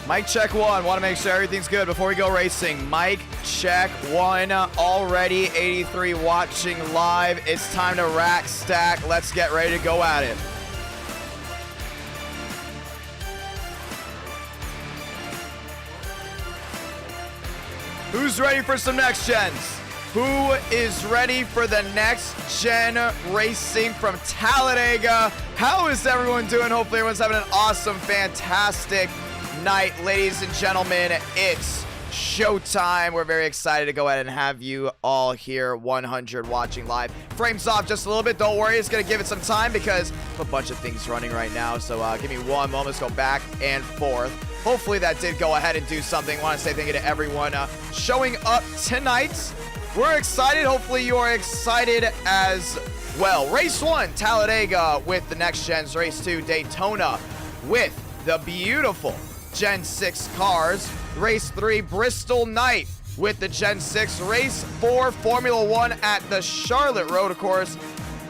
Mic check one. Want to make sure everything's good before we go racing. Mic check one. Already 83 watching live. It's time to rack stack. Let's get ready to go at it. Who's ready for some next gens? Who is ready for the next gen racing from Talladega? How is everyone doing? Hopefully everyone's having an awesome, fantastic night. Ladies and gentlemen, it's showtime. We're very excited to go ahead and have you all here 100 watching live. Frames off just a little bit. Don't worry, it's going to give it some time because a bunch of things running right now. So give me one moment. Let's go back and forth. Hopefully that did go ahead and do something. I want to say thank you to everyone showing up tonight. We're excited. Hopefully you are excited as well. Race 1, Talladega with the next gens. Race 2, Daytona with the beautiful Gen 6 cars. Race 3, Bristol night with the Gen 6. Race 4, Formula 1 at the Charlotte Road, of course.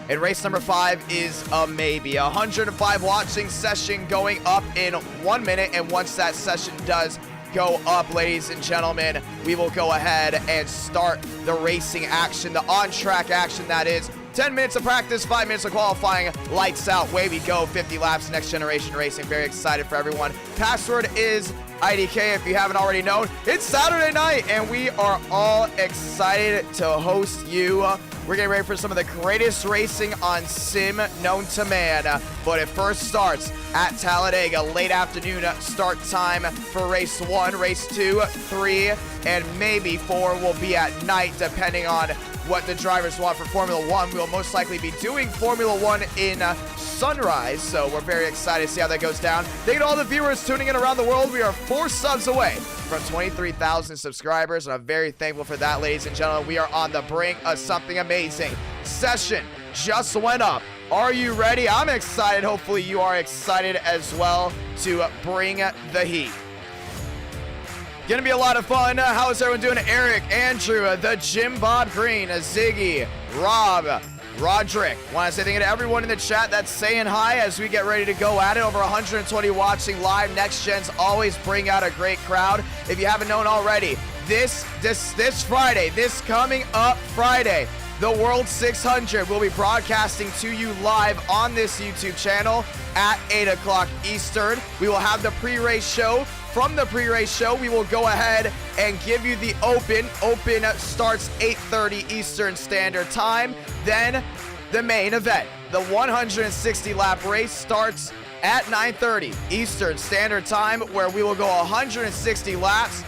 And race number 5 is a maybe. 105 watching session going up in 1 minute. And once that session does go up, ladies and gentlemen, we will go ahead and start the racing action, the on-track action, that is. 10 minutes of practice, 5 minutes of qualifying, lights out, way we go. 50 laps, next generation racing. Very excited for everyone. Password is IDK if you haven't already known. It's Saturday night and we are all excited to host you. We're getting ready for some of the greatest racing on sim known to man. But it first starts at Talladega. Late afternoon start time for race 1, race 2, 3, and maybe 4 will be at night depending on what the drivers want for Formula 1. We'll most likely be doing Formula 1 in sunrise, so we're very excited to see how that goes down. Thank you to all the viewers tuning in around the world. We are 4 subs away from 23,000 subscribers, and I'm very thankful for that, ladies and gentlemen. We are on the brink of something amazing. Session just went up. Are you ready? I'm excited. Hopefully you are excited as well to bring the heat. Gonna be a lot of fun. How is everyone doing? Eric, Andrew, the Jim Bob Green, Ziggy, Rob, Roderick. Want to say thank you to everyone in the chat that's saying hi as we get ready to go at it. Over 120 watching live. Next gens always bring out a great crowd. If you haven't known already, this Friday, this coming up Friday, the World 600 will be broadcasting to you live on this YouTube channel at 8 o'clock Eastern. We will have the pre-race show. From the pre-race show, we will go ahead and give you the open. Open starts 8:30 Eastern Standard Time. Then the main event, the 160 lap race, starts at 9:30 Eastern Standard Time, where we will go 160 laps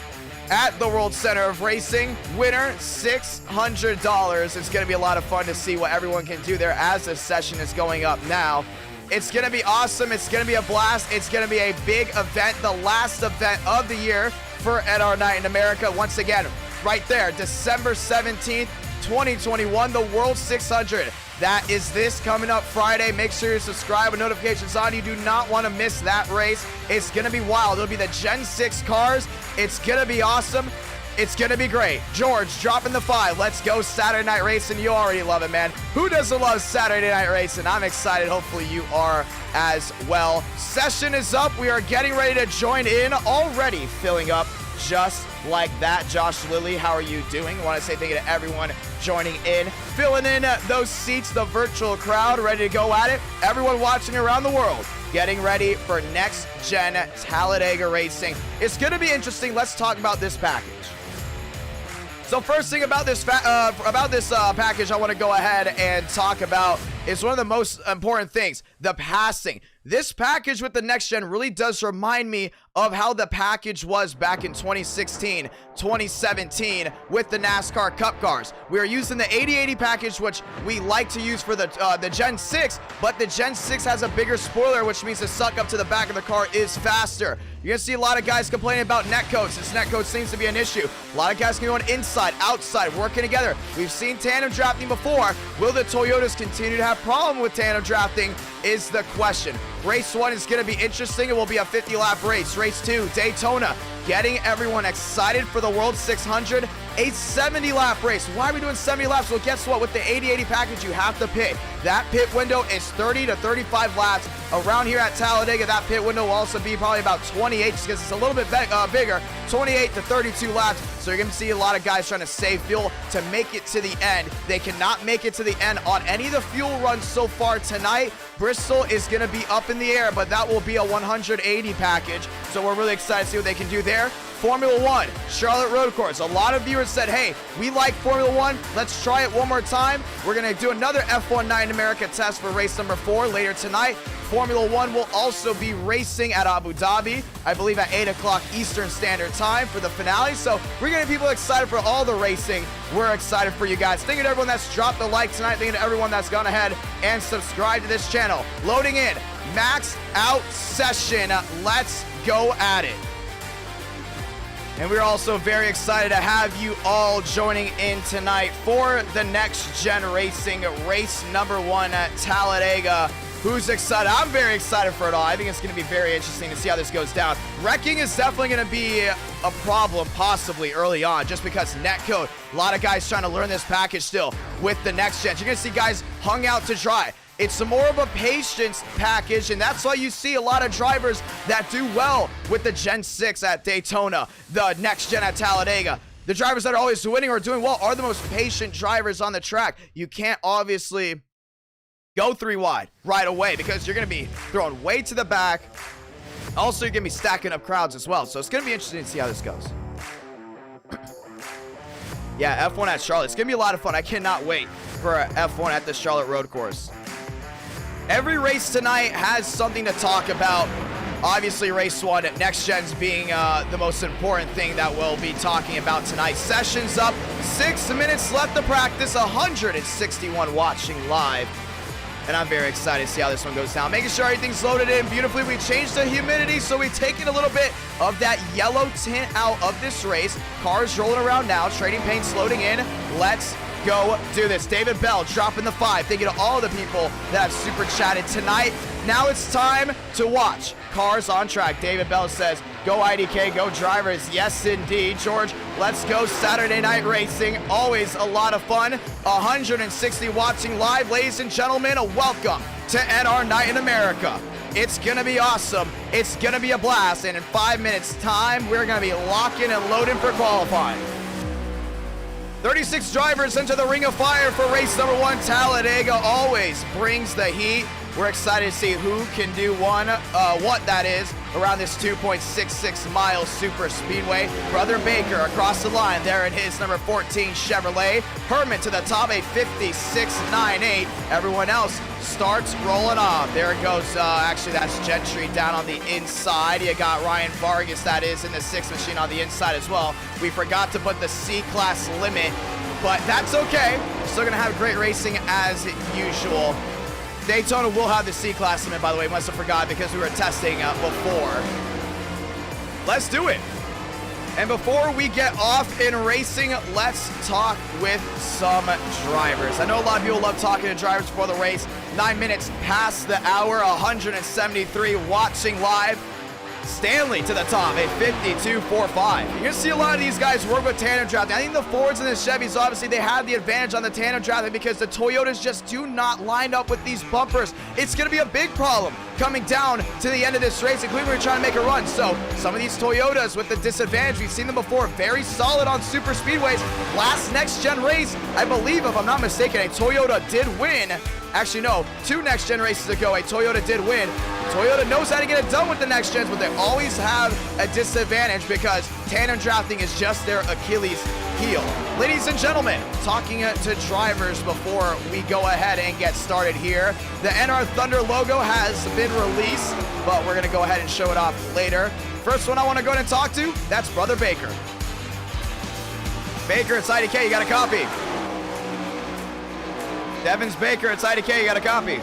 at the World Center of Racing. Winner, $600. It's going to be a lot of fun to see what everyone can do there as the session is going up now. It's going to be awesome. It's going to be a blast. It's going to be a big event, the last event of the year for NR Night in America. Once again, right there, December 17th, 2021, the World 600. That is this coming up Friday. Make sure you subscribe with notifications on. You do not want to miss that race. It's going to be wild. It'll be the Gen 6 cars. It's going to be awesome. It's going to be great. George, dropping the 5. Let's go Saturday night racing. You already love it, man. Who doesn't love Saturday night racing? I'm excited. Hopefully you are as well. Session is up. We are getting ready to join in. Already filling up just like that. Josh Lilly, how are you doing? I want to say thank you to everyone joining in, filling in those seats, the virtual crowd, ready to go at it. Everyone watching around the world, getting ready for next gen Talladega racing. It's going to be interesting. Let's talk about this package. So first thing about this package I want to go ahead and talk about is one of the most important things, the passing. This package with the next gen really does remind me of how the package was back in 2016, 2017 with the NASCAR Cup cars. We are using the 8080 package, which we like to use for the Gen 6, but the Gen 6 has a bigger spoiler, which means the suck up to the back of the car is faster. You're gonna see a lot of guys complaining about netcoats. This netcode seems to be an issue. A lot of guys can go on inside, outside, working together. We've seen tandem drafting before. Will the Toyotas continue to have problem with tandem drafting is the question. Race 1 is going to be interesting. It will be a 50-lap race. Race 2, Daytona, getting everyone excited for the World 600. A 70-lap race. Why are we doing 70 laps? Well, guess what? With the 80-80 package, you have to pit. That pit window is 30 to 35 laps. around here at Talladega, that pit window will also be probably about 28, just because it's a little bit bigger, 28 to 32 laps. So you're going to see a lot of guys trying to save fuel to make it to the end. They cannot make it to the end on any of the fuel runs so far tonight. Bristol is going to be up in the air, but that will be a 180 package. So we're really excited to see what they can do there. Formula One, Charlotte Road Course. A lot of viewers said, hey, we like Formula One. Let's try it one more time. We're going to do another F1 Night in America test for race number 4 later tonight. Formula One will also be racing at Abu Dhabi, I believe at 8 o'clock Eastern Standard Time for the finale. So we're getting people excited for all the racing. We're excited for you guys. Thank you to everyone that's dropped a like tonight. Thank you to everyone that's gone ahead and subscribed to this channel. Loading in, maxed out session. Let's go at it. And we're also very excited to have you all joining in tonight for the Next Gen Racing race number 1 at Talladega. Who's excited? I'm very excited for it all. I think it's going to be very interesting to see how this goes down. Wrecking is definitely going to be a problem possibly early on, just because netcode. A lot of guys trying to learn this package still with the Next Gens. You're going to see guys hung out to dry. It's more of a patience package, and that's why you see a lot of drivers that do well with the Gen 6 at Daytona, the Next Gen at Talladega. The drivers that are always winning or doing well are the most patient drivers on the track. You can't obviously go 3 wide right away because you're going to be thrown way to the back. Also, you're going to be stacking up crowds as well, so it's going to be interesting to see how this goes. Yeah, F1 at Charlotte. It's going to be a lot of fun. I cannot wait for F1 at the Charlotte Road Course. Every race tonight has something to talk about. Obviously, race 1, Next Gens being the most important thing that we'll be talking about tonight. Session's up, 6 minutes left to practice, 161 watching live. And I'm very excited to see how this one goes down. Making sure everything's loaded in beautifully. We changed the humidity, so we've taken a little bit of that yellow tint out of this race. Cars rolling around now, trading paints loading in. Let's go do this. David Bell dropping the 5. Thank you to all the people that have super chatted tonight. Now it's time to watch cars on track. David Bell says, go IDK, go drivers. Yes, indeed. George, let's go Saturday night racing. Always a lot of fun. 160 watching live. Ladies and gentlemen, welcome to NR Night in America. It's going to be awesome. It's going to be a blast. And in 5 minutes time, we're going to be locking and loading for qualifying. 36 drivers into the ring of fire for race number 1. Talladega always brings the heat. We're excited to see who can do what that is around this 2.66 mile super speedway. Brother Baker across the line there in his number 14 Chevrolet. Herman to the top, a 56.98. Everyone else starts rolling off. There it goes. Actually, that's Gentry down on the inside. You got Ryan Vargas, that is, in the 6 machine on the inside as well. We forgot to put the C-Class limit, but that's okay. We're still going to have great racing as usual. Daytona will have the C-Class limit, by the way. Must have forgot because we were testing before. Let's do it. And before we get off in racing, let's talk with some drivers. I know a lot of people love talking to drivers before the race. 9 minutes past the hour, 173 watching live. Stanley to the top, a 52.45. You're going to see a lot of these guys work with tandem drafting. I think the Fords and the Chevys, obviously, they have the advantage on the tandem drafting because the Toyotas just do not line up with these bumpers. It's going to be a big problem coming down to the end of this race, including when we're trying to make a run. So some of these Toyotas with the disadvantage, we've seen them before, very solid on super speedways. Last Next Gen race, I believe, if I'm not mistaken, a Toyota did win. Actually, no, 2 Next Gen races ago, a Toyota did win. Toyota knows how to get it done with the Next Gens, but they always have a disadvantage because tandem drafting is just their Achilles heel. Ladies and gentlemen, talking to drivers before we go ahead and get started here. The NR Thunder logo has been released, but we're going to go ahead and show it off later. First one I want to go ahead and talk to, that's Brother Baker. Baker, it's IDK, you got a copy. Devins Baker, it's IDK, you got a copy.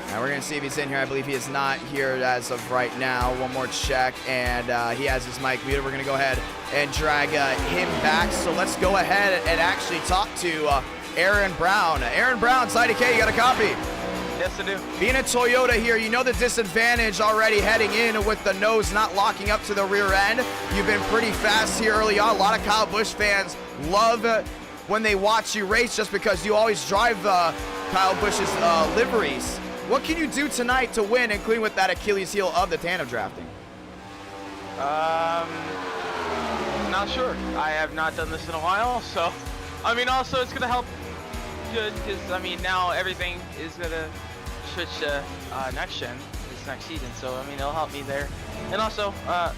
Now we're going to see if he's in here. I believe he is not here as of right now. One more check, and he has his mic muted. We're going to go ahead and drag him back. So let's go ahead and actually talk to Aaron Brown. Aaron Brown, it's IDK, you got a copy. Yes, I do. Being a Toyota here, you know the disadvantage already heading in with the nose not locking up to the rear end. You've been pretty fast here early on. A lot of Kyle Busch fans love when they watch you race just because you always drive Kyle Busch's liveries. What can you do tonight to win, including with that Achilles heel of the tandem drafting? Not sure. I have not done this in a while, so I mean, also it's gonna help good because I mean now everything is gonna switch to next gen this next season, so I mean it'll help me there. And also, I'll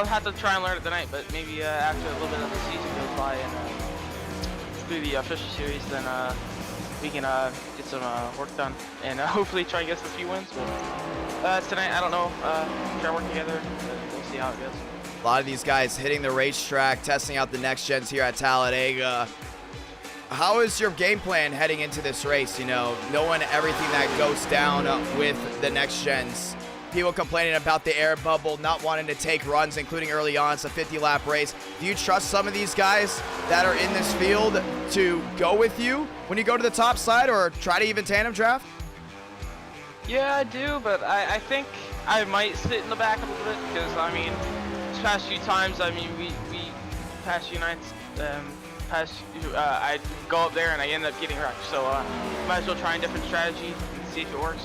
have to try and learn it tonight, but maybe after a little bit of the season goes by and through the official series, then we can get some work done and hopefully try and get a few wins. But tonight, I don't know. Try to work together. We'll see how it goes. A lot of these guys hitting the racetrack, testing out the next gens here at Talladega. How is your game plan heading into this race? You know, knowing everything that goes down with the next gens. People complaining about the air bubble, not wanting to take runs, including early on. It's a 50-lap race. Do you trust some of these guys that are in this field to go with you when you go to the top side or try to even tandem draft? Yeah, I do, but I think I might sit in the back a little bit because, I mean, this past few times, I mean, we past few nights, I go up there and I end up getting wrecked. So might as well try a different strategy and see if it works.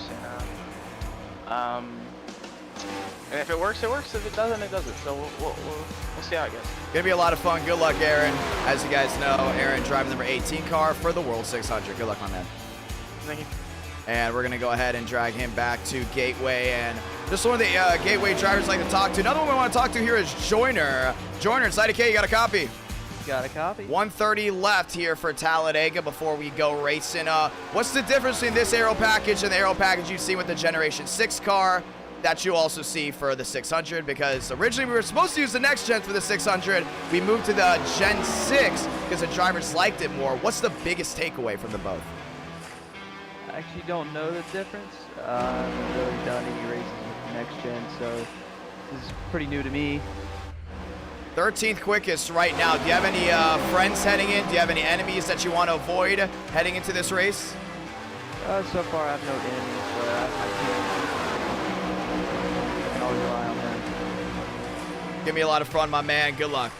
And if it works, it works. If it doesn't, it doesn't. So we'll see how it goes. Gonna be a lot of fun. Good luck, Aaron. As you guys know, Aaron driving number 18 car for the World 600. Good luck on that. Thank you. And we're gonna go ahead and drag him back to Gateway. And just one of the Gateway drivers like to talk to. Another one we want to talk to here is Joyner. Joyner, it's IDK. You got a copy? Got a copy. 130 left here for Talladega before we go racing. What's the difference between this aero package and the aero package you've seen with the Generation 6 car that you also see for the 600? Because originally we were supposed to use the next gen for the 600. We moved to the Gen 6 because the drivers liked it more. What's the biggest takeaway from the both? I actually don't know the difference. I haven't really done any races with the next gen, so this is pretty new to me. 13th quickest right now. Do you have any friends heading in? Do you have any enemies that you want to avoid heading into this race? So far I have no enemies, but I can always rely on them. Give me a lot of fun, my man. Good luck.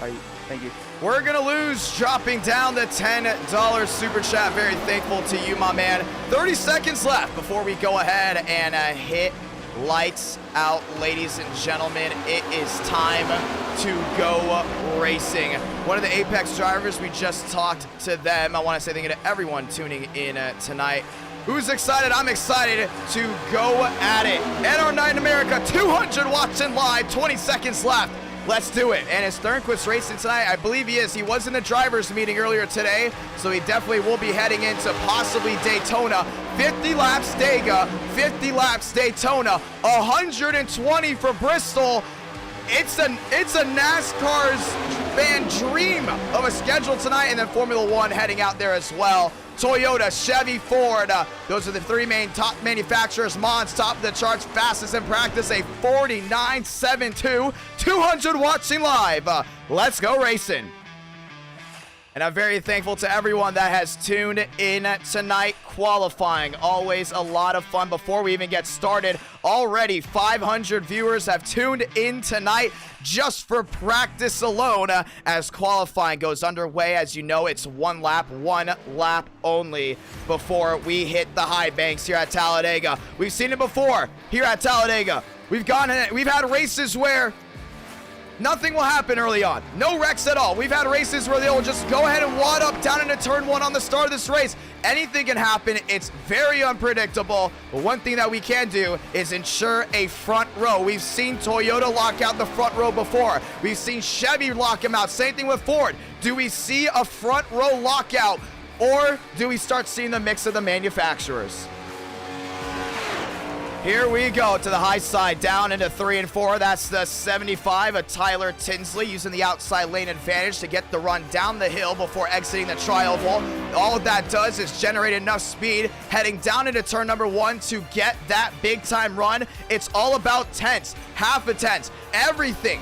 All right, thank you. We're going to lose, dropping down the $10 super chat. Very thankful to you, my man. 30 seconds left before we go ahead and hit lights out, ladies and gentlemen. It is time to go racing. One of the Apex drivers, we just talked to them. I want to say thank you to everyone tuning in tonight. Who's excited? I'm excited to go at it. NR9 America, 200 watching live, 20 seconds left. Let's do it. And is Sternquist racing tonight? I believe he is. He was in the drivers meeting earlier today, so he definitely will be heading into possibly Daytona. 50 laps Daytona, 50 laps Daytona, 120 for Bristol. It's a NASCAR's fan dream of a schedule tonight, and then Formula One heading out there as well. Toyota, Chevy, Ford, those are the three main top manufacturers. Mons top of the charts, fastest in practice, a 49.72, 200 watching live. Let's go racing. And I'm very thankful to everyone that has tuned in tonight. Qualifying, always a lot of fun. Before we even get started, already 500 viewers have tuned in tonight just for practice alone as qualifying goes underway. As you know, it's one lap only before we hit the high banks here at Talladega. We've seen it before here at Talladega. We've had races where nothing will happen early on. No wrecks at all. We've had races where they'll just go ahead and wad up down into turn one on the start of this race. Anything can happen. It's very unpredictable. But one thing that we can do is ensure a front row. We've seen Toyota lock out the front row before. We've seen Chevy lock him out. Same thing with Ford. Do we see a front row lockout, or do we start seeing the mix of the manufacturers? Here we go to the high side, down into 3 and 4. That's the 75 of Tyler Tinsley using the outside lane advantage to get the run down the hill before exiting the trial wall. All that does is generate enough speed heading down into turn number 1 to get that big time run. It's all about tenths, half a tenth. Everything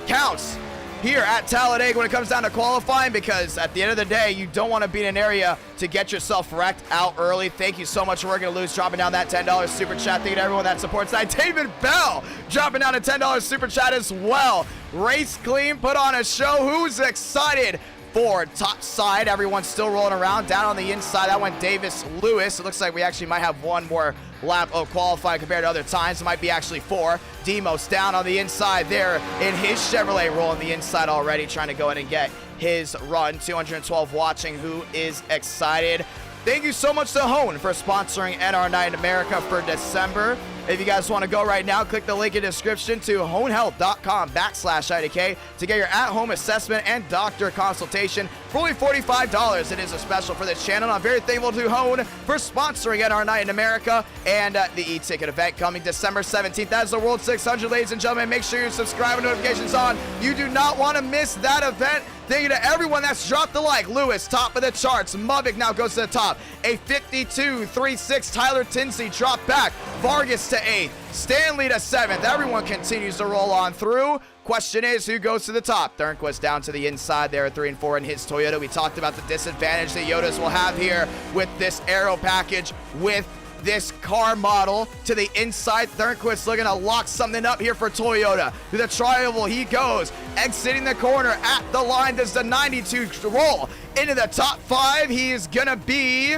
counts here at Talladega when it comes down to qualifying, because at the end of the day, you don't want to be in an area to get yourself wrecked out early. Thank you so much for Working to Lose, dropping down that $10 super chat. Thank you to everyone that supports that. David Bell dropping down a $10 super chat as well. Race Clean put on a show. Who's excited 4. Top side, everyone's still rolling around. Down on the inside, that went Davis Lewis. It looks like we actually might have one more lap of qualifying compared to other times. It might be actually 4. Demos down on the inside there in his Chevrolet, rolling the inside already, trying to go in and get his run. 212 watching. Who is excited? Thank you so much to Hone for sponsoring NR Night in America for December. If you guys want to go right now, click the link in the description to honehealth.com/IDK to get your at-home assessment and doctor consultation for only $45. It is a special for this channel. I'm very thankful to Hone for sponsoring NR Night in America and the eTicket event coming December 17th. That is the World 600, ladies and gentlemen. Make sure you subscribe and notifications on. You do not want to miss that event. Thank you to everyone that's dropped the like. Lewis, top of the charts. Mubik now goes to the top. A 52.36. Tyler Tinsey dropped back. Vargas to 8th. Stanley to 7th. Everyone continues to roll on through. Question is, who goes to the top? Thurnquist down to the inside there at 3 and 4 in his Toyota. We talked about the disadvantage that Yodas will have here with this aero package, with this car model to the inside. Thurnquist looking to lock something up here for Toyota. To the tri-oval he goes, exiting the corner at the line. Does the 92 roll into the top 5? He is gonna be,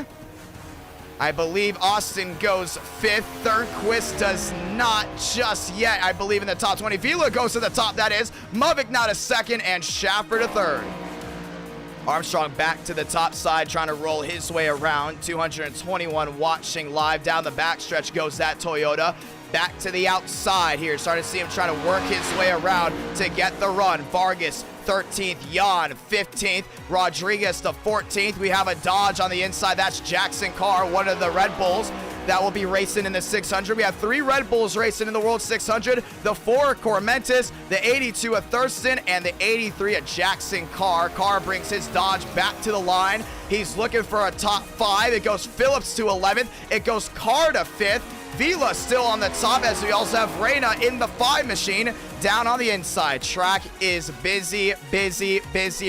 I believe Austin goes 5th. Thurnquist does not just yet, I believe, in the top 20. Vila goes to the top, that is. Mubik now to 2nd, and Schaffer to 3rd. Armstrong back to the top side, trying to roll his way around. 221 watching live. Down the backstretch goes that Toyota. Back to the outside here. Starting to see him trying to work his way around to get the run. Vargas 13th, Jan 15th, Rodriguez to 14th. We have a Dodge on the inside. That's Jackson Carr, one of the Red Bulls that will be racing in the 600. We have 3 Red Bulls racing in the World 600. The 4 Cormentis, the 82 of Thurston, and the 83 of Jackson Carr. Carr brings his Dodge back to the line. He's looking for a top 5. It goes Phillips to 11th. It goes Carr to 5th. Vila still on the top, as we also have Reyna in the 5 machine down on the inside. Track is busy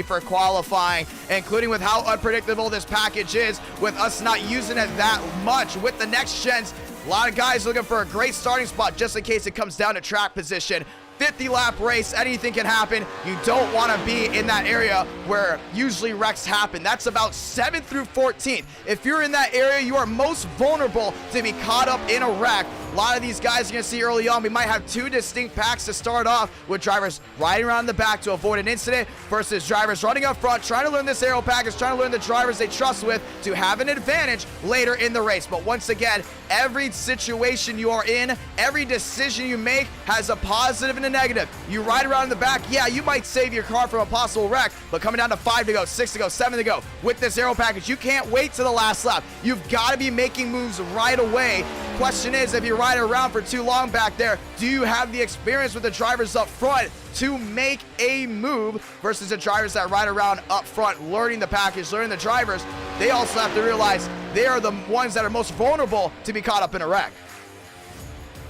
for qualifying, including with how unpredictable this package is, with us not using it that much. With the next gens, a lot of guys looking for a great starting spot just in case it comes down to track position. 50-lap race, anything can happen. You don't want to be in that area where usually wrecks happen. That's about 7th through 14th. If you're in that area, you are most vulnerable to be caught up in a wreck. A lot of these guys you're going to see early on, we might have 2 distinct packs to start off, with drivers riding around the back to avoid an incident versus drivers running up front, trying to learn this aero package, trying to learn the drivers they trust with to have an advantage later in the race. But once again, every situation you are in, every decision you make has a positive and a negative. You ride around in the back, yeah, you might save your car from a possible wreck, but coming down to 5 to go, 6 to go, 7 to go, with this aero package, you can't wait to the last lap. You've got to be making moves right away. Question is, if you ride around for too long back there, do you have the experience with the drivers up front to make a move versus the drivers that ride around up front, learning the package, learning the drivers? They also have to realize they are the ones that are most vulnerable to be caught up in a wreck.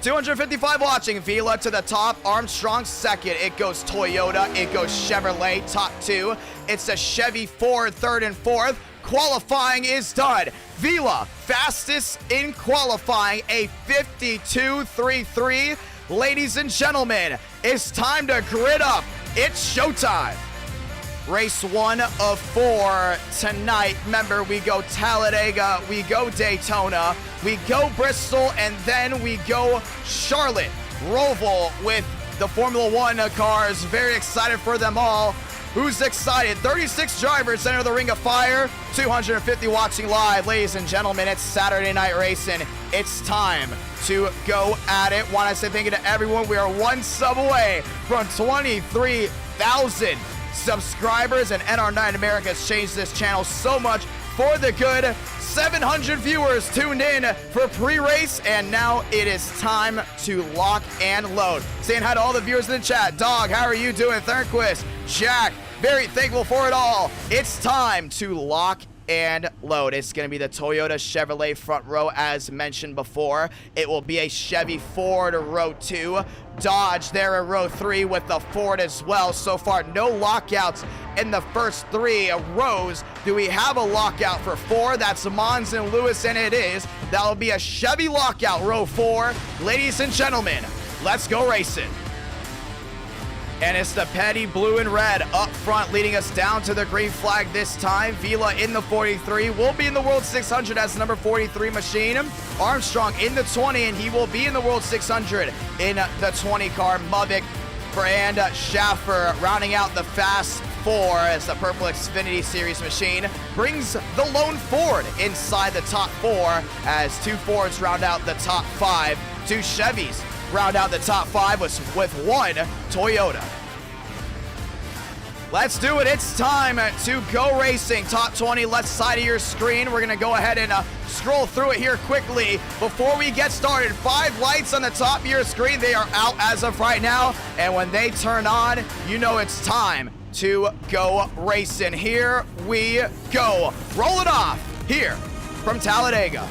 255 watching. Vila to the top, Armstrong 2nd. It goes Toyota, it goes Chevrolet, top 2. It's a Chevy Ford 3rd and 4th. Qualifying is done. Vila, fastest in qualifying, a 52.33. Ladies and gentlemen, it's time to grid up. It's showtime. Race 1 of 4 tonight. Remember, we go Talladega, we go Daytona, we go Bristol, and then we go Charlotte. Roval with the Formula 1 cars. Very excited for them all. Who's excited? 36 drivers enter the Ring of Fire. 250 watching live. Ladies and gentlemen, it's Saturday night racing. It's time to go at it. Want to say thank you to everyone. We are 1 sub away from 23,000 subscribers, and NR Night America has changed this channel so much for the good. 700 viewers tuned in for pre-race, and now it is time to lock and load. Saying hi to all the viewers in the chat. Dog, how are you doing? Thurnquist, Jack, very thankful for it all. It's time to lock and load. It's going to be the Toyota Chevrolet front row, as mentioned before. It will be a Chevy Ford row 2. Dodge there in row 3 with the Ford as well. So far, no lockouts in the first 3 rows. Do we have a lockout for 4? That's Mons and Lewis, and it is. That will be a Chevy lockout, row 4. Ladies and gentlemen, let's go racing. And it's the petty blue and red up front, leading us down to the green flag this time. Vila in the 43 will be in the World 600 as the number 43 machine. Armstrong in the 20, and he will be in the World 600 in the 20 car. Mubik and Schaffer rounding out the fast four as the Purple Xfinity Series machine brings the lone Ford inside the top four as 2 Fords round out the top 5. 2 Chevys round out the top 5 with 1 Toyota. Let's do it. It's time to go racing. Top 20 left side of your screen. We're going to go ahead and scroll through it here quickly. Before we get started, 5 lights on the top of your screen. They are out as of right now. And when they turn on, you know it's time to go racing. Here we go. Roll it off here from Talladega.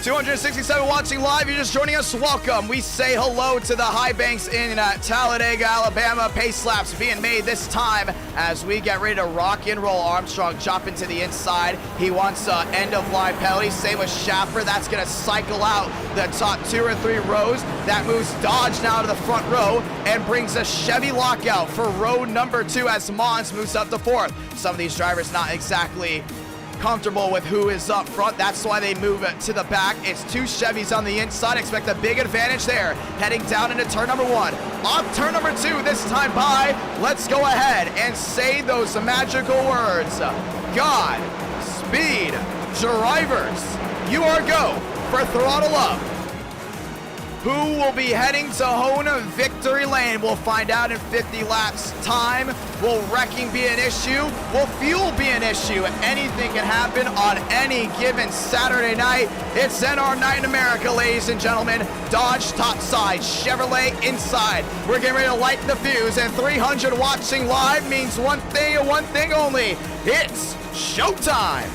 267 watching live. You're just joining us. Welcome. We say hello to the high banks in Talladega, Alabama. Pace laps being made this time as we get ready to rock and roll. Armstrong chopping to the inside. He wants end of line penalty. Same with Schaffer. That's going to cycle out the top 2 or 3 rows. That moves Dodge now to the front row and brings a Chevy lockout for row number 2 as Mons moves up to 4th. Some of these drivers not exactly comfortable with who is up front. That's why they move it to the back. It's 2 Chevys on the inside. Expect a big advantage there. Heading down into turn number 1. Off turn number 2 this time by. Let's go ahead and say those magical words. God, speed, drivers. You are go for throttle up. Who will be heading to Hona Victory Lane? We'll find out in 50 laps time. Will wrecking be an issue? Will fuel be an issue? Anything can happen on any given Saturday night. It's NR Night in America, ladies and gentlemen. Dodge top side, Chevrolet inside. We're getting ready to light the fuse, and 300 watching live means one thing and one thing only. It's showtime.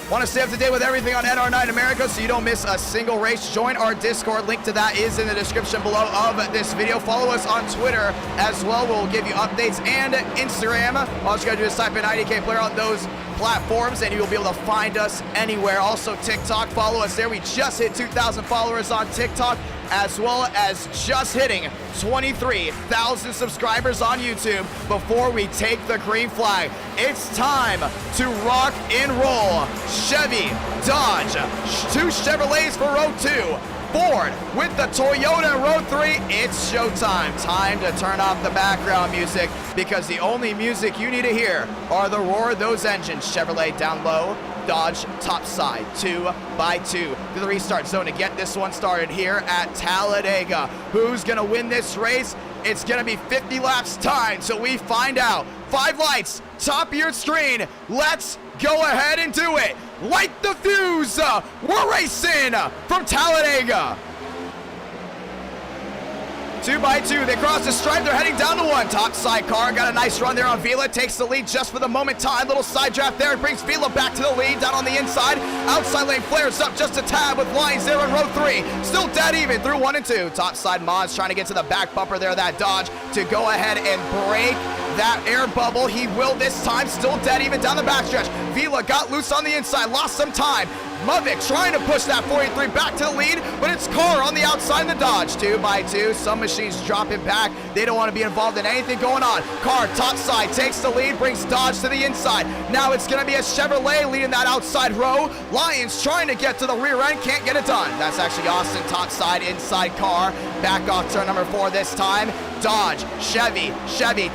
Want to stay up to date with everything on NR Night America so you don't miss a single race? Join our Discord. Link to that is in the description below of this video. Follow us on Twitter as well. We'll give you updates and Instagram. All you got to do is type in IDK Player on those platforms and you'll be able to find us anywhere. Also TikTok, follow us there. We just hit 2,000 followers on TikTok, as well as just hitting 23,000 subscribers on YouTube before we take the green flag. It's time to rock and roll. Chevy, Dodge, 2 Chevrolets for row 2. Ford with the Toyota in row 3. It's showtime. Time to turn off the background music because the only music you need to hear are the roar of those engines. Chevrolet down low, Dodge top side, 2 by 2 to the restart zone to get this one started here at Talladega. Who's gonna win this race? It's gonna be 50 laps time, so we find out. 5 lights, top of your screen. Let's go ahead and do it. Light the fuse. We're racing from Talladega. 2 by 2, they cross the stripe, they're heading down to 1. Top side car, got a nice run there on Vila, takes the lead just for the moment. Time, little side draft there, it brings Vila back to the lead, down on the inside. Outside lane flares up just a tad with lines there in row 3. Still dead even through 1 and 2. Top side Mons trying to get to the back bumper there, that Dodge, to go ahead and break that air bubble. He will this time, still dead even down the backstretch. Vila got loose on the inside, lost some time. Mubik trying to push that 43 back to the lead, but it's Carr on the outside in the Dodge. 2 by 2, some machines dropping back. They don't want to be involved in anything going on. Carr, top side, takes the lead, brings Dodge to the inside. Now it's going to be a Chevrolet leading that outside row. Lions trying to get to the rear end, can't get it done. That's actually Austin, top side, inside Carr. Back off turn number 4 this time. Dodge, Chevy,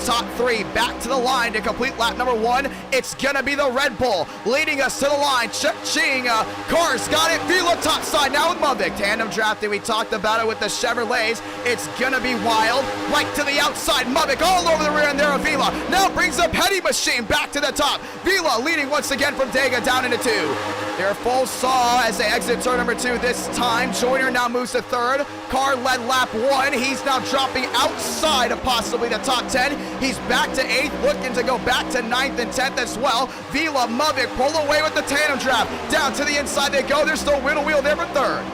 top 3, back to the line to complete lap number 1. It's gonna be the Red Bull leading us to the line. Ching, Carr's got it. Vila top side now with Mubik. Tandem drafting, we talked about it with the Chevrolets. It's gonna be wild. Right to the outside, Mubik all over the rear end there of Vila. Now brings a petty machine back to the top. Vila leading once again from Dega down into 2. They're full saw as they exit turn number 2 this time. Joyner now moves to 3rd. Carr led lap 1. He's now dropping outside of possibly the top 10. He's back to 8th, looking to go back to 9th and 10th as well. Vila, Mubik pull away with the tandem draft. Down to the inside they go. There's still wheel there for 3rd.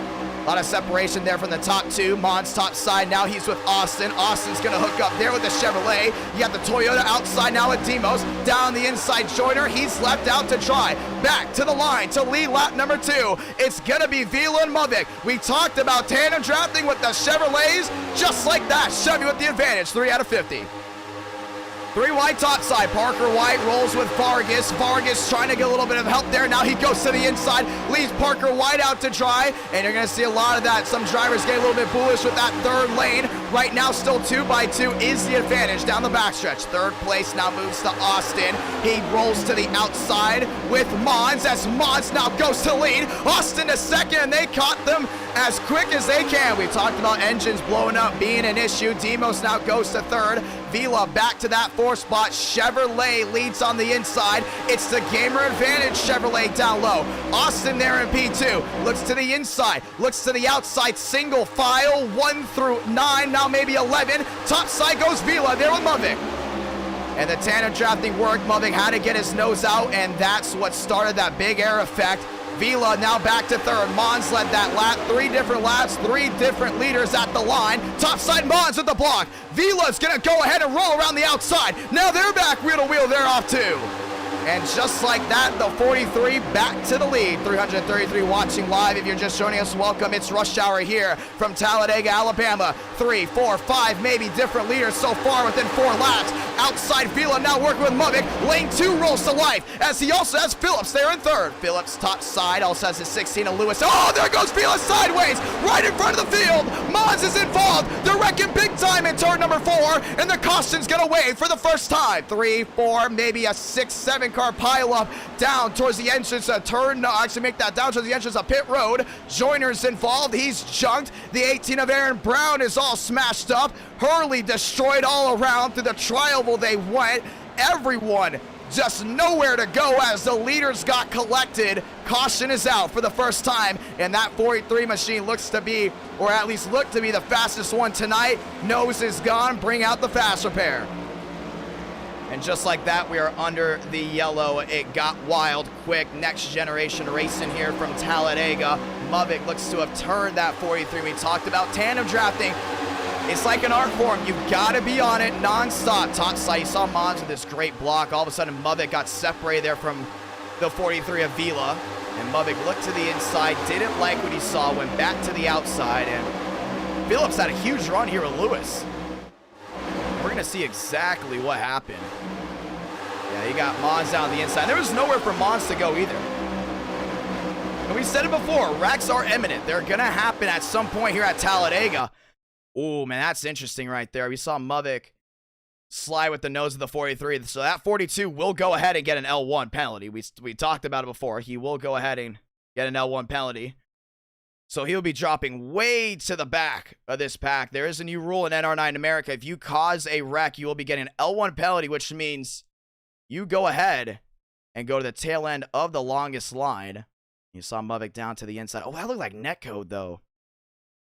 A lot of separation there from the top two. Mons top side. Now he's with Austin. Austin's going to hook up there with the Chevrolet. You got the Toyota outside now with Demos. Down the inside, Joyner. He's left out to try. Back to the line to lead lap number 2. It's going to be Vila and Muvik. We talked about tandem drafting with the Chevrolets. Just like that. Chevy with the advantage. 3 out of 50. 3 wide top side. Parker White rolls with Vargas. Vargas trying to get a little bit of help there. Now he goes to the inside, leaves Parker White out to dry, and you're going to see a lot of that. Some drivers get a little bit bullish with that third lane. Right now, still 2x2 is the advantage down the backstretch. Third place now moves to Austin. He rolls to the outside with Mons as Mons now goes to lead. Austin to second, and they caught them as quick as they can. We talked about engines blowing up being an issue. Demos now goes to third. Vila back to that 4th spot. Chevrolet leads on the inside. It's the gamer advantage. Chevrolet down low. Austin there in P2. Looks to the inside. Looks to the outside. Single file. 1 through 9. Now maybe 11. Top side goes Vila there with Muvik. And the tandem drafting worked. Muvik had to get his nose out, and that's what started that big air effect. Vila now back to third. Mons led that lap. 3 different laps, 3 different leaders at the line. Topside Mons with the block. Vila's gonna go ahead and roll around the outside. Now they're back wheel to wheel. They're off too. And just like that, the 43 back to the lead. 333 watching live. If you're just joining us, welcome. It's rush hour here from Talladega, Alabama. 3, 4, 5, maybe different leaders so far within 4 laps. Outside Vila now working with Muvik. Lane 2 rolls to life as he also has Phillips there in third. Phillips top side also has his 16 of Lewis. Oh, there goes Vila sideways right in front of the field. Mons is involved. They're wrecking big time in turn number 4, and the caution's gonna wave for the first time. 3, 4, maybe a 6, 7 car pile up down towards the entrance of turn. No, actually make that down towards the entrance of pit road. Joyner's involved. He's junked. The 18 of Aaron Brown is all smashed up. Hurley destroyed all around. Through the tri-oval they went. Everyone just nowhere to go as the leaders got collected. Caution is out for the first time, and that 43 machine looks to be, or at least looked to be, the fastest one tonight. Nose is gone. Bring out the fast repair. And just like that, we are under the yellow. It got wild quick. Next generation racing here from Talladega. Muvik looks to have turned that 43. We talked about tandem drafting. It's like an art form. You've got to be on it nonstop. Top side, you saw Mons with this great block. All of a sudden, Muvik got separated there from the 43 of Vila. And Muvik looked to the inside, didn't like what he saw, went back to the outside. And Phillips had a huge run here with Lewis. We're going to see exactly what happened. Yeah, you got Mons down the inside. There was nowhere for Mons to go either. And we said it before, wrecks are imminent. They're going to happen at some point here at Talladega. Oh, man, that's interesting right there. We saw Muvik slide with the nose of the 43. So that 42 will go ahead and get an L1 penalty. We talked about it before. He will go ahead and get an L1 penalty. So he'll be dropping way to the back of this pack. There is a new rule in NR9 America. If you cause a wreck, you will be getting an L1 penalty, which means you go ahead and go to the tail end of the longest line. You saw Muvik down to the inside. Oh, that looked like netcode, though.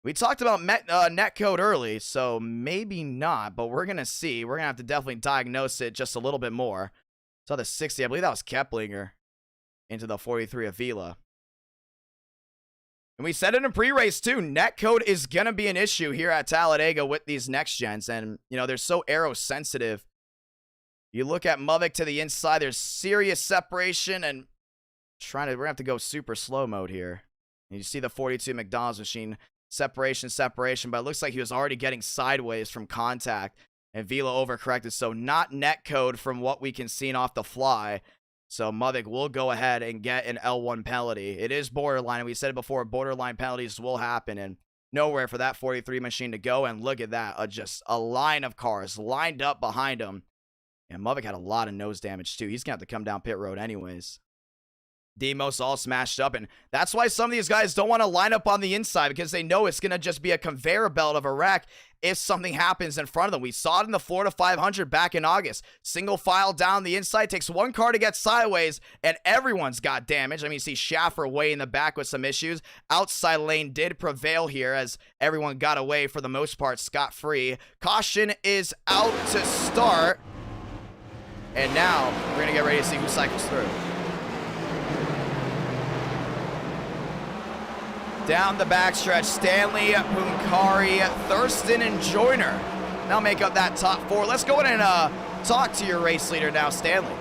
We talked about netcode early, so maybe not, but we're going to see. We're going to have to definitely diagnose it just a little bit more. Saw the 60. I believe that was Keplinger into the 43 of Vila. And we said it in pre-race too, netcode is going to be an issue here at Talladega with these next gens. And, you know, they're so aero sensitive. You look at Muvik to the inside, there's serious separation, and we're going to have to go super slow mode here. And you see the 42 McDonald's machine, separation, but it looks like he was already getting sideways from contact, and Vila overcorrected. So not netcode from what we can see off the fly. So Muvik will go ahead and get an L1 penalty. It is borderline, and we said it before, borderline penalties will happen, and nowhere for that 43 machine to go. And look at that, just a line of cars lined up behind him. And Muvik had a lot of nose damage too. He's going to have to come down pit road anyways. Demos all smashed up, and that's why some of these guys don't want to line up on the inside, because they know it's going to just be a conveyor belt of a wreck if something happens in front of them. We saw it in the Florida 500 back in August. Single file down the inside, takes one car to get sideways, and everyone's got damage. I mean, you see Schaffer way in the back with some issues. Outside lane did prevail here as everyone got away for the most part scot-free. Caution is out to start, and now we're going to get ready to see who cycles through. Down the backstretch, Stanley, Punkari, Thurston, and Joyner now make up that top 4. Let's go in and talk to your race leader now, Stanley.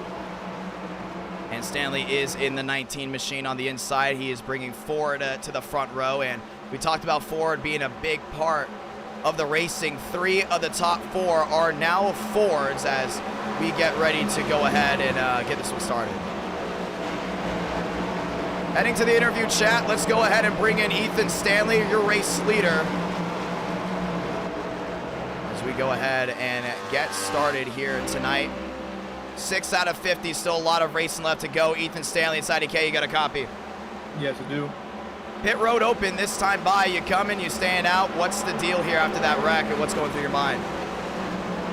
And Stanley is in the 19 machine on the inside. He is bringing Ford to the front row, and we talked about Ford being a big part of the racing. 3 of the top 4 are now Fords as we get ready to go ahead and get this one started. Heading to the interview chat, let's go ahead and bring in Ethan Stanley, your race leader, as we go ahead and get started here tonight. 6 out of 50, still a lot of racing left to go. Ethan Stanley, it's IDK, you got a copy? Yes, I do. Pit road open this time by. You coming, you staying out? What's the deal here after that wreck, and what's going through your mind?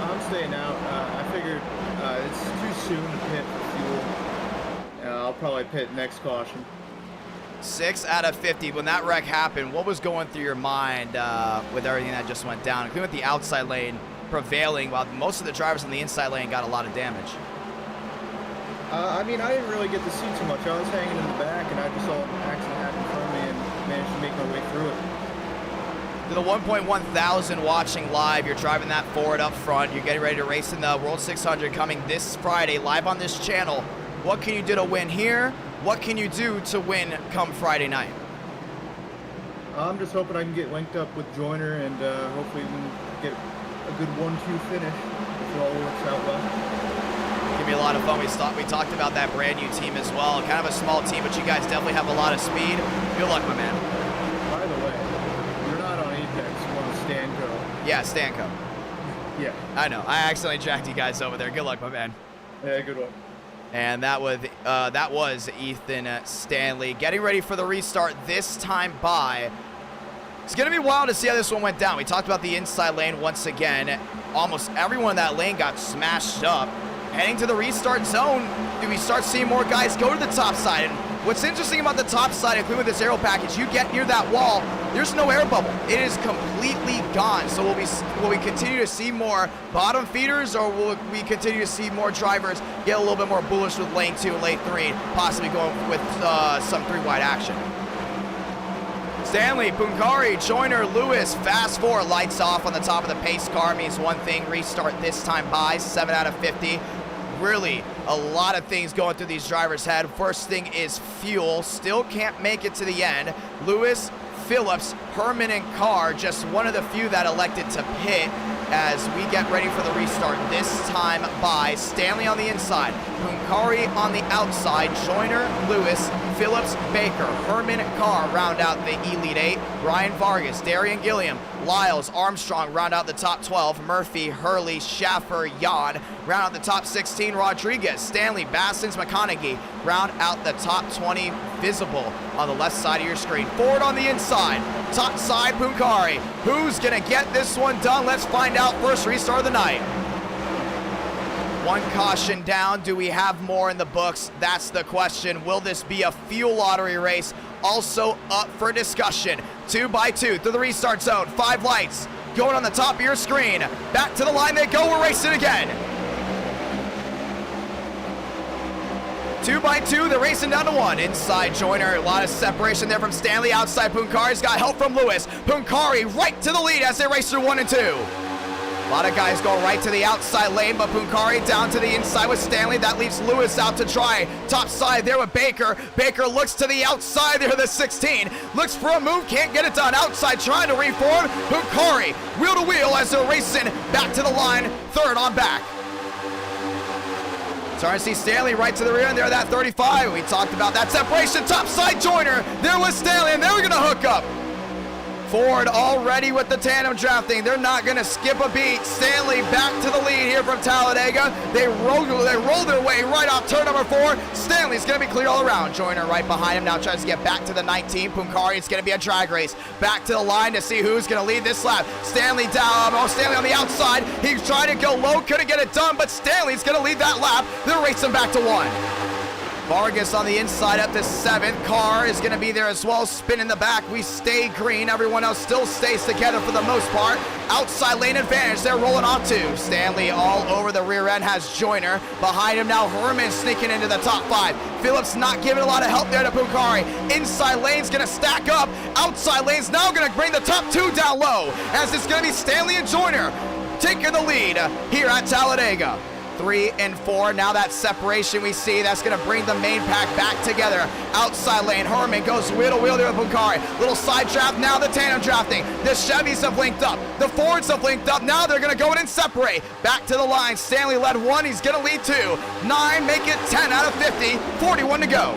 I'm staying out. I figured it's too soon to pit for fuel. I'll probably pit next caution. 6 out of 50. When that wreck happened, what was going through your mind with everything that just went down, including with the outside lane prevailing while most of the drivers on the inside lane got a lot of damage? I mean, I didn't really get to see too much. I was hanging in the back, and I just saw an accident happen in front of me and managed to make my way through it. To the 1.1 thousand watching live, you're driving that Ford up front. You're getting ready to race in the World 600 coming this Friday live on this channel. What can you do to win here? What can you do to win come Friday night? I'm just hoping I can get linked up with Joyner and hopefully we can get a good 1-2 finish if it all works out well. Give me a lot of fun. We talked about that brand new team as well. Kind of a small team, but you guys definitely have a lot of speed. Good luck, my man. By the way, you're not on Apex, you're on Stanco. Yeah, Stanco. Yeah. I know. I accidentally jacked you guys over there. Good luck, my man. Yeah, good one. And that was Ethan Stanley getting ready for the restart this time by. It's going to be wild to see how this one went down. We talked about the inside lane once again. Almost everyone in that lane got smashed up. Heading to the restart zone, do we start seeing more guys go to the top side? And what's interesting about the top side, including with this aero package, you get near that wall, there's no air bubble. It is completely gone. So will we continue to see more bottom feeders, or will we continue to see more drivers get a little bit more bullish with lane 2 and lane 3, possibly going with some 3-wide action? Stanley, Punkari, Joyner, Lewis, fast 4, lights off on the top of the pace car. Means one thing, restart this time by. 7 out of 50. Really a lot of things going through these drivers' head. First thing is fuel. Still can't make it to the end. Lewis, Phillips, Herman, and Carr, just one of the few that elected to pit as we get ready for the restart this time by. Stanley on the inside, Punkari on the outside, Joyner, Lewis, Phillips, Baker, Herman, Carr round out the Elite 8, Ryan Vargas, Darian Gilliam, Lyles, Armstrong round out the top 12, Murphy, Hurley, Schaffer, Jan round out the top 16, Rodriguez, Stanley, Bassins, McConaughey round out the top 20, visible on the left side of your screen. Ford on the inside, top side Punkari. Who's gonna get this one done? Let's find out. First restart of the night. One caution down. Do we have more in the books? That's the question. Will this be a fuel lottery race? Also up for discussion. 2 by 2 through the restart zone. 5 lights going on the top of your screen. Back to the line they go. We're racing again. 2 by 2, they're racing down to 1. Inside Joyner, a lot of separation there from Stanley. Outside Punkari's got help from Lewis. Punkari right to the lead as they race through 1 and 2. A lot of guys go right to the outside lane, but Punkari down to the inside with Stanley. That leaves Lewis out to try. Top side there with Baker. Baker looks to the outside there, the 16. Looks for a move, can't get it done. Outside trying to reform. Punkari wheel to wheel as they're racing back to the line. Third on back. Starting to see Stanley right to the rear end there, that 35. We talked about that separation. Top side Joyner. There was Stanley, and they were going to hook up. Ford already with the tandem drafting. They're not going to skip a beat. Stanley back to the lead here from Talladega. They roll their way right off turn number 4. Stanley's going to be cleared all around. Joyner right behind him now tries to get back to the 19. Punkari, it's going to be a drag race. Back to the line to see who's going to lead this lap. Stanley down. Stanley on the outside. He's trying to go low. Couldn't get it done, but Stanley's going to lead that lap. They're racing back to 1. Vargas on the inside up to 7th. Carr is going to be there as well. Spin in the back. We stay green. Everyone else still stays together for the most part. Outside lane advantage. They're rolling off too. Stanley all over the rear end has Joyner. Behind him now Herman sneaking into the top 5. Phillips not giving a lot of help there to Pukari. Inside lane's going to stack up. Outside lane's now going to bring the top 2 down low, as it's going to be Stanley and Joyner taking the lead here at Talladega. 3 and 4. Now that separation we see, that's going to bring the main pack back together. Outside lane, Herman goes wheel to wheel there with Pukari. Little side draft, now the tandem drafting. The Chevys have linked up. The Fords have linked up. Now they're going to go in and separate. Back to the line. Stanley led 1. He's going to lead 2. 9, make it 10 out of 50. 41 to go.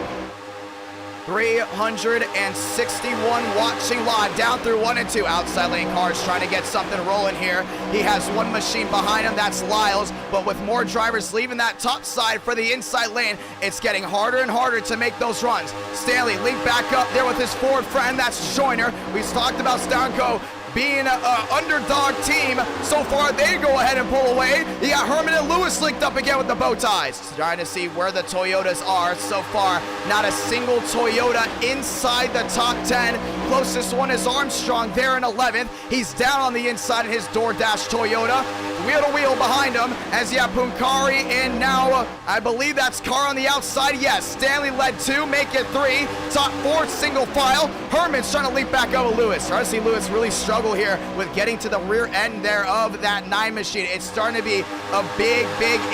361 watching live down through 1 and 2. Outside lane cars trying to get something rolling here. He has one machine behind him, that's Lyles, but with more drivers leaving that top side for the inside lane, it's getting harder and harder to make those runs. Stanley linked back up there with his Ford friend, that's Joyner. We've talked about Stanko being an underdog team. So far, they go ahead and pull away. You got Herman and Lewis linked up again with the bow ties. Trying to see where the Toyotas are. So far, not a single Toyota inside the top 10. Closest one is Armstrong there in 11th. He's down on the inside of his DoorDash Toyota. Wheel to wheel behind him as you have Punkari, and now I believe that's Carr on the outside. Yes, Stanley led 2, make it 3. Top 4 single file. Herman's trying to leap back over Lewis. Trying to see Lewis really struggle here with getting to the rear end there of that 9 machine. It's starting to be a big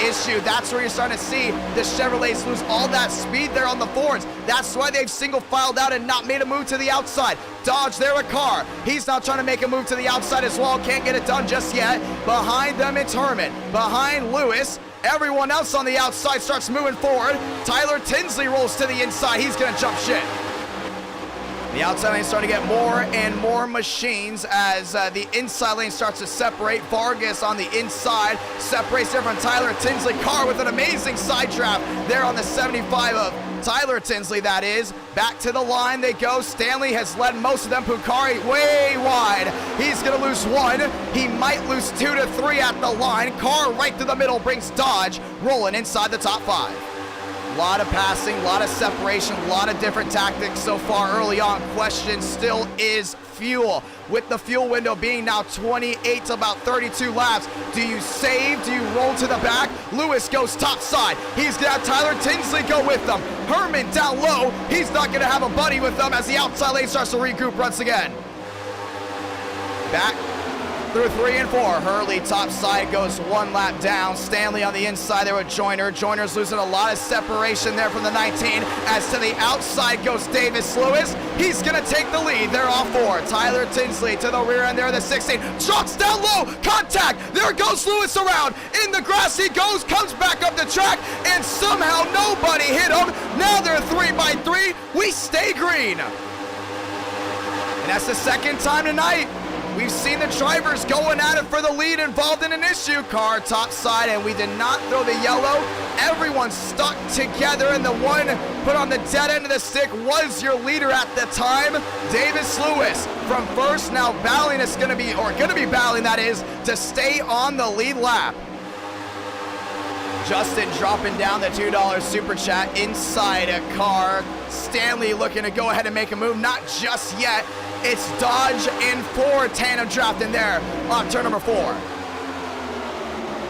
issue. That's where you're starting to see the Chevrolets lose all that speed there on the Fords. That's why they've single filed out and not made a move to the outside. Dodge there with Carr. He's now trying to make a move to the outside as well. Can't get it done just yet. Behind them, it's Herman. Behind Lewis, everyone else on the outside starts moving forward. Tyler Tinsley rolls to the inside. He's going to jump shit. The outside lane starting to get more and more machines as the inside lane starts to separate. Vargas on the inside separates there from Tyler Tinsley. Carr with an amazing side draft there on the 75 of Tyler Tinsley, that is. Back to the line they go. Stanley has led most of them. Pukari way wide. He's going to lose 1. He might lose 2 to 3 at the line. Carr right to the middle brings Dodge rolling inside the top 5. A lot of passing, a lot of separation, a lot of different tactics so far early on. Question still is fuel. With the fuel window being now 28 to about 32 laps, do you save? Do you roll to the back? Lewis goes top side. He's got Tyler Tinsley go with them. Herman down low. He's not going to have a buddy with them as the outside lane starts to regroup once again. Back through 3 and 4. Hurley top side goes 1 lap down. Stanley on the inside there with Joyner. Joyner's losing a lot of separation there from the 19. As to the outside goes Davis Lewis. He's going to take the lead. They're off 4. Tyler Tinsley to the rear end there, the 16. Trucks down low. Contact. There goes Lewis around. In the grass he goes. Comes back up the track. And somehow nobody hit him. Now they're 3 by 3. We stay green. And that's the second time tonight we've seen the drivers going at it for the lead, involved in an issue. Carr top side, and we did not throw the yellow. Everyone stuck together, and the one put on the dead end of the stick was your leader at the time, Davis Lewis. From first, now battling is going to be battling, that is, to stay on the lead lap. Justin dropping down the $2 super chat inside a car. Stanley looking to go ahead and make a move. Not just yet. It's Dodge and Ford tandem draft in there on turn number 4.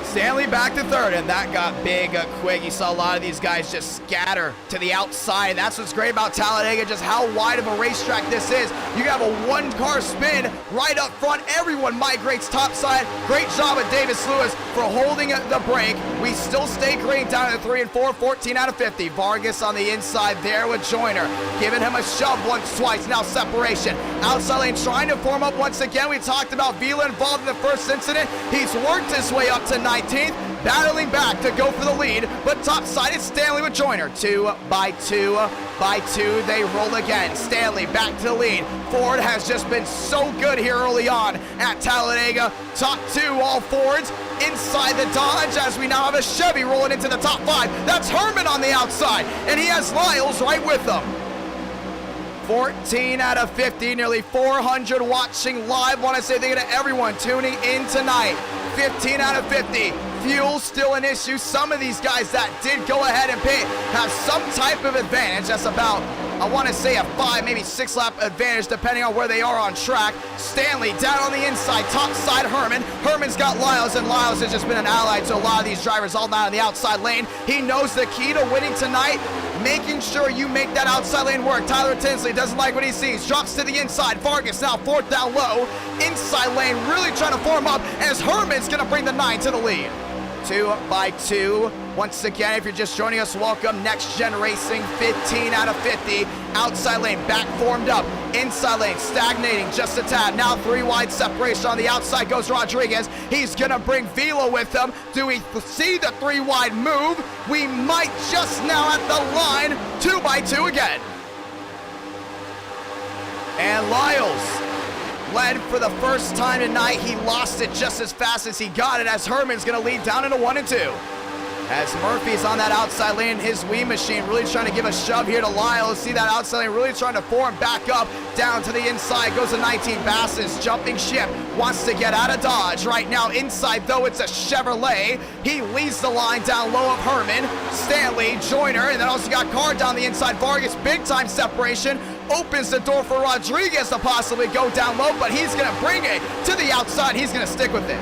Stanley back to 3rd, and that got big quick. You saw a lot of these guys just scatter to the outside, and that's what's great about Talladega, just how wide of a racetrack this is. You have a 1-car spin right up front. Everyone migrates topside. Great job of Davis Lewis for holding the brake. We still stay green down at 3 and 4, 14 out of 50. Vargas on the inside there with Joyner, giving him a shove once, twice. Now separation. Outside lane trying to form up once again. We talked about Vila involved in the first incident. He's worked his way up to 19th, battling back to go for the lead, but topside it's Stanley with Joyner. 2 by 2 by 2, they roll again. Stanley back to the lead. Ford has just been so good here early on at Talladega. Top 2, all Fords inside the Dodge as we now have a Chevy rolling into the top 5. That's Herman on the outside, and he has Lyles right with them. 14 out of 50, nearly 400 watching live. Want to say thank you to everyone tuning in tonight. 15 out of 50. Fuel still an issue. Some of these guys that did go ahead and pit have some type of advantage. That's about, I want to say, a 5, maybe 6 lap advantage depending on where they are on track. Stanley down on the inside, top side Herman. Herman's got Lyles, and Lyles has just been an ally to a lot of these drivers all night on the outside lane. He knows the key to winning tonight, making sure you make that outside lane work. Tyler Tinsley doesn't like what he sees, drops to the inside. Vargas now 4th down low. Inside lane really trying to form up as Herman's going to bring the 9 to the lead. 2 by 2. Once again, if you're just joining us, welcome. Next Gen Racing, 15 out of 50. Outside lane, back formed up. Inside lane, stagnating just a tad. Now 3 wide separation on the outside goes Rodriguez. He's gonna bring Vila with him. Do we see the 3 wide move? We might just now at the line. 2 by 2 again. And Lyles led for the first time tonight. He lost it just as fast as he got it, as Herman's gonna lead down into 1 and 2. As Murphy's on that outside lane, his Wii machine really trying to give a shove here to Lyles. See that outside lane really trying to form back up, down to the inside goes a 19. Basses, jumping ship, wants to get out of Dodge. Right now inside though, it's a Chevrolet. He leads the line down low of Herman. Stanley, Joyner, and then also got Carr down the inside. Vargas, big time separation. Opens the door for Rodriguez to possibly go down low, but he's gonna bring it to the outside. He's gonna stick with it.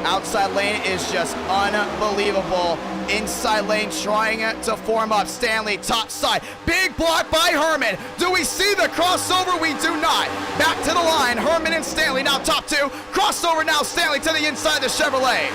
Outside lane is just unbelievable. Inside lane trying to form up. Stanley, top side. Big block by Herman. Do we see the crossover? We do not. Back to the line. Herman and Stanley now top 2. Crossover now. Stanley to the inside the Chevrolet.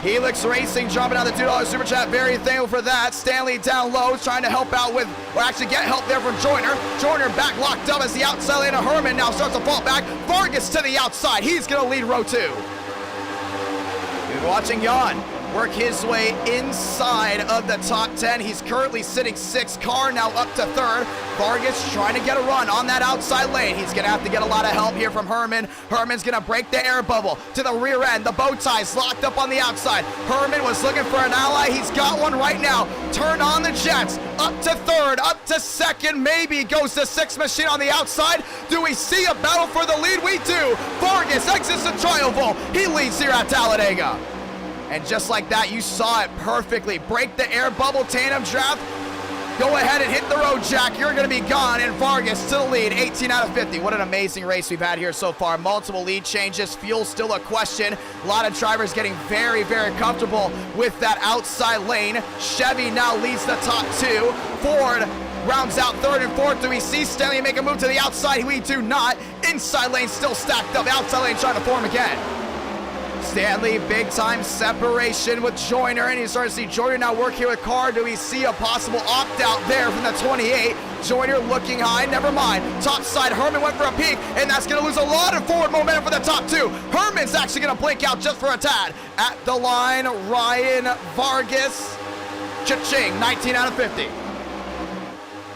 Helix Racing dropping out the $2 super chat. Very thankful for that. Stanley down low, trying to help out with, or actually get help there from Joyner. Joyner back locked up as the outside lane of Herman now starts to fall back. Vargas to the outside. He's going to lead row 2. You're watching Jan work his way inside of the top 10. He's currently sitting 6th. Carr now up to 3rd. Vargas trying to get a run on that outside lane. He's going to have to get a lot of help here from Herman. Herman's going to break the air bubble to the rear end. The bow tie's locked up on the outside. Herman was looking for an ally. He's got one right now. Turn on the jets. Up to 3rd, up to 2nd. Maybe goes the 6th machine on the outside. Do we see a battle for the lead? We do. Vargas exits the triumphal. He leads here at Talladega. And just like that, you saw it perfectly. Break the air bubble, tandem draft. Go ahead and hit the road, Jack. You're going to be gone. And Vargas to the lead, 18 out of 50. What an amazing race we've had here so far. Multiple lead changes. Fuel still a question. A lot of drivers getting very, very comfortable with that outside lane. Chevy now leads the top 2. Ford rounds out 3rd and 4th. Do we see Stanley make a move to the outside? We do not. Inside lane still stacked up. Outside lane trying to form again. Stanley, big time separation with Joyner, and you start to see Joyner now work here with Carr. Do we see a possible opt-out there from the 28? Joyner looking high, never mind. Top side, Herman went for a peek, and that's going to lose a lot of forward momentum for the top 2. Herman's actually going to blink out just for a tad. At the line, Ryan Vargas. Cha-ching, 19 out of 50.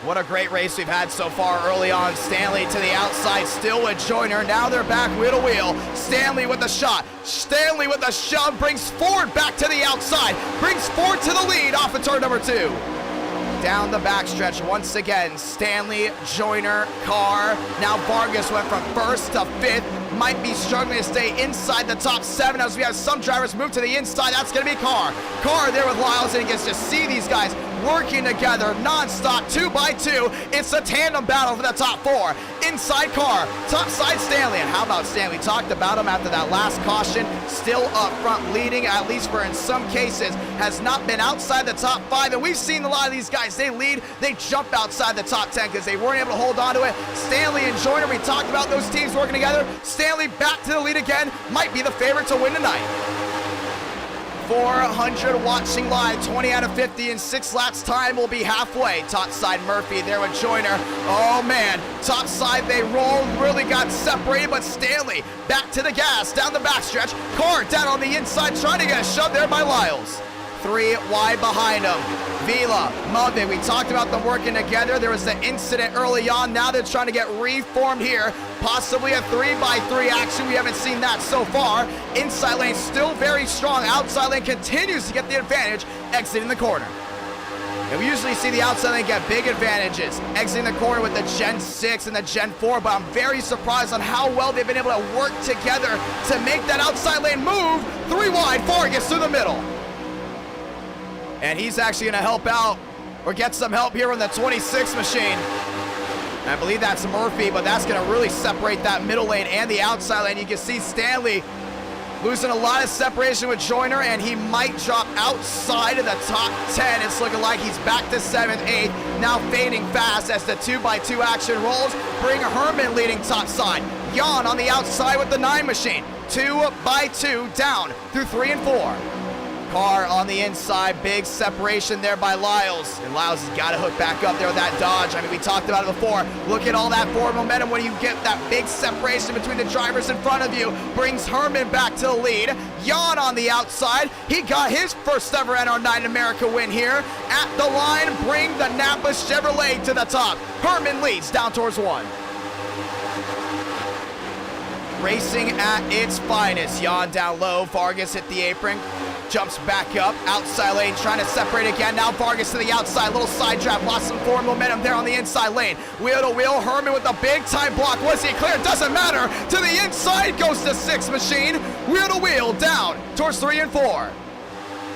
What a great race we've had so far early on. Stanley to the outside, still with Joyner. Now they're back wheel to wheel. Stanley with the shot. Stanley with the shove, brings Ford back to the outside. Brings Ford to the lead off of turn number 2. Down the backstretch once again. Stanley, Joyner, Carr. Now Vargas went from 1st to 5th. Might be struggling to stay inside the top 7 as we have some drivers move to the inside. That's going to be Carr. Carr there with Lyles, and he gets to see these guys working together non-stop, 2 by 2. It's a tandem battle for the top 4. Inside Carr, top side Stanley. And how about Stanley? We talked about him after that last caution. Still up front leading, at least for in some cases, has not been outside the top 5. And we've seen a lot of these guys, they lead, they jump outside the top 10 because they weren't able to hold on to it. Stanley and Joyner, we talked about those teams working together. Stanley back to the lead again, might be the favorite to win tonight. 400 watching live, 20 out of 50 in 6 laps time will be halfway. Top side Murphy there with Joyner. Oh man, top side they roll, really got separated, but Stanley back to the gas, down the backstretch. Carr down on the inside, trying to get a shove there by Lyles. 3 wide behind him. Vila, Mudvig, we talked about them working together. There was the incident early on. Now they're trying to get reformed here. Possibly a 3 by 3 action. We haven't seen that so far. Inside lane still very strong. Outside lane continues to get the advantage, exiting the corner. And we usually see the outside lane get big advantages, exiting the corner with the Gen 6 and the Gen 4, but I'm very surprised on how well they've been able to work together to make that outside lane move. 3 wide, Vargas through the middle. And he's actually gonna help out, or get some help here on the 26 machine. I believe that's Murphy, but that's gonna really separate that middle lane and the outside lane. You can see Stanley losing a lot of separation with Joyner, and he might drop outside of the top 10. It's looking like he's back to 7th, 8th, now fading fast as the 2x2 action rolls. Bring Herman leading top side. Jan on the outside with the 9 machine. 2x2 down through 3 and 4. Carr on the inside, big separation there by Lyles. And Lyles has got to hook back up there with that dodge. I mean, we talked about it before. Look at all that forward momentum when you get that big separation between the drivers in front of you. Brings Herman back to the lead. Jan on the outside. He got his first ever NR9 America win here. At the line, bring the Napa Chevrolet to the top. Herman leads down towards 1. Racing at its finest. Jan down low. Vargas hit the apron. Jumps back up, outside lane, trying to separate again. Now Vargas to the outside, little side draft, lost some forward momentum there on the inside lane. Wheel to wheel, Herman with a big time block. Was he clear? Doesn't matter. To the inside goes the 6 machine. Wheel to wheel, down towards 3 and 4.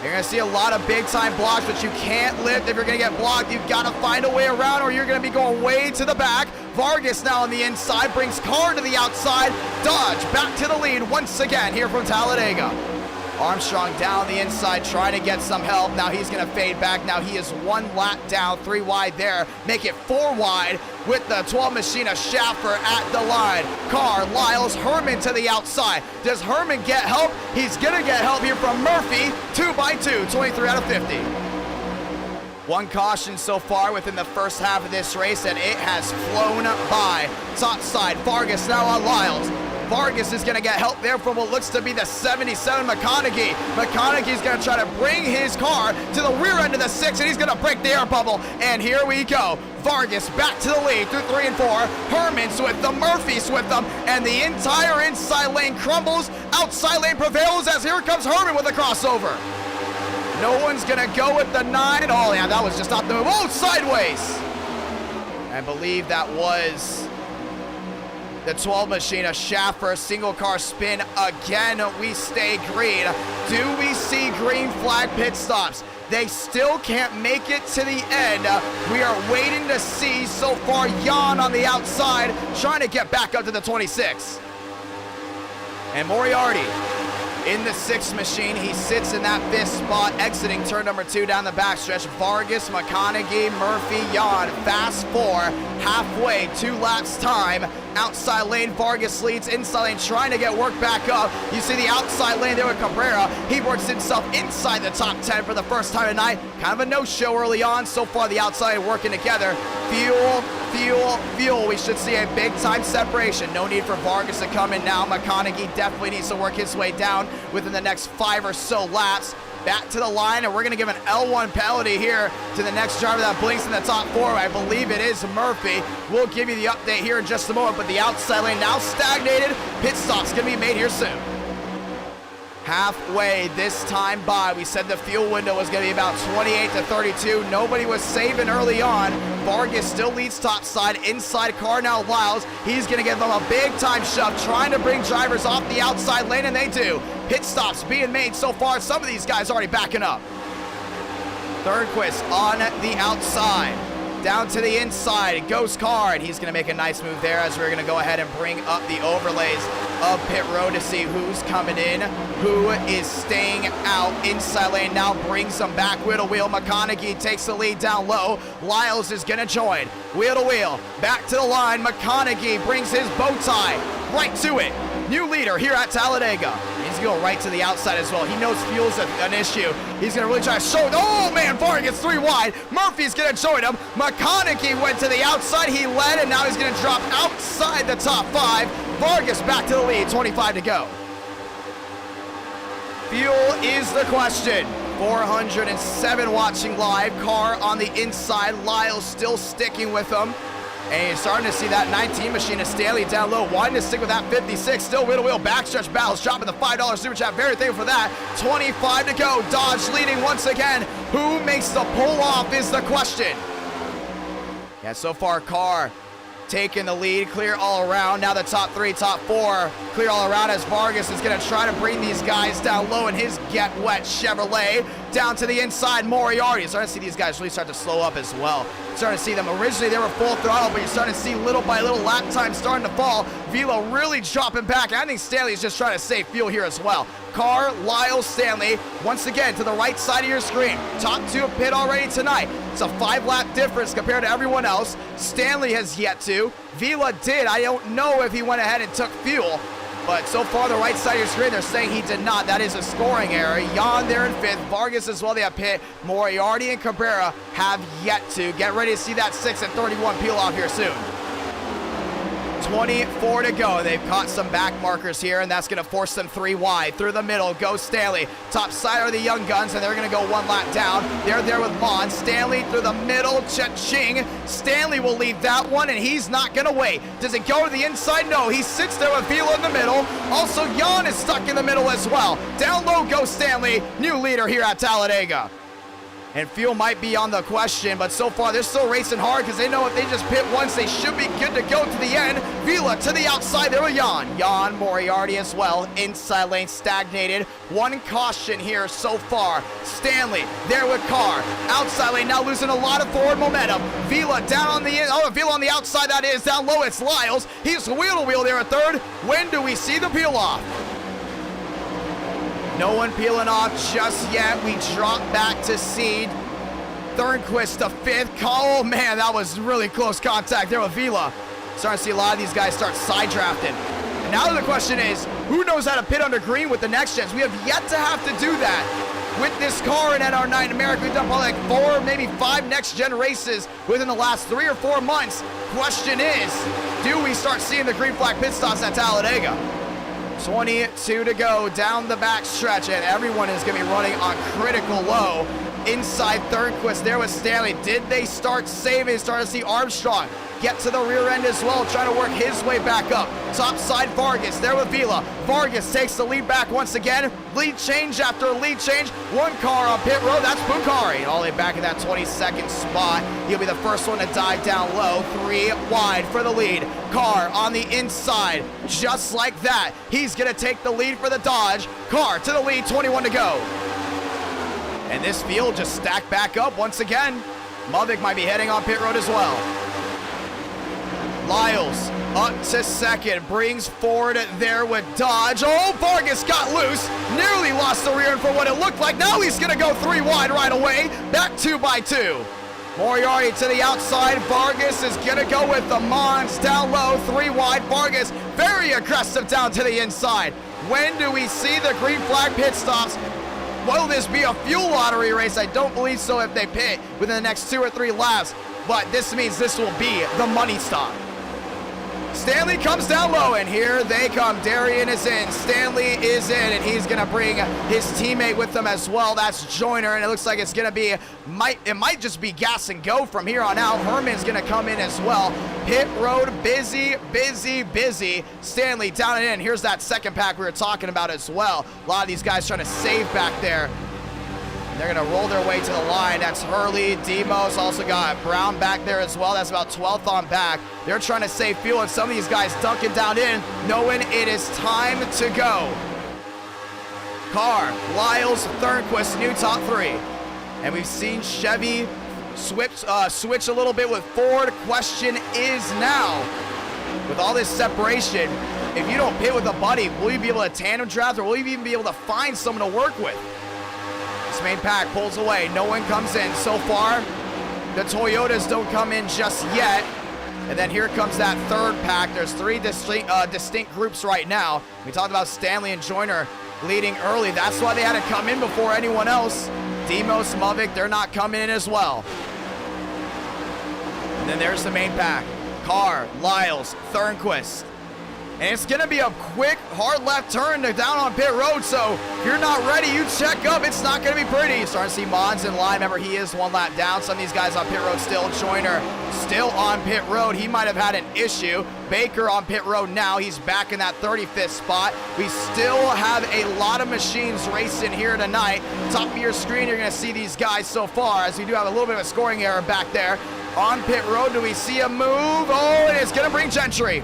You're gonna see a lot of big time blocks, but you can't lift if you're gonna get blocked. You've gotta find a way around or you're gonna be going way to the back. Vargas now on the inside, brings Carr to the outside. Dodge back to the lead once again here from Talladega. Armstrong down the inside, trying to get some help. Now he's gonna fade back. Now he is 1 lap down, 3 wide there. Make it 4 wide with the 12 machine of Schaffer at the line. Carr, Lyles, Herman to the outside. Does Herman get help? He's gonna get help here from Murphy. 2x2, 23 out of 50. 1 caution so far within the first half of this race, and it has flown by. Top side, Vargas now on Lyles. Vargas is going to get help there from what looks to be the 77 McConaughey. McConaughey's going to try to bring his car to the rear end of the 6, and he's going to break the air bubble. And here we go. Vargas back to the lead through 3 and 4. Herman's with them, Murphy's with them, and the entire inside lane crumbles. Outside lane prevails as here comes Herman with a crossover. No one's going to go with the 9. Oh, yeah, that was just off the move. Oh, sideways. I believe that was the 12 machine of Schaffer. Single car spin again. We stay green. Do we see green flag pit stops? They still can't make it to the end. We are waiting to see. So far, Jan on the outside trying to get back up to the 26. And Moriarty in the 6 machine. He sits in that 5th spot, exiting turn number 2 down the backstretch. Vargas, McConaughey, Murphy, Jan. Fast 4, halfway, 2 laps time. Outside lane, Vargas leads. Inside lane, trying to get work back up. You see the outside lane there with Cabrera. He works himself inside the top 10 for the first time tonight. Kind of a no-show early on. So far, the outside working together. Fuel, fuel, fuel. We should see a big-time separation. No need for Vargas to come in now. McConaughey definitely needs to work his way down within the next 5 or so laps. Back to the line, and we're going to give an L1 penalty here to the next driver that blinks in the top 4. I believe it is Murphy. We'll give you the update here in just a moment, but the outside lane now stagnated. Pit stop's going to be made here soon. Halfway this time by. We said the fuel window was going to be about 28 to 32. Nobody was saving early on. Vargas still leads topside. Inside car now Lyles. He's going to give them a big time shove, trying to bring drivers off the outside lane, and they do. Pit stops being made so far. Some of these guys already backing up. Thirdquist on the outside. Down to the inside, it goes Carr, and he's going to make a nice move there as we're going to go ahead and bring up the overlays of pit road to see who's coming in, who is staying out. Inside lane now brings them back. Wheel to wheel, McConaughey takes the lead down low. Lyles is going to join. Wheel to wheel, back to the line. McConaughey brings his bow tie right to it. New leader here at Talladega. He's going right to the outside as well. He knows fuel's an issue. He's going to really try to show it. Oh, man, Vargas 3 wide. Murphy's going to join him. McConaughey went to the outside. He led, and now he's going to drop outside the top 5. Vargas back to the lead, 25 to go. Fuel is the question. 407 watching live. Carr on the inside. Lyles still sticking with him. And you're starting to see that 19 machine of Stanley down low, wanting to stick with that 56. Still wheel-to-wheel backstretch battles, dropping the $5 super chat. Very thankful for that. 25 to go. Dodge leading once again. Who makes the pull off is the question. Yeah, so far, Carr taking the lead, clear all around. Now the top 3, top 4, clear all around as Vargas is going to try to bring these guys down low in his Get Wet Chevrolet. Down to the inside, Moriarty. Starting to see these guys really start to slow up as well. Starting to see them. Originally, they were full throttle, but you're starting to see little by little lap time starting to fall. Velo really dropping back. I think Stanley is just trying to save fuel here as well. Carr, Lyles, Stanley, once again to the right side of your screen. Top 2 pit already tonight. It's a 5-lap difference compared to everyone else. Stanley has yet to. Vila did. I don't know if he went ahead and took fuel, but so far the right side of your screen, they're saying he did not. That is a scoring error. Jan there in 5th. Vargas as well, they have pit. Moriarty and Cabrera have yet to. Get ready to see that 6 and 31 peel off here soon. 24 to go. They've caught some back markers here, and that's going to force them 3 wide. Through the middle goes Stanley. Top side are the Young Guns, and they're going to go 1 lap down. They're there with Mon. Stanley through the middle. Cha-ching. Stanley will lead that one, and he's not going to wait. Does it go to the inside? No. He sits there with Vila in the middle. Also, Jan is stuck in the middle as well. Down low goes Stanley. New leader here at Talladega. And fuel might be on the question, but so far they're still racing hard because they know if they just pit once, they should be good to go to the end. Vila to the outside there with Jan. Jan, Moriarty as well. Inside lane stagnated. 1 caution here so far. Stanley there with Carr. Outside lane now losing a lot of forward momentum. Vila down on the Vila on the outside, that is. Down low it's Lyles. He's wheel-to-wheel there at 3rd. When do we see the peel off? No one peeling off just yet. We drop back to seed. Thornquist to 5th. Oh, man, that was really close contact there with Vila. Starting to see a lot of these guys start side drafting. And now the question is, who knows how to pit under green with the next gens? We have yet to have to do that with this car in NR9 America. We've done probably like 4, maybe 5 next gen races within the last 3 or 4 months. Question is, do we start seeing the green flag pit stops at Talladega? 22 to go down the back stretch, and everyone is going to be running on critical low. Inside Thornquist there with Stanley. Did they start saving? Starting to see Armstrong get to the rear end as well, trying to work his way back up. Top side Vargas there with Vila. Vargas takes the lead back once again. Lead change after lead change. 1 car on pit road. That's Bukhari. All the way back in that 22nd spot. He'll be the first one to dive down low. 3 wide for the lead. Carr on the inside. Just like that. He's going to take the lead for the Dodge. Carr to the lead. 21 to go. And this field just stacked back up once again. Mavic might be heading on pit road as well. Lyles up to 2nd, brings forward there with Dodge. Oh, Vargas got loose, nearly lost the rear end for what it looked like. Now he's gonna go 3 wide right away, back 2 by 2. Moriarty to the outside. Vargas is gonna go with the Mons down low, 3 wide. Vargas very aggressive down to the inside. When do we see the green flag pit stops? Will this be a fuel lottery race? I don't believe so if they pit within the next 2 or 3 laps, but this means this will be the money stop. Stanley comes down low, and here they come. Darian is in, Stanley is in, and he's gonna bring his teammate with them as well. That's Joyner, and it looks like it's gonna be, it might just be gas and go from here on out. Herman's gonna come in as well. Pit road, busy, busy, busy. Stanley down and in. Here's that 2nd pack we were talking about as well. A lot of these guys trying to save back there. They're going to roll their way to the line. That's Hurley, Demos, also got Brown back there as well. That's about 12th on back. They're trying to save fuel, and some of these guys dunking down in, knowing it is time to go. Carr, Lyles, Thornquist, new top 3. And we've seen Chevy switch a little bit with Ford. Question is now, with all this separation, if you don't pit with a buddy, will you be able to tandem draft, or will you even be able to find someone to work with? This main pack pulls away. No one comes in. So far, the Toyotas don't come in just yet. And then here comes that 3rd pack. There's 3 distinct groups right now. We talked about Stanley and Joyner leading early. That's why they had to come in before anyone else. Demos, Mavic, they're not coming in as well. And then there's the main pack. Carr, Lyles, Thornquist. And it's going to be a quick, hard left turn to down on pit road. So if you're not ready, you check up. It's not going to be pretty. Starting to see Mons in line. Remember, he is one lap down. Some of these guys on pit road still. Joyner still on pit road. He might have had an issue. Baker on pit road now. He's back in that 35th spot. We still have a lot of machines racing here tonight. Top of your screen, you're going to see these guys so far, as we do have a little bit of a scoring error back there. On pit road, do we see a move? Oh, and it's going to bring Gentry.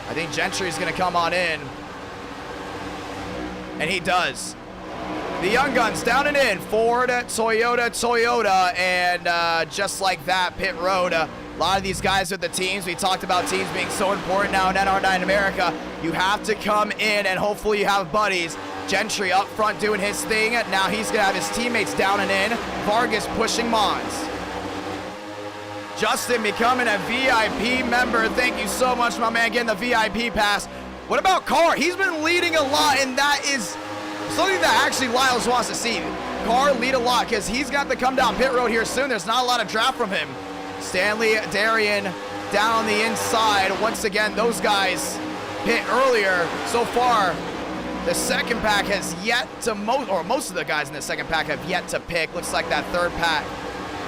I think Gentry's going to come on in. And he does. The Young Guns down and in. Ford, Toyota, and just like that, pit road. A lot of these guys with the teams, we talked about teams being so important now in NR9 America. You have to come in, and hopefully you have buddies. Gentry up front doing his thing. Now he's going to have his teammates down and in. Vargas pushing Mons. Justin becoming a VIP member. Thank you so much, my man, getting the VIP pass. What about Carr? He's been leading a lot, and that is something that actually Lyles wants to see. Carr lead a lot because he's got to come down pit road here soon. There's not a lot of draft from him. Stanley, Darian down on the inside. Once again, those guys hit earlier. So far, the second pack has yet to, most of the guys in the second pack have yet to pick. Looks like that third pack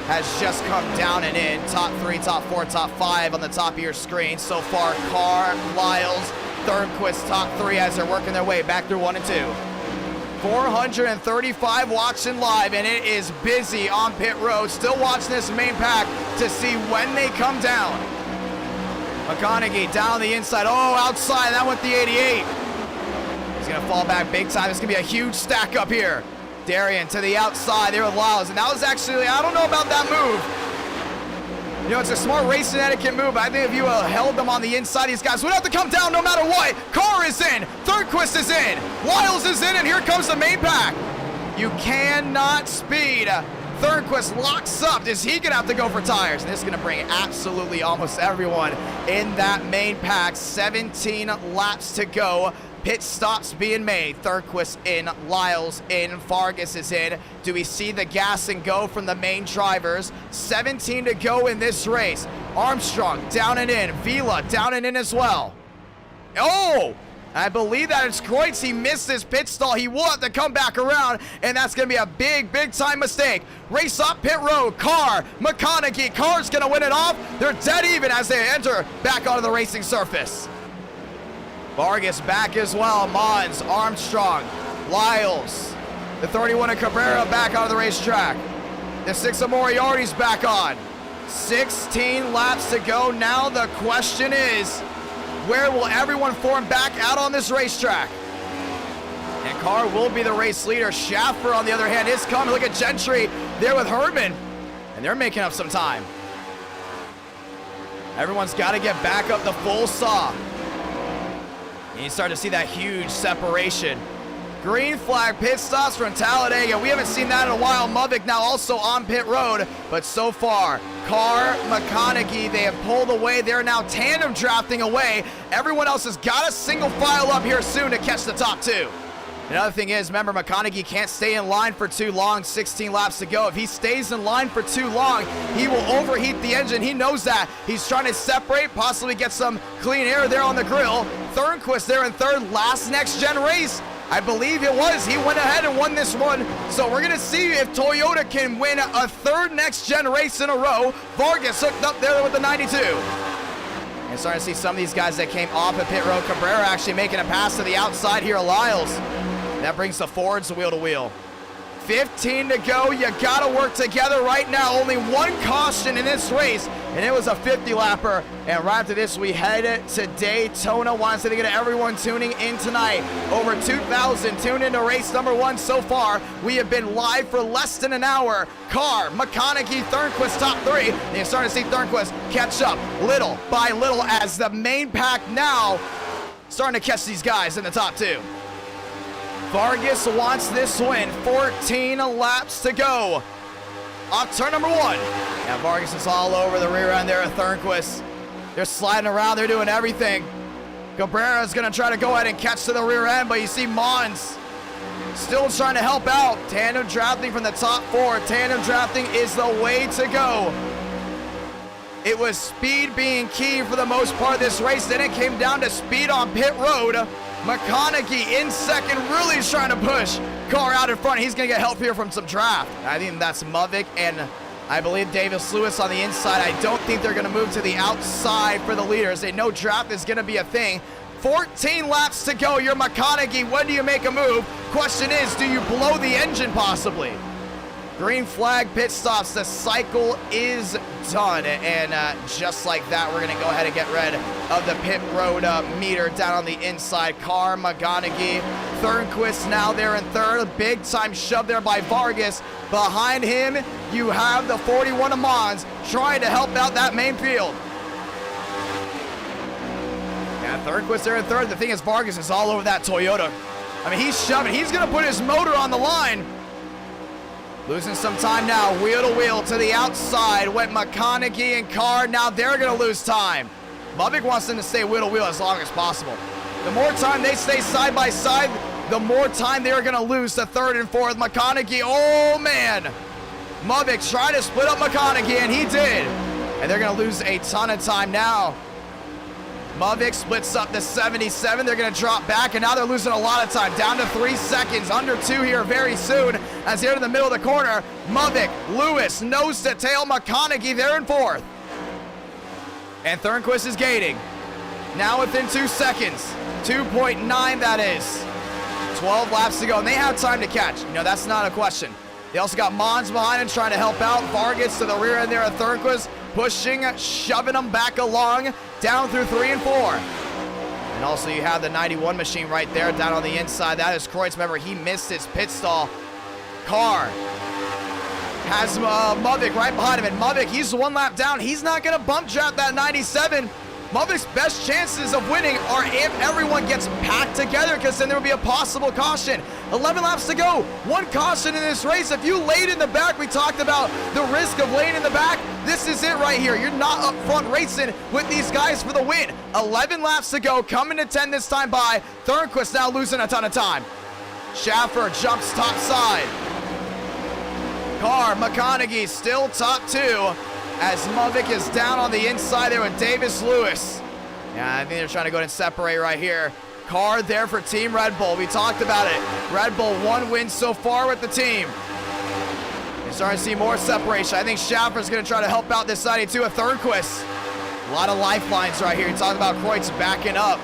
has just come down and in. Top 3, top 4, top 5 on the top of your screen. So far, Carr, Lyles, Thornquist, top 3 as they're working their way back through 1 and 2. 435 watching live, and it is busy on pit road. Still watching this main pack to see when they come down. McConaughey down the inside. Oh, outside. That went the 88. He's going to fall back big time. It's going to be a huge stack up here. Darian to the outside there with Lyles, and that was actually, I don't know about that move. You know, it's a smart racing etiquette move. I think if you held them on the inside, these guys would have to come down no matter what. Carr is in, Thornquist is in, Lyles is in, and here comes the main pack. You cannot speed. Thornquist locks up. Is he gonna have to go for tires? And this is gonna bring absolutely almost everyone in that main pack. 17 laps to go. Pit stops being made. Thornquist in, Lyles in, Vargas is in. Do we see the gas and go from the main drivers? 17 to go in this race. Armstrong down and in. Vila down and in as well. Oh! I believe that it's Kreutz. He missed his pit stall. He will have to come back around, and that's going to be a big, big time mistake. Race up pit road. Carr, McConaughey. Carr's going to win it off. They're dead even as they enter back onto the racing surface. Vargas back as well. Mons, Armstrong, Lyles. The 31 of Cabrera back onto the racetrack. The 6 of Moriarty's back on. 16 laps to go. Now the question is, where will everyone form back out on this racetrack? And Carr will be the race leader. Schaffer, on the other hand, is coming. Look at Gentry there with Herman. And they're making up some time. Everyone's got to get back up the full saw. And you start to see that huge separation. Green flag pit stops from Talladega. We haven't seen that in a while. Muvik now also on pit road. But so far, Carr, McConaughey, they have pulled away. They're now tandem drafting away. Everyone else has got a single file up here soon to catch the top 2. Another thing is, remember, McConaughey can't stay in line for too long. 16 laps to go. If he stays in line for too long, he will overheat the engine. He knows that. He's trying to separate, possibly get some clean air there on the grill. Thornquist there in third. Last next-gen race, I believe it was. He went ahead and won this one. So we're going to see if Toyota can win a third next-gen race in a row. Vargas hooked up there with the 92. And starting to see some of these guys that came off of pit road. Cabrera actually making a pass to the outside here, Lyles. That brings the Fords wheel to wheel. 15 to go. You got to work together right now. Only one caution in this race, and it was a 50-lapper. And right after this, we head to Daytona. Want to say thank you to everyone tuning in tonight. Over 2,000 tuned into race number 1 so far. We have been live for less than an hour. Carr, McConaughey, Thornquist top 3. And you're starting to see Thornquist catch up little by little as the main pack now starting to catch these guys in the top 2. Vargas wants this win. 14 laps to go. Off turn number 1. Yeah, Vargas is all over the rear end there of Thornquist. They're sliding around. They're doing everything. Cabrera is going to try to go ahead and catch to the rear end, but you see Mons still trying to help out. Tandem drafting from the top 4. Tandem drafting is the way to go. It was speed being key for the most part of this race. Then it came down to speed on pit road. McConaughey in second, really trying to push Carr out in front. He's going to get help here from some draft. I think that's Mavic and I believe Davis Lewis on the inside. I don't think they're going to move to the outside for the leaders. They know draft is going to be a thing. 14 laps to go. You're McConaughey. When do you make a move? Question is, do you blow the engine possibly? Green flag, pit stops. The cycle is done. And just like that, we're going to go ahead and get rid of the pit road meter down on the inside. Carr, McConaughey, Thornquist now there in third. Big time shove there by Vargas. Behind him, you have the 41 of Mons trying to help out that main field. Yeah, Thornquist there in third. The thing is, Vargas is all over that Toyota. I mean, he's shoving. He's going to put his motor on the line. Losing some time now, wheel to wheel to the outside. Went McConaughey and Carr. Now they're going to lose time. Mavic wants them to stay wheel to wheel as long as possible. The more time they stay side by side, the more time they're going to lose to third and fourth. McConaughey, oh man. Mavic tried to split up McConaughey, and he did. And they're going to lose a ton of time now. Mavic splits up to 77. They're going to drop back, and now they're losing a lot of time. Down to 3 seconds, under 2 here very soon. As they're in the middle of the corner, Mavic, Lewis, nose to tail, McConaughey there in fourth. And Thornquist is gating. Now within 2 seconds. 2.9 that is. 12 laps to go, and they have time to catch. You know, that's not a question. They also got Mons behind him trying to help out. Vargas to the rear end there of Thornquist, pushing, shoving them back along, down through 3 and 4. And also you have the 91 machine right there down on the inside. That is Kreutz. Remember, he missed his pit stall. Carr has Mavic right behind him, and Mavic, he's 1 lap down. He's not going to bump draft that 97. Mavic's best chances of winning are if everyone gets packed together, because then there will be a possible caution. 11 laps to go. 1 caution in this race. If you laid in the back, we talked about the risk of laying in the back. This is it right here. You're not up front racing with these guys for the win. 11 laps to go. Coming to 10 this time by. Thornquist now losing a ton of time. Schaffer jumps top side. Carr, McConaughey still top 2. As Mavic is down on the inside there with Davis Lewis. Yeah, I think they're trying to go ahead and separate right here. Carr there for Team Red Bull. We talked about it. Red Bull 1 win so far with the team. You're starting to see more separation. I think Schaffer's going to try to help out this side too with Thornquist. A lot of lifelines right here. You talk about Kreutz backing up.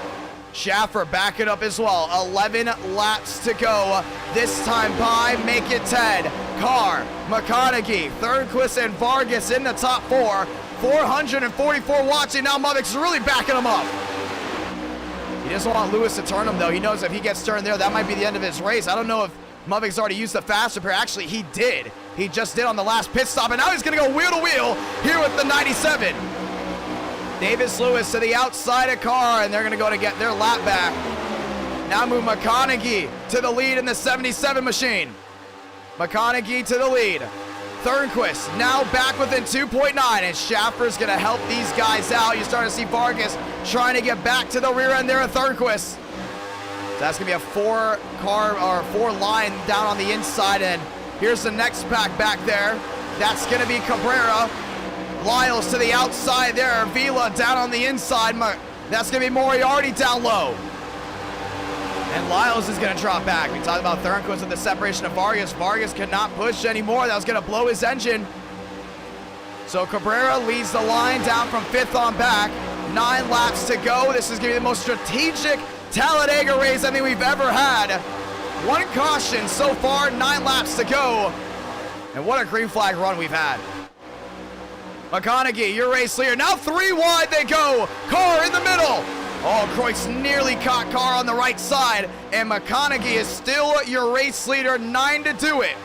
Schaffer backing up as well. 11 laps to go. This time by, make it 10. Carr, McConaughey, Thornquist, and Vargas in the top 4. 444 watching. Now Mavic's really backing him up. He doesn't want Lewis to turn him, though. He knows if he gets turned there, that might be the end of his race. I don't know if Mavic's already used the fast repair. Actually, he did. He just did on the last pit stop, and now he's going to go wheel to wheel here with the 97. Davis Lewis to the outside of Carr, and they're going to go to get their lap back. Now move McConaughey to the lead in the 77 machine. McConaughey to the lead. Thornquist now back within 2.9, and Schaffer's going to help these guys out. You're starting to see Vargas trying to get back to the rear end there of Thornquist. So that's going to be a 4 line down on the inside, and here's the next pack back there. That's going to be Cabrera. Lyles to the outside there. Vila down on the inside. That's going to be Moriarty down low. And Lyles is going to drop back. We talked about Thornquist with the separation of Vargas. Vargas cannot push anymore. That was going to blow his engine. So Cabrera leads the line down from 5th on back. 9 laps to go. This is going to be the most strategic Talladega race I think we've ever had. 1 caution so far. 9 laps to go. And what a green flag run we've had. McConaughey, your race leader. Now 3 wide they go. Carr in the middle. Oh, Kreutz nearly caught Carr on the right side. And McConaughey is still your race leader. 9 to do it.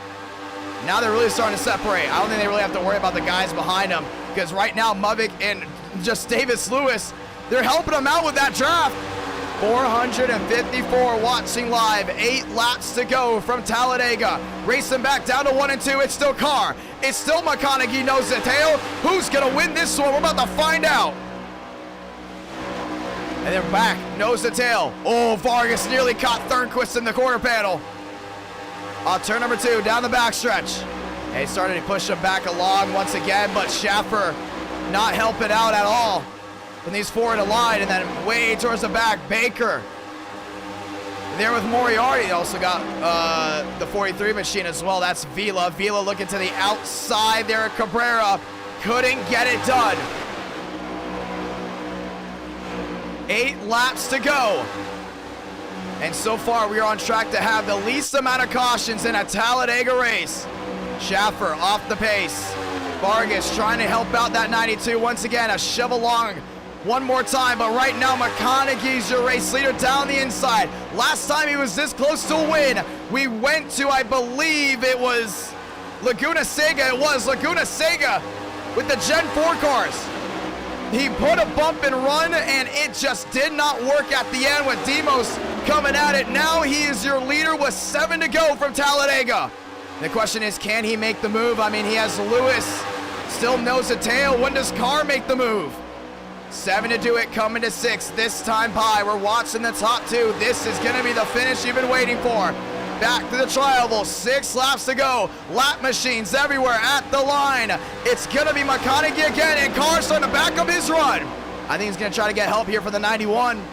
Now they're really starting to separate. I don't think they really have to worry about the guys behind them, because right now Mavic and just Davis Lewis, they're helping them out with that draft. 454 watching live. 8 laps to go from Talladega. Racing back down to 1 and 2. It's still Carr. It's still McConaughey nose to tail. Who's going to win this one? We're about to find out. And they're back, nose to tail. Oh, Vargas nearly caught Thornquist in the quarter panel. Turn number 2, down the backstretch. They started to push him back along once again, but Schaffer not helping out at all from these four in a line, and then way towards the back, Baker. There with Moriarty, also got the 43 machine as well. That's Vila. Vila looking to the outside there at Cabrera. Couldn't get it done. 8 laps to go. And so far, we are on track to have the least amount of cautions in a Talladega race. Schaffer off the pace. Vargas trying to help out that 92. Once again, a shove along one more time, but right now McConaughey's your race leader down the inside. Last time he was this close to a win, we went to, I believe it was Laguna Seca. It was Laguna Seca with the Gen 4 cars. He put a bump and run, and it just did not work at the end with Demos coming at it. Now he is your leader with 7 to go from Talladega. The question is, can he make the move? I mean, he has Lewis still nose to tail. When does Carr make the move? 7 to do it, coming to 6, this time by. We're watching the top 2. This is gonna be the finish you've been waiting for. Back to the tri-oval, 6 laps to go. Lap machines everywhere at the line. It's gonna be McConaughey again, and Carr starting to back up his run. I think he's gonna try to get help here for the 91.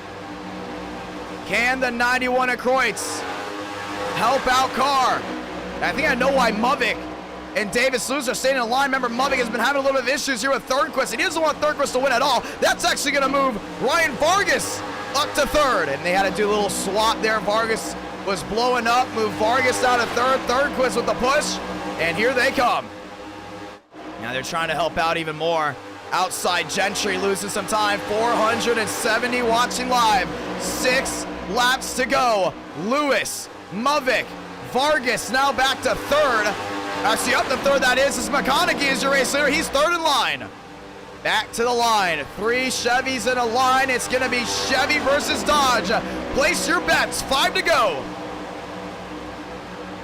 Can the 91 at Kreutz help out Carr? I think I know why Mubik and Davis Lewis are staying in line. Remember, Mubik has been having a little bit of issues here with Thornquist, and he doesn't want Thornquist to win at all. That's actually going to move Ryan Vargas up to 3rd, and they had to do a little swap there. Vargas was blowing up, moved Vargas out of 3rd. Thornquist with the push, and here they come. Now they're trying to help out even more. Outside, Gentry losing some time. 470 watching live. 6 laps to go. Lewis, Mubik, Vargas now back to 3rd. Actually, up to 3rd, that is McConaughey is your race leader. He's 3rd in line. Back to the line. 3 Chevys in a line. It's going to be Chevy versus Dodge. Place your bets. 5 to go.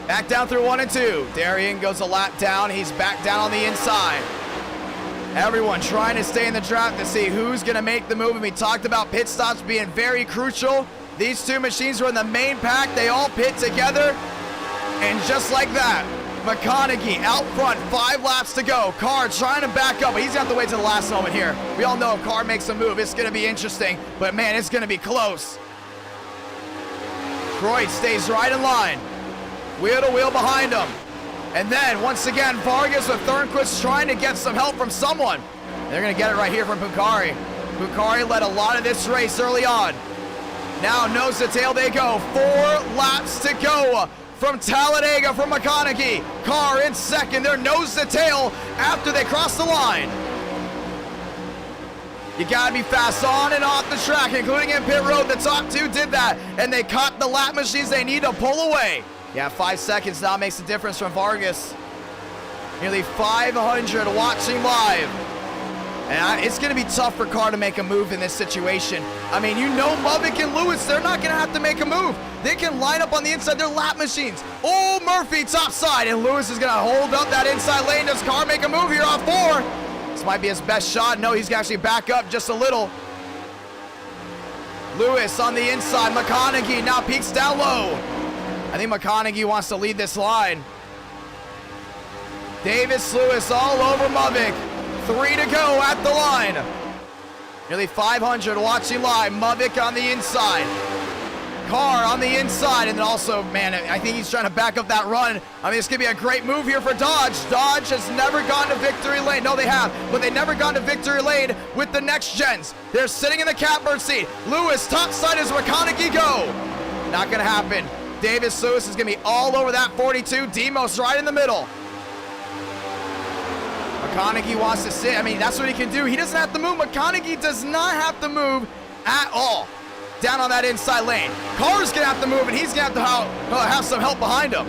Back down through 1 and 2. Darian goes a lap down. He's back down on the inside. Everyone trying to stay in the draft to see who's going to make the move. And we talked about pit stops being very crucial. These 2 machines were in the main pack. They all pit together. And just like that, McConaughey out front, 5 laps to go. Carr trying to back up, but he's going to have to wait to the last moment here. We all know if Carr makes a move, it's going to be interesting, but man, it's going to be close. Kreutz stays right in line. Wheel to wheel behind him. And then, once again, Vargas with Thornquist trying to get some help from someone. They're going to get it right here from Pukari. Pukari led a lot of this race early on. Now nose to tail they go. 4 laps to go from Talladega from McConaughey. Carr in 2nd. They're nose to tail after they cross the line. You gotta be fast on and off the track, including in pit road. The top 2 did that, and they caught the lap machines they need to pull away. Yeah, 5 seconds now makes a difference from Vargas. Nearly 500 watching live. And it's going to be tough for Carr to make a move in this situation. I mean, you know Mubik and Lewis, they're not going to have to make a move. They can line up on the inside, they're lap machines. Oh, Murphy top side, and Lewis is going to hold up that inside lane. Does Carr make a move here on 4? This might be his best shot. No, he's going to actually back up just a little. Lewis on the inside, McConaughey now peeks down low. I think McConaughey wants to lead this line. Davis Lewis all over Mubik. 3 to go at the line. Nearly 500 watching live. Mubik on the inside. Carr on the inside. And then also, man, I think he's trying to back up that run. I mean, it's going to be a great move here for Dodge. Dodge has never gone to victory lane. No, they have, but they never gone to victory lane with the next gens. They're sitting in the catbird seat. Lewis, top side is McConaughey go. Not going to happen. Davis Lewis is going to be all over that 42. Demos right in the middle. McConaughey wants to sit. I mean, that's what he can do. He doesn't have to move. McConaughey does not have to move at all down on that inside lane. Carr's going to have to move, and he's going to have to have some help behind him.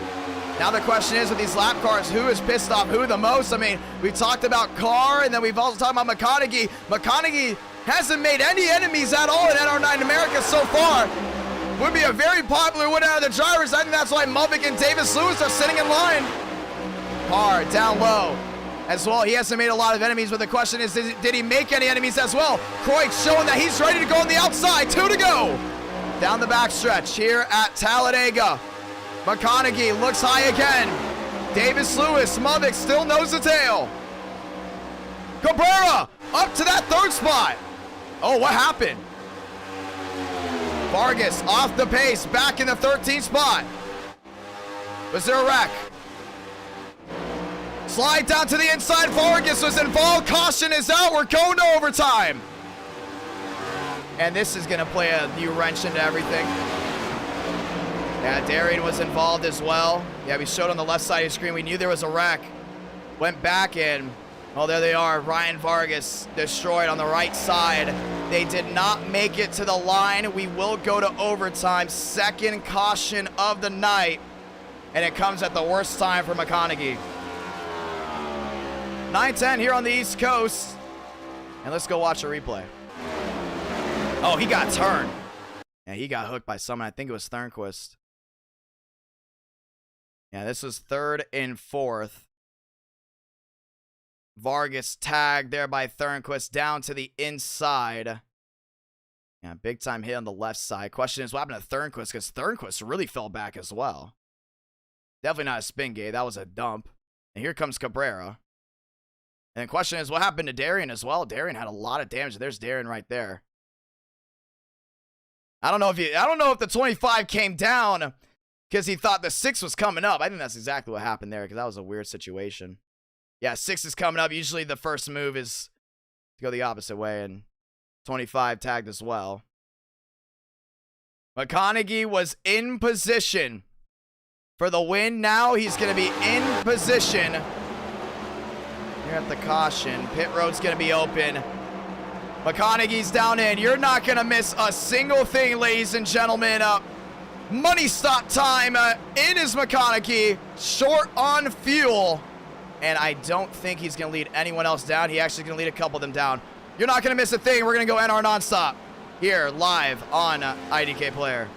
Now the question is, with these lap cars, who is pissed off who the most? I mean, we've talked about Carr, and then we've also talked about McConaughey. McConaughey hasn't made any enemies at all in NR9 America so far. Would be a very popular win out of the drivers. I think that's why Mubik and Davis Lewis are sitting in line. Carr down low as well. He hasn't made a lot of enemies, but the question is, did he make any enemies as well? Kreutz showing that he's ready to go on the outside. 2 to go. Down the backstretch here at Talladega. McConaughey looks high again. Davis Lewis, Mubik still nose to tail. Cabrera up to that third spot. Oh, what happened? Vargas off the pace, back in the 13th spot. Was there a wreck? Slide down to the inside. Vargas was involved. Caution is out. We're going to overtime. And this is going to play a new wrench into everything. Yeah, Darian was involved as well. Yeah, we showed on the left side of the screen. We knew there was a wreck. Went back in. Oh, there they are. Ryan Vargas destroyed on the right side. They did not make it to the line. We will go to overtime. Second caution of the night. And it comes at the worst time for McConaughey. 9-10 here on the East Coast. And let's go watch a replay. Oh, he got turned. Yeah, he got hooked by someone. I think it was Thornquist. Yeah, this was 3rd and 4th. Vargas tagged there by Thornquist down to the inside. Yeah, big time hit on the left side. Question is, what happened to Thornquist? Because Thornquist really fell back as well. Definitely not a spin gate. That was a dump. And here comes Cabrera. And the question is, what happened to Darian as well? Darian had a lot of damage. There's Darian right there. I don't know if the 25 came down because he thought the 6 was coming up. I think that's exactly what happened there because that was a weird situation. Yeah, 6 is coming up. Usually the first move is to go the opposite way, and 25 tagged as well. McConaughey was in position for the win. Now he's going to be in position. Here at the caution. Pit road's going to be open. McConaughey's down in. You're not going to miss a single thing, ladies and gentlemen. Money stop time. In is McConaughey. Short on fuel. And I don't think he's going to lead anyone else down. He actually going to lead a couple of them down. You're not going to miss a thing. We're going to go NR nonstop here live on IDK Player.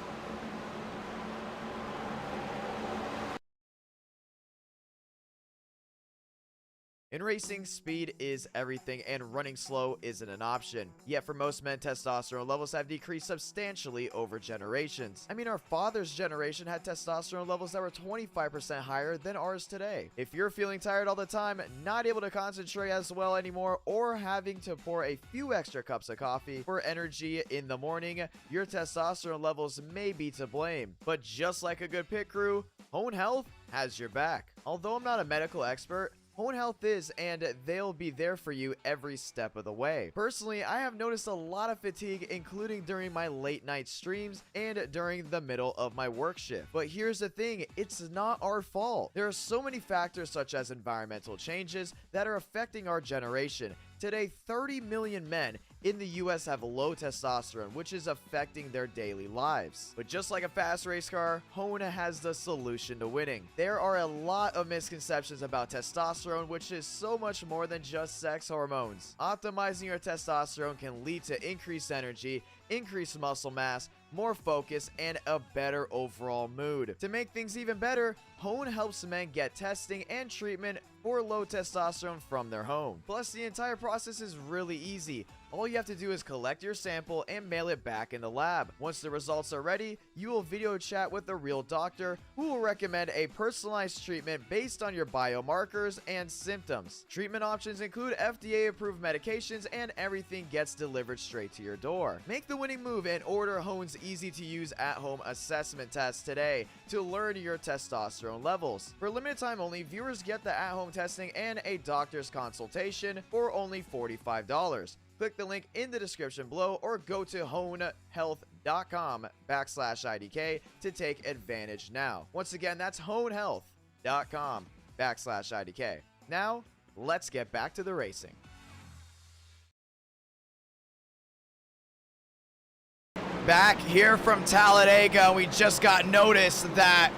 In racing, speed is everything, and running slow isn't an option. Yet for most men, testosterone levels have decreased substantially over generations. I mean, our father's generation had testosterone levels that were 25% higher than ours today. If you're feeling tired all the time, not able to concentrate as well anymore, or having to pour a few extra cups of coffee for energy in the morning, your testosterone levels may be to blame. But just like a good pit crew, Hone Health has your back. Although I'm not a medical expert, Hone Health is, and they'll be there for you every step of the way. Personally, I have noticed a lot of fatigue, including during my late night streams and during the middle of my work shift. But here's the thing, it's not our fault. There are so many factors such as environmental changes that are affecting our generation. Today, 30 million men in the US have low testosterone, which is affecting their daily lives. But just like a fast race car, Hone has the solution to winning. There are a lot of misconceptions about testosterone, which is so much more than just sex hormones. Optimizing your testosterone can lead to increased energy, increased muscle mass, more focus, and a better overall mood. To make things even better, Hone helps men get testing and treatment for low testosterone from their home. Plus, the entire process is really easy. All you have to do is collect your sample and mail it back in the lab. Once the results are ready, you will video chat with a real doctor who will recommend a personalized treatment based on your biomarkers and symptoms. Treatment options include FDA-approved medications, and everything gets delivered straight to your door. Make the winning move and order Hone's easy-to-use at-home assessment test today to learn your testosterone levels. For a limited time only, viewers get the at-home testing and a doctor's consultation for only $45. Click the link in the description below or go to honehealth.com/IDK to take advantage now. Once again, that's honehealth.com/IDK. Now, let's get back to the racing. Back here from Talladega, we just got notice that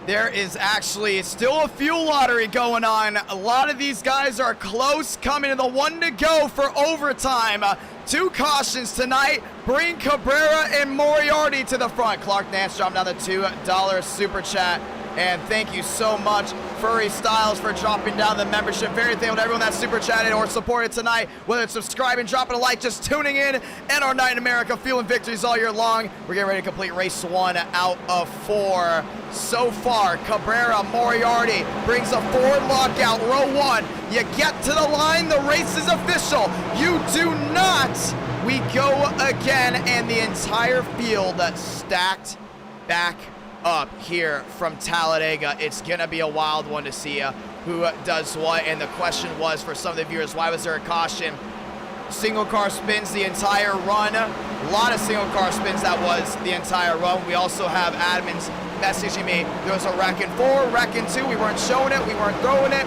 there is actually still a fuel lottery going on. A lot of these guys are close, coming to the one to go for overtime. 2 cautions tonight. Bring Cabrera and Moriarty to the front. Clark Nance dropped down the $2 super chat. And thank you so much, Furry Styles, for dropping down the membership. Very thankful to everyone that super chatted or supported tonight, whether it's subscribing, dropping a like, just tuning in, and our night in America, feeling victories all year long. We're getting ready to complete race 1 out of 4. So far, Cabrera Moriarty brings a forward lockout, row 1. You get to the line, the race is official. You do not. We go again, and the entire field stacked back up here from Talladega. It's gonna be a wild one to see who does what. And the question was for some of the viewers, why was there a caution? Single car spins the entire run. A lot of single car spins that was the entire run. We also have admins messaging me. There was a wrecking 4, wrecking 2. We weren't showing it, we weren't throwing it.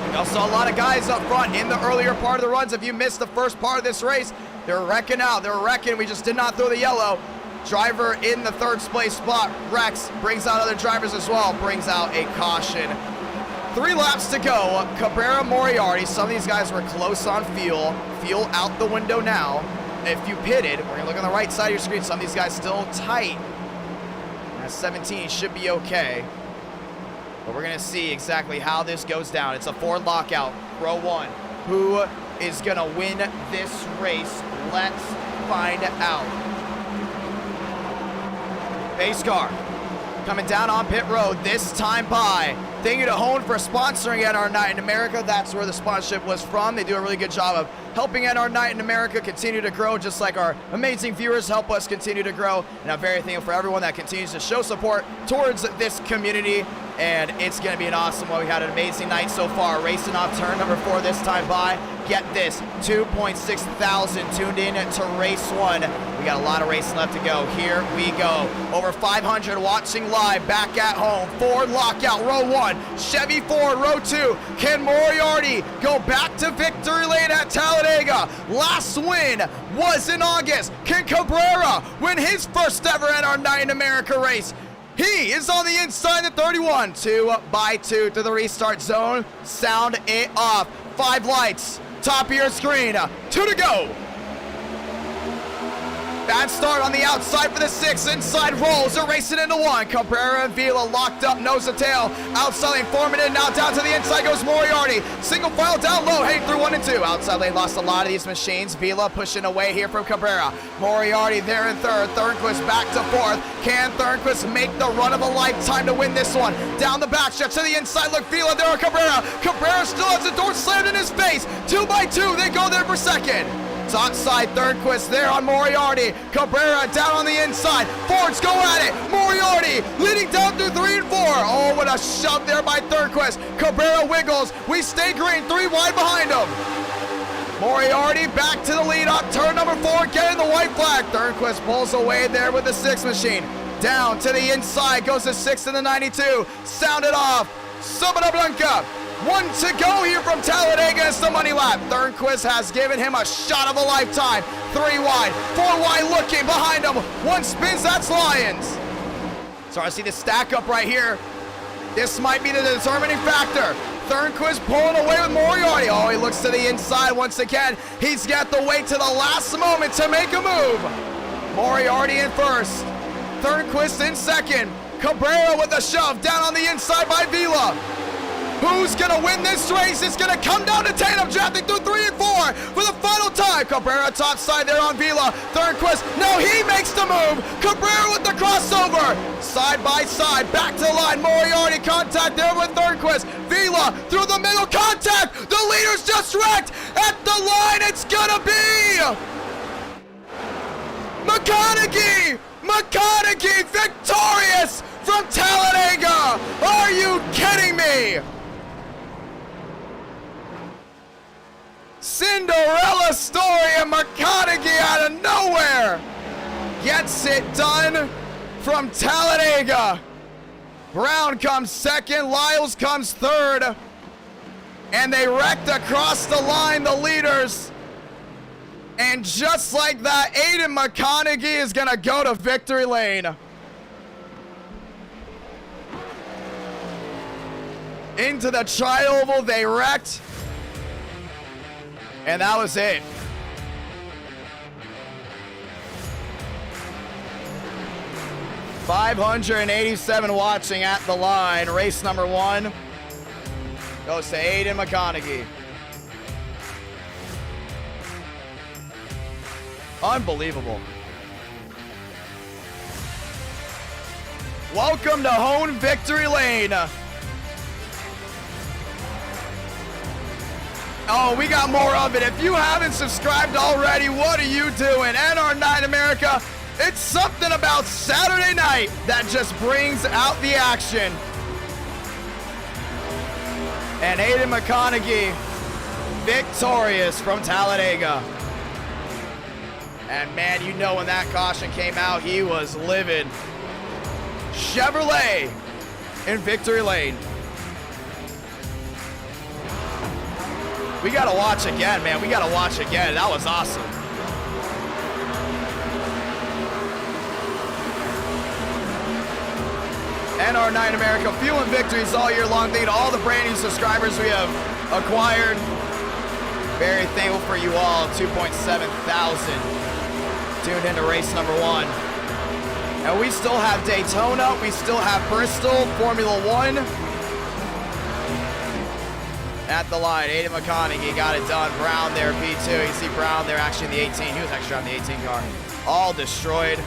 We also saw a lot of guys up front in the earlier part of the runs. If you missed the first part of this race, they were wrecking out. They were wrecking. We just did not throw the yellow. Driver in the third place spot, Rex, brings out other drivers as well, brings out a caution. 3 laps to go. Cabrera Moriarty, some of these guys were close on fuel. Fuel out the window now. If you pitted, we're gonna look on the right side of your screen. Some of these guys still tight. That's 17, should be okay. But we're gonna see exactly how this goes down. It's a forward lockout, row 1. Who is gonna win this race? Let's find out. Base car coming down on pit road, this time by. Thank you to Hone for sponsoring NR Night in America. That's where the sponsorship was from. They do a really good job of helping NR Night in America continue to grow, just like our amazing viewers help us continue to grow. And I'm very thankful for everyone that continues to show support towards this community. And it's going to be an awesome one. We had an amazing night so far. Racing off turn number 4 this time by. Get this, 2.6 thousand tuned in to race 1. We got a lot of racing left to go. Here we go. Over 500 watching live back at home. Forward lockout, row 1. Chevy Ford, row 2. Can Moriarty go back to victory lane at Talladega? Last win was in August. Can Cabrera win his first ever NR Night in America race? He is on the inside of 31. 2 by 2 to the restart zone. Sound it off. 5 lights. Top of your screen. 2 to go. Bad start on the outside for the 6. Inside rolls. They're racing into 1. Cabrera and Vila locked up nose to tail. Outside lane forming in. Now down to the inside goes Moriarty. Single file down low. Heading through 1 and 2. Outside lane lost a lot of these machines. Vila pushing away here from Cabrera. Moriarty there in 3rd. Thornquist back to 4th. Can Thornquist make the run of a lifetime to win this one? Down the backstretch to the inside. Look, Vila there on Cabrera. Cabrera still has the door slammed in his face. 2 by 2. They go there for 2nd. Top side, Thornquist there on Moriarty. Cabrera down on the inside. Fords go at it. Moriarty leading down through 3 and 4. Oh, what a shove there by Thornquist. Cabrera wiggles. We stay green, 3 wide behind him. Moriarty back to the lead on turn number 4, getting the white flag. Thornquist pulls away there with the 6 machine. Down to the inside goes the 6 and the 92. Sounded off. Sabana Blanca. 1 to go here from Talladega. It's the money lap. Thornquist has given him a shot of a lifetime. 3 wide, 4 wide looking behind him. 1 spins, that's Lions. So I see the stack up right here. This might be the determining factor. Thornquist pulling away with Moriarty. Oh, he looks to the inside once again. He's got to wait to the last moment to make a move. Moriarty in 1st. Thornquist in 2nd. Cabrera with a shove down on the inside by Vila. Who's gonna win this race? It's gonna come down to tandem drafting through 3 and 4 for the final time. Cabrera top side there on Vila. Thornquist, no, he makes the move. Cabrera with the crossover. Side by side, back to the line. Moriarty contact there with Thornquist. Vila through the middle, contact. The leader's just wrecked at the line. It's gonna be McConaughey. McConaughey victorious from Talladega. Are you kidding me? Cinderella story, and McConaughey out of nowhere gets it done from Talladega. Brown comes 2nd, Lyles comes 3rd, and they wrecked across the line, the leaders. And just like that, Aiden McConaughey is gonna go to victory lane. Into the tri-oval, they wrecked. And that was it. 587 watching at the line. Race number 1 goes to Aiden McConaughey. Unbelievable. Welcome to Hone Victory Lane. Oh, we got more of it. If you haven't subscribed already, what are you doing? NR9 America, it's something about Saturday night that just brings out the action. And Aiden McConaughey, victorious from Talladega. And man, you know when that caution came out, he was livid. Chevrolet in victory lane. We gotta watch again, man. We gotta watch again. That was awesome. NR9 America, fueling victories all year long. Thank you to all the brand new subscribers we have acquired. Very thankful for you all. 2.7 thousand tuned into race number 1. And we still have Daytona. We still have Bristol, Formula 1. At the line, Aiden McConaughey got it done. Brown there, P2. You see Brown there actually in the 18. He was actually on the 18 car. All destroyed.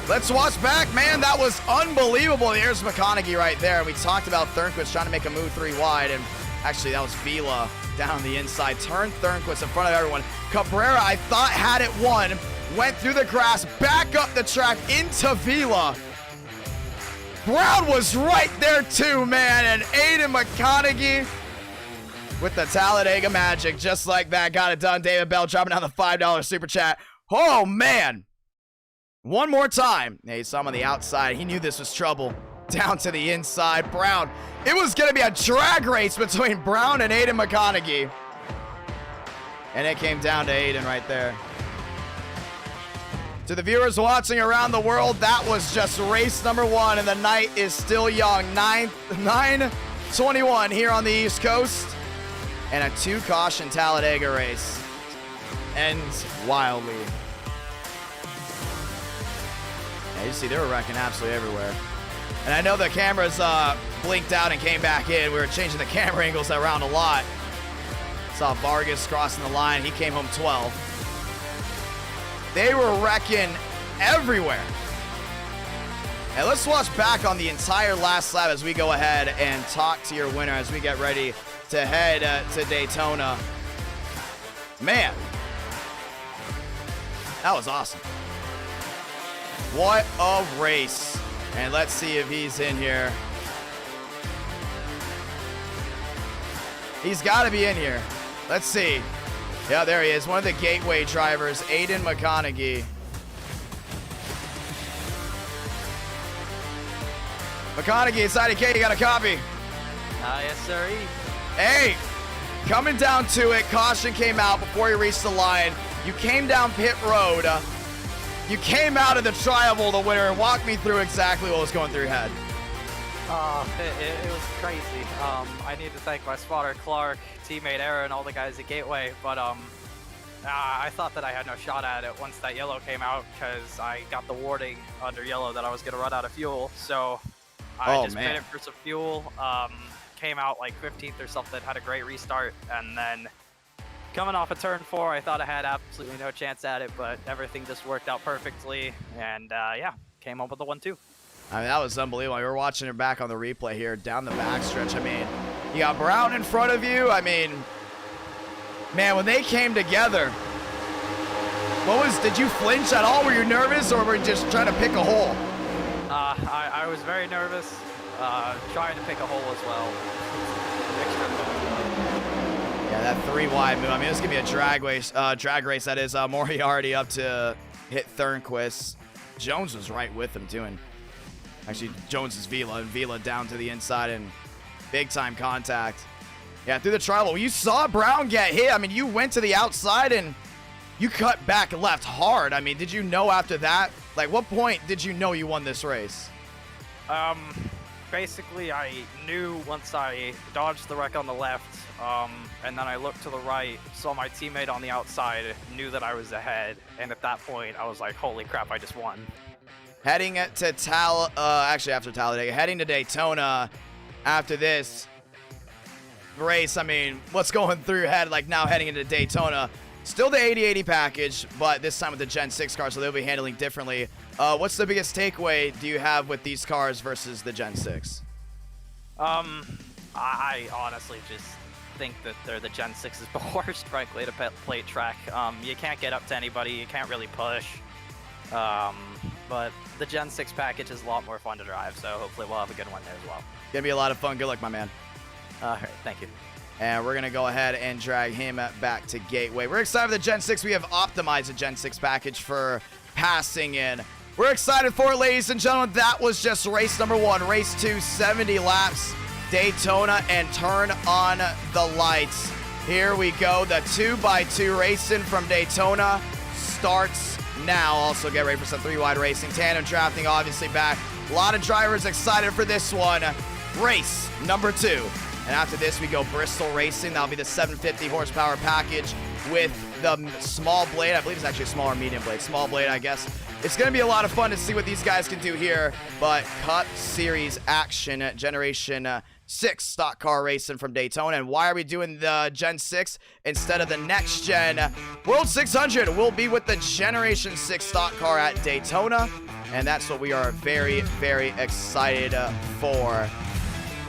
Let's watch back, man. That was unbelievable. There's McConaughey right there. We talked about Thornquist trying to make a move 3 wide, and actually that was Vila down the inside. Turned Thornquist in front of everyone. Cabrera, I thought, had it won. Went through the grass, back up the track into Vila. Brown was right there too, man. And Aiden McConaughey with the Talladega magic. Just like that, got it done. David Bell dropping down the $5 super chat. Oh, man. One more time. Yeah, he saw him on the outside. He knew this was trouble. Down to the inside. Brown. It was going to be a drag race between Brown and Aiden McConaughey. And it came down to Aiden right there. To the viewers watching around the world, that was just race number 1, and the night is still young. 9:21 here on the East Coast. And a 2-caution Talladega race ends wildly. Yeah, you see, they were wrecking absolutely everywhere. And I know the cameras blinked out and came back in. We were changing the camera angles around a lot. Saw Vargas crossing the line. He came home 12. They were wrecking everywhere. And let's watch back on the entire last lap as we go ahead and talk to your winner as we get ready to head to Daytona. Man, that was awesome. What a race. And let's see if he's in here. He's got to be in here. Let's see. Yeah, there he is. One of the gateway drivers, Aiden McConaughey. McConaughey, it's IDK. You got a copy? Yes, sir. Hey, coming down to it. Caution came out before you reached the line. You came down pit road. You came out of the tri-oval the winner, and walk me through exactly what was going through your head. It was crazy. I need to thank my spotter Clark, teammate Aaron, all the guys at Gateway, but I thought that I had no shot at it once that yellow came out because I got the warning under yellow that I was going to run out of fuel. So I just pitted for some fuel, came out like 15th or something, had a great restart, and then coming off of turn 4, I thought I had absolutely no chance at it, but everything just worked out perfectly, and yeah, came home with the 1-2. I mean, that was unbelievable. We were watching it back on the replay here down the backstretch. I mean, you got Brown in front of you. I mean, man, when they came together, did you flinch at all? Were you nervous, or were you just trying to pick a hole? I was very nervous, trying to pick a hole as well. Yeah, that 3 wide move. I mean, it's going to be a drag race. That is Moriarty up to hit Thornquist. Jones was right with him, doing. Actually, Jones is Vila, and Vila down to the inside and big-time contact. Yeah, through the tri-oval. You saw Brown get hit. I mean, you went to the outside, and you cut back left hard. I mean, did you know after that? Like, what point did you know you won this race? Basically, I knew once I dodged the wreck on the left, and then I looked to the right, saw my teammate on the outside, knew that I was ahead, and at that point, I was like, holy crap, I just won. Heading to actually after Talladega, heading to Daytona after this race. I mean, what's going through your head, like now heading into Daytona? Still the 80/80 package, but this time with the Gen 6 car, so they'll be handling differently. What's the biggest takeaway do you have with these cars versus the Gen 6? I honestly just think that they're the Gen 6's worst, frankly, to plate track. You can't get up to anybody, you can't really push. But the Gen 6 package is a lot more fun to drive, so hopefully we'll have a good one there as well. Gonna be a lot of fun. Good luck, my man. All right, thank you. And we're going to go ahead and drag him back to Gateway. We're excited for the Gen 6. We have optimized the Gen 6 package for passing in. We're excited for it, ladies and gentlemen. That was just race number 1. Race 2, 70 laps, Daytona, and turn on the lights. Here we go. The 2x2 racing from Daytona starts now. Also get ready for some 3-wide racing. Tandem drafting obviously back. A lot of drivers excited for this one. Race number 2. And after this, we go Bristol Racing. That'll be the 750 horsepower package with the small blade. I believe it's actually a smaller medium blade. Small blade, I guess. It's going to be a lot of fun to see what these guys can do here. But Cup Series action, Generation 6 stock car racing from Daytona. And why are we doing the Gen 6 instead of the next gen? World 600 will be with the Generation 6 stock car at Daytona. And that's what we are very, very excited for.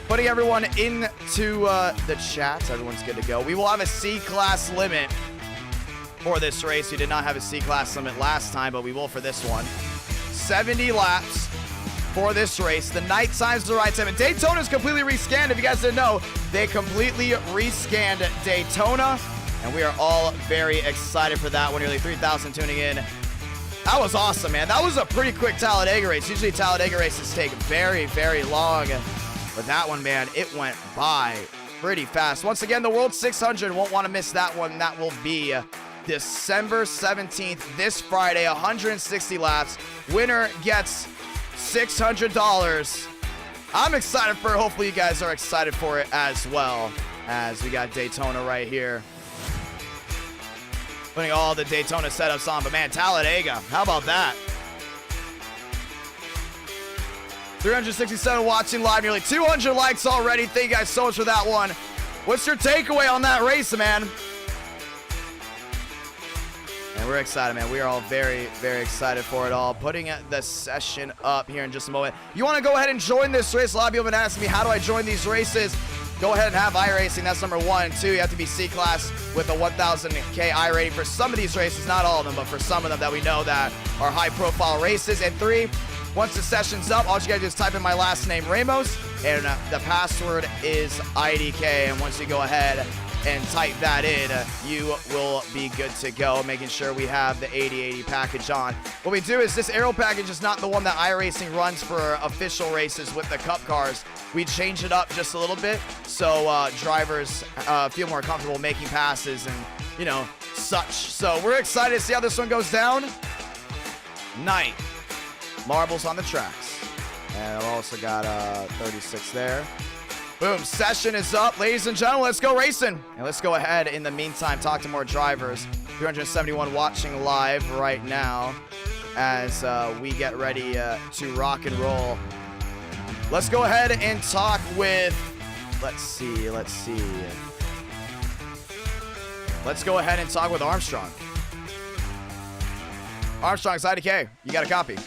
Putting everyone into the chat. Everyone's good to go. We will have a C-class limit for this race. We did not have a C-class limit last time, but we will for this one. 70 laps for this race. The night time's the right time. And Daytona is completely rescanned. If you guys didn't know, they completely rescanned Daytona. And we are all very excited for that one. Nearly 3,000 tuning in. That was awesome, man. That was a pretty quick Talladega race. Usually Talladega races take very, very long. But that one, man, it went by pretty fast. Once again, the World 600, won't want to miss that one. That will be December 17th, this Friday, 160 laps. Winner gets $600. I'm excited for it. Hopefully you guys are excited for it as well, as we got Daytona right here. Putting all the Daytona setups on, but man, Talladega, how about that? 367 watching live, nearly 200 likes already. Thank you guys so much for that one. What's your takeaway on that race, man? And we're excited, man. We are all very, very excited for it all. Putting the session up here in just a moment. You want to go ahead and join this race? A lot of people have been asking me, how do I join these races? Go ahead and have iRacing. That's number 1. 2, you have to be C-class with a 1,000K I rating for some of these races. Not all of them, but for some of them that we know that are high-profile races. And 3, once the session's up, all you gotta do is type in my last name, Ramos, and the password is IDK. And once you go ahead and type that in, you will be good to go, making sure we have the 80/80 package on. What we do is this aero package is not the one that iRacing runs for official races with the Cup cars. We change it up just a little bit so drivers feel more comfortable making passes and, you know, such. So we're excited to see how this one goes down. Night. Marbles on the tracks. And I've also got 36 there. Boom, session is up. Ladies and gentlemen, let's go racing. And let's go ahead, in the meantime, talk to more drivers. 371 watching live right now as we get ready to rock and roll. Let's go ahead and talk with, let's see. Let's go ahead and talk with Armstrong. Armstrong's IDK. You got a copy?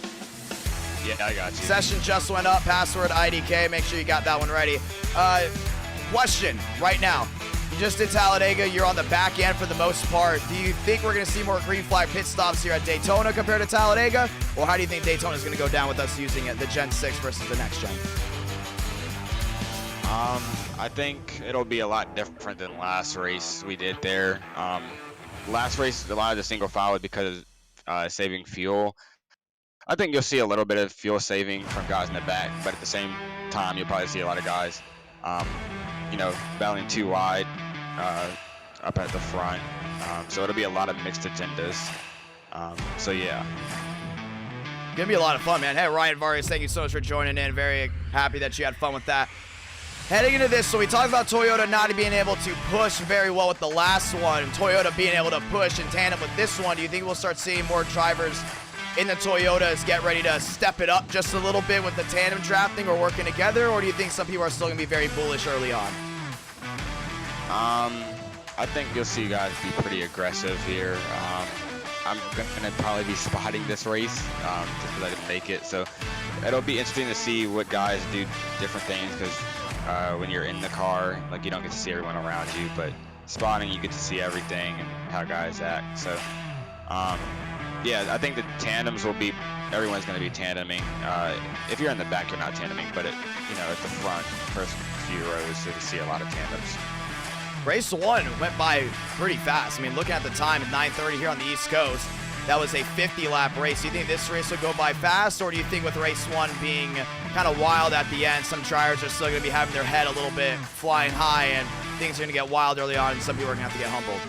Yeah, I got you. Session just went up. Password IDK. Make sure you got that one ready. Question right now. You just did Talladega. You're on the back end for the most part. Do you think we're going to see more green flag pit stops here at Daytona compared to Talladega? Or how do you think Daytona is going to go down with us using the Gen 6 versus the next gen? I think it'll be a lot different than last race we did there. Last race, a lot of the single file because saving fuel. I think you'll see a little bit of fuel saving from guys in the back, but at the same time, you'll probably see a lot of guys, you know, battling too wide up at the front. So it'll be a lot of mixed agendas. So yeah. Gonna be a lot of fun, man. Hey, Ryan Vargas, thank you so much for joining in. Very happy that you had fun with that. Heading into this, so we talked about Toyota not being able to push very well with the last one, Toyota being able to push in tandem with this one. Do you think we'll start seeing more drivers in the Toyotas get ready to step it up just a little bit with the tandem drafting or working together, or do you think some people are still going to be very bullish early on? I think you'll see guys be pretty aggressive here. I'm gonna probably be spotting this race just because I didn't make it, so it'll be interesting to see what guys do different things, because when you're in the car, like, you don't get to see everyone around you, but spotting, you get to see everything and how guys act. So yeah, I think the tandems will be, everyone's going to be tandeming. If you're in the back, you're not tandeming, but at the front, first few rows, so you see a lot of tandems. Race 1 went by pretty fast. I mean, looking at the time at 9:30 here on the East Coast, that was a 50-lap race. Do you think this race will go by fast, or do you think with race 1 being kind of wild at the end, some drivers are still going to be having their head a little bit flying high and things are going to get wild early on and some people are going to have to get humbled?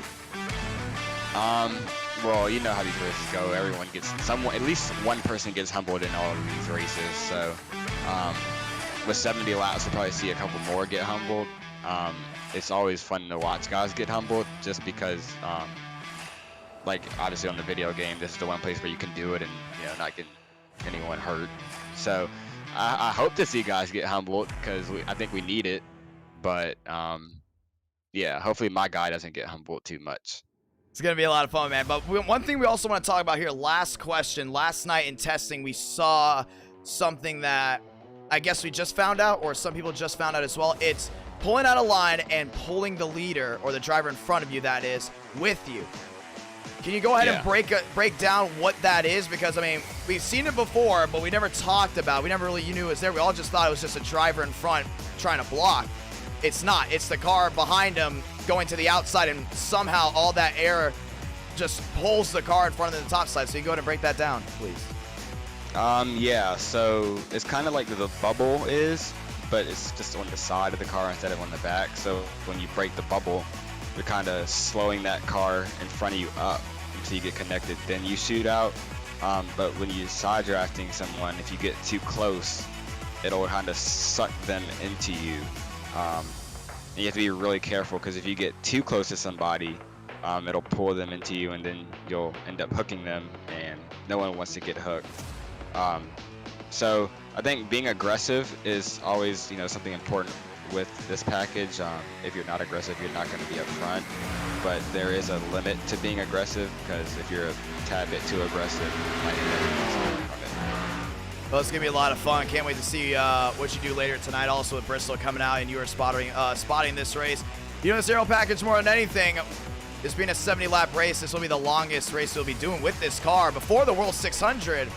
Well, you know how these races go. Everyone gets at least one person gets humbled in all of these races. So with 70 laps, we'll probably see a couple more get humbled. It's always fun to watch guys get humbled, just because, like, obviously on the video game, this is the one place where you can do it and not get anyone hurt. So I hope to see guys get humbled, because I think we need it. But yeah, hopefully my guy doesn't get humbled too much. It's going to be a lot of fun, man. But one thing we also want to talk about here, last question. Last night in testing, we saw something that I guess we just found out, or some people just found out as well. It's pulling out a line and pulling the leader, or the driver in front of you, that is, with you. Can you go ahead and break down what that is? Because, I mean, we've seen it before, but we never talked about it. We never really knew it was there. We all just thought it was just a driver in front trying to block. It's not. It's the car behind him going to the outside, and somehow all that air just pulls the car in front of the top side. So you go ahead and break that down, please. Yeah, so it's kind of like the bubble is, but it's just on the side of the car instead of on the back. So when you break the bubble, you're kind of slowing that car in front of you up until you get connected. Then you shoot out. But when you're side drafting someone, if you get too close, it'll kind of suck them into you. And you have to be really careful, because if you get too close to somebody, it'll pull them into you, and then you'll end up hooking them, and no one wants to get hooked. So I think being aggressive is always, something important with this package. If you're not aggressive, you're not going to be up front, but there is a limit to being aggressive, because if you're a tad bit too aggressive, you might end up losing from it. Well, it's going to be a lot of fun. Can't wait to see what you do later tonight, also with Bristol coming out, and you are spotting this race. This aero package, more than anything, this being a 70-lap race, this will be the longest race we'll be doing with this car before the World 600.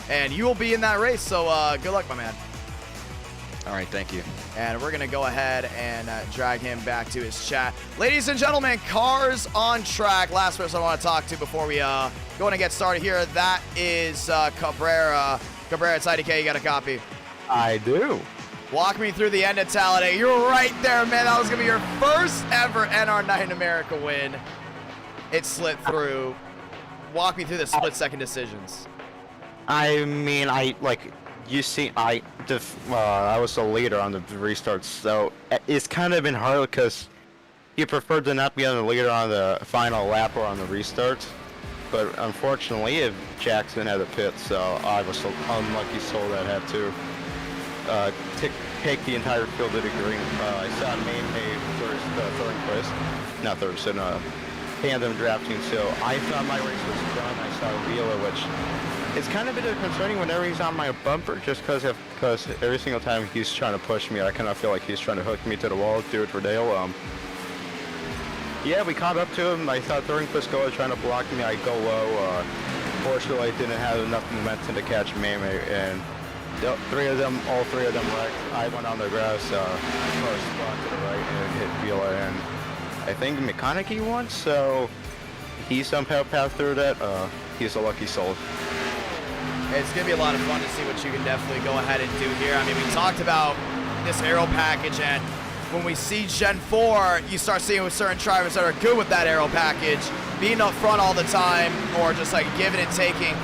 And you will be in that race, so good luck, my man. All right, thank you. And we're going to go ahead and drag him back to his chat. Ladies and gentlemen, cars on track. Last person I want to talk to before we go and get started here, that is Cabrera. Cabrera, it's IDK, you got a copy? I do. Walk me through the end of Talladega. You're right there, man. That was going to be your first ever NR9 in America win. It slipped through. Walk me through the split-second decisions. I mean, you see, I was the leader on the restarts, so it's kind of been hard because you prefer to not be on the leader on the final lap or on the restarts. But unfortunately, Jackson had a pit, so I was so unlucky soul that had to take the entire field to the green. I saw Main Hay tandem drafting, so I thought my race was done. I saw Vila, which it's kind of a bit concerning whenever he's on my bumper, just because every single time he's trying to push me, I kind of feel like he's trying to hook me to the wall, do it for Dale. Yeah, we caught up to him. I thought Thornquist was trying to block me. I go low. Fortunately, I didn't have enough momentum to catch Mame, and all three of them wrecked. I went on the grass, car spun to the right and hit Vila, and I think McConaughey won, so he somehow passed through that. He's a lucky soul. It's going to be a lot of fun to see what you can definitely go ahead and do here. I mean, we talked about this aero package, and when we see Gen 4, you start seeing with certain drivers that are good with that aero package, being up front all the time, or just like giving and taking.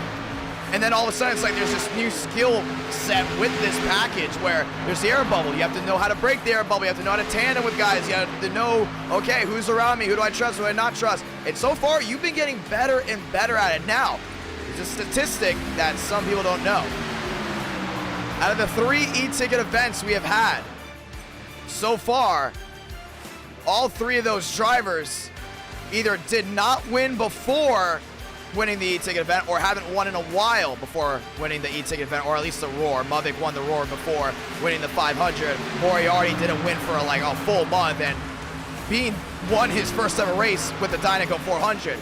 And then all of a sudden, it's like there's this new skill set with this package where there's the air bubble. You have to know how to break the air bubble. You have to know how to tandem with guys. You have to know, okay, who's around me? Who do I trust? Who do I not trust? And so far, you've been getting better and better at it. Now, there's a statistic that some people don't know. Out of the 3 e-ticket events we have had so far, all 3 of those drivers either did not win before winning the e-ticket event or haven't won in a while before winning the e-ticket event, or at least the Roar. Mavic won the Roar before winning the 500. Moriarty didn't win for like a full month, and Bean won his first ever race with the Dynaco 400.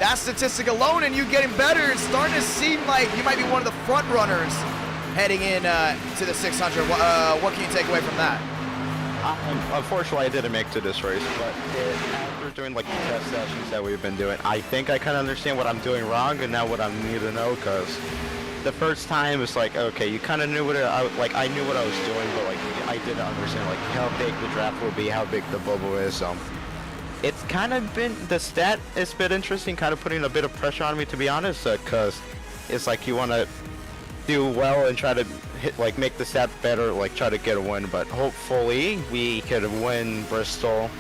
That statistic alone and you getting better, it's starting to seem like you might be one of the front runners heading in to the 600. What can you take away from that? Unfortunately, I didn't make to this race, but after doing like the test sessions that we've been doing, I think I kind of understand what I'm doing wrong and now what I need to know, because the first time it's like, okay, you kind of knew what I knew what I was doing, but like I didn't understand like how big the draft will be, how big the bubble is. It's kind of been, the stat has been interesting, kind of putting a bit of pressure on me, to be honest, because it's like you want to do well and try to hit, like, make the stat better, like try to get a win, but hopefully we could win Bristol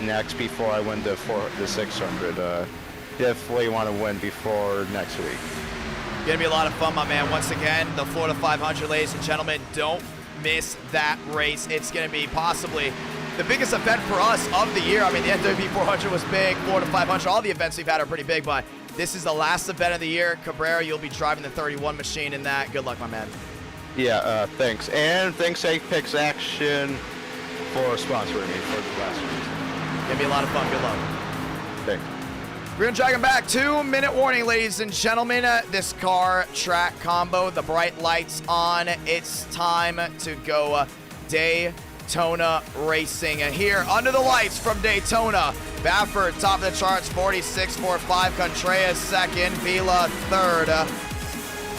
next before I win the 600. Definitely want to win before next week. Gonna be a lot of fun, my man. Once again, the Florida 500, ladies and gentlemen, don't miss that race. It's gonna be possibly the biggest event for us of the year. I mean, the NWB 400 was big, Florida 500, all the events we've had are pretty big, but this is the last event of the year. Cabrera, you'll be driving the 31 machine in that. Good luck, my man. Yeah, thanks. And thanks Apex Action for sponsoring me for the last race. Gonna be a lot of fun. Good luck. Thanks. We're gonna drag him back. 2-minute warning, ladies and gentlemen. This car track combo, the bright lights on. It's time to go Daytona racing. And here, under the lights from Daytona, Baffert, top of the charts, 46.45. Contreras, second. Vila, third.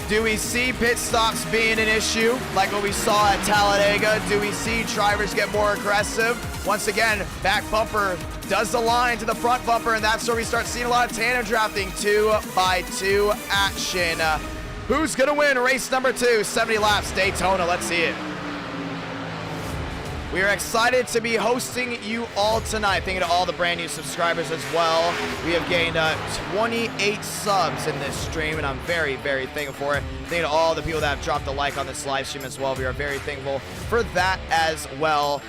Do we see pit stops being an issue like what we saw at Talladega? Do we see drivers get more aggressive? Once again, back bumper does the line to the front bumper, and that's where we start seeing a lot of tandem drafting, 2x2 action. Who's gonna win race number 2, 70 laps, Daytona? Let's see it. We are excited to be hosting you all tonight. Thank you to all the brand new subscribers as well. We have gained 28 subs in this stream, and I'm very, very thankful for it. Thank you to all the people that have dropped a like on this live stream as well. We are very thankful for that as well.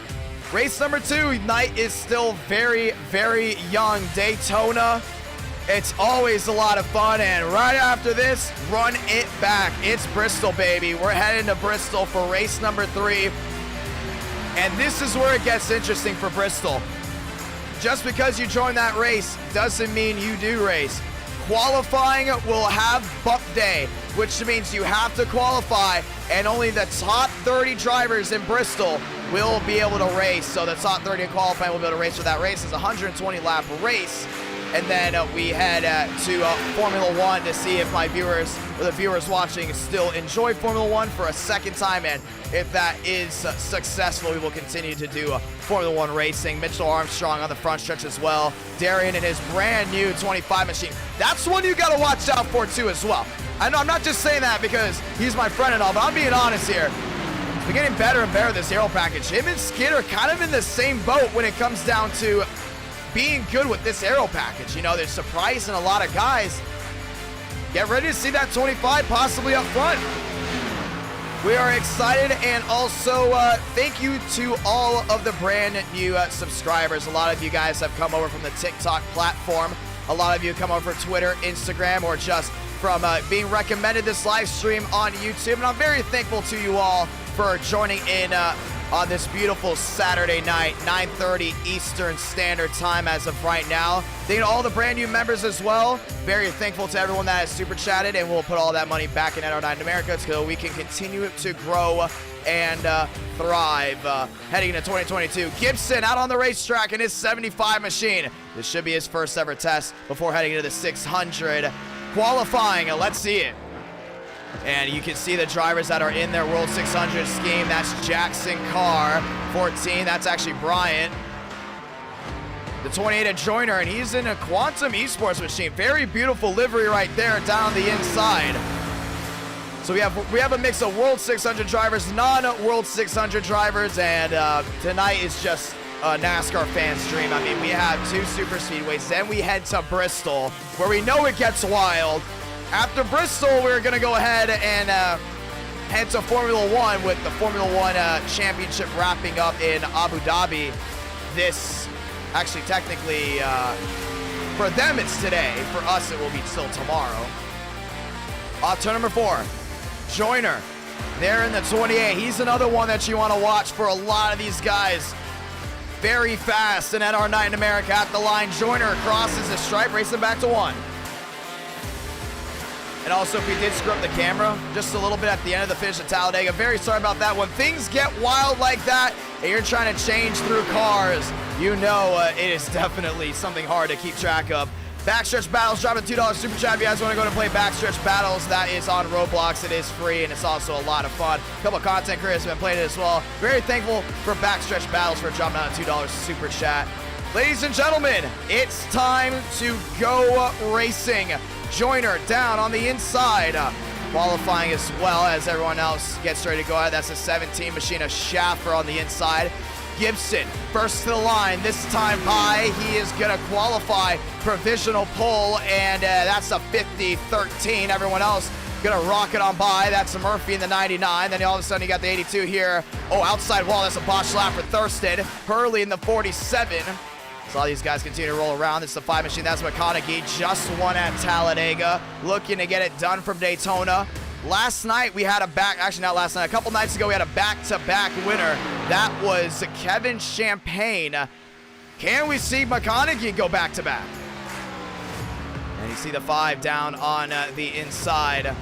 Race number 2, night is still very, very young. Daytona, it's always a lot of fun, and right after this, run it back. It's Bristol, baby. We're heading to Bristol for race number 3. And this is where it gets interesting for Bristol. Just because you join that race doesn't mean you do race. Qualifying will have bump day, which means you have to qualify, and only the top 30 drivers in Bristol will be able to race. So the top 30 in qualifying will be able to race for that race. It's a 120-lap race. And then we head to Formula 1 to see if my viewers, or the viewers watching, still enjoy Formula 1 for a second time. And if that is successful, we will continue to do Formula 1 racing. Mitchell Armstrong on the front stretch as well. Darian in his brand new 25 machine. That's one you got to watch out for too as well. I know I'm not just saying that because he's my friend and all, but I'm being honest here. We're getting better and better this aero package. Him and Skid are kind of in the same boat when it comes down to being good with this aero package. You know, they're surprising a lot of guys. Get ready to see that 25 possibly up front. We are excited, and also thank you to all of the brand new subscribers. A lot of you guys have come over from the TikTok platform. A lot of you come over Twitter, Instagram, or just from being recommended this live stream on YouTube. And I'm very thankful to you all for joining in on this beautiful Saturday night, 9:30 Eastern Standard Time as of right now. Thank you to all the brand new members as well. Very thankful to everyone that has super chatted, and we'll put all that money back in NR9 America so we can continue to grow and thrive. Heading into 2022, Gibson out on the racetrack in his 75 machine. This should be his first ever test before heading into the 600. Qualifying, let's see it. And you can see the drivers that are in their World 600 scheme. That's Jackson Carr, 14. That's actually Bryant. The 28 at Joyner, and he's in a Quantum Esports machine. Very beautiful livery right there down the inside. So we have a mix of World 600 drivers, non-World 600 drivers, and tonight is just a NASCAR fan's dream. I mean, we have 2 super speedways, then we head to Bristol, where we know it gets wild. After Bristol, we're gonna go ahead and head to Formula One, with the Formula One championship wrapping up in Abu Dhabi. This, actually, technically, for them it's today. For us, it will be still tomorrow. Turn number 4, Joyner. There in the 28. He's another one that you want to watch for a lot of these guys. Very fast in NR Night in America at the line. Joyner crosses the stripe, racing back to 1. And also, if we did screw up the camera just a little bit at the end of the finish at Talladega, very sorry about that. When things get wild like that and you're trying to change through cars, you know it is definitely something hard to keep track of. Backstretch Battles, dropping $2 super chat. If you guys want to go to play Backstretch Battles, that is on Roblox. It is free, and it's also a lot of fun. A couple of content creators have been playing it as well. Very thankful for Backstretch Battles for dropping out a $2 super chat. Ladies and gentlemen, it's time to go racing. Joyner down on the inside. Qualifying as well as everyone else gets ready to go out. That's a 17 machine, a Schaffer on the inside. Gibson first to the line, this time high. He is going to qualify provisional pole, and that's a 50-13. Everyone else going to rock it on by. That's a Murphy in the 99. Then all of a sudden you got the 82 here. Oh, outside wall. That's a Bosch lap for Thurston. Hurley in the 47. So all these guys continue to roll around. It's the 5 machine. That's McConaughey. Just won at Talladega. Looking to get it done from Daytona. Last night we had actually not last night, a couple nights ago we had a back-to-back winner. That was Kevin Champagne. Can we see McConaughey go back-to-back? And you see the 5 down on the inside.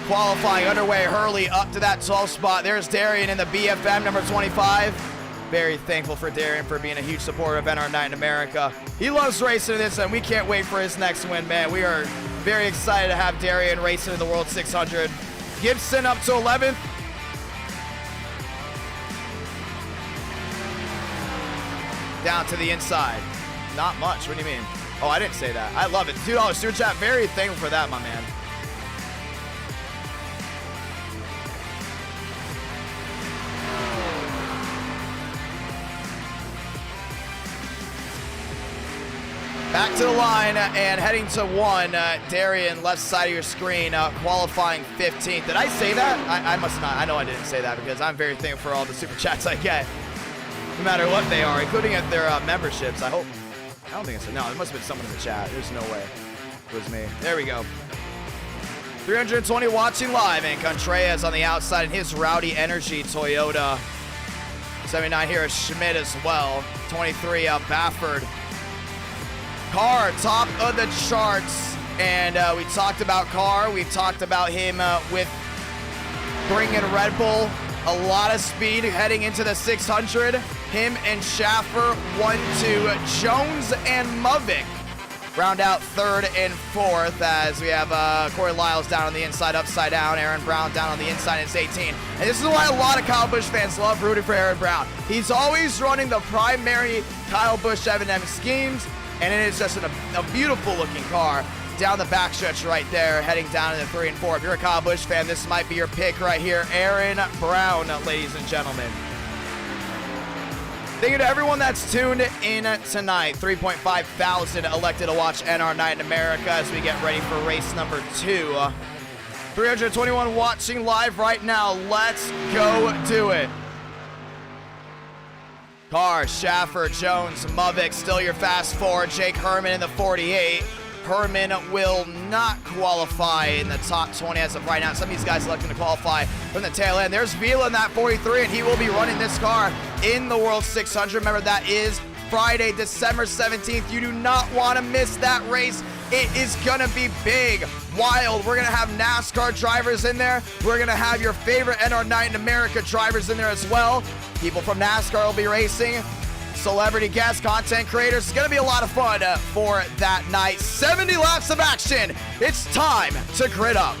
Qualifying underway, Hurley up to that 12th spot. There's Darian in the BFM, number 25. Very thankful for Darian for being a huge supporter of NR Night in America. He loves racing this, and we can't wait for his next win, man. We are very excited to have Darian racing in the World 600. Gibson up to 11th. Down to the inside. Not much. What do you mean? Oh, I didn't say that. I love it. $2 super chat. Very thankful for that, my man. Back to the line and heading to 1. Darian, left side of your screen, qualifying 15th. Did I say that? I must not. I know I didn't say that because I'm very thankful for all the super chats I get, no matter what they are, including at their memberships. I hope. I don't think I said. No, it must have been someone in the chat. There's no way it was me. There we go. 320 watching live, and Contreras on the outside in his Rowdy Energy Toyota. 79 here is Schmidt as well. 23 Bafford. Carr, top of the charts, and we talked about Carr. We've talked about him with bringing Red Bull a lot of speed heading into the 600. Him and Schaffer 1-2. Jones and Movic round out 3rd and 4th as we have Corey Lyles down on the inside, upside down. Aaron Brown down on the inside, it's 18. And this is why a lot of Kyle Busch fans love rooting for Aaron Brown. He's always running the primary Kyle Busch M&M schemes, and it is just a beautiful looking car down the backstretch right there, heading down into 3 and 4. If you're a Kyle Busch fan, this might be your pick right here. Aaron Brown, ladies and gentlemen. Thank you to everyone that's tuned in tonight. 3.5 thousand elected to watch NR Night in America as we get ready for race number 2. 321 watching live right now. Let's go do it. Carr, Schaffer, Jones, Movic, still your fast 4. Jake Herman in the 48. Herman will not qualify in the top 20 as of right now. Some of these guys electing to qualify from the tail end. There's Vila in that 43, and he will be running this car in the World 600. Remember, that is Friday, December 17th. You do not want to miss that race. It is going to be big, wild. We're going to have NASCAR drivers in there. We're going to have your favorite NR Night in America drivers in there as well. People from NASCAR will be racing. Celebrity guests, content creators. It's going to be a lot of fun for that night. 70 laps of action. It's time to grid up.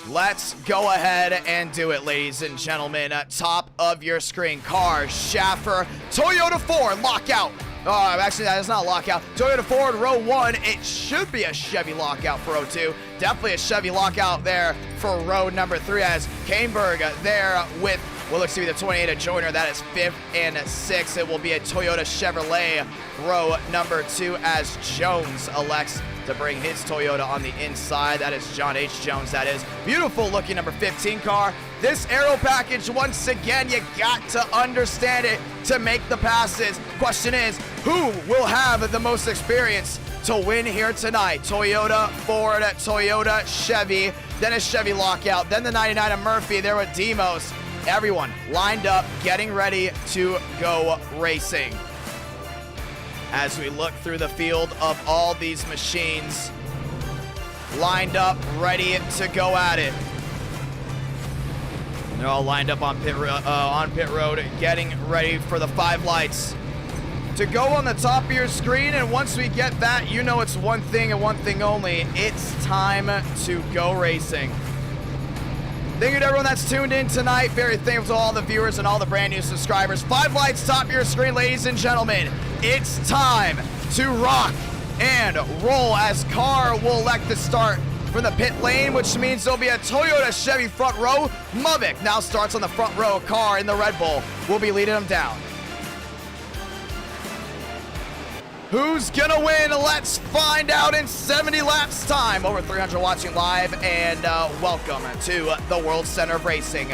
Let's go ahead and do it, ladies and gentlemen. Top of your screen, Carr, Schaffer, Toyota 4, lockout Oh, actually, that is not a lockout. Toyota Ford, row 1. It should be a Chevy lockout for row 2. Definitely a Chevy lockout there for row number 3 as Kaneberg there with what looks to be the 28 of Joyner. That is 5th and 6th. It will be a Toyota Chevrolet row number 2 as Jones elects to bring his Toyota on the inside. That is John H. Jones, that is. Beautiful looking number 15 car. This aero package, once again, you got to understand it to make the passes. Question is, who will have the most experience to win here tonight? Toyota, Ford, Toyota, Chevy, then a Chevy lockout, then the 99 of Murphy there with Demos. Everyone lined up, getting ready to go racing. As we look through the field of all these machines, lined up, ready to go at it. They're all lined up on pit road, getting ready for the 5 lights to go on the top of your screen. And once we get that, you know it's one thing and one thing only. It's time to go racing. Thank you to everyone that's tuned in tonight. Very thankful to all the viewers and all the brand new subscribers. 5 lights, top of your screen, ladies and gentlemen. It's time to rock and roll as Carr will elect to start from the pit lane, which means there'll be a Toyota Chevy front row. Muvik now starts on the front row. Carr in the Red Bull will be leading him down. Who's gonna win? Let's find out in 70 laps time. Over 300 watching live, and welcome to the World Center of Racing.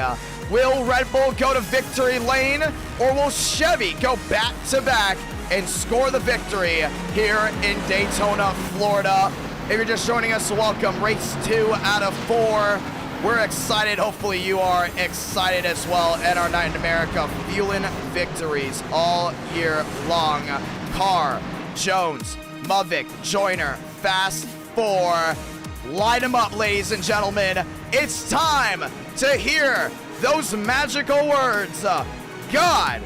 Will Red Bull go to victory lane, or will Chevy go back to back and score the victory here in Daytona, Florida? If you're just joining us, welcome. Race 2 out of 4. We're excited. Hopefully you are excited as well. And our night in America, fueling victories all year long. Carr, Jones, Muvik, Joyner, Fast 4. Line them up, ladies and gentlemen. It's time to hear those magical words. God,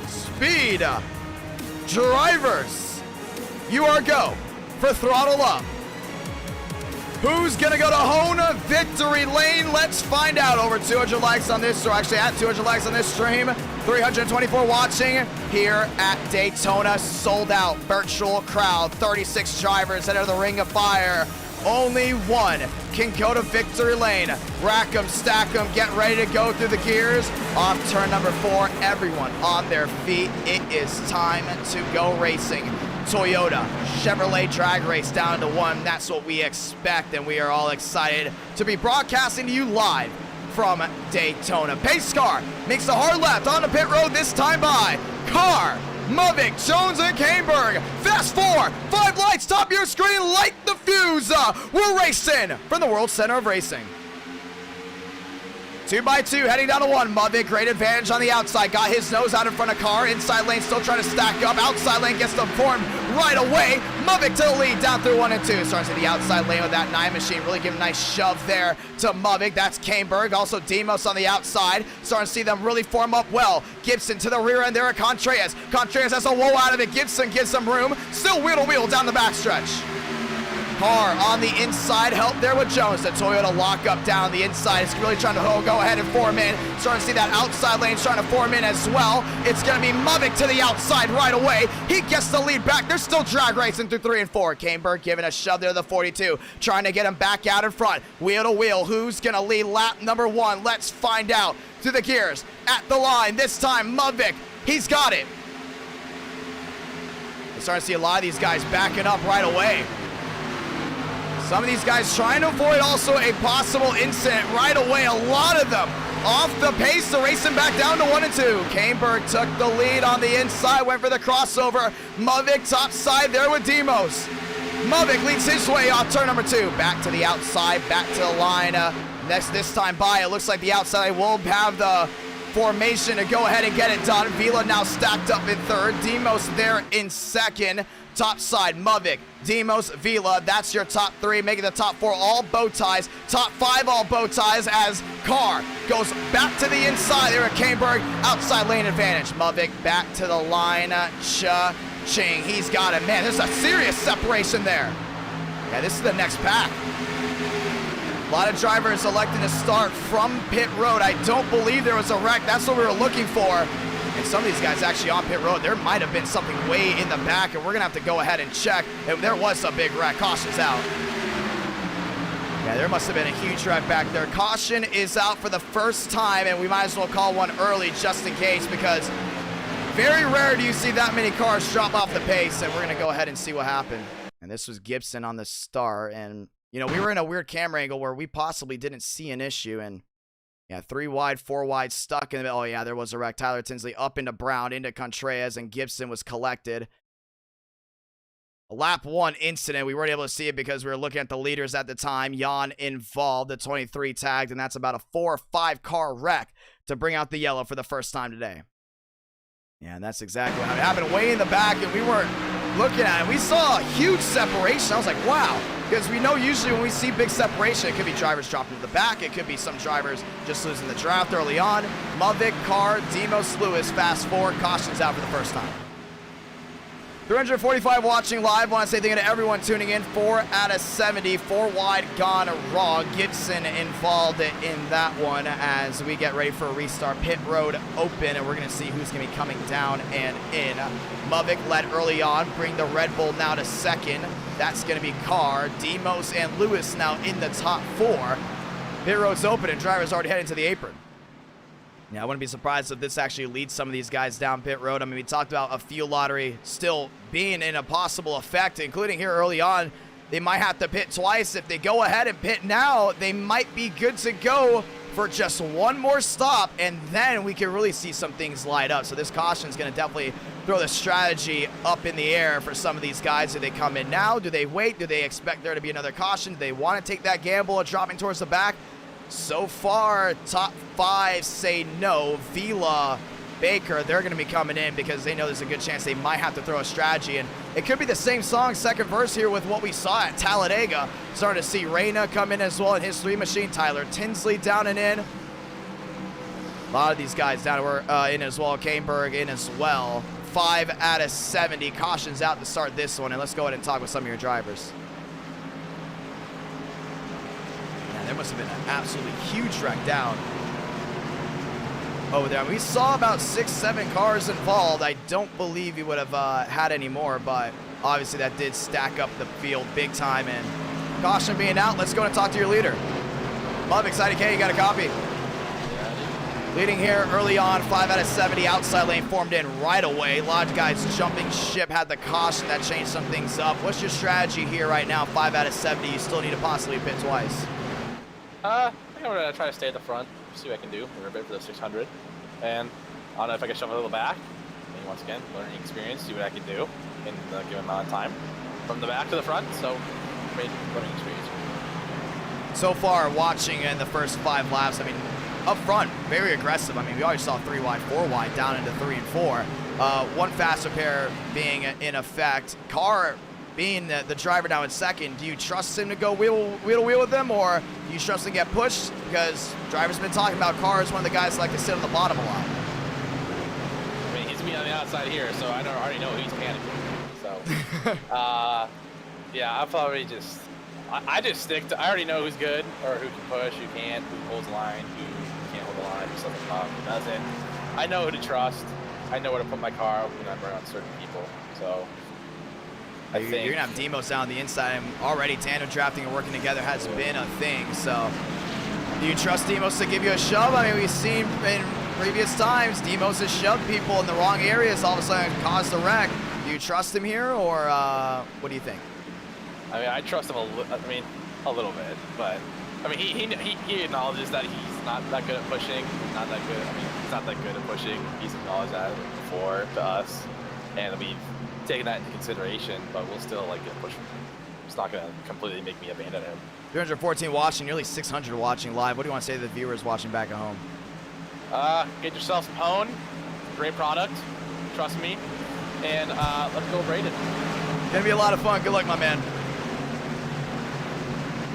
speed, drivers. You are go for throttle up. Who's gonna go to Hona victory lane? Let's find out. Over 200 likes on this, or actually at 200 likes on this stream. 324 watching here at Daytona. Sold out virtual crowd. 36 drivers enter the ring of fire. Only one can go to victory lane. Rack them, stack them, get ready to go through the gears. Off turn number 4, everyone on their feet. It is time to go racing. Toyota Chevrolet drag race down to 1. That's what we expect, and we are all excited to be broadcasting to you live from Daytona. Pace car makes the hard left on the pit road, this time by Carr, Muvik, Jones, and Kaneberg. Fast 4, 5 lights, top of your screen, light the fuse. We're racing from the World Center of Racing. 2 by 2, heading down to 1. Muvik, great advantage on the outside. Got his nose out in front of Carr. Inside lane still trying to stack up. Outside lane gets them formed right away. Muvik to the lead down through 1 and 2. Starts at the outside lane with that 9 machine. Really giving a nice shove there to Muvik. That's Kaneberg. Also Demos on the outside. Starting to see them really form up well. Gibson to the rear end there at Contreras. Contreras has a whoa out of it. Gibson gives some room. Still wheel to wheel down the backstretch. Carr on the inside, help there with Jones. The Toyota lockup down the inside. It's really trying to go ahead and form in. Starting to see that outside lane trying to form in as well. It's going to be Muvik to the outside right away. He gets the lead back. They're still drag racing through 3 and 4. Kaneberg giving a shove there to the 42. Trying to get him back out in front. Wheel to wheel. Who's going to lead lap number 1? Let's find out. Through the gears. At the line. This time, Muvik. He's got it. We're starting to see a lot of these guys backing up right away. Some of these guys trying to avoid also a possible incident right away. A lot of them off the pace. They're racing back down to 1 and 2. Kaneberg took the lead on the inside, went for the crossover. Muvik top side there with Demos. Muvik leads his way off turn number 2. Back to the outside, back to the line. This time by, it looks like the outside will have the formation to go ahead and get it done. Vila now stacked up in 3rd. Demos there in 2nd. Top side, Muvik, Demos, Vila. That's your top 3, making the top 4 all bow ties. Top 5 all bow ties as Carr goes back to the inside there at Kaneberg. Outside lane advantage. Muvik back to the line. Cha-ching. He's got it. Man, there's a serious separation there. Yeah, this is the next pack. A lot of drivers electing to start from pit road. I don't believe there was a wreck. That's what we were looking for. And some of these guys actually on pit road, there might have been something way in the back, and we're going to have to go ahead and check. And there was a big wreck. Caution's out. Yeah, there must have been a huge wreck back there. Caution is out for the first time, and we might as well call one early just in case, because very rare do you see that many cars drop off the pace, and we're going to go ahead and see what happened. And this was Gibson on the start, and, you know, we were in a weird camera angle where we possibly didn't see an issue, and yeah, 3 wide, 4 wide, stuck in the middle. Oh, yeah, there was a wreck. Tyler Tinsley up into Brown, into Contreras, and Gibson was collected. A lap 1 incident. We weren't able to see it because we were looking at the leaders at the time. Jan involved, the 23 tagged, and that's about a 4 or 5 car wreck to bring out the yellow for the first time today. Yeah, and that's exactly how it happened. Way in the back, and we weren't looking at it. We saw a huge separation. I was like, wow. Because we know usually when we see big separation, it could be drivers dropping to the back. It could be some drivers just losing the draft early on. Mavic, Carr, Demos, Lewis, fast forward. Caution's out for the first time. 345 watching live. Want to say thank you to everyone tuning in. 4 out of 70. 4 wide gone wrong. Gibson involved in that one as we get ready for a restart. Pit road open, and we're going to see who's going to be coming down and in. Mavic led early on. Bring the Red Bull now to second. That's going to be Carr. Demos and Lewis now in the top 4. Pit road's open, and drivers already heading to the apron. Yeah, I wouldn't be surprised if this actually leads some of these guys down pit road. I mean, we talked about a fuel lottery still being in a possible effect, including here early on. They might have to pit twice. If they go ahead and pit now, they might be good to go for just one more stop, and then we can really see some things light up. So this caution is going to definitely throw the strategy up in the air for some of these guys. Do they come in now? Do they wait? Do they expect there to be another caution? Do they want to take that gamble of dropping towards the back? So far, top 5 say no. Vila, Baker, they're going to be coming in because they know there's a good chance they might have to throw a strategy. And it could be the same song, second verse here with what we saw at Talladega. Starting to see Reyna come in as well in his 3 machine. Tyler Tinsley down and in. A lot of these guys down in as well. Kaneberg in as well. 5 out of 70. Cautions out to start this one. And let's go ahead and talk with some of your drivers. There must have been an absolutely huge wreck down over there. We saw about 6-7 cars involved. I don't believe he would have had any more, but obviously that did stack up the field big time. And caution being out, let's go and talk to your leader. Love, excited K, you got a copy? Leading here early on, 5 out of 70, outside lane formed in right away. A lot of guys jumping ship, had the caution that changed some things up. What's your strategy here right now? 5 out of 70, you still need to possibly pit twice. I think I'm going to try to stay at the front, see what I can do. We're going to bid for the 600. And I don't know if I can shove a little back. And once again, learning experience, see what I can do in the given amount of time. From the back to the front, so great learning experience. So far, watching in the first 5 laps, I mean, up front, very aggressive. I mean, we already saw 3 wide, 4 wide, down into 3 and 4. One faster pair being in effect. Carr being the driver now in second, do you trust him to go wheel to wheel with them, or do you trust him to get pushed? Because drivers been talking about Carr as one of the guys that like to sit on the bottom a lot. I mean, he's me on the outside here, so I already know he's panicking. So, yeah, I'll probably just, I just stick to, I already know who's good, or who can push, who can't, who holds the line, who can't hold the line, who something up, who doesn't. I know who to trust. I know where to put my car when I'm around certain people, so. You're going to have Demos down the inside, and already tandem drafting and working together has been a thing. So, do you trust Demos to give you a shove? I mean, we've seen in previous times, Demos has shoved people in the wrong areas, all of a sudden caused a wreck. Do you trust him here, or what do you think? I mean, I trust him a little bit, but I mean, he acknowledges that he's not that good at pushing. Not that good. I mean, he's not that good at pushing. He's acknowledged that before to us, and I mean, taking that into consideration, but we'll still like get pushing. It's not gonna completely make me abandon him. 314 watching, nearly 600 watching live. What do you want to say to the viewers watching back at home? Get yourself some Hone. Great product. Trust me. And let's go Braden. Gonna be a lot of fun. Good luck, my man.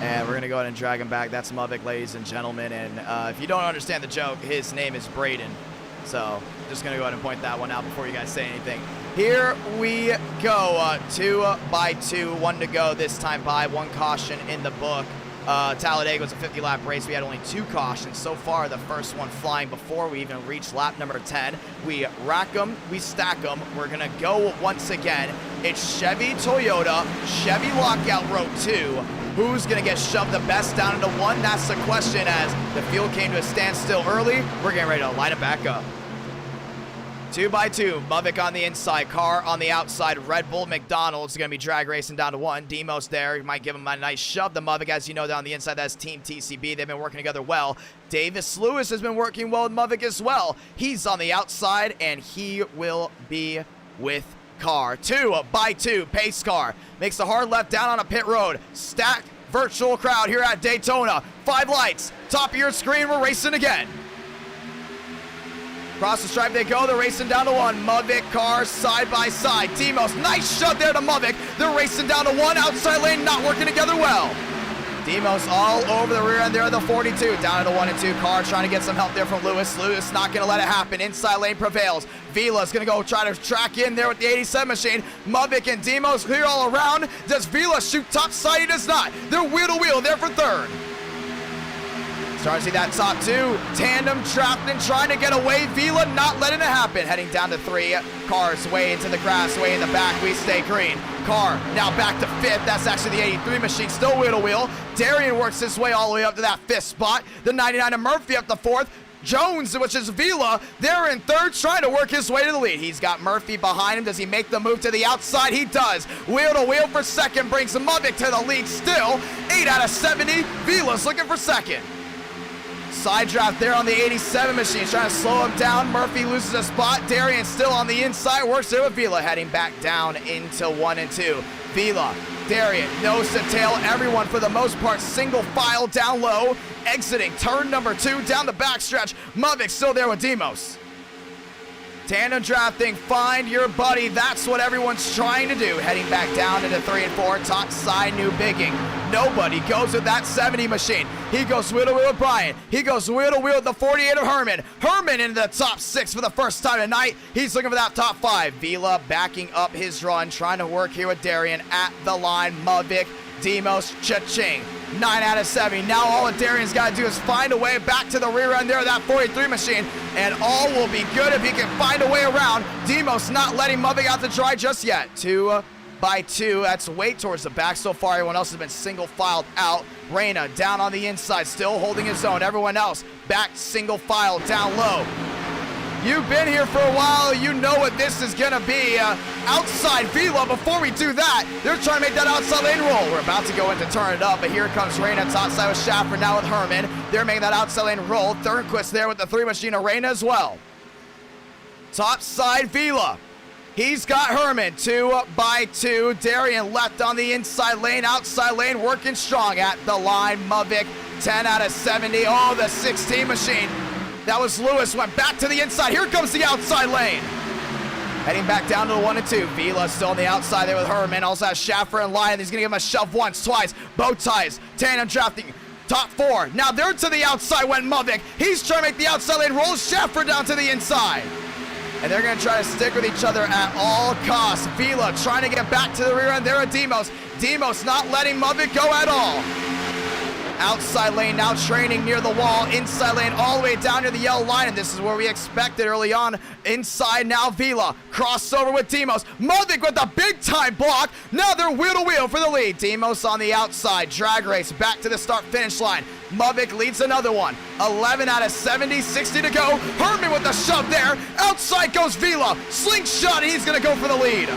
And we're gonna go ahead and drag him back. That's Mavic, ladies and gentlemen. And if you don't understand the joke, his name is Braden. So just gonna go ahead and point that one out before you guys say anything. Here we go, 2 by 2, 1 to go this time by, 1 caution in the book. Talladega was a 50-lap race. We had only 2 cautions. So far, the first one flying before we even reached lap number 10. We rack them, we stack them. We're going to go once again. It's Chevy, Toyota, Chevy lockout row 2. Who's going to get shoved the best down into 1? That's the question as the field came to a standstill early. We're getting ready to line it back up. 2 by 2, Muvik on the inside, Carr on the outside, Red Bull, McDonald's going to be drag racing down to 1. Demos there, you might give him a nice shove. The Muvik, as you know, down the inside, that's Team TCB. They've been working together well. Davis Lewis has been working well with Muvik as well. He's on the outside, and he will be with Carr. 2 by 2, pace car. Makes the hard left down on a pit road. Stacked virtual crowd here at Daytona. 5 lights, top of your screen, we're racing again. Across the stripe they go, they're racing down to 1. Muvik, Carr, side by side. Demos, nice shove there to Muvik. They're racing down to 1, outside lane not working together well. Demos all over the rear end there of the 42. Down to the 1 and 2. Carr trying to get some help there from Lewis. Lewis not going to let it happen. Inside lane prevails. Vila's going to go try to track in there with the 87 machine. Muvik and Demos clear all around. Does Vila shoot top side? He does not. They're wheel to wheel there for 3rd. Starting to see that top 2. Tandem trapped and trying to get away. Vila not letting it happen. Heading down to 3. Carr's way into the grass, way in the back. We stay green. Carr now back to 5th. That's actually the 83 machine. Still wheel to wheel. Darian works his way all the way up to that 5th spot. The 99 of Murphy up to 4th. Jones, which is Vila, they're in 3rd, trying to work his way to the lead. He's got Murphy behind him. Does he make the move to the outside? He does. Wheel to wheel for 2nd. Brings Muvik to the lead still. 8 out of 70. Vila's looking for 2nd. Side draft there on the 87 machine, trying to slow him down. Murphy loses a spot. Darian still on the inside, works there with Vila, heading back down into 1 and 2. Vila, Darian, nose to tail, everyone for the most part single file down low, exiting turn number 2 down the backstretch. Muvik still there with Demos. Tandem drafting, find your buddy. That's what everyone's trying to do. Heading back down into 3 and 4, top side, new bigging. Nobody goes with that 70 machine. He goes wheel to wheel with Brian. He goes wheel to wheel with the 48 of Herman. Herman into the top 6 for the first time tonight. He's looking for that top 5. Vila backing up his run, trying to work here with Darian at the line. Muvik, Demos, Cha-ching. 9 out of 70. Now all that Darian's got to do is find a way back to the rear end there of that 43 machine, and all will be good if he can find a way around. Demos not letting Muvik out to dry just yet. 2 by 2. That's way towards the back so far. Everyone else has been single filed out. Reyna down on the inside, still holding his own. Everyone else back single file down low. You've been here for a while. You know what this is going to be. Outside Vila. Before we do that, they're trying to make that outside lane roll. We're about to go in to turn it up, but here comes Reyna. Top side with Schaffer now with Herman. They're making that outside lane roll. Thurnquist there with the 3 machine of Reyna as well. Top side Vila. He's got Herman. 2 by 2. Darian left on the inside lane. Outside lane working strong at the line. Muvik 10 out of 70. Oh, the 16 machine. That was Lewis, went back to the inside. Here comes the outside lane. Heading back down to the 1 and 2. Vila still on the outside there with Herman. Also has Schaffer and Lyon. He's going to give him a shove once, twice. Bow ties. Tandem drafting. Top 4. Now they're to the outside went Muvik. He's trying to make the outside lane roll. Schaffer down to the inside. And they're going to try to stick with each other at all costs. Vila trying to get back to the rear end there at Demos. Demos not letting Muvik go at all. Outside lane now training near the wall. Inside lane all the way down to the yellow line. And this is where we expected early on. Inside now Vila. Crossover with Demos. Muvik with the big time block. Now they're wheel to wheel for the lead. Demos on the outside. Drag race back to the start finish line. Muvik leads another one. 11 out of 70. 60 to go. Herman with the shove there. Outside goes Vila. Slingshot. He's going to go for the lead.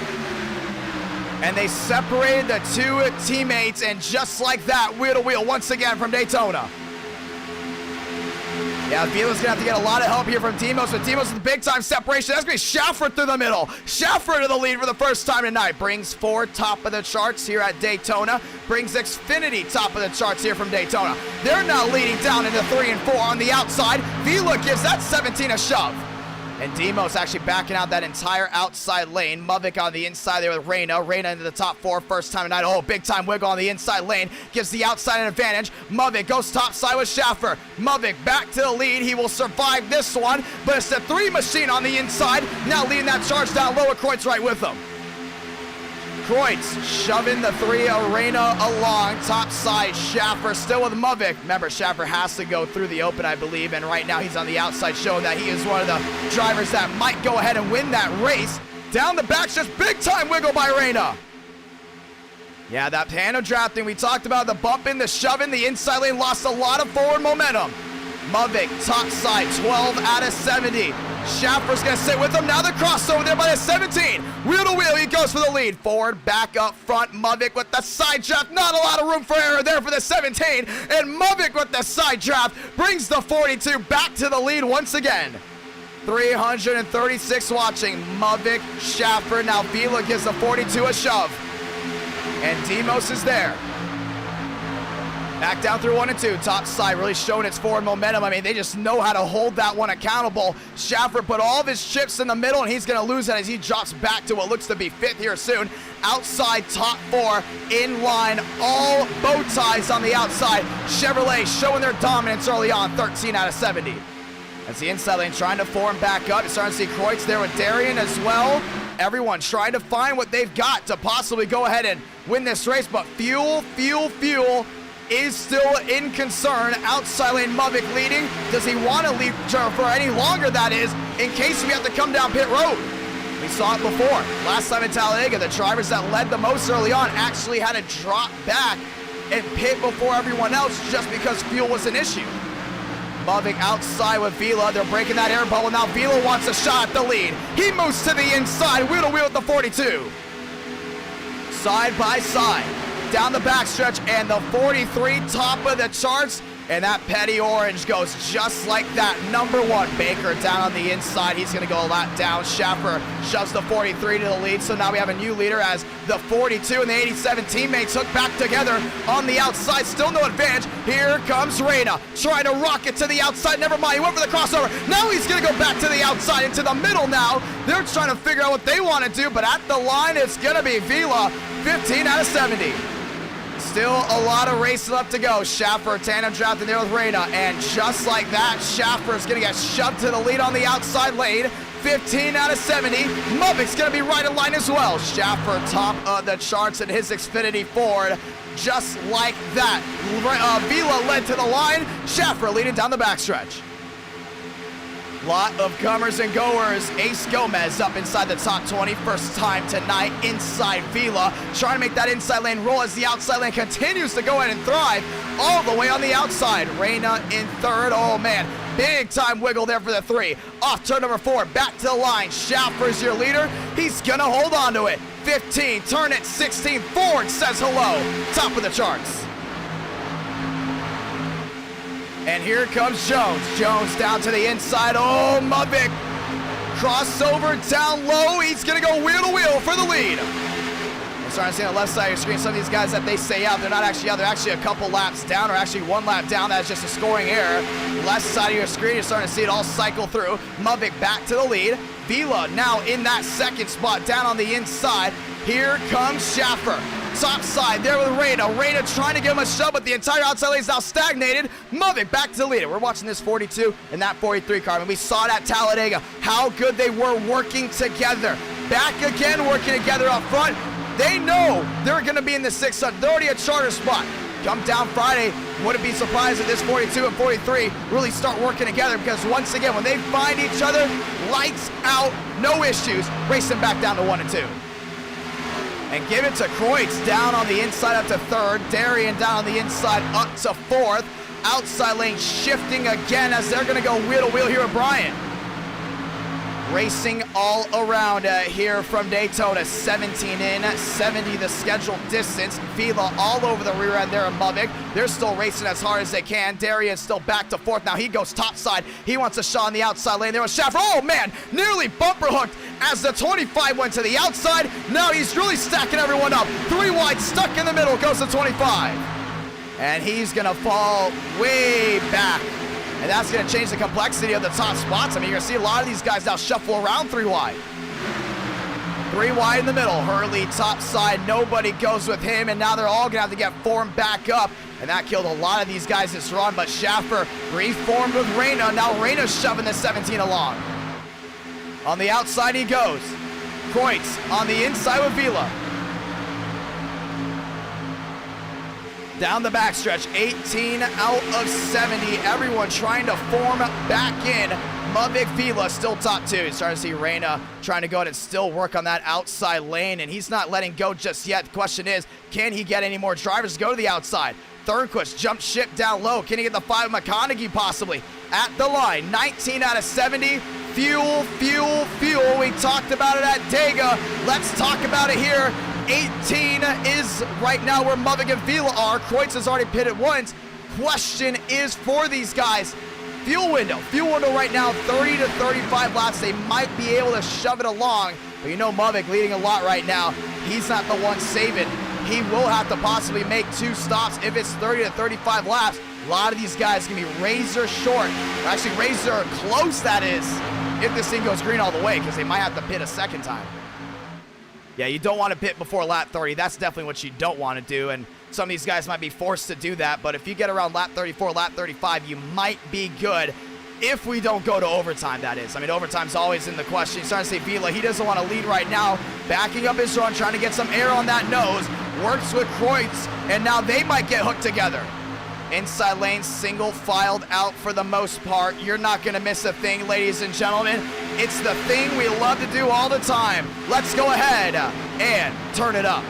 And they separated the 2 teammates, and just like that, wheel to wheel once again from Daytona. Yeah, Vila's gonna have to get a lot of help here from Demos, but Demos with the big time separation. That's gonna be Schaffer through the middle. Schaffer to the lead for the first time tonight. Brings 4 top of the charts here at Daytona. Brings Xfinity top of the charts here from Daytona. They're now leading down into 3 and 4 on the outside. Vila gives that 17 a shove. And Demos actually backing out that entire outside lane. Muvik on the inside there with Reyna. Reyna into the top 4 first time tonight. Oh, big time wiggle on the inside lane. Gives the outside an advantage. Muvik goes top side with Schaffer. Muvik back to the lead. He will survive this one. But it's the 3 machine on the inside. Now leading that charge down low. Kreutz right with him. Kreutz shoving the 3 Arena along. Top side, Schaffer still with Muvik. Remember, Schaffer has to go through the open, I believe, and right now he's on the outside, showing that he is one of the drivers that might go ahead and win that race. Down the back, just big time wiggle by Arena. Yeah, that tandem drafting we talked about, the bumping, the shoving, the inside lane lost a lot of forward momentum. Muvik, top side, 12 out of 70. Schaffer's gonna sit with him. Now the crossover there by the 17. Wheel to wheel, he goes for the lead. Forward, back up front. Muvik with the side draft. Not a lot of room for error there for the 17. And Muvik with the side draft brings the 42 back to the lead once again. 336 watching. Muvik, Schaffer. Now Vila gives the 42 a shove. And Demos is there. Back down through 1 and 2. Top side really showing its forward momentum. I mean, they just know how to hold that one accountable. Schaffer put all of his chips in the middle, and he's going to lose it as he drops back to what looks to be 5th here soon. Outside top 4 in line. All bow ties on the outside. Chevrolet showing their dominance early on. 13 out of 70. As the inside lane trying to form back up. You're starting to see Kreutz there with Darian as well. Everyone trying to find what they've got to possibly go ahead and win this race. But fuel is still in concern. Outside lane, Muvik leading. Does he want to lead for any longer, that is, in case we have to come down pit road? We saw it before. Last time in Talladega, the drivers that led the most early on actually had to drop back and pit before everyone else just because fuel was an issue. Muvik outside with Vila. They're breaking that air bubble. Now Vila wants a shot at the lead. He moves to the inside, wheel to wheel with the 42. Side by side. Down the backstretch, and the 43 top of the charts, and that petty orange goes just like that. Number 1, Baker down on the inside. He's going to go a lap down. Schaffer shoves the 43 to the lead, so now we have a new leader as the 42 and the 87 teammates hook back together on the outside. Still no advantage. Here comes Reyna trying to rock it to the outside. Never mind, he went for the crossover. Now he's going to go back to the outside into the middle now. They're trying to figure out what they want to do, but at the line, it's going to be Vila, 15 out of 70. Still a lot of races left to go. Schaffer tandem drafting there with Reyna, and just like that, Schaffer is going to get shoved to the lead on the outside lane. 15 out of 70. Muvik's going to be right in line as well. Schaffer top of the charts in his Xfinity Ford. Just like that. Vila led to the line. Schaffer leading down the backstretch. Lot of comers and goers. Ace Gomez up inside the top 20. First time tonight inside Vila. Trying to make that inside lane roll as the outside lane continues to go ahead and thrive all the way on the outside. Reyna in 3rd. Oh, man. Big time wiggle there for the 3. Off turn number 4. Back to the line. Schaffer's your leader. He's going to hold on to it. 15. Turn it. 16. Ford says hello. Top of the charts. And here comes Jones. Jones down to the inside. Oh, Muvik. Crossover down low. He's going to go wheel to wheel for the lead. I'm starting to see on the left side of your screen some of these guys that they say out. They're not actually out. They're actually a couple laps down, or actually 1 lap down. That's just a scoring error. Left side of your screen, you're starting to see it all cycle through. Muvik back to the lead. Vila now in that 2nd spot down on the inside. Here comes Schaffer. Top side there with Reyna. Reyna trying to give him a shove, but the entire outside lane is now stagnated. Muvik back to the leader. We're watching this 42 and that 43 car, and we saw it at Talladega, how good they were working together. Back again, working together up front. They know they're going to be in the 600. They're already a charter spot. Come down Friday, wouldn't be surprised if this 42 and 43 really start working together, because once again, when they find each other, lights out, no issues, racing back down to 1 and 2. And give it to Kreutz down on the inside up to 3rd. Darian down on the inside up to 4th. Outside lane shifting again as they're going to go wheel to wheel here with Brian. Racing all around here from Daytona. 17 in, 70 the scheduled distance. Vila all over the rear end there of Muvik. They're still racing as hard as they can. Darian's still back to 4th. Now he goes topside. He wants a shot on the outside lane there with Schaffer. Oh, man, nearly bumper hooked as the 25 went to the outside. Now he's really stacking everyone up. 3 wide, stuck in the middle, goes to 25. And he's going to fall way back. And that's going to change the complexity of the top spots. I mean, you're going to see a lot of these guys now shuffle around 3 wide. 3 wide in the middle. Hurley top side. Nobody goes with him. And now they're all going to have to get formed back up. And that killed a lot of these guys this run. But Schaffer reformed with Reyna. Now Reyna's shoving the 17 along. On the outside he goes. Kreutz on the inside with Vila. Down the backstretch, 18 out of 70. Everyone trying to form back in. Mavik Vila still top two. Starting to see Reyna trying to go ahead and still work on that outside lane, and he's not letting go just yet. The question is, can he get any more drivers to go to the outside? Thornquist jump ship down low. Can he get the 5? McConaughey possibly at the line. 19 out of 70. Fuel, fuel, fuel. We talked about it at Daytona. Let's talk about it here. 18 is right now where Mavik and Vila are. Kreutz has already pitted once. Question is for these guys, fuel window right now, 30 to 35 laps. They might be able to shove it along, but you know Mavik leading a lot right now. He's not the one saving. He will have to possibly make 2 stops if it's 30 to 35 laps. A lot of these guys can be razor short, or actually razor close, that is, if this thing goes green all the way, because they might have to pit a second time. Yeah, you don't want to pit before lap 30. That's definitely what you don't want to do, and some of these guys might be forced to do that, but if you get around lap 34, lap 35, you might be good if we don't go to overtime, that is. I mean, overtime's always in the question. You're starting to see Vila, he doesn't want to lead right now, backing up his run, trying to get some air on that nose, works with Kreutz, and now they might get hooked together. Inside lane, single filed out for the most part. You're not going to miss a thing, ladies and gentlemen. It's the thing we love to do all the time. Let's go ahead and turn it up.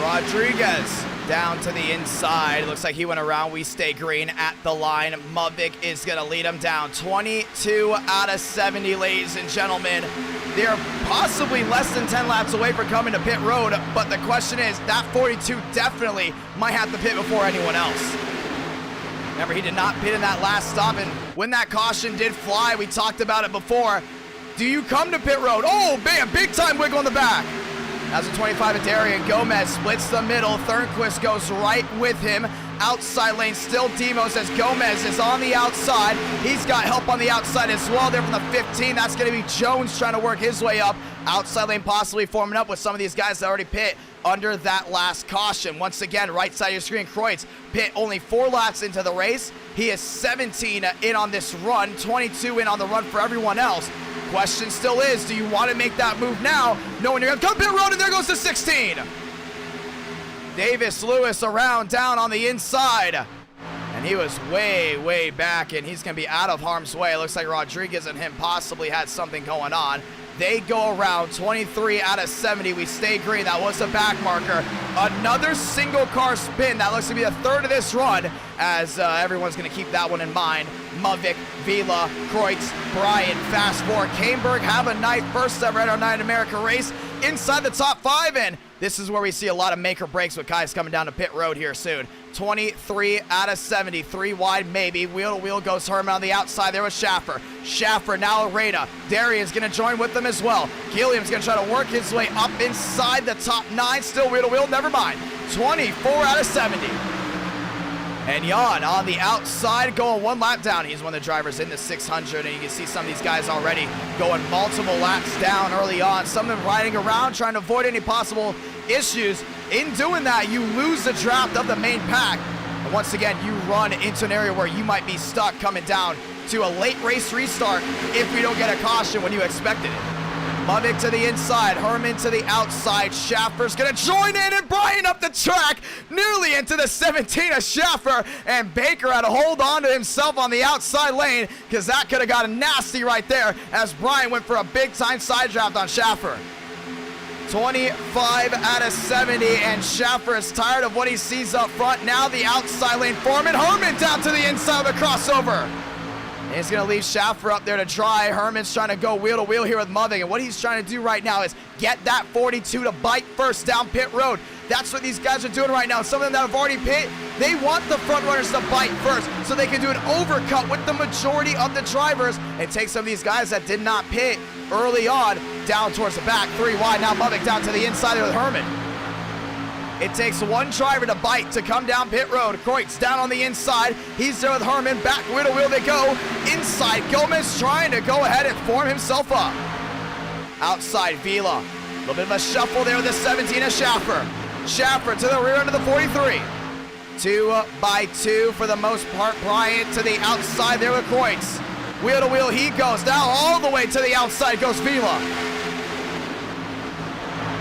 Rodriguez down to the inside. Looks like he went around. We stay green at the line. Mavik is going to lead him down. 22 out of 70, ladies and gentlemen. They're possibly less than 10 laps away from coming to pit road, but the question is, that 42 definitely might have to pit before anyone else. Remember, he did not pit in that last stop, and when that caution did fly, we talked about it before. Do you come to pit road? Oh, bam, big time wiggle in the back. As a 25 of Darian Gomez splits the middle. Thornquist goes right with him. Outside lane still Demos as Gomez is on the outside. He's got help on the outside as well there from the 15. That's going to be Jones trying to work his way up. Outside lane possibly forming up with some of these guys that already pit under that last caution. Once again, right side of your screen, Kreutz pit only 4 laps into the race. He is 17 in on this run, 22 in on the run for everyone else. Question still is, do you want to make that move now, knowing you're going to come pit road, and there goes the 16. Davis Lewis around down on the inside. And he was way, way back, and he's going to be out of harm's way. It looks like Rodriguez and him possibly had something going on. They go around 23 out of 70. We stay green. That was a back marker. Another single car spin. That looks to be the third of this run, as everyone's going to keep that one in mind. Mavik, Vila, Kreutz, Bryan, fast forward. Kaneberg have a night, first ever at our Night in America race inside the top 5, and this is where we see a lot of make or breaks with guys coming down to pit road here soon. 23 out of 70, 3 wide maybe. Wheel to wheel goes Herman on the outside there with Schaffer. Schaffer now Arena. Darian's going to join with them as well. Gilliam's going to try to work his way up inside the top 9. Still wheel to wheel, never mind. 24 out of 70. And Jan on the outside going 1 lap down. He's one of the drivers in the 600, and you can see some of these guys already going multiple laps down early on. Some of them riding around trying to avoid any possible issues. In doing that, you lose the draft of the main pack. And once again, you run into an area where you might be stuck coming down to a late race restart if we don't get a caution when you expected it. Mavic to the inside, Herman to the outside. Schaffer's gonna join in, and Brian up the track, nearly into the 17 of Schaffer, and Baker had to hold on to himself on the outside lane, because that could have gotten nasty right there, as Brian went for a big-time side draft on Schaffer. 25 out of 70, and Schaffer is tired of what he sees up front. Now the outside lane Foreman. Herman down to the inside of the crossover. And he's going to leave Schaffer up there to dry. Herman's trying to go wheel to wheel here with Mavic, and what he's trying to do right now is get that 42 to bite first down pit road. That's what these guys are doing right now. Some of them that have already pit, they want the front runners to bite first so they can do an overcut with the majority of the drivers and take some of these guys that did not pit early on down towards the back. 3 wide, now Mavic down to the inside with Herman. It takes one driver to bite to come down pit road. Kreutz down on the inside. He's there with Herman. Back wheel to wheel they go. Inside, Gomez trying to go ahead and form himself up. Outside, Vila. A little bit of a shuffle there with the 17 of Schaffer. Schaffer to the rear end of the 43. 2 by 2 for the most part. Bryant to the outside there with Kreutz. Wheel to wheel he goes. Now all the way to the outside goes Vila.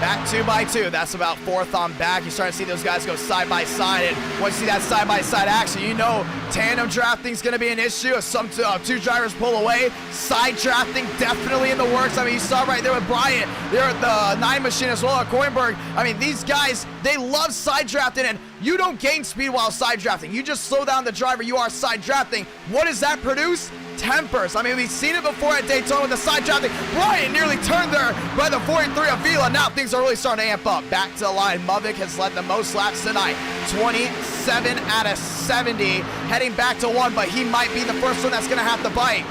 Back 2 by 2. That's about 4th on back. You're starting to see those guys go side by side. And once you see that side by side action, you know tandem drafting is going to be an issue. If some two drivers pull away, side drafting definitely in the works. I mean, you saw right there with Bryant. They're at the 9 machine as well at Coinberg. I mean, these guys, they love side drafting, and you don't gain speed while side drafting. You just slow down the driver. You are side drafting. What does that produce? Tempers. I mean, we've seen it before at Daytona with the side drafting. Bryant nearly turned there by the 43 of Vila. Now things are really starting to amp up. Back to the line. Mavic has led the most laps tonight. 27 out of 70. Heading back to 1, but he might be the first one that's going to have to bite.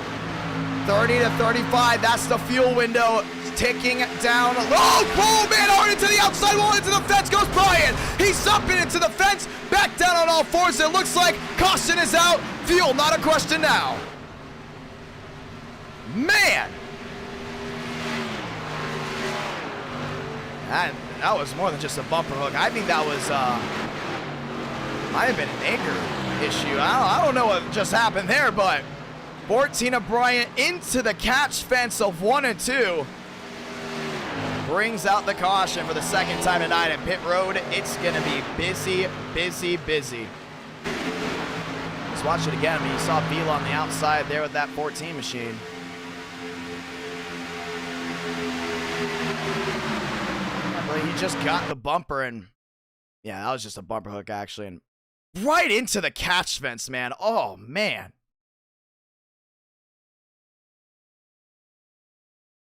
30 to 35. That's the fuel window ticking down. Oh, man, hard into the outside wall, into the fence goes Bryant. He's up and into the fence. Back down on all fours. It looks like caution is out. Fuel, not a question now. Man! That was more than just a bumper hook. I think that was, might have been an anchor issue. I don't know what just happened there, but 14 of Bryant into the catch fence of 1 and 2. Brings out the caution for the second time tonight at pit road. It's going to be busy, busy, busy. Let's watch it again. I mean, you saw Vila on the outside there with that 14 machine. He just got the bumper, and yeah, that was just a bumper hook actually, and right into the catch fence, man. Oh man,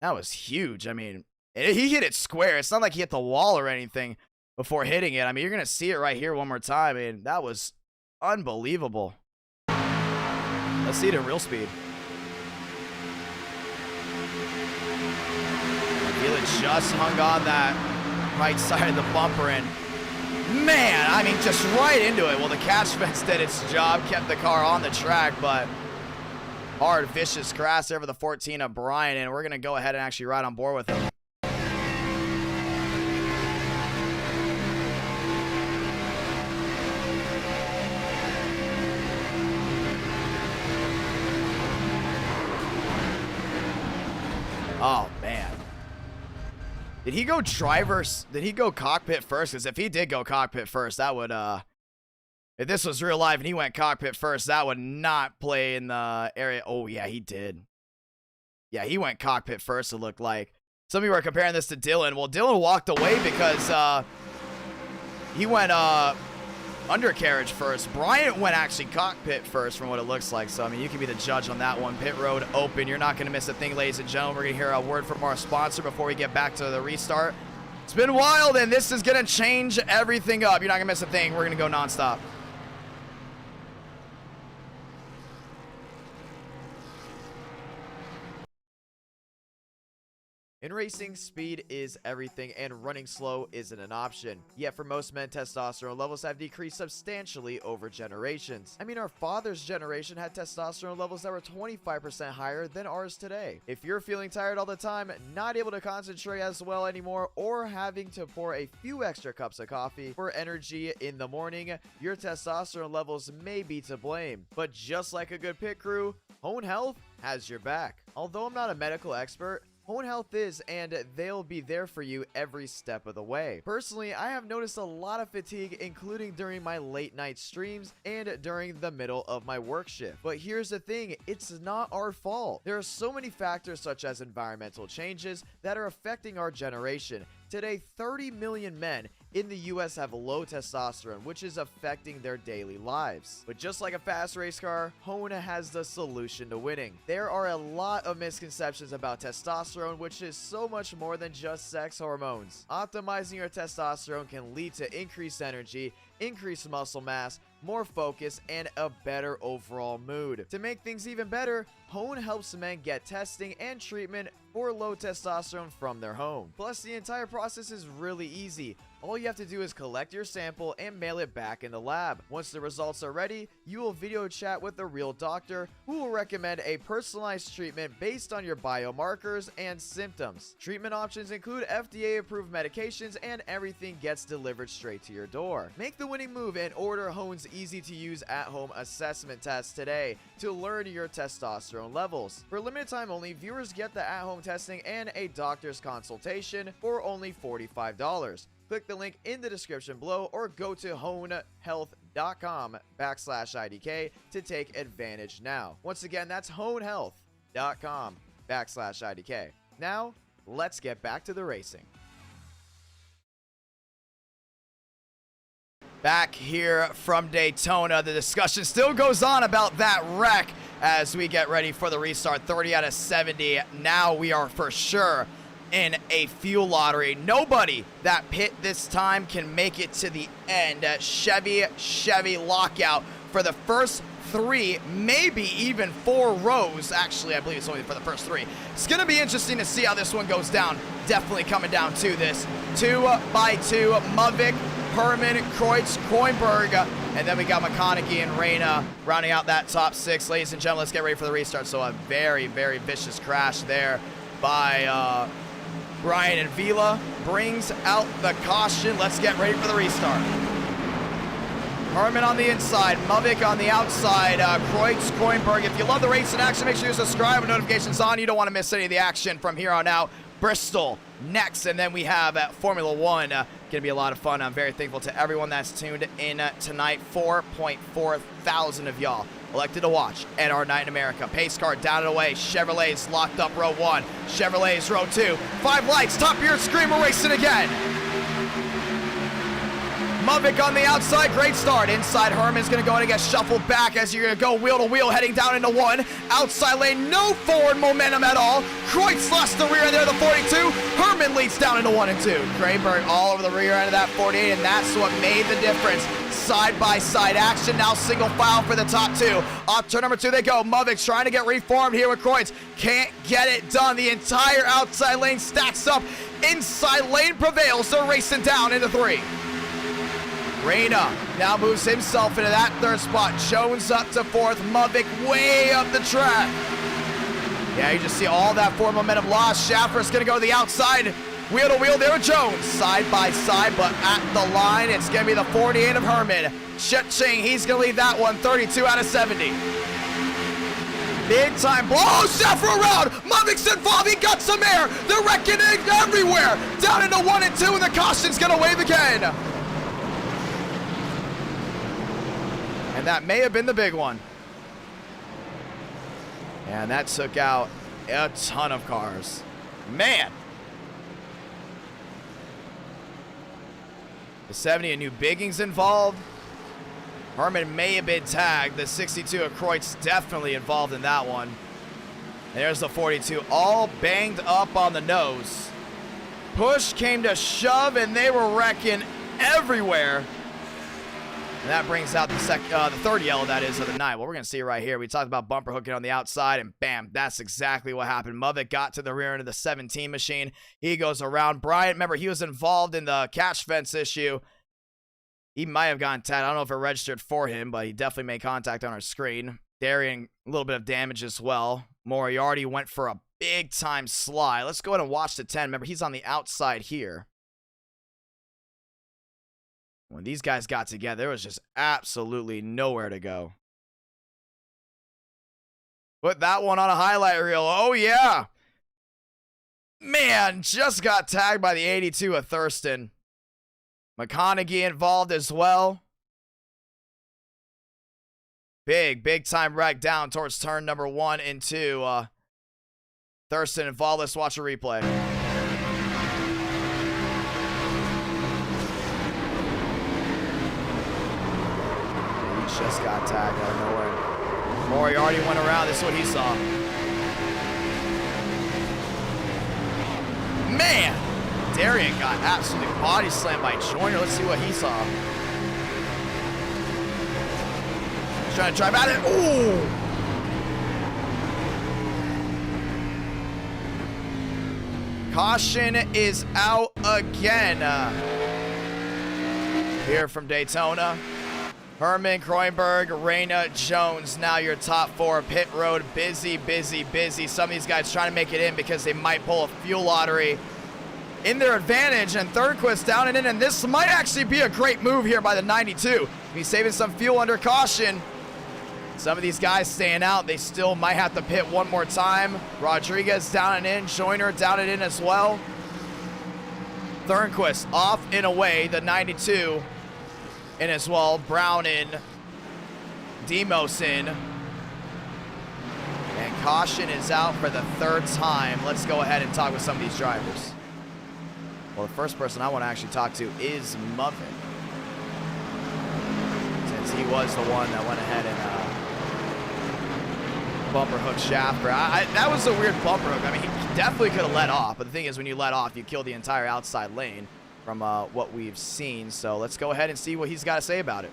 that was huge. I mean, he hit it square. It's not like he hit the wall or anything before hitting it. I mean, you're gonna see it right here one more time. I mean, that was unbelievable. Let's see it in real speed. Vila just hung on that right side of the bumper, and man, I mean, just right into it. Well, the catch fence did its job, kept the car on the track, but hard, vicious crash over the 14 of Brian, and we're going to go ahead and actually ride on board with him. Oh, man. Did he go drivers? Did he go cockpit first? Because if he did go cockpit first, that would, if this was real life and he went cockpit first, that would not play in the area. Oh, yeah, he did. Yeah, he went cockpit first, it looked like. Some people are comparing this to Dylan. Well, Dylan walked away because he went undercarriage first. Bryant went actually cockpit first from what it looks like. So, I mean, you can be the judge on that one. Pit road open. You're not going to miss a thing, ladies and gentlemen. We're going to hear a word from our sponsor before we get back to the restart. It's been wild, and this is going to change everything up. You're not going to miss a thing. We're going to go nonstop. In racing, speed is everything, and running slow isn't an option. Yet for most men, testosterone levels have decreased substantially over generations. I mean, our father's generation had testosterone levels that were 25% higher than ours today. If you're feeling tired all the time, not able to concentrate as well anymore, or having to pour a few extra cups of coffee for energy in the morning, your testosterone levels may be to blame. But just like a good pit crew, Hone Health has your back. Although I'm not a medical expert, Hone Health is, and they'll be there for you every step of the way. Personally, I have noticed a lot of fatigue, including during my late night streams and during the middle of my work shift. But here's the thing, it's not our fault. There are so many factors such as environmental changes that are affecting our generation. Today, 30 million men in the US have low testosterone, which is affecting their daily lives. But just like a fast race car, Hone has the solution to winning. There are a lot of misconceptions about testosterone, which is so much more than just sex hormones. Optimizing your testosterone can lead to increased energy, increased muscle mass, more focus, and a better overall mood. To make things even better, Hone helps men get testing and treatment for low testosterone from their home. Plus, the entire process is really easy. All you have to do is collect your sample and mail it back in the lab. Once the results are ready, you will video chat with a real doctor who will recommend a personalized treatment based on your biomarkers and symptoms. Treatment options include FDA-approved medications, and everything gets delivered straight to your door. Make the winning move and order Hone's easy-to-use at-home assessment test today to learn your testosterone levels. For a limited time only, viewers get the at-home testing and a doctor's consultation for only $45. Click the link in the description below or go to honehealth.com/IDK to take advantage now. Once again, that's honehealth.com/IDK. Now, let's get back to the racing. Back here from Daytona, the discussion still goes on about that wreck as we get ready for the restart. 30 out of 70. Now we are for sure in a fuel lottery. Nobody that pit this time can make it to the end. Chevy lockout for the first 3, maybe even 4 rows. Actually, I believe it's only for the first 3. It's going to be interesting to see how this one goes down. Definitely coming down to this. 2 by 2, Mavik, Herman, Kreutz, Koenberg, and then we got McConaughey and Reina rounding out that top 6. Ladies and gentlemen, let's get ready for the restart. So a very, very vicious crash there by Brian and Vila brings out the caution. Let's get ready for the restart. Herman on the inside, Mavik on the outside, Kreutz, Koenberg. If you love the race in action, make sure you subscribe with notifications on. You don't want to miss any of the action from here on out. Bristol next, and then we have Formula One. Gonna be a lot of fun. I'm very thankful to everyone that's tuned in tonight. 4.4 thousand of y'all elected to watch at our night in America. Pace car down and away. Chevrolet's locked up row 1. Chevrolet's row 2. 5 lights, top of your screen. We're racing again. Mavik on the outside, great start. Inside, Herman's gonna go and get shuffled back as you're gonna go wheel to wheel, heading down into 1. Outside lane, no forward momentum at all. Kreutz lost the rear end there, the 42. Herman leads down into 1 and 2. Grayberg all over the rear end of that 48, and that's what made the difference. Side-by-side action, now single file for the top 2. Off turn number 2 they go. Mavik's trying to get reformed here with Kreutz. Can't get it done. The entire outside lane stacks up. Inside lane prevails. They're racing down into 3. Reina now moves himself into that 3rd spot. Jones up to 4th. Mavik way up the track. Yeah, you just see all that forward momentum lost. Schaffer's going to go to the outside. Wheel to wheel there with Jones. Side by side, but at the line, it's going to be the 48 of Herman. Ching, he's going to lead that one. 32 out of 70. Big time blow. Oh, Schaffer around. Mavik's involved. He got some air. They're wrecking it everywhere. Down into 1 and 2, and the caution's going to wave again. And that may have been the big one. And that took out a ton of cars. Man. The 70, a new Biggings involved. Herman may have been tagged. The 62 of Kreutz definitely involved in that one. There's the 42, all banged up on the nose. Push came to shove, and they were wrecking everywhere. And that brings out the 3rd yellow, that is, of the night. Well, we're going to see right here. We talked about bumper hooking on the outside, and bam, that's exactly what happened. Mavik got to the rear end of the 17 machine. He goes around. Bryant, remember, he was involved in the catch fence issue. He might have gotten tagged. I don't know if it registered for him, but he definitely made contact on our screen. Darian, a little bit of damage as well. Moriarty went for a big-time slide. Let's go ahead and watch the 10. Remember, he's on the outside here. When these guys got together, there was just absolutely nowhere to go. Put that one on a highlight reel. Oh, yeah. Man, just got tagged by the 82 of Thurston. McConaughey involved as well. Big time wreck down towards turn number 1 and 2. Thurston involved. Let's watch a replay. He just got tagged out of nowhere. Moriarty went around. This is what he saw. Man! Darian got absolutely body slammed by Joyner. Let's see what he saw. He's trying to drive at it. Ooh! Caution is out again. Here from Daytona. Herman, Kroenberg, Reyna, Jones, now your top 4. Pit road, busy. Some of these guys trying to make it in because they might pull a fuel lottery in their advantage. And Thornquist down and in, and this might actually be a great move here by the 92. He's saving some fuel under caution. Some of these guys staying out. They still might have to pit one more time. Rodriguez down and in. Joyner down and in as well. Thornquist off and away. The 92 in as well. Brown in. Demos in. And caution is out for the 3rd time. Let's go ahead and talk with some of these drivers. Well, the first person I want to actually talk to is Muffin, since he was the one that went ahead and bumper hook Schaffer. That was a weird bumper hook. I mean, he definitely could have let off, but the thing is, when you let off, you kill the entire outside lane from what we've seen. So let's go ahead and see what he's got to say about it.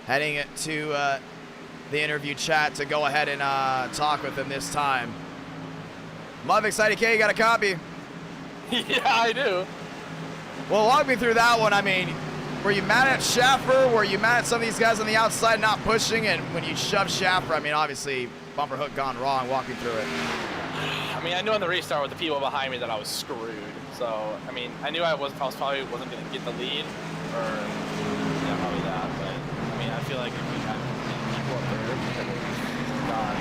Heading to the interview chat to go ahead and talk with him this time. Muvix, IDK, you got a copy? Yeah, I do. Well, walk me through that one. I mean, were you mad at Schaffer? Were you mad at some of these guys on the outside not pushing? And when you shove Schaffer, I mean, obviously, bumper hook gone wrong. Walk me through it. I mean, I knew on the restart with the people behind me that I was screwed. So, I mean, I knew I probably wasn't going to get the lead, or yeah, probably that. But I mean, I feel like if we had people up there, but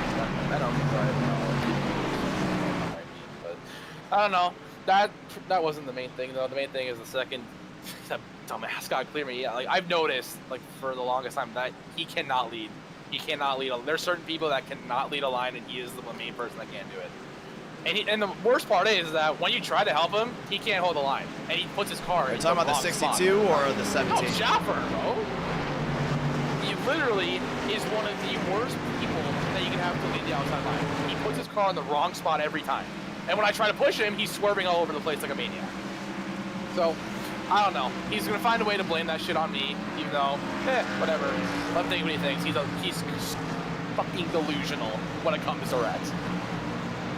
I don't know. That wasn't the main thing though. The main thing is the second that dumbass got clear me. Yeah, like I've noticed, like for the longest time, that he cannot lead. He cannot lead. There's certain people that cannot lead a line, and he is the main person that can't do it. And the worst part is that when you try to help him, he can't hold the line, and he puts his car. Are you talking about the 62 or the 17? No, Schaffer, bro. He literally is one of the worst people that you can have to lead the outside line. He puts his car in the wrong spot every time, and when I try to push him, he's swerving all over the place like a maniac. So, I don't know. He's gonna find a way to blame that shit on me, even though, whatever. Let him think what he thinks. He's fucking delusional when it comes to wrecks.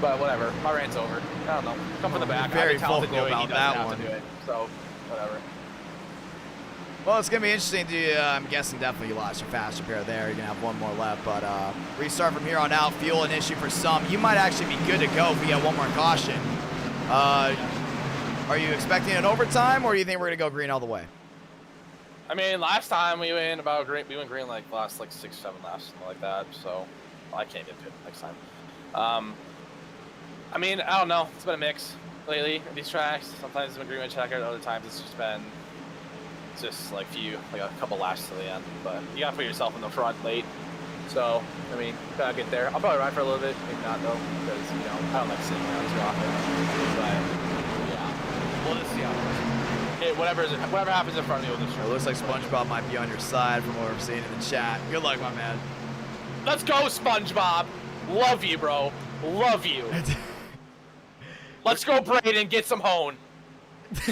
But whatever, my rant's over. I don't know. Come from the back. Very I'm talented to do it. vocal He about doesn't that have one. to do it. So, whatever. Well, it's going to be interesting to, I'm guessing definitely you lost your fast repair there. You're going to have one more left, but restart from here on out. Fuel an issue for some. You might actually be good to go if we get one more caution. Are you expecting an overtime, or do you think we're going to go green all the way? I mean, last time we went green. We went green like last 6, 7 laps, something like that. So, well, I can't get to it next time. I mean, I don't know. It's been a mix lately. These tracks. Sometimes it's been green with checker. Other times it's just been like a couple laps to the end. But you gotta put yourself in the front late. So, I mean, gotta get there. I'll probably ride for a little bit, maybe not though, because I don't like sitting around too often. But yeah, we'll just see how it goes. Okay, whatever happens in front of you, we'll just. It looks like SpongeBob might be on your side from what we're seeing in the chat. Good luck, my man. Let's go, SpongeBob. Love you, bro. Love you. Let's go, Braden. Get some hone.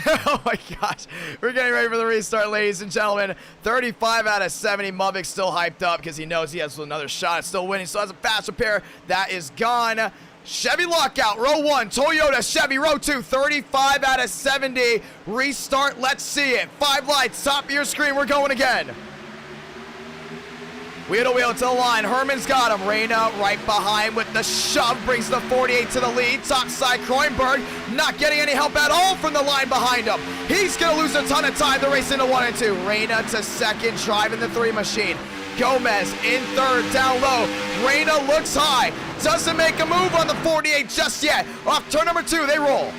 Oh my gosh. We're getting ready for the restart, ladies and gentlemen. 35 out of 70. Muvik still hyped up because he knows he has another shot at still winning. So has a fast repair. That is gone. Chevy lockout. Row 1. Toyota Chevy. Row 2. 35 out of 70. Restart. Let's see it. 5 lights. Top of your screen. We're going again. Wheel to wheel to the line. Herman's got him. Reyna right behind with the shove. Brings the 48 to the lead. Top side, Kroenberg not getting any help at all from the line behind him. He's going to lose a ton of time. The race into 1 and 2. Reyna to second, driving the 3 machine. Gomez in third, down low. Reyna looks high, doesn't make a move on the 48 just yet. Off turn number 2, they roll.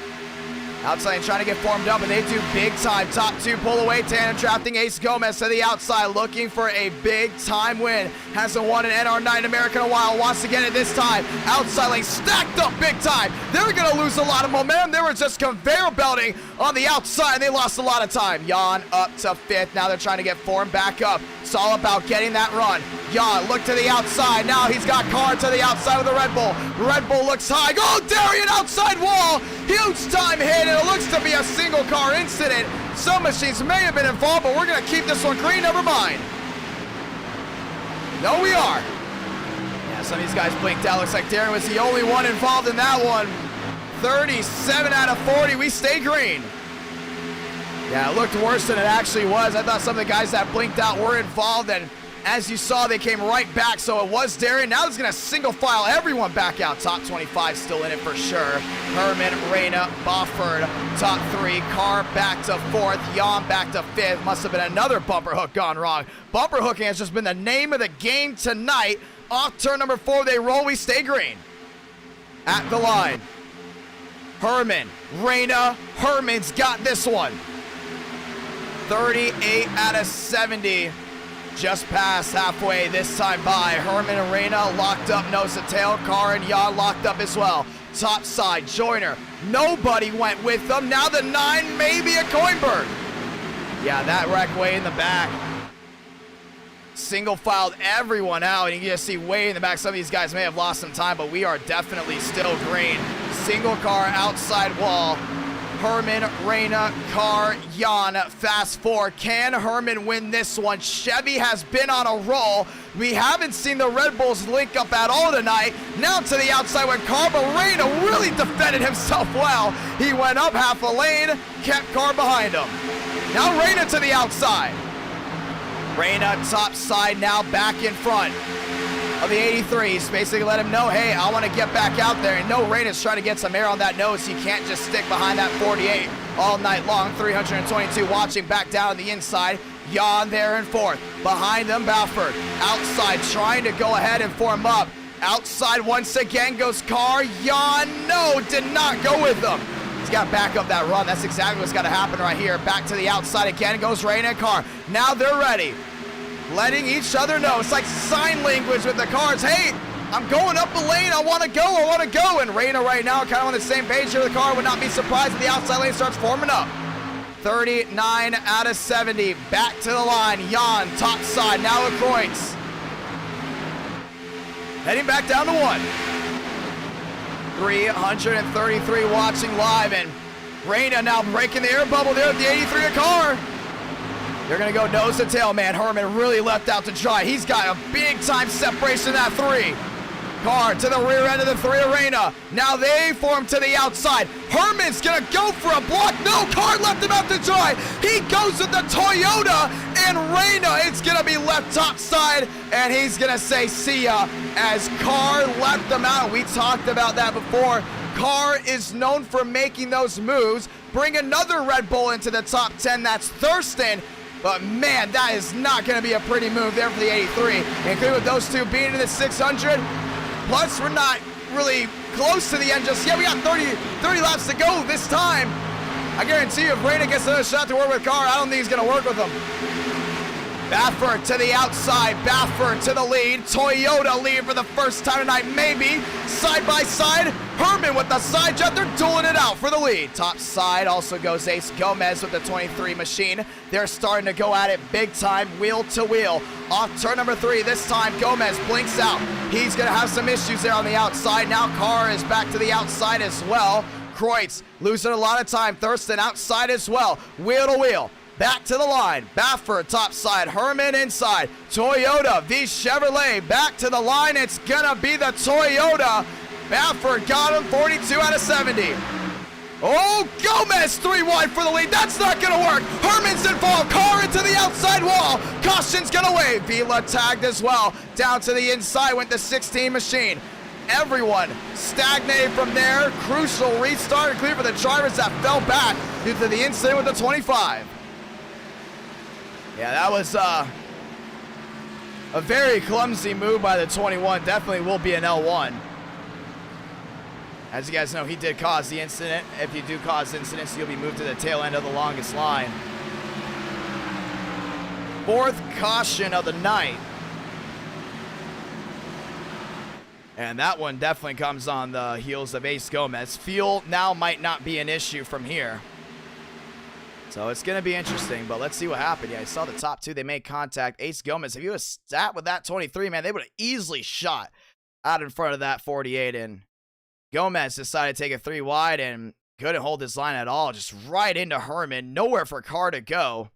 Outside trying to get formed up, and they do big time. Top 2 pull away. Tandem drafting Ace Gomez to the outside, looking for a big time win. Hasn't won an NR9 in America in a while. Wants to get it this time. Outside lane stacked up big time. They were going to lose a lot of momentum. They were just conveyor belting on the outside, and they lost a lot of time. Jan up to 5th. Now they're trying to get formed back up. It's all about getting that run. Jan look to the outside. Now he's got Carr to the outside of the Red Bull. Red Bull looks high. Oh, Darian outside wall. Huge time hit. It looks to be a single car incident. Some machines may have been involved, but we're going to keep this one green. Never mind. No, we are. Yeah, some of these guys blinked out. Looks like Darren was the only one involved in that one. 37 out of 40. We stay green. Yeah, it looked worse than it actually was. I thought some of the guys that blinked out were involved, and as you saw, they came right back, so it was Darren. Now he's going to single file everyone back out. Top 25 still in it for sure. Herman, Reyna, Bofford, top 3. Carr back to 4th. Jan back to 5th. Must have been another bumper hook gone wrong. Bumper hooking has just been the name of the game tonight. Off turn number 4, they roll. We stay green. At the line. Herman, Reyna. Herman's got this one. 38 out of 70. Just past halfway this time by. Herman and Reyna locked up nose to tail. Carr and Jan locked up as well. Top side, Joyner. Nobody went with them. Now the 9, maybe a Coinberg. Yeah, that wreck way in the back. Single filed everyone out, and you can just see way in the back. Some of these guys may have lost some time, but we are definitely still green. Single car outside wall. Herman, Reyna, Carr, Jan. Fast forward. Can Herman win this one? Chevy has been on a roll. We haven't seen the Red Bulls link up at all tonight. Now to the outside went Carr, but Reyna really defended himself well. He went up half a lane, kept Carr behind him. Now Reyna to the outside. Reyna top side now back in front of the 83s. Basically let him know, hey, I want to get back out there. And no, Reyna's trying to get some air on that nose. You can't just stick behind that 48 all night long. 322 watching back down on the inside. Jan there in 4th. Behind them, Balfour. Outside trying to go ahead and form up. Outside once again goes Carr. Jan, no, did not go with them. He's got to back up that run. That's exactly what's got to happen right here. Back to the outside again goes Reyna and Carr. Now they're ready. Letting each other know. It's like sign language with the cars. Hey, I'm going up the lane. I want to go. And Reyna right now kind of on the same page here. The car would not be surprised if the outside lane starts forming up. 39 out of 70. Back to the line. Jan, top side. Now Kreutz. Heading back down to 1. 333 watching live. And Reyna now breaking the air bubble there at the 83 of Carr. They're going to go nose to tail, man. Herman really left out to dry. He's got a big-time separation in that 3. Carr to the rear end of the 3 of Reyna. Now they form to the outside. Herman's going to go for a block. No, Carr left him out to dry. He goes with the Toyota, and Reyna, it's going to be left top side, and he's going to say see ya as Carr left them out. We talked about that before. Carr is known for making those moves. Bring another Red Bull into the top 10. That's Thurston. But man, that is not going to be a pretty move there for the 83. Including with those two being in the 600. Plus, we're not really close to the end just yet. We got 30 laps to go this time. I guarantee you, if Reyna gets another shot to work with Carr, I don't think he's going to work with him. Baffert to the outside. Baffert to the lead. Toyota lead for the first time tonight, maybe. Side by side. Herman with the side jet. They're dueling it out for the lead. Top side also goes Ace Gomez with the 23 machine. They're starting to go at it big time, wheel to wheel. Off turn number 3. This time Gomez blinks out. He's going to have some issues there on the outside. Now Carr is back to the outside as well. Kreutz losing a lot of time. Thurston outside as well. Wheel to wheel. Back to the line. Baffert top side. Herman inside. Toyota v Chevrolet back to the line. It's gonna be the Toyota. Baffert got him 42 out of 70. Oh, Gomez 3 wide for the lead. That's not gonna work. Herman's involved. Carr into the outside wall. Caution's gonna wave. Vila tagged as well. Down to the inside went the 16 machine. Everyone stagnated from there. Crucial restart, clear for the drivers that fell back due to the incident with the 25. Yeah, that was A very clumsy move by the 21. Definitely will be an L1. As you guys know, he did cause the incident. If you do cause incidents, you'll be moved to the tail end of the longest line. 4th caution of the night. And that one definitely comes on the heels of Ace Gomez. Fuel now might not be an issue from here. So it's going to be interesting, but let's see what happened. Yeah, I saw the top 2. They made contact. Ace Gomez, if you had sat with that 23, man, they would have easily shot out in front of that 48. And Gomez decided to take a 3 wide and couldn't hold his line at all. Just right into Herman. Nowhere for Carr to go.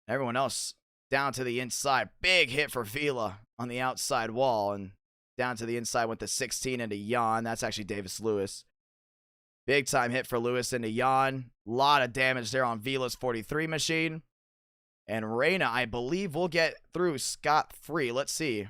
Everyone else down to the inside. Big hit for Vila on the outside wall. And down to the inside went the 16 into Jan. That's actually Davis Lewis. Big time hit for Lewis into Jan. A lot of damage there on Vila's 43 machine. And Reyna, I believe, will get through scot-free. Let's see.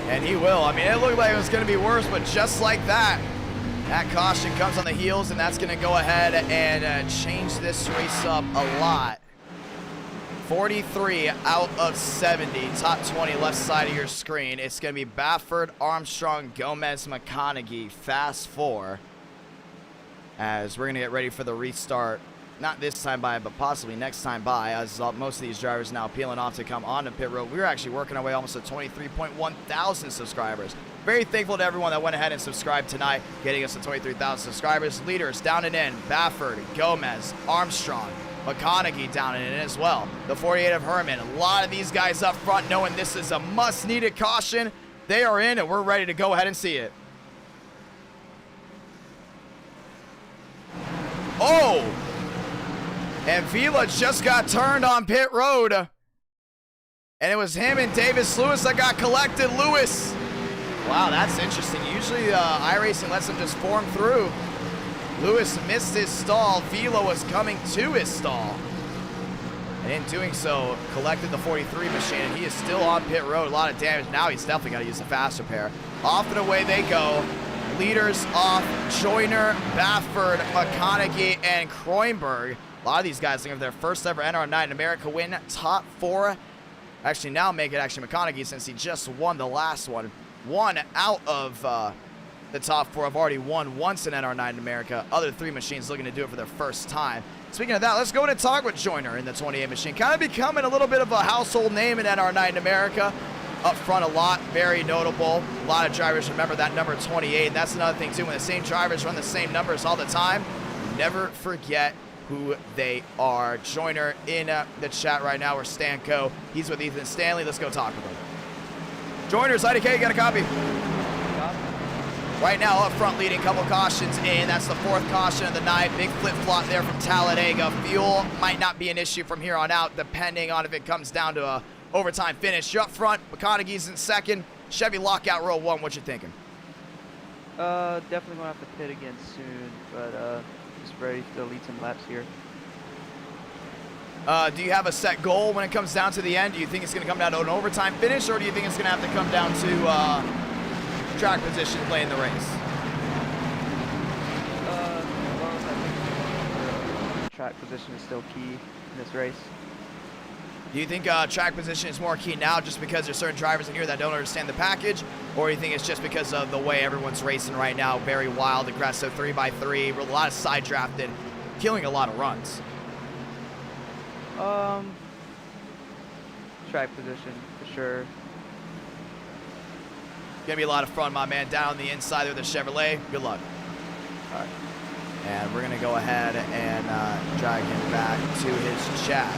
And he will. I mean, it looked like it was going to be worse, but just like that, that caution comes on the heels, and that's going to go ahead and change this race up a lot. 43 out of 70, top 20 left side of your screen. It's going to be Baffert, Armstrong, Gomez, McConaughey, fast 4. As we're going to get ready for the restart. Not this time by, but possibly next time by, as most of these drivers now peeling off to come onto pit road. We're actually working our way almost to 23.1 thousand subscribers. Very thankful to everyone that went ahead and subscribed tonight, getting us to 23,000 subscribers. Leaders down and in, Baffert, Gomez, Armstrong, McConaughey down and in as well. The 48 of Herman. A lot of these guys up front knowing this is a must-needed caution. They are in, and we're ready to go ahead and see it. Oh! And Vila just got turned on pit road. And it was him and Davis Lewis that got collected. Lewis. Wow, that's interesting. Usually Iracing lets him just form through. Lewis missed his stall. Vila was coming to his stall. And in doing so, collected the 43 machine. And he is still on pit road. A lot of damage. Now he's definitely got to use the fast repair. Off and away they go. Leaders off. Joyner, Baffert, McConaughey, and Kroenberg. A lot of these guys looking for their first ever NR9 in America win. Top 4. Actually, now make it actually McConaughey since he just won the last one. 1 out of the top 4 have already won once in NR9 in America. Other 3 machines looking to do it for their first time. Speaking of that, let's go in and talk with Joyner in the 28 machine. Kind of becoming a little bit of a household name in NR9 in America. Up front a lot, very notable. A lot of drivers remember that number 28. And that's another thing too, when the same drivers run the same numbers all the time, never forget who they are. Joyner in the chat right now, or Stanco. He's with Ethan Stanley. Let's go talk with him. Joyner's IDK, got a copy. Right now up front leading, couple cautions in. That's the 4th caution of the night. Big flip-flop there from Talladega. Fuel might not be an issue from here on out, depending on if it comes down to a overtime finish. You're up front, McConaughey's in 2nd. Chevy lockout row 1, what you thinking? Definitely gonna have to pit again soon, but just ready to lead some laps here. Do you have a set goal when it comes down to the end? Do you think it's going to come down to an overtime finish, or do you think it's going to have to come down to track position playing the race? Well, I think track position is still key in this race. Do you think track position is more key now just because there's certain drivers in here that don't understand the package, or do you think it's just because of the way everyone's racing right now? Very wild, aggressive, 3x3, a lot of side drafting, killing a lot of runs. Track position for sure. Gonna be a lot of fun, my man. Down the inside there with the Chevrolet. Good luck. All right. And we're gonna go ahead and drag him back to his chat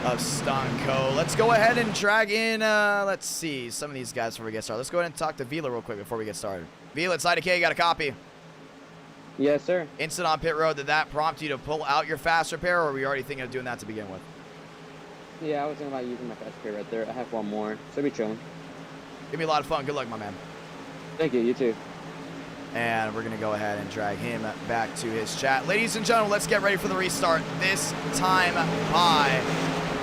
of Stanco. Let's go ahead and drag in, let's see, some of these guys before we get started. Let's go ahead and talk to Vila real quick before we get started. Vila, it's IDK, you got a copy? Yes, sir. Instant on pit road, did that prompt you to pull out your fast repair, or were you already thinking of doing that to begin with? Yeah, I was thinking about using my fast repair right there. I have one more, so be chilling. Give me a lot of fun. Good luck, my man. Thank you, you too. And we're going to go ahead and drag him back to his chat. Ladies and gentlemen, let's get ready for the restart. This time by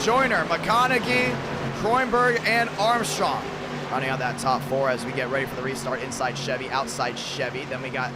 Joyner, McConaughey, Kroenberg, and Armstrong. running out that top 4 as we get ready for the restart. Inside Chevy, outside Chevy. Then we got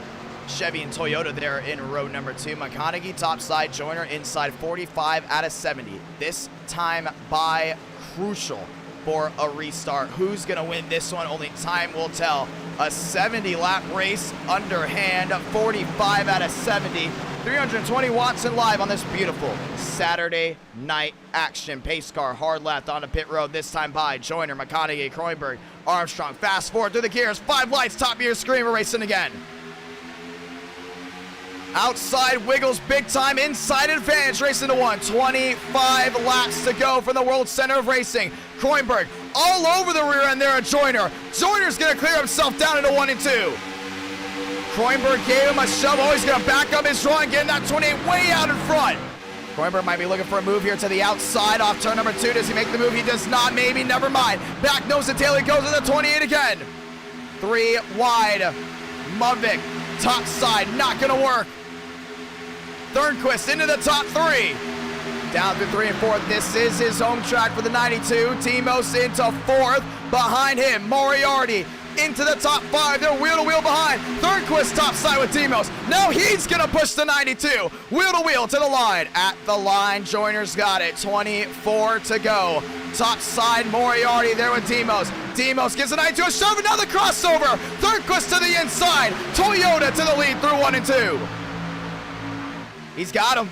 Chevy and Toyota there in row number 2. McConaughey topside, Joyner inside, 45 out of 70. This time by crucial for a restart. Who's going to win this one? Only time will tell. A 70-lap race underhand, 45 out of 70. 320 watts in live on this beautiful Saturday night action. Pace car hard left onto pit road, this time by Joyner, McConaughey, Kroenberg, Armstrong. Fast forward through the gears, 5 lights, top of your screen, we're racing again. Outside Wiggles, big time, inside advantage, racing to 1. 25 laps to go from the world center of racing. Kroenberg all over the rear end there at Joyner. Joyner's gonna clear himself down into 1 and 2. Kroenberg gave him a shove. Oh, he's gonna back up his draw and get that 28 way out in front. Kroenberg might be looking for a move here to the outside off turn number 2. Does he make the move? He does not, maybe, never mind. Back nose to tail, he goes to the 28 again. 3 wide, Mudvik, top side, not gonna work. Thornquist into the top 3. Down through 3 and 4. This is his home track for the 92. Timos into 4th. Behind him, Moriarty into the top 5. They're wheel to wheel behind. Thornquist top side with Timos. Now he's going to push the 92. Wheel to wheel to the line. At the line, Joyner's got it. 24 to go. Top side, Moriarty there with Timos. Timos gives the 92 a shove. Another crossover. Thornquist to the inside. Toyota to the lead through 1 and 2. He's got him.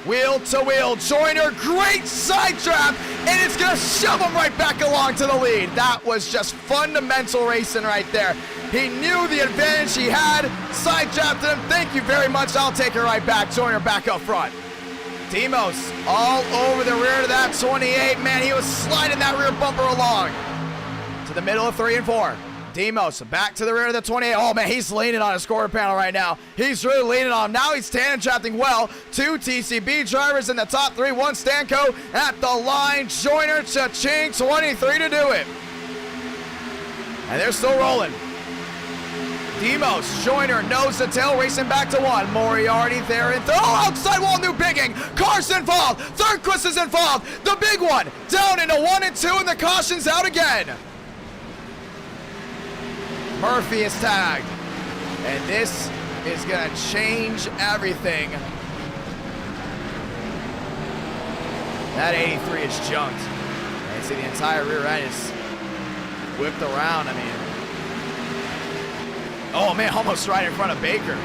Wheel to wheel, Joyner, great side trap, and it's gonna shove him right back along to the lead. That was just fundamental racing right there. He knew the advantage he had, side trapped him. Thank you very much, I'll take it right back. Joyner back up front. Timos all over the rear of that 28. Man, he was sliding that rear bumper along to the middle of 3 and 4. Demos back to the rear of the 28. Oh, man, he's leaning on his quarter panel right now. He's really leaning on him. Now he's tandem trapping well. 2 TCB drivers in the top 3. 1 Stanco at the line. Joyner, cha-ching, 23 to do it. And they're still rolling. Demos, Joyner, nose to tail, racing back to 1. Moriarty there and outside wall, new bigging. Car's involved. Thornquist is involved. The big one down into 1 and 2, and the caution's out again. Murphy is tagged, and this is gonna change everything. That 83 is junked. And see, the entire rear end is whipped around. I mean, oh man, almost right in front of Baker.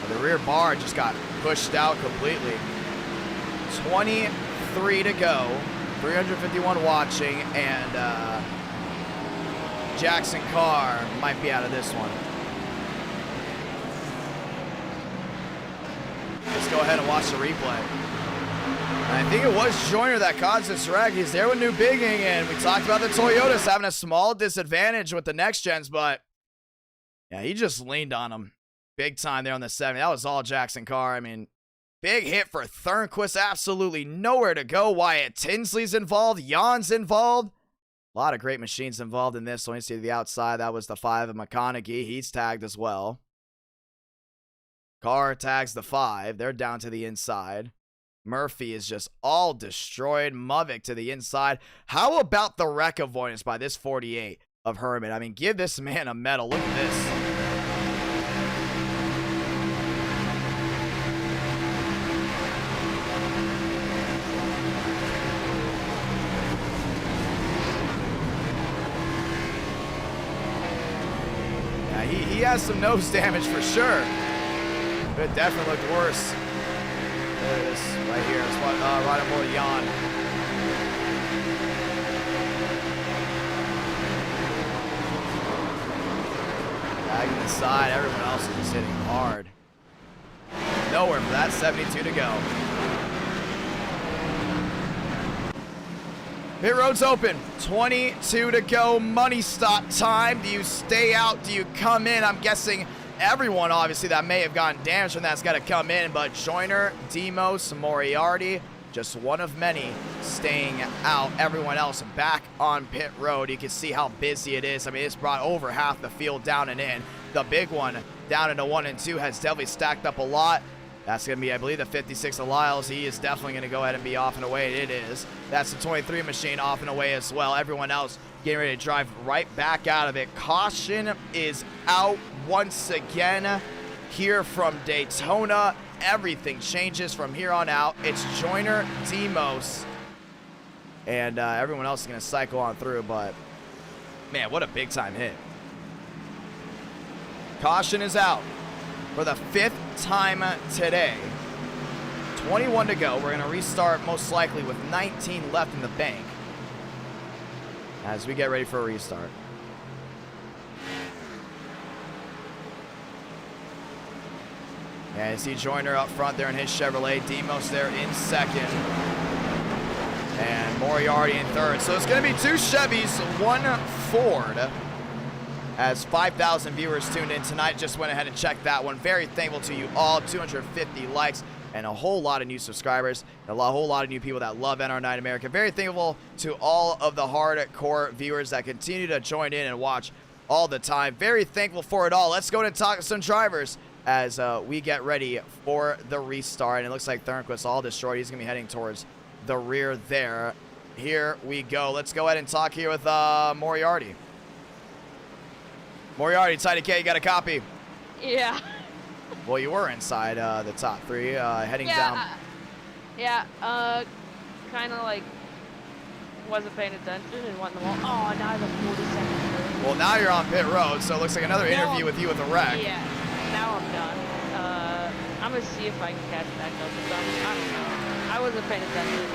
The rear bar just got pushed out completely. 23 to go. 351 watching, and Jackson Carr might be out of this one. Let's go ahead and watch the replay. I think it was Joyner that caused this wreck. He's there with new bigging, and we talked about the Toyotas having a small disadvantage with the next gens, but yeah, he just leaned on him big time there on the 70. That was all Jackson Carr. I mean, big hit for Thornquist, absolutely nowhere to go. Wyatt Tinsley's involved, Jan's involved. A lot of great machines involved in this. So when you see the outside, that was the 5 of McConaughey. He's tagged as well. Carr tags the 5. They're down to the inside. Murphy is just all destroyed. Muvik to the inside. How about the wreck avoidance by this 48 of Herman? I mean, give this man a medal. Look at this. He has some nose damage for sure. But it definitely looked worse. There it is, right here. It's right on board Jan. Bagging the side, everyone else is just hitting hard. Nowhere for that 72 to go. Pit road's open. 22 to go. Money stop time. Do you stay out? Do you come in? I'm guessing everyone, obviously, that may have gotten damaged from that's got to come in. But Joyner, Demos, Moriarty, just one of many staying out. Everyone else back on pit road. You can see how busy it is. I mean, it's brought over half the field down and in. The big one down into 1 and 2 has definitely stacked up a lot. That's going to be, I believe, the 56 of Lyles. He is definitely going to go ahead and be off and away. It is. That's the 23 machine off and away as well. Everyone else getting ready to drive right back out of it. Caution is out once again here from Daytona. Everything changes from here on out. It's Joyner, Demos, and everyone else is going to cycle on through. But, man, what a big-time hit. Caution is out for the 5th time today. 21 to go. We're going to restart most likely with 19 left in the bank as we get ready for a restart. And you see Joyner up front there in his Chevrolet. Demos there in second. And Moriarty in third. So it's going to be 2 Chevys, 1 Ford. As 5,000 viewers tuned in tonight, just went ahead and checked that one. Very thankful to you all. 250 likes and a whole lot of new subscribers. And a whole lot of new people that love NR9 America. Very thankful to all of the hardcore viewers that continue to join in and watch all the time. Very thankful for it all. Let's go and talk to some drivers as we get ready for the restart. And it looks like Thornquist's all destroyed. He's going to be heading towards the rear there. Here we go. Let's go ahead and talk here with Moriarty. Moriarty, Idk, you got a copy? Yeah. Well, you were inside the top 3, heading down. Yeah, kind of like wasn't paying attention and went in the wall. Oh, now the 40-second. Well, now you're on pit road, so it looks like another interview with you with a wreck. Yeah, now I'm done. I'm going to see if I can catch back up with something. I don't know. I wasn't paying attention.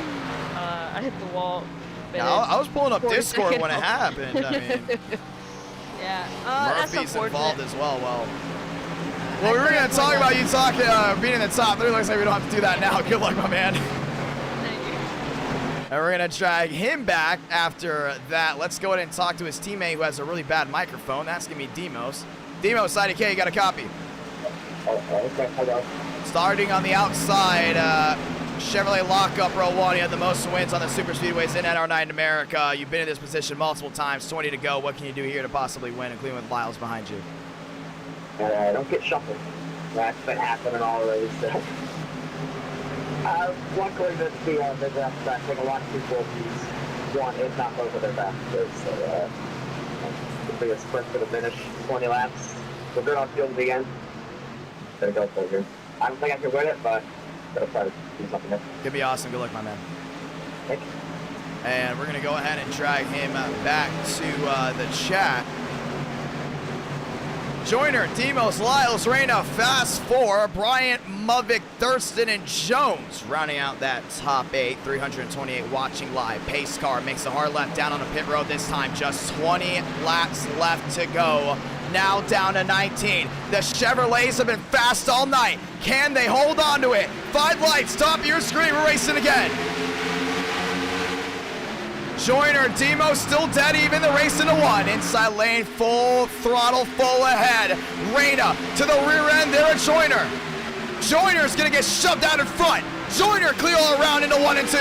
I hit the wall. Yeah, I was pulling up Discord when it happened. I mean, yeah, Murphy's involved as well. Well, we were going to talk about you being in the top 3. Looks like we don't have to do that now. Good luck, my man. Thank you. And we're going to drag him back after that. Let's go ahead and talk to his teammate who has a really bad microphone. That's going to be Demos. Demos, Idk, you got a copy? Starting on the outside, Chevrolet lockup row 1. You had the most wins on the super speedways in NR9 in America. You've been in this position multiple times. 20 to go. What can you do here to possibly win, including with Lyles behind you? Don't get shuffled. That's been happening already. So, luckily, the draft back take a lot of people use one, if not both of their fastest. So, it'll be a sprint to the finish. 20 laps. We're good on field again. Gonna go for it. I don't think I can win it, but gonna try to do something there. Could be awesome. Good luck, my man. Thank you. And we're going to go ahead and drag him back to the chat. Joyner, Demos, Lyles, Reyna, Fast 4, Bryant, Movick, Thurston, and Jones rounding out that top 8. 328 watching live. Pace car makes a hard left down on the pit road this time. Just 20 laps left to go. Now down to 19. The Chevrolets have been fast all night. Can they hold on to it? 5 lights, top of your screen. We're racing again. Joyner, Demos still dead even. The race into 1. Inside lane, full throttle, full ahead. Reyna to the rear end there at Joyner. Joyner's gonna get shoved out in front. Joyner clear all around into 1 and 2.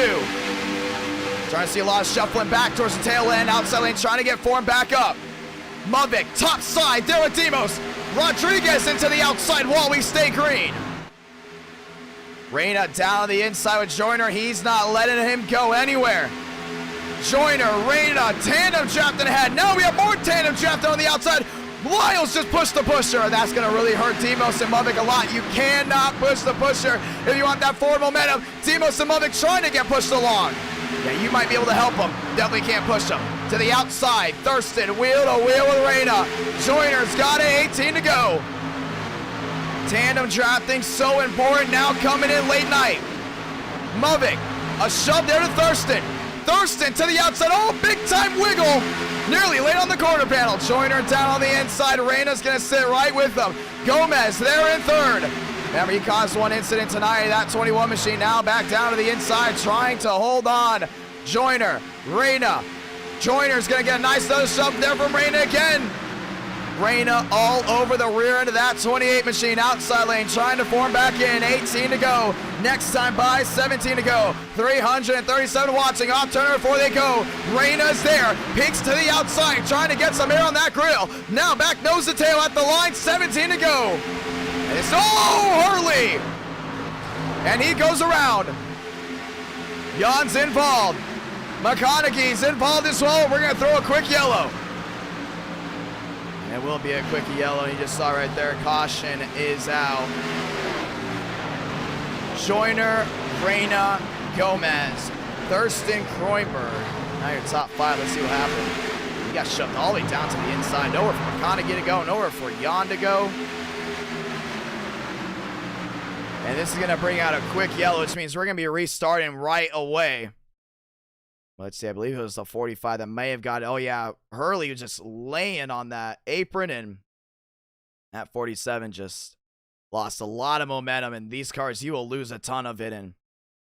Trying to see a lot of shuffling back towards the tail end. Outside lane trying to get formed back up. Movick, top side there at Demos. Rodriguez into the outside wall. We stay green. Reyna down on the inside with Joyner. He's not letting him go anywhere. Joyner, Reyna, tandem drafting ahead. Now we have more tandem drafting on the outside. Lyles just pushed the pusher, and that's going to really hurt Demos and Movick a lot. You cannot push the pusher if you want that forward momentum. Demos and Movick trying to get pushed along. Yeah, you might be able to help them. Definitely can't push them. To the outside, Thurston, wheel to wheel with Reyna. Joyner's got it, 18 to go. Tandem drafting, so important, now coming in late night. Movick, a shove there to Thurston. Thurston to the outside, oh, big time wiggle. Nearly late on the corner panel. Joyner down on the inside. Reyna's gonna sit right with them. Gomez there in third. Remember, he caused one incident tonight. That 21 machine now back down to the inside, trying to hold on. Joyner, Reyna. Joyner's gonna get a nice little shove there from Reyna again. Reyna all over the rear end of that 28 machine. Outside lane trying to form back in. 18 to go. Next time by, 17 to go. 337 watching. Off turner before they go. Reyna's there. Peeks to the outside. Trying to get some air on that grill. Now back nose to tail at the line. 17 to go. And it's, oh, Hurley. And he goes around. Jan's involved. McConaughey's involved as well. We're going to throw a quick yellow. And it will be a quick yellow. You just saw right there. Caution is out. Joyner, Reyna, Gomez, Thurston, Kroenberg. Now your top 5. Let's see what happens. He got shoved all the way down to the inside. Nowhere for McConaughey to go. Nowhere for Jan to go. And this is going to bring out a quick yellow, which means we're going to be restarting right away. Let's see, I believe it was the 45 that may have got it. Oh, yeah, Hurley was just laying on that apron, and that 47 just lost a lot of momentum. And these cars, you will lose a ton of it, and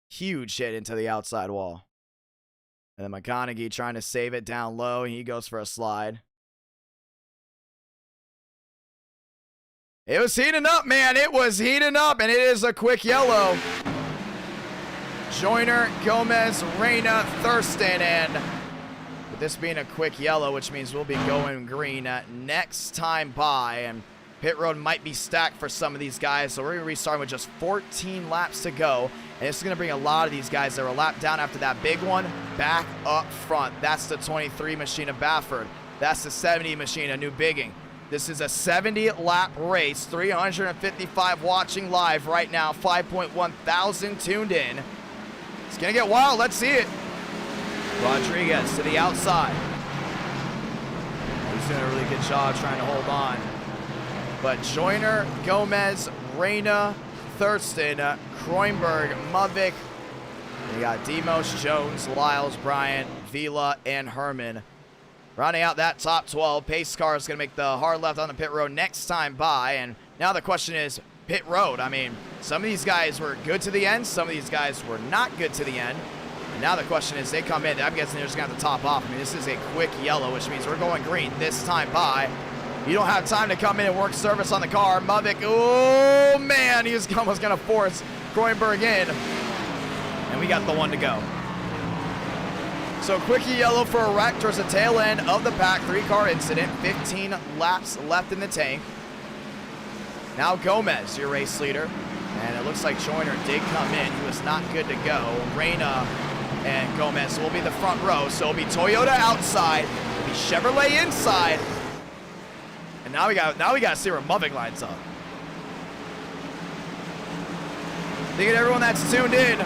huge hit into the outside wall. And then McConaughey trying to save it down low, and he goes for a slide. It was heating up, man. It was heating up, and it is a quick yellow. Joyner, Gomez, Reyna, Thurston, and with this being a quick yellow, which means we'll be going green next time by, and pit road might be stacked for some of these guys, so we're going to restart with just 14 laps to go, and this is going to bring a lot of these guys that were lapped down after that big one back up front. That's the 23 machine of Baffert. That's the 70 machine of New Bigging. This is a 70-lap race, 355 watching live right now, 5.1 thousand tuned in. It's going to get wild. Let's see it. Rodriguez to the outside. He's doing a really good job trying to hold on. But Joyner, Gomez, Reyna, Thurston, Kroenberg, Mudvik. We got Demos, Jones, Lyles, Bryant, Vila, and Herman. Rounding out that top 12, pace car is going to make the hard left on the pit road next time by. And now the question is pit road. I mean, some of these guys were good to the end. Some of these guys were not good to the end. And now the question is they come in. I'm guessing they're just going to have to top off. I mean, this is a quick yellow, which means we're going green this time by. You don't have time to come in and work service on the car. Mudvik, oh, man, he was almost going to force Kroenberg in. And we got the one to go. So quickie yellow for a wreck towards the tail end of the pack. 3-car incident. 15 laps left in the tank. Now Gomez, your race leader. And it looks like Joyner did come in. He was not good to go. Reyna and Gomez will be the front row. So it'll be Toyota outside. It'll be Chevrolet inside. And now we got to see where Mudvik lines up. Thinking everyone that's tuned in.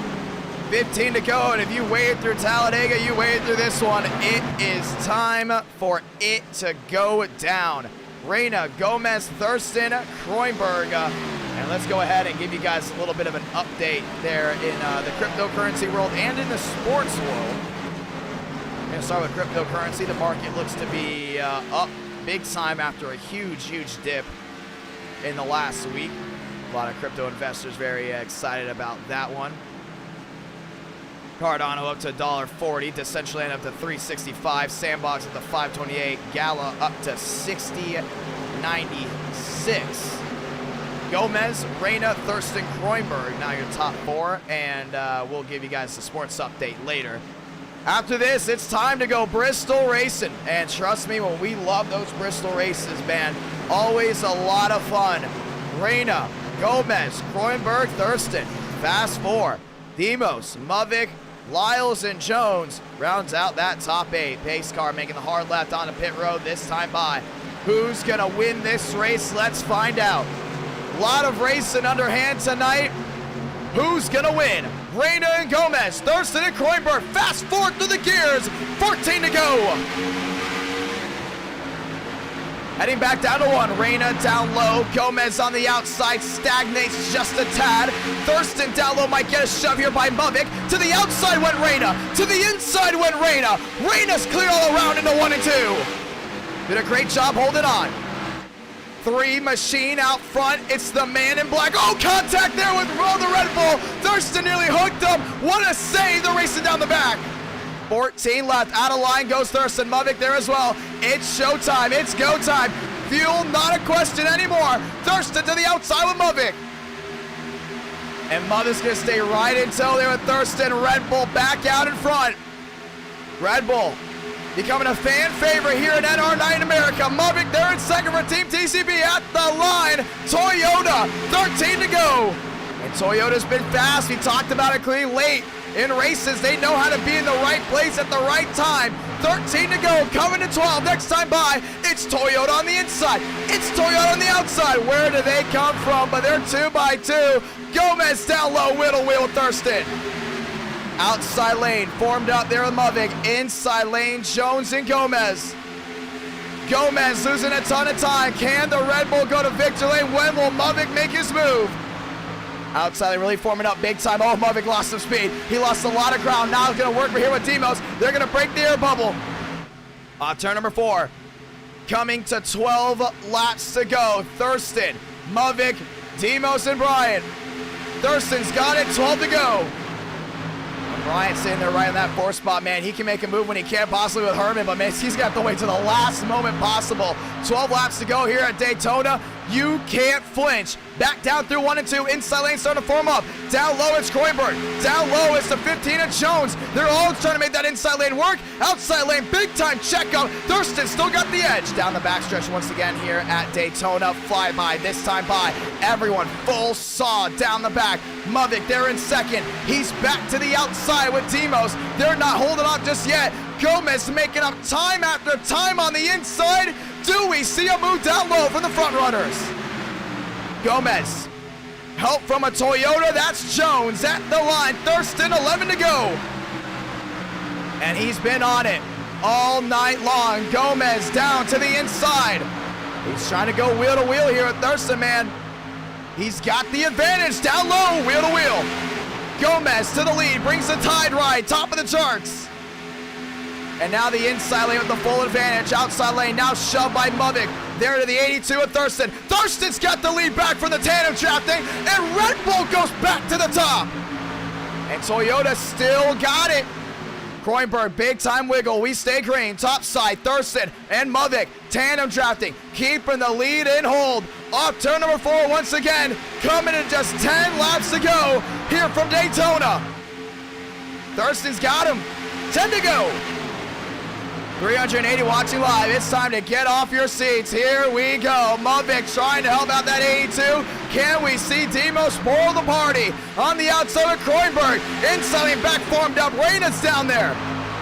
15 to go, and if you wade through Talladega, you wade through this one. It is time for it to go down. Reyna, Gomez, Thurston, Kroenberg, and let's go ahead and give you guys a little bit of an update there in the cryptocurrency world and in the sports world. We're going to start with cryptocurrency. The market looks to be up big time after a huge dip in the last week. A lot of crypto investors very excited about that one. Cardano up to $1.40, Decentraland up to $3.65, Sandbox up to $5.28, Gala up to $60.96. Gomez, Reyna, Thurston, Kroenberg, now your top 4, and we'll give you guys the sports update later. After this, it's time to go Bristol racing, and trust me, when we love those Bristol races, man, always a lot of fun. Reyna, Gomez, Kroenberg, Thurston, Fast 4, Demos, Mudvik, Lyles, and Jones rounds out that top 8. Pace car making the hard left on the pit road this time by. Who's going to win this race? Let's find out. A lot of racing underhand tonight. Who's going to win? Reyna and Gomez, Thurston and Kroenberg, fast forward through the gears. 14 to go. Heading back down to 1, Reyna down low, Gomez on the outside, stagnates just a tad. Thurston down low, might get a shove here by Mudvik. To the outside went Reyna, to the inside went Reyna. Reyna's clear all around into 1 and 2. Did a great job holding on. 3 machine out front, it's the man in black. Oh, contact there with the Red Bull. Thurston nearly hooked up, what a save, they're racing down the back. 14 left, out of line goes Thurston. Mudvik there as well. It's showtime, it's go time. Fuel, not a question anymore. Thurston to the outside with Mudvik. And Mudvik's gonna stay right until there with Thurston. Red Bull back out in front. Red Bull becoming a fan favorite here at NR9 America. Mudvik there in second for Team TCB at the line. Toyota, 13 to go. And Toyota's been fast. We talked about it clearly late in races. They know how to be in the right place at the right time. 13 to go, coming to 12. Next time by, it's Toyota on the inside. It's Toyota on the outside. Where do they come from? But they're 2 by 2. Gomez down low, Whittle wheel Thurston. Outside lane, formed up there with Mavic. Inside lane, Jones and Gomez. Gomez losing a ton of time. Can the Red Bull go to victory lane? When will Mavic make his move? Outside, they really forming up big time. Oh, Mavic lost some speed. He lost a lot of ground. Now he's going to work here with Demos. They're going to break the air bubble. Turn number 4. Coming to 12 laps to go. Thurston, Mavic, Demos, and Bryant. Thurston's got it. 12 to go. Bryant's sitting there right in that 4th spot, man. He can make a move when he can't, possibly with Herman, but man, he's got to wait to the last moment possible. 12 laps to go here at Daytona. You can't flinch. Back down through 1 and 2. Inside lane starting to form up. Down low, it's Kroenberg. Down low, it's the 15 of Jones. They're all trying to make that inside lane work. Outside lane, big time checkup. Thurston still got the edge. Down the backstretch once again here at Daytona. Flyby, this time by everyone. Full saw down the back. Mavic, they're in second. He's back to the outside with Demos. They're not holding up just yet. Gomez making up time after time on the inside. Do we see a move down low from the front runners? Gomez, help from a Toyota, that's Jones at the line. Thurston, 11 to go. And he's been on it all night long. Gomez down to the inside. He's trying to go wheel to wheel here with Thurston, man. He's got the advantage down low, wheel to wheel. Gomez to the lead, brings the tide ride, top of the charts. And now the inside lane with the full advantage. Outside lane now shoved by Mavic. There to the 82 of Thurston. Thurston's got the lead back from the tandem drafting. And Red Bull goes back to the top. And Toyota still got it. Kroenberg, big time wiggle. We stay green. Top side, Thurston and Mavic. Tandem drafting. Keeping the lead in hold. Off turn number 4 once again. Coming in just 10 laps to go here from Daytona. Thurston's got him. 10 to go. 380 watching live. It's time to get off your seats. Here we go. Mavic trying to help out that 82. Can we see Demo spoil the party? On the outside of Kroenberg. Inside lane back formed up. Reyna's down there.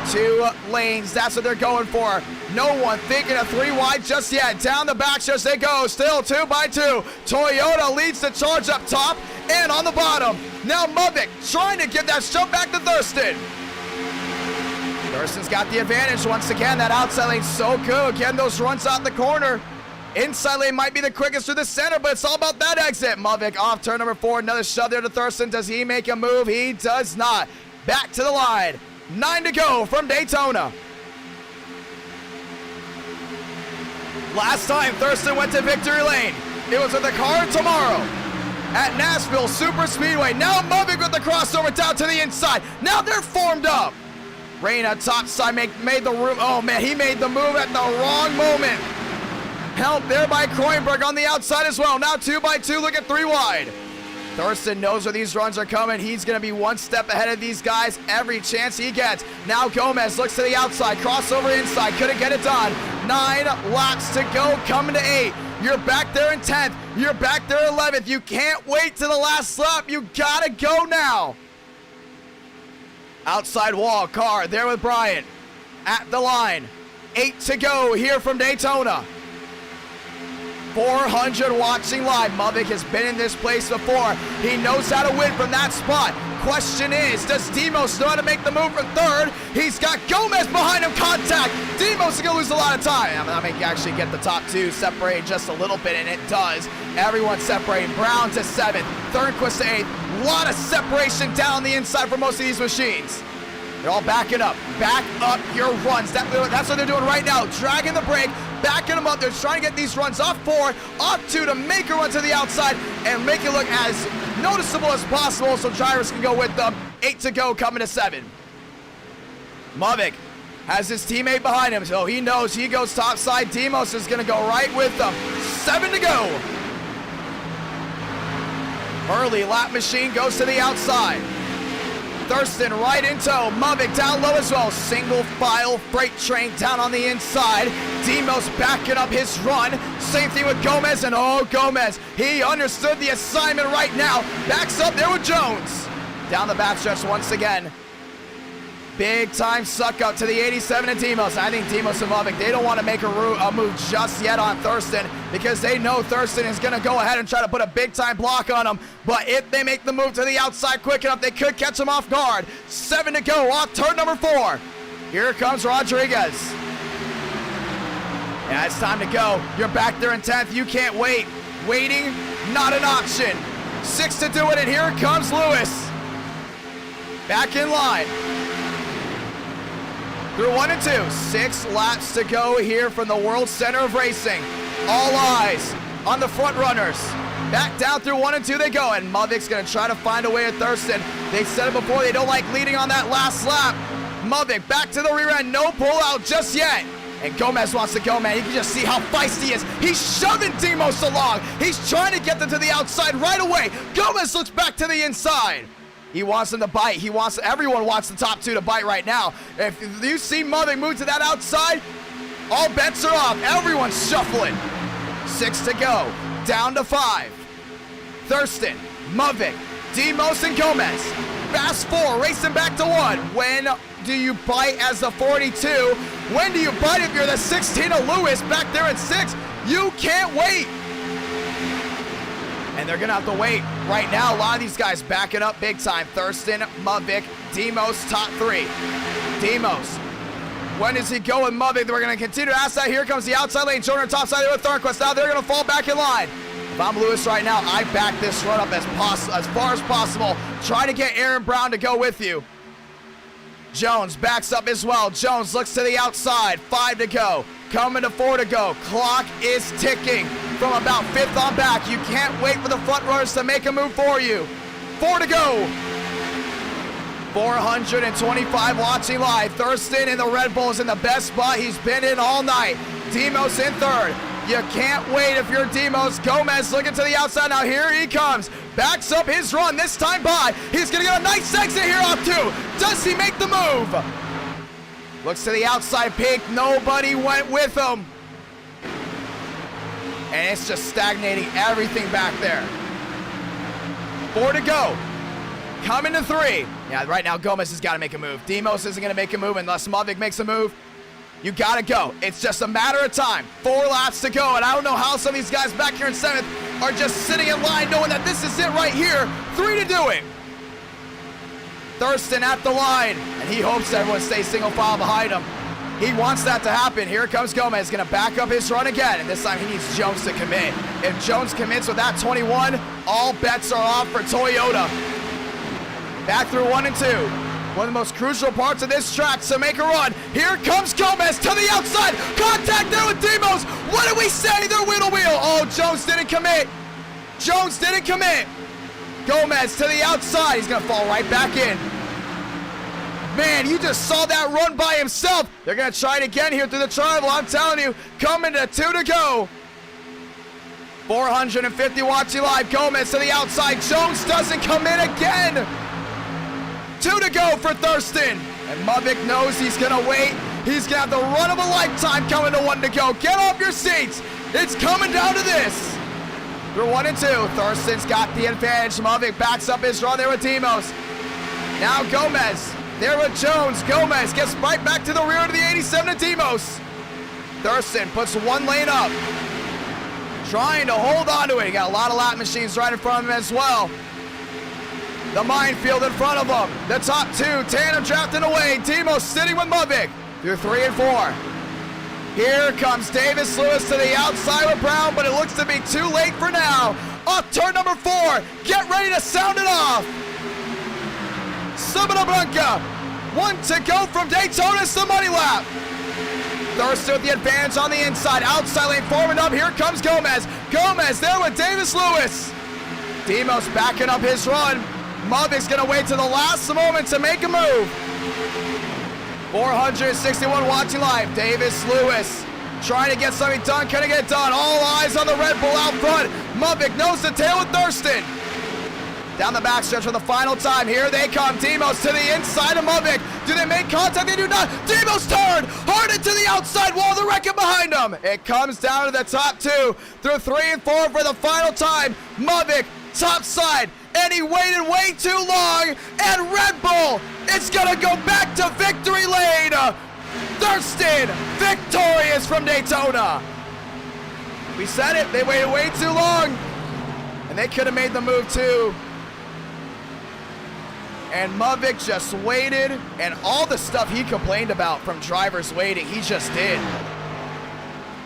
2 lanes. That's what they're going for. No one thinking of 3 wide just yet. Down the back just they go. Still 2 by 2. Toyota leads the charge up top and on the bottom. Now Mavic trying to get that shove back to Thurston. Thurston's got the advantage once again. That outside lane's so good. Getting those runs out the corner. Inside lane might be the quickest through the center, but it's all about that exit. Mavic off turn number 4. Another shove there to Thurston. Does he make a move? He does not. Back to the line. 9 to go from Daytona. Last time Thurston went to victory lane, it was with the car tomorrow at Nashville Super Speedway. Now Mavic with the crossover down to the inside. Now they're formed up. Reyna top side made the room. Oh man, he made the move at the wrong moment. Help there by Kroenberg on the outside as well. Now 2 by 2, look at 3 wide. Thurston knows where these runs are coming. He's going to be 1 step ahead of these guys every chance he gets. Now Gomez looks to the outside, crossover inside, couldn't get it done. 9 laps to go, coming to 8. You're back there in 10th. You're back there 11th. You can't wait to the last lap. You gotta go now. Outside wall, car there with Bryant at the line. 8 to go here from Daytona. 400 watching live. Mavic has been in this place before. He knows how to win from that spot. Question is, does Demos know how to make the move for 3rd? He's got Gomez behind him, contact. Demos is gonna lose a lot of time. I mean, actually get the top 2 separated just a little bit, and it does. Everyone separating. Brown to 7th, Thornquist to 8th. A lot of separation down the inside for most of these machines. They're all backing up. Back up your runs. That's what they're doing right now. Dragging the brake, backing them up. They're trying to get these runs off 4, off 2 to make a run to the outside and make it look as noticeable as possible so drivers can go with them. 8 to go, coming to 7. Mavic has his teammate behind him, so he knows he goes top side. Demos is going to go right with them. 7 to go. Early lap machine goes to the outside. Thurston right in tow. Mavik down low as well. Single file freight train down on the inside. Demos backing up his run. Same thing with Gomez, and oh, Gomez, he understood the assignment right now. Backs up there with Jones. Down the backstretch once again. Big time suck up to the 87 and Demos. I think Demos and Mavik, they don't want to make a move just yet on Thurston because they know Thurston is going to go ahead and try to put a big time block on him. But if they make the move to the outside quick enough, they could catch him off guard. 7 to go off turn number 4. Here comes Rodriguez. Yeah, it's time to go. You're back there in 10th. You can't wait. Waiting, not an option. 6 to do it, and here comes Lewis. Back in line. Through 1 and 2, 6 laps to go here from the World Center of Racing. All eyes on the front runners. Back down through 1 and 2 they go, and Mavik's gonna try to find a way at Thurston. They said it before, they don't like leading on that last lap. Mavik back to the rear end, no pullout just yet. And Gomez wants to go, man. You can just see how feisty he is. He's shoving Demos along. He's trying to get them to the outside right away. Gomez looks back to the inside. He wants them to bite. Everyone wants the top 2 to bite right now. If you see Mavik move to that outside, all bets are off. Everyone's shuffling. 6 to go. Down to 5. Thurston, Mavik, Demos, and Gomez. Fast 4, racing back to 1. When do you bite as the 42? When do you bite if you're the 16 of Lewis back there at 6? You can't wait. And they're gonna have to wait. Right now, a lot of these guys backing up big time. Thurston, Mavik, Demos, top 3. Demos, when does he go with Mavik? We're gonna continue to ask that. Here comes the outside lane. Joiner top side there with Thornquist. Now they're gonna fall back in line. If I'm Lewis right now, I back this run up as far as possible. Try to get Aaron Brown to go with you. Jones backs up as well. Jones looks to the outside. 5 to go. Coming to 4 to go. Clock is ticking from about 5th on back. You can't wait for the front runners to make a move for you. 4 to go. 425 watching live. Thurston in the Red Bull is in the best spot he's been in all night. Demos in 3rd. You can't wait if you're Demos. Gomez looking to the outside. Now here he comes. Backs up his run this time by. He's going to get a nice exit here off 2. Does he make the move? Looks to the outside peak. Nobody went with him. And it's just stagnating everything back there. 4 to go. Coming to 3. Yeah, right now Gomez has got to make a move. Demos isn't going to make a move unless Mavik makes a move. You got to go. It's just a matter of time. 4 laps to go, and I don't know how some of these guys back here in 7th are just sitting in line knowing that this is it right here. 3 to do it. Thurston at the line, and he hopes everyone stays single file behind him. He wants that to happen. Here comes Gomez, going to back up his run again, and this time he needs Jones to commit. If Jones commits with that 21, all bets are off for Toyota. Back through 1 and 2. One of the most crucial parts of this track to make a run. Here comes Gomez to the outside. Contact there with Demos. What did we say? They're wheel to wheel. Oh, Jones didn't commit. Jones didn't commit. Gomez to the outside. He's going to fall right back in. Man, you just saw that run by himself. They're going to try it again here through the triangle. I'm telling you, coming to 2 to go. 450 watching live. Gomez to the outside. Jones doesn't commit again. 2 to go for Thurston. And Mavik knows he's going to wait. He's got the run of a lifetime coming to 1 to go. Get off your seats. It's coming down to this. Through 1 and 2. Thurston's got the advantage. Mavik backs up his run there with Demos. Now Gomez there with Jones. Gomez gets right back to the rear of the 87 and Demos. Thurston puts 1 lane up. Trying to hold on to it. He got a lot of lap machines right in front of him as well. The minefield in front of him. The top 2, tandem drafting away. Demos sitting with Mavik through 3 and 4. Here comes Davis Lewis to the outside with Brown, but it looks to be too late for now. Off turn number 4. Get ready to sound it off. Subida Blanca. 1 to go from Daytona. It's the money lap. Thurston with the advantage on the inside. Outside lane forming up. Here comes Gomez. Gomez there with Davis Lewis. Demos backing up his run. Mavik's going to wait to the last moment to make a move. 461 watching live. Davis Lewis trying to get something done. Can it get done? All eyes on the Red Bull out front. Mavik nose to tail with Thurston. Down the backstretch for the final time. Here they come. Demos to the inside of Mavic. Do they make contact? They do not. Demos turn hard into the outside wall. The wreck behind them. It comes down to the top 2 through 3 and 4 for the final time. Mavic top side. And he waited way too long. And Red Bull is going to go back to victory lane. Thurston victorious from Daytona. We said it. They waited way too long. And they could have made the move too. And Mavic just waited, and all the stuff he complained about from drivers waiting, he just did.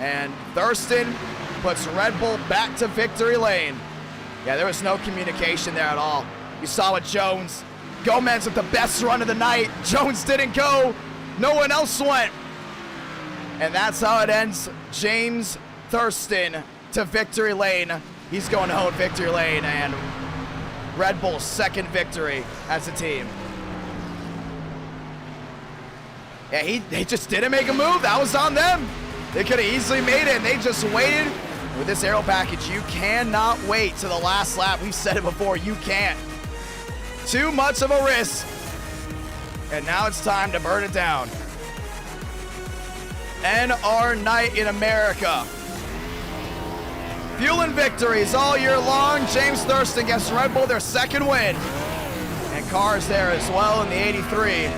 And Thurston puts Red Bull back to victory lane. Yeah, there was no communication there at all. You saw with Jones. Gomez with the best run of the night. Jones didn't go. No one else went. And that's how it ends. James Thurston to victory lane. He's going home victory lane, and Red Bull's second victory as a team. Yeah, they just didn't make a move. That was on them. They could have easily made it, and they just waited. With this aero package, you cannot wait to the last lap. We've said it before, you can't. Too much of a risk. And now it's time to burn it down. And our night in America. Fueling victories all year long. James Thurston gets Red Bull their second win. And Carr's there as well in the 83.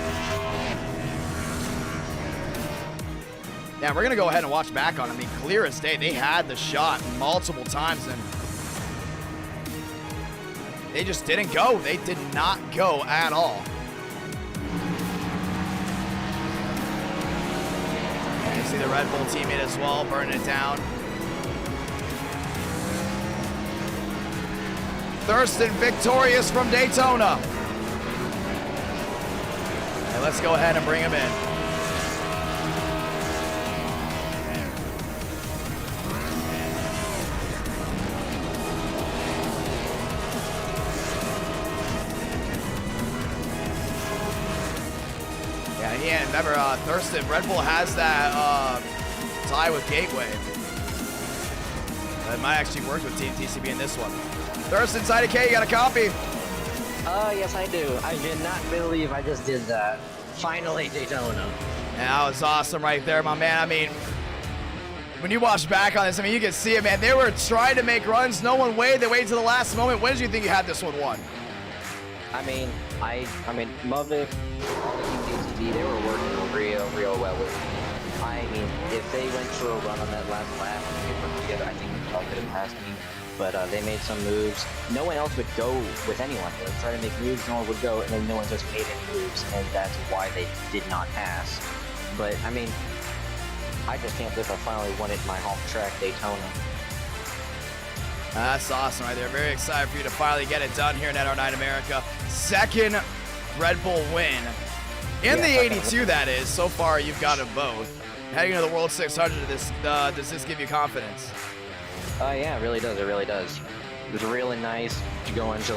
Yeah, we're going to go ahead and watch back on it. I mean, clear as day. They had the shot multiple times, and they just didn't go. They did not go at all. And you see the Red Bull teammate as well, burning it down. Thurston victorious from Daytona. And let's go ahead and bring him in. Yeah, remember Thurston, Red Bull has that tie with Gateway. It might actually work with Team TCB in this one. Thurston, Idk, you got a copy? Yes, I do. I did not believe I just did that. Finally, Daytona. Yeah, that was awesome right there, my man. I mean, when you watch back on this, I mean, you can see it, man. They were trying to make runs. No one waited. They waited to the last moment. When did you think you had this one won? I mean, Mavic, all the Team DTV, they were working real well with me. I mean, if they went for a run on that last lap and they worked together, I think they all could have passed me. But they made some moves. No one else would go with anyone. They would try to make moves, no one would go, and then no one just made any moves, and that's why they did not pass. But, I mean, I just can't believe I finally won it in my home track, Daytona. That's awesome right there. Very excited for you to finally get it done here in NR9 America. Second Red Bull win. In the 82, that is. So far, you've got them both. Heading to the World 600, does this give you confidence? Yeah, it really does. It really does. It was really nice to go into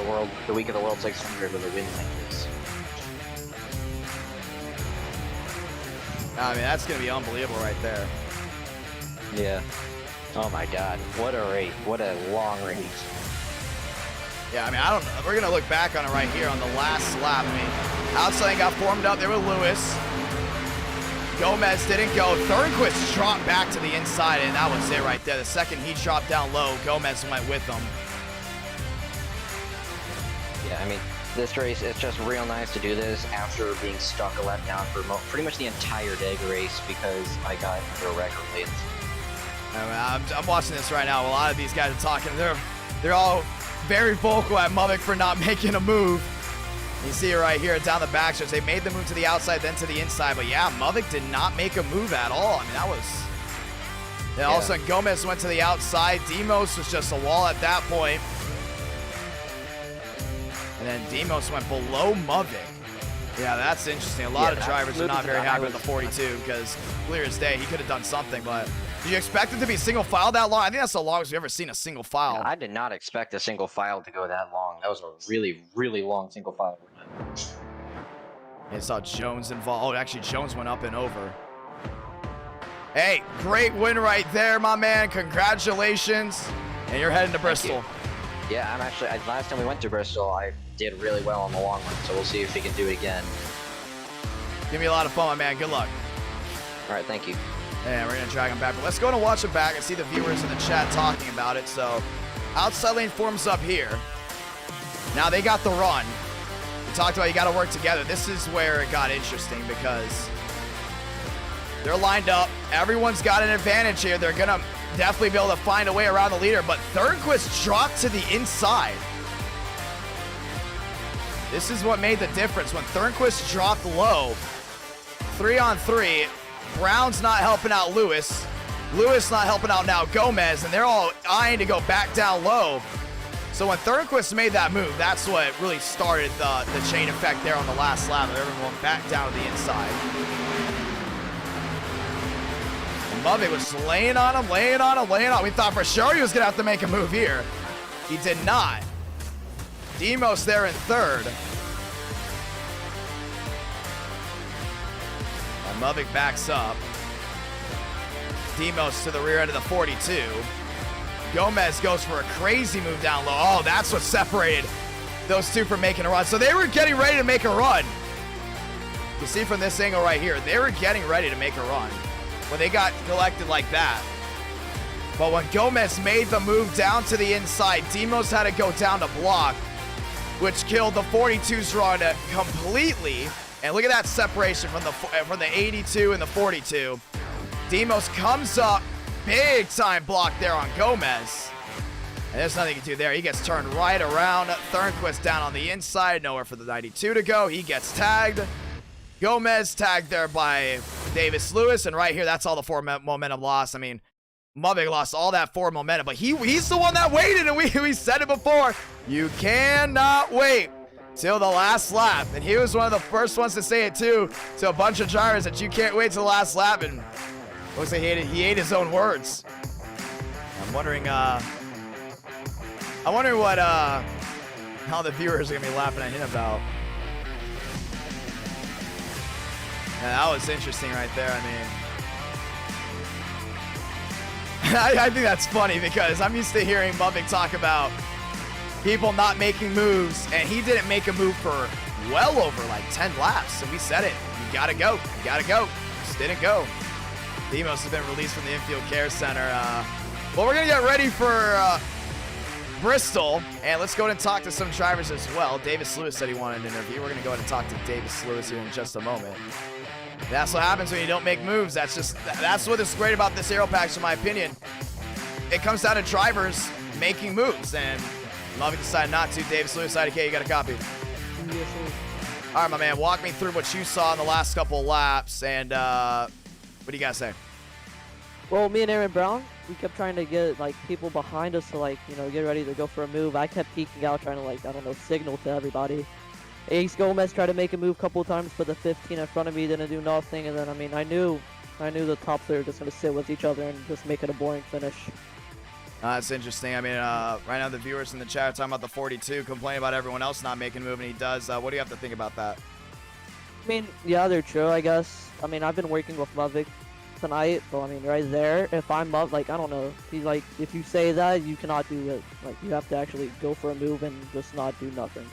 the week of the World 600 with a win like this. I mean, that's going to be unbelievable right there. Yeah. Oh my God. What a race. What a long race. Yeah, I mean, we're going to look back on it right here on the last lap. I mean, outside got formed up there with Lewis. Gomez didn't go. Thornquist dropped back to the inside, and that was it right there. The second he dropped down low, Gomez went with him. Yeah, I mean, this race, it's just real nice to do this after being stuck a lap down for pretty much the entire Daytona race because I got into a record late. I mean, I'm watching this right now. A lot of these guys are talking. They're all very vocal at Mavic for not making a move. You see it right here down the backstretch. They made the move to the outside, then to the inside. But yeah, Mavic did not make a move at all. I mean, that was... Then all of a sudden, Gomez went to the outside. Demos was just a wall at that point. And then Demos went below Mavic. Yeah, that's interesting. A lot of drivers are not very happy with the 42 because clear as day, he could have done something. But did you expect it to be single file that long? I think that's the longest we've ever seen a single file. Yeah, I did not expect a single file to go that long. That was a really, really long single file. I saw Jones involved. Oh, actually, Jones went up and over. Hey, great win right there, my man. Congratulations. And you're heading to Bristol. Yeah, I'm actually. Last time we went to Bristol, I did really well on the long run, so we'll see if we can do it again. Give me a lot of fun, my man. Good luck. All right, thank you. And we're going to drag him back. But let's go and watch it back and see the viewers in the chat talking about it. So, outside lane forms up here. Now they got the run. We talked about you got to work together. This is where it got interesting because they're lined up. Everyone's got an advantage here. They're going to definitely be able to find a way around the leader. But Thornquist dropped to the inside. This is what made the difference. When Thornquist dropped low, 3-on-3, Brown's not helping out Lewis. Lewis not helping out now Gomez, and they're all eyeing to go back down low. So when Thornquist made that move, that's what really started the chain effect there on the last lap of everyone going back down to the inside. And Mubby was laying on him, laying on him, laying on him. We thought for sure he was going to have to make a move here. He did not. Demos there in third. And Mubby backs up. Demos to the rear end of the 42. Gomez goes for a crazy move down low. Oh, that's what separated those two from making a run. So they were getting ready to make a run. You see from this angle right here, they were getting ready to make a run when they got collected like that. But when Gomez made the move down to the inside, Demos had to go down to block, which killed the 42's run completely. And look at that separation from the 82 and the 42. Demos comes up, big time block there on Gomez. And there's nothing you can do there. He gets turned right around. Thornquist down on the inside, nowhere for the 92 to go. He gets tagged. Gomez tagged there by Davis Lewis, and right here, that's all the forward momentum loss. I mean, Mubig lost all that forward momentum, but he's the one that waited, and we said it before. You cannot wait till the last lap, and he was one of the first ones to say it too to a bunch of drivers that you can't wait till the last lap, and looks like he ate his own words. I'm wondering what how the viewers are gonna be laughing at him about. Yeah, that was interesting right there. I mean, I think that's funny because I'm used to hearing Mubig talk about people not making moves, and he didn't make a move for well over like 10 laps. So we said it. You gotta go. You gotta go. Just didn't go. Demos has been released from the infield care center. Well, we're gonna get ready for Bristol, and let's go ahead and talk to some drivers as well. Davis Lewis said he wanted an interview. We're gonna go ahead and talk to Davis Lewis here in just a moment. That's what happens when you don't make moves. That's what is great about this aero package, in my opinion. It comes down to drivers making moves, and Mubby decided not to. Davis Lewis, IDK, you got a copy? Yes, sir. All right, my man, walk me through what you saw in the last couple of laps, and what do you guys say? Well, me and Aaron Brown, we kept trying to get like people behind us to like, you know, get ready to go for a move. I kept peeking out, trying to like, I don't know, signal to everybody. Ace Gomez tried to make a move a couple of times, but the 15 in front of me didn't do nothing. And then, I mean, I knew the top three were just going to sit with each other and just make it a boring finish. That's interesting. I mean, right now the viewers in the chat are talking about the 42, complaining about everyone else not making a move, and he does. What do you have to think about that? I mean, yeah, they're true, I guess. I mean, I've been working with Muvik tonight, so I mean, right there, if I'm Muv, like, I don't know. He's like, if you say that, you cannot do it. Like, you have to actually go for a move and just not do nothing.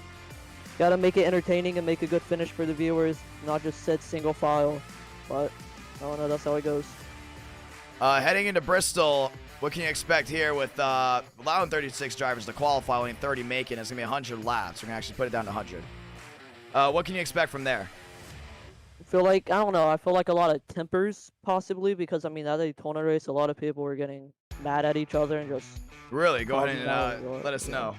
Gotta make it entertaining and make a good finish for the viewers, not just sit single file. But, I don't know, that's how it goes. Heading into Bristol, what can you expect here with allowing 36 drivers to qualify, only 30 making? It's going to be 100 laps. We're going to actually put it down to 100. What can you expect from there? I feel like, I don't know, I feel like a lot of tempers, possibly, because, I mean, that Daytona race, a lot of people were getting mad at each other and just... Really? Go ahead and let us know.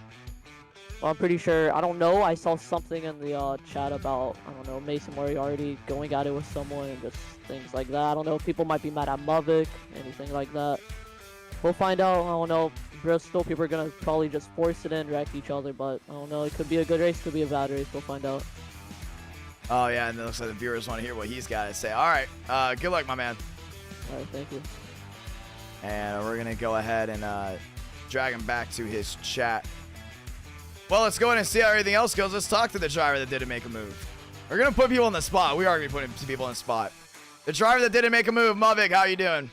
Well, I'm pretty sure, I don't know, I saw something in the chat about, I don't know, Mason Moriarty going at it with someone and just things like that. I don't know, people might be mad at Muvik, anything like that. We'll find out. I don't know. Bristol, people are going to probably just force it in, wreck each other, but I don't know. It could be a good race, could be a bad race. We'll find out. Oh, yeah, and it looks like the viewers want to hear what he's got to say. All right. Good luck, my man. All right, thank you. And we're going to go ahead and drag him back to his chat. Well, let's go ahead and see how everything else goes. Let's talk to the driver that didn't make a move. We're going to put people on the spot. We are going to be putting people on the spot. The driver that didn't make a move, Muvik, how you doing?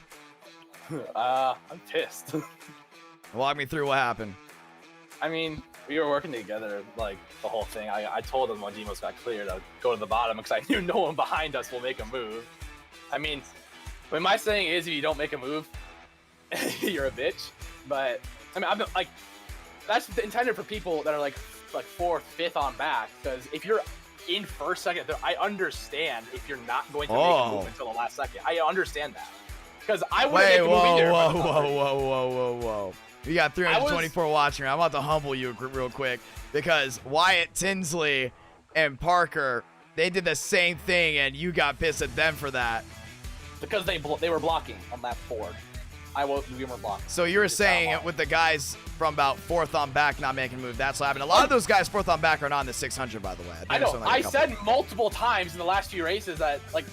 I'm pissed. Walk me through what happened. I mean, we were working together like the whole thing. I told him when Demos got clear to go to the bottom because I knew no one behind us will make a move. I mean, my saying is if you don't make a move, you're a bitch. But I mean, I'm like, that's intended for people that are like 4th, 5th on back. Because if you're in 1st, 2nd, I understand if you're not going to make a move until the last second. I understand that. Because I would make a move either. Whoa. You got 324 watching. I'm about to humble you real quick because Wyatt Tinsley and Parker, they did the same thing, and you got pissed at them for that. Because they were blocking on lap 4. We were blocking. So you were saying with the guys from about 4th on back not making a move, that's what happened. A lot of those guys 4th on back are not in the 600, by the way. I know. I said multiple times in the last few races that like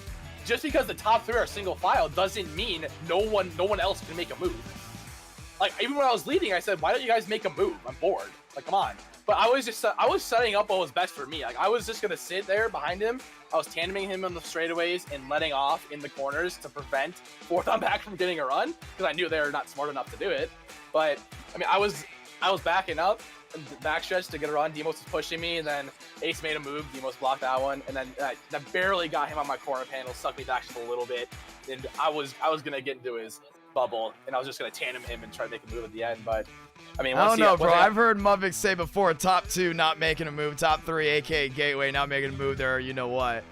just because the top 3 are single file doesn't mean no one else can make a move. Like even when I was leading, I said, "Why don't you guys make a move? I'm bored. Like, come on." But I was setting up what was best for me. Like I was just gonna sit there behind him. I was tandeming him on the straightaways and letting off in the corners to prevent 4th on back from getting a run because I knew they were not smart enough to do it. But I mean, I was backing up in the backstretch to get a run. Demos was pushing me, and then Ace made a move. Demos blocked that one, and then I barely got him on my corner panel, sucked me back just a little bit, and I was gonna get into his bubble, and I was just gonna tandem him and try to make a move at the end. But I mean, I don't know, bro. I've heard Muvik say before, top 2 not making a move, top 3 aka Gateway not making a move there, you know what.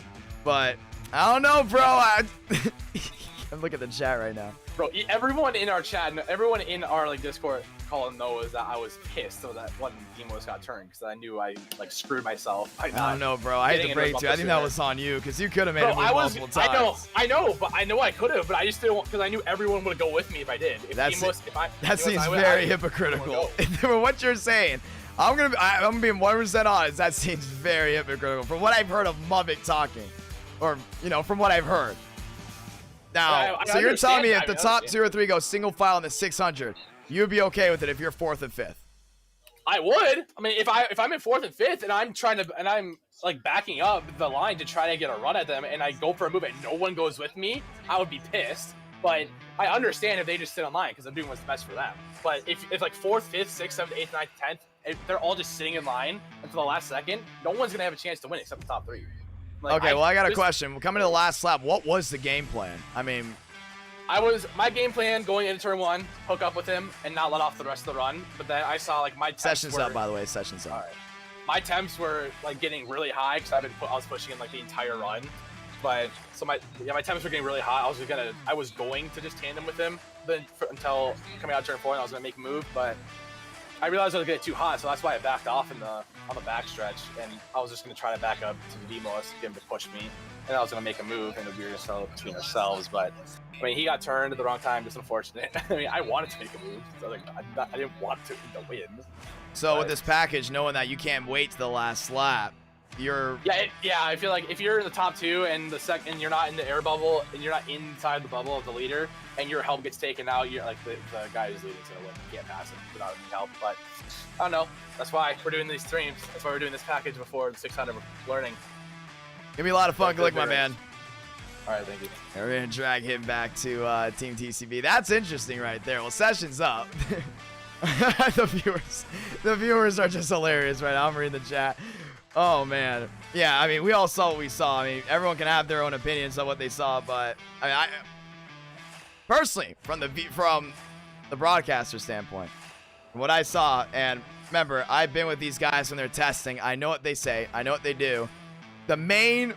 But I don't know, bro. I'm looking at the chat right now. Bro, everyone in our chat and everyone in our like Discord call knows that I was pissed so that one Demos got turned because I knew I like screwed myself. I don't know, bro. I hate to break to you. I think that was on you because you could have made it multiple times. I know, but I know I could have, but I just didn't want because I knew everyone would go with me if I did. That seems very hypocritical. For what you're saying, I'm gonna be 100% honest. That seems very hypocritical from what I've heard of Muvik talking, or from what I've heard. Now, so you're telling me if the top 2 or 3 go single file in the 600, you'd be okay with it if you're 4th and 5th? I would. I mean, if I'm in 4th and 5th and I'm like backing up the line to try to get a run at them, and I go for a move and no one goes with me, I would be pissed. But I understand if they just sit on line because I'm doing what's best for them. But if like 4th, 5th, 6th, 7th, 8th, 9th, 10th, if they're all just sitting in line until the last second, no one's gonna have a chance to win except the top 3. Like, okay, well, I got a question. Coming to the last lap, what was the game plan? I mean, my game plan going into turn 1, hook up with him and not let off the rest of the run. But then I saw like my temps sessions up, by the way. Sessions up. All right. My temps were like getting really high because I was pushing in like the entire run. But so my temps were getting really high. I was going to just tandem with him until coming out of turn 4, and I was gonna make a move, but I realized I was getting too hot, so that's why I backed off on the backstretch, and I was just gonna try to back up to the Demos, get him to push me, and I was gonna make a move, and we were just between ourselves. But I mean, he got turned at the wrong time. Just unfortunate. I mean, I wanted to make a move, so like I didn't want to win. So with this package, knowing that you can't wait to the last lap, you're I feel like if you're in the top 2 and you're not in the air bubble and you're not inside the bubble of the leader and your help gets taken out, you're like the guy who's leading to win. You can't pass him without any help. But I don't know. That's why we're doing these streams. That's why we're doing this package before the 600 learning. Gonna be a lot of fun. Good luck, my man. All right, thank you. And we're gonna drag him back to Team TCB. That's interesting right there. Well, session's up. The viewers are just hilarious right now. I'm reading the chat. Oh man, yeah. I mean, we all saw what we saw. I mean, everyone can have their own opinions on what they saw, but I mean, personally, from the broadcaster standpoint, from what I saw, and remember, I've been with these guys when they're testing. I know what they say. I know what they do. The main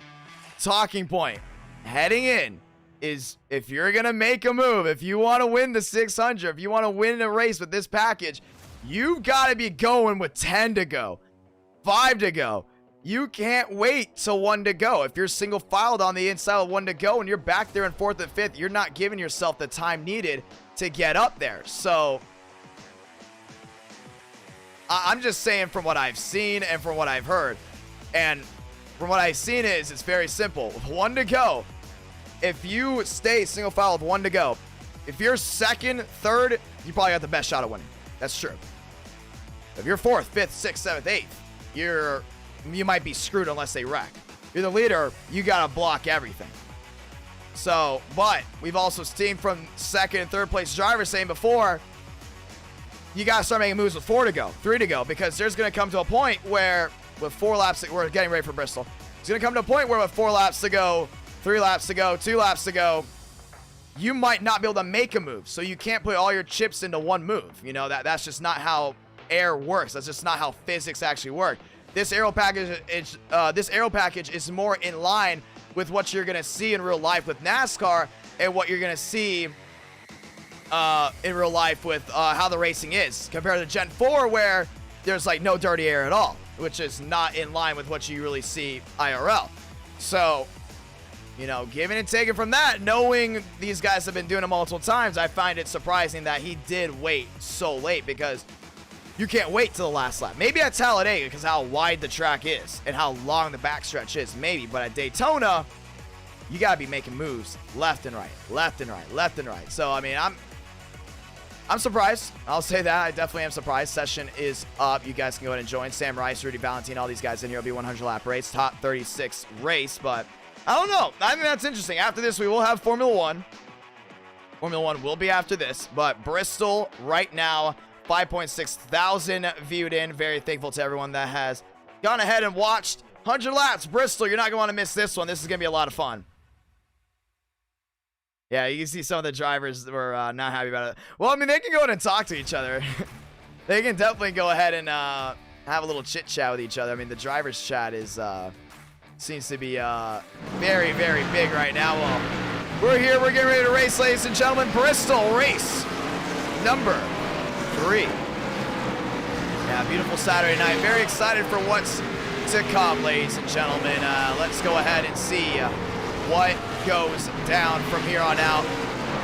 talking point heading in is if you're gonna make a move, if you want to win the 600, if you want to win a race with this package, you've got to be going with 10 to go. 5 to go. You can't wait till 1 to go. If you're single filed on the inside of 1 to go and you're back there in 4th and 5th, you're not giving yourself the time needed to get up there. So I'm just saying from what I've seen and from what I've heard. And from what I've seen is it's very simple. With 1 to go, if you stay single file with 1 to go, if you're 2nd, 3rd, you probably got the best shot at winning. That's true. If you're 4th, 5th, 6th, 7th, 8th, you might be screwed unless they wreck. You're the leader, you gotta block everything. So, but we've also seen from 2nd and 3rd place drivers saying before, you got to start making moves with 4 to go, 3 to go, because there's going to come to a point where with 4 laps, we're getting ready for Bristol. It's going to come to a point where with 4 laps to go, 3 laps to go, 2 laps to go, you might not be able to make a move. So you can't put all your chips into one move. You know, that's just not how air works. That's just not how physics actually work. This aero package is more in line with what you're going to see in real life with NASCAR and what you're going to see in real life with how the racing is compared to Gen 4, where there's like no dirty air at all, which is not in line with what you really see IRL. So, you know, giving and taking from that, knowing these guys have been doing it multiple times, I find it surprising that he did wait so late, because you can't wait till the last lap. Maybe at Talladega, because how wide the track is and how long the backstretch is, maybe. But at Daytona, you got to be making moves left and right, left and right, left and right. So, I mean, I'm surprised. I'll say that. I definitely am surprised. Session is up. You guys can go ahead and join. Sam Rice, Rudy Valentine, all these guys in here. It'll be 100-lap race, top 36 race. But I don't know. I think that's interesting. After this, we will have Formula 1. Formula 1 will be after this. But Bristol right now, 5.6 thousand viewed in. Very thankful to everyone that has gone ahead and watched 100 laps. Bristol, you're not going to want to miss this one. This is going to be a lot of fun. Yeah, you can see some of the drivers were not happy about it. Well, I mean, they can go ahead and talk to each other. They can definitely go ahead and have a little chit chat with each other. I mean, the drivers chat is seems to be very, very big right now. Well, we're here. We're getting ready to race, ladies and gentlemen. Bristol race number 3. Yeah, beautiful Saturday night. Very excited for what's to come, ladies and gentlemen. Let's go ahead and see what goes down from here on out.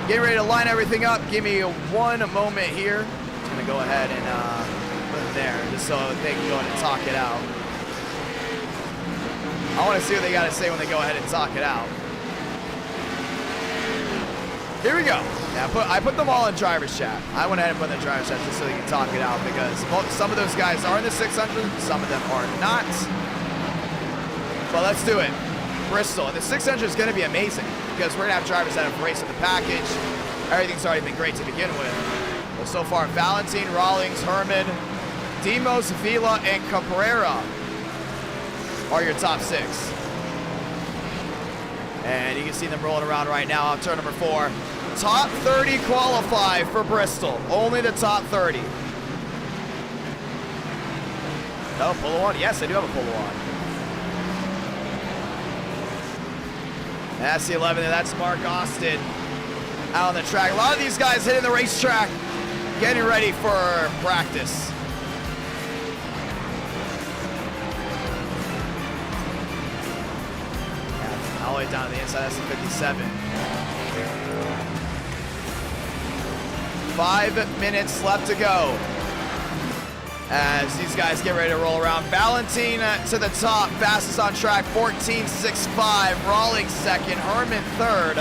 Getting ready to line everything up. Give me one moment here. I'm gonna go ahead and put it there just so they can go ahead and talk it out. I want to see what they got to say when they go ahead and talk it out. Here we go. Yeah, I put them all in driver's chat. I went ahead and put them in driver's chat just so they can talk it out, because some of those guys are in the 600, some of them are not. But let's do it. Bristol, and the 600 is going to be amazing, because we're going to have drivers that have raced with the package. Everything's already been great to begin with. Well, so far, Valentine, Rawlings, Herman, Demos, Vila, and Cabrera are your top 6. And you can see them rolling around right now on turn number 4. Top 30 qualify for Bristol. Only the top 30. No, Polo on. Yes, I do have a Polo on. That's the 11, and that's Mark Austin out on the track. A lot of these guys hitting the racetrack, getting ready for practice. Yeah, all the way down to the inside, that's the 57. 5 minutes left to go as these guys get ready to roll around. Valentine to the top, fastest on track, 14.65. Rawlings second, Herman third.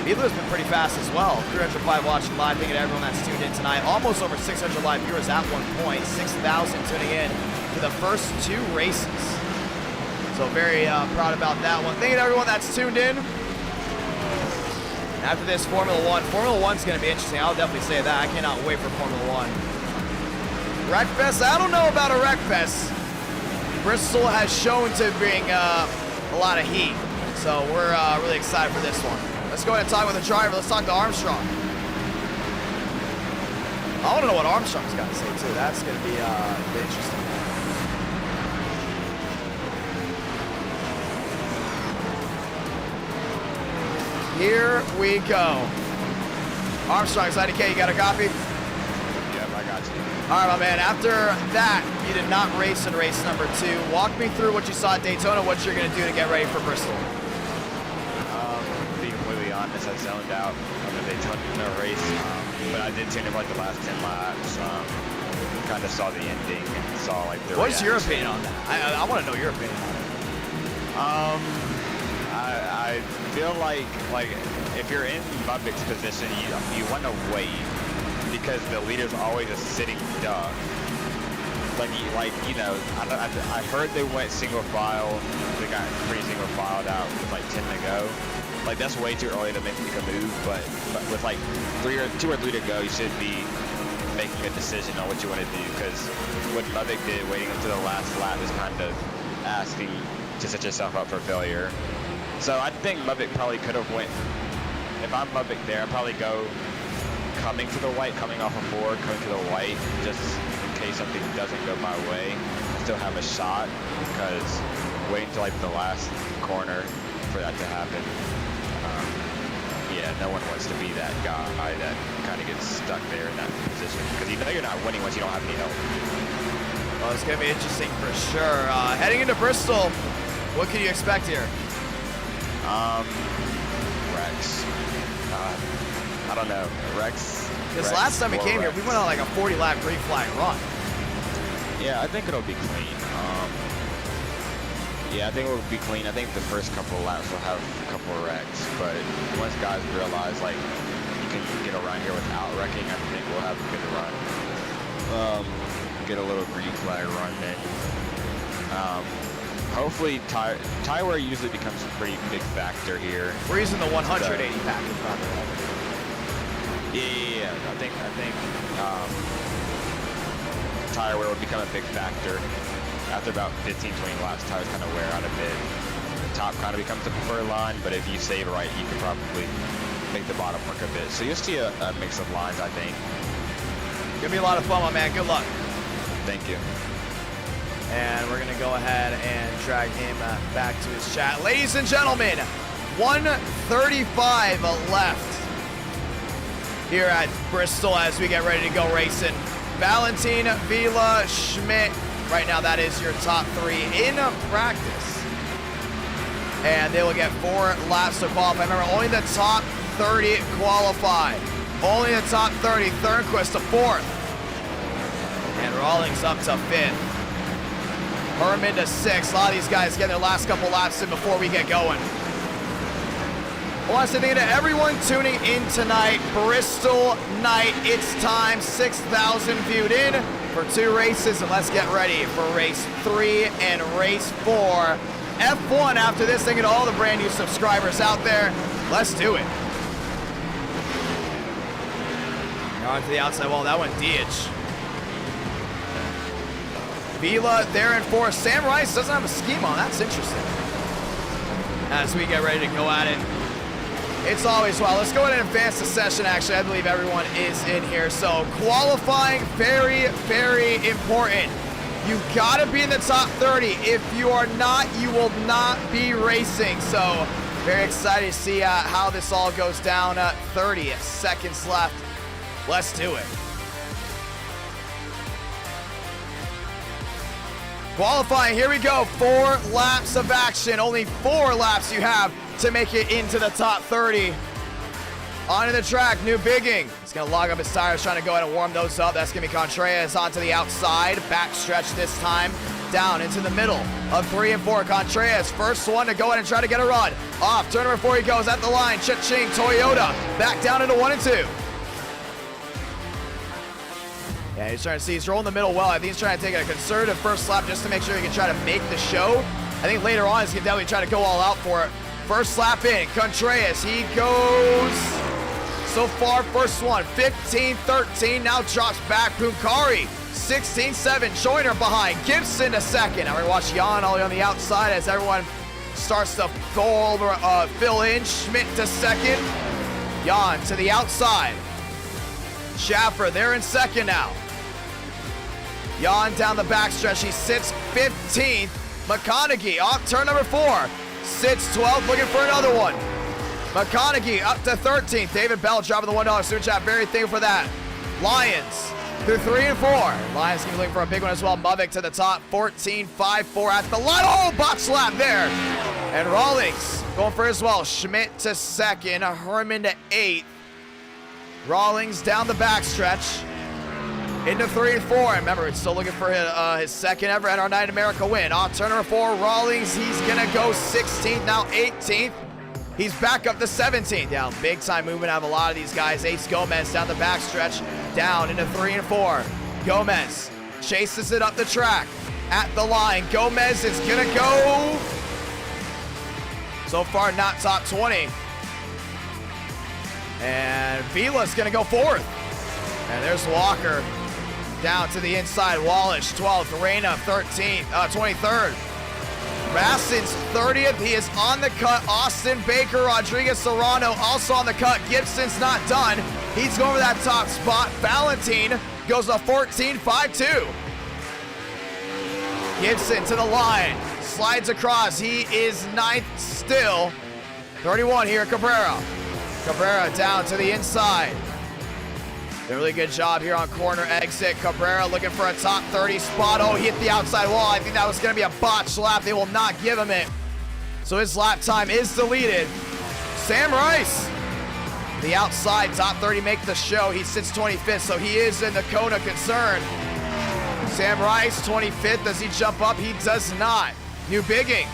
Vila's been pretty fast as well. 305 watching live. Thank you to everyone that's tuned in tonight. Almost over 600 live viewers at one point. 6,000 tuning in to the first 2 races. So very proud about that one. Thank you to everyone that's tuned in. After this, Formula 1. Formula 1's going to be interesting. I'll definitely say that. I cannot wait for Formula 1. Wreckfest, I don't know about a Wreckfest. Bristol has shown to bring a lot of heat, so we're really excited for this one. Let's go ahead and talk with the driver. Let's talk to Armstrong. I want to know what Armstrong's got to say too. That's going to be interesting. Here we go. Armstrong's IDK, you got a copy? Yep, I got you. All right, my man. After that, you did not race in race number 2. Walk me through what you saw at Daytona, what you're going to do to get ready for Bristol. To be completely honest, I zoned out on the Daytona race, but I did tune in like the last 10 laps. Kind of saw the ending and saw like the What's your reaction. opinion on that? I want to know your opinion on it. I feel like if you're in Bubbick's position, you want to wait, because the leader's always a sitting duck. You know, I heard they went single file. They got pretty single filed out with like 10 to go. Like, that's way too early to make a move, but with like 2 or 3 to go, you should be making a decision on what you want to do, because what Lovick did waiting until the last lap is kind of asking to set yourself up for failure. So I think Lovick probably could have went, if I'm Lovick there, I'd probably go coming to the white, coming off a board, coming to the white, just in case something doesn't go my way. I still have a shot, because waiting until like the last corner for that to happen. Yeah, no one wants to be that guy that kind of gets stuck there in that position, because you know you're not winning once you don't have any help. Well, it's going to be interesting for sure. Heading into Bristol, what can you expect here? Rex. I don't know. Rex. Because last time we came here, we went on like a 40-lap green flag run. Yeah, I think it'll be clean. Yeah, I think it will be clean. I think the first couple of laps will have a couple of wrecks, but once guys realize like you can get around here without wrecking, I think we'll have a good run. Get a little green flag run then. Hopefully, tire wear usually becomes a pretty big factor here. We're using the 180 package, by the way. Yeah. I think tire wear will become a big factor. After about 15, 20 laps, tires kind of wear out a bit. The top kind of becomes the preferred line, but if you save right, you can probably make the bottom work a bit. So you'll see a mix of lines, I think. Gonna be a lot of fun, my man. Good luck. Thank you. And we're gonna go ahead and drag him back to his chat. Ladies and gentlemen, 1:35 left here at Bristol as we get ready to go racing. Valentin, Vila, Schmidt. Right now, that is your top three in practice. And they will get 4 laps to qualify. Remember, only the top 30 qualify. Only the top 30. Thornquist to 4th. And Rawlings up to 5th. Herman to 6th. A lot of these guys get their last couple laps in before we get going. I want to say thank you to everyone tuning in tonight. Bristol night. It's time. 6,000 viewed in for 2 races, and let's get ready for race 3 and race 4. F1 after this. Thank you to all the brand new subscribers out there. Let's do it. Now onto the outside wall. That one, DH. Vila there in 4th. Sam Rice doesn't have a scheme on. That's interesting. As we get ready to go at it. It's always well. Let's go ahead and advance the session. Actually, I believe everyone is in here. So qualifying, very, very important. You gotta be in the top 30. If you are not, you will not be racing. So very excited to see how this all goes down. 30 seconds left. Let's do it. Qualifying, here we go. 4 laps of action. Only 4 laps you have to make it into the top 30. Onto the track, New Bigging. He's gonna log up his tires, trying to go ahead and warm those up. That's gonna be Contreras onto the outside. Backstretch this time. Down into the middle of 3 and 4. Contreras, first one to go ahead and try to get a run. Off, turn number 4 he goes at the line. Cha-ching, Toyota. Back down into 1 and 2. Yeah, he's trying to see, he's rolling the middle well. I think he's trying to take a conservative first lap just to make sure he can try to make the show. I think later on he's gonna definitely try to go all out for it. First lap in, Contreras, he goes so far, first one, 15-13, now drops back. Punkari, 16-7, Joyner behind, Gibson to second. Now we watch Jan all the way on the outside as everyone starts to fill in. Schmidt to second, Jan to the outside. Schaffer, they're in second now. Jan down the backstretch, he sits 15th. McConaughey off turn number 4. Sits 12th, looking for another one. McConaughey up to 13th. David Bell dropping the $1 super chat. Very thankful for that. Lions through 3 and 4. Lions can be looking for a big one as well. Movick to the top. 14.54 at the line. Oh, botch lap there. And Rawlings going for as well. Schmidt to second. Herman to 8th. Rawlings down the backstretch. Into 3 and 4. And remember, it's still looking for his second ever NR9 America win. Off turn number 4, Rawlings. He's going to go 16th, now 18th. He's back up to 17th. Down big time movement out of a lot of these guys. Ace Gomez down the backstretch. Down into 3 and 4. Gomez chases it up the track. At the line. Gomez is going to go. So far, not top 20. And Vila's going to go 4th. And there's Walker down to the inside. Wallish 12th, Reyna 23rd. Massen's 30th. He is on the cut. Austin Baker, Rodriguez Serrano also on the cut. Gibson's not done. He's going for that top spot. Valentine goes to 14.52. Gibson to the line. Slides across. He is 9th still. 31 here, Cabrera. Cabrera down to the inside. A really good job here on corner exit. Cabrera looking for a top 30 spot. Oh, he hit the outside wall. I think that was going to be a botched lap. They will not give him it. So his lap time is deleted. Sam Rice, the outside top 30 make the show. He sits 25th, so he is in the Kona concern. Sam Rice, 25th. Does he jump up? He does not. New Bigging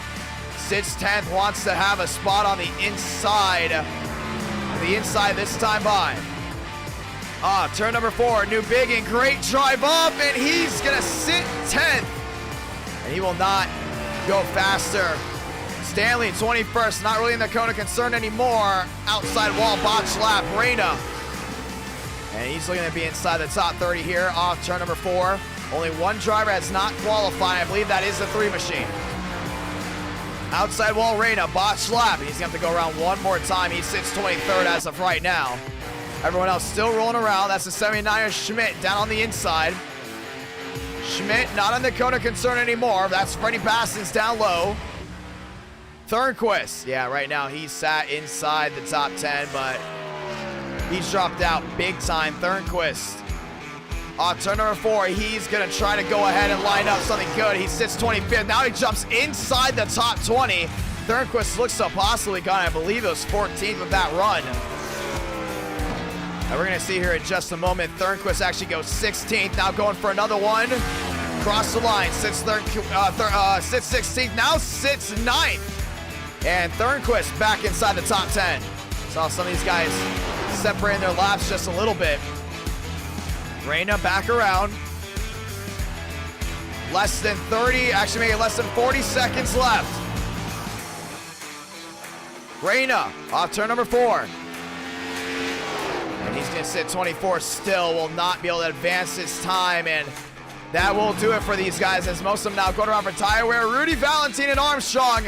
sits 10th, wants to have a spot on the inside. The inside this time by. Turn number 4, New Bigging, great drive up, and he's gonna sit 10th. And he will not go faster. Stanley, 21st, not really in the Kona concern anymore. Outside wall, botch lap, Reyna. And he's looking to be inside the top 30 here off turn number 4. Only one driver has not qualified. I believe that is the 3 machine. Outside wall, Reyna, botch lap. He's gonna have to go around one more time. He sits 23rd as of right now. Everyone else still rolling around. That's the 79er Schmidt down on the inside. Schmidt not on the Kona concern anymore. That's Freddie Bassins down low. Thornquist, yeah, right now he's sat inside the top 10, but he's dropped out big time. Thornquist on turn number 4, he's gonna try to go ahead and line up something good. He sits 25th. Now he jumps inside the top 20. Thornquist looks to possibly gone, I believe it was 14th with that run. And we're gonna see here in just a moment. Thornquist actually goes 16th. Now going for another one. Cross the line. Sits 16th. Now sits 9th. And Thornquist back inside the top 10. Saw some of these guys separating their laps just a little bit. Reyna back around. Less than 30, actually maybe less than 40 seconds left. Reyna off turn number 4. And he's gonna sit 24 still, will not be able to advance his time, and that will do it for these guys as most of them now going around for tire wear. Rudy Valentine and Armstrong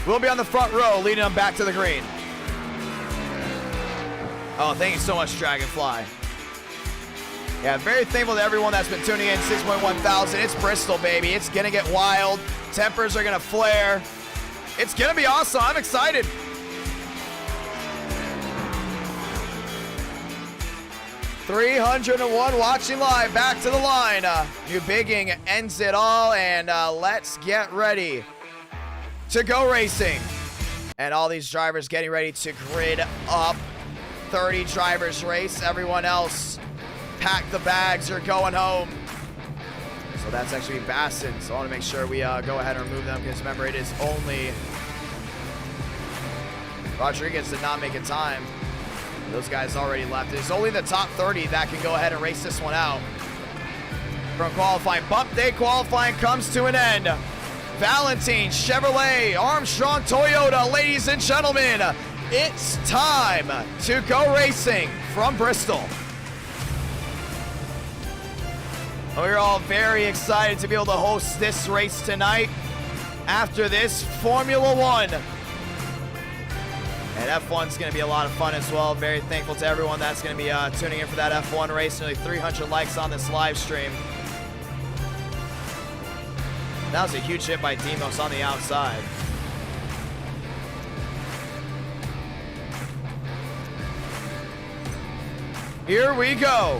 will be on the front row, leading them back to the green. Oh, thank you so much, Dragonfly. Yeah, very thankful to everyone that's been tuning in. 6.1 thousand. It's Bristol, baby. It's gonna get wild. Tempers are gonna flare. It's gonna be awesome. I'm excited. $301 watching live. Back to the line. New Bigging ends it all, and let's get ready to go racing. And all these drivers getting ready to grid up. 30 drivers race. Everyone else pack the bags. You're going home. So that's actually Bassin. So I want to make sure we go ahead and remove them, because remember, it is only Rodriguez did not make a time. Those guys already left. It's only the top 30 that can go ahead and race this one out. From qualifying, bump day qualifying comes to an end. Valentine, Chevrolet, Armstrong, Toyota, ladies and gentlemen, it's time to go racing from Bristol. We're all very excited to be able to host this race tonight. After this, Formula One. And F1's going to be a lot of fun as well. Very thankful to everyone that's going to be tuning in for that F1 race. Nearly 300 likes on this live stream. That was a huge hit by Demos on the outside. Here we go.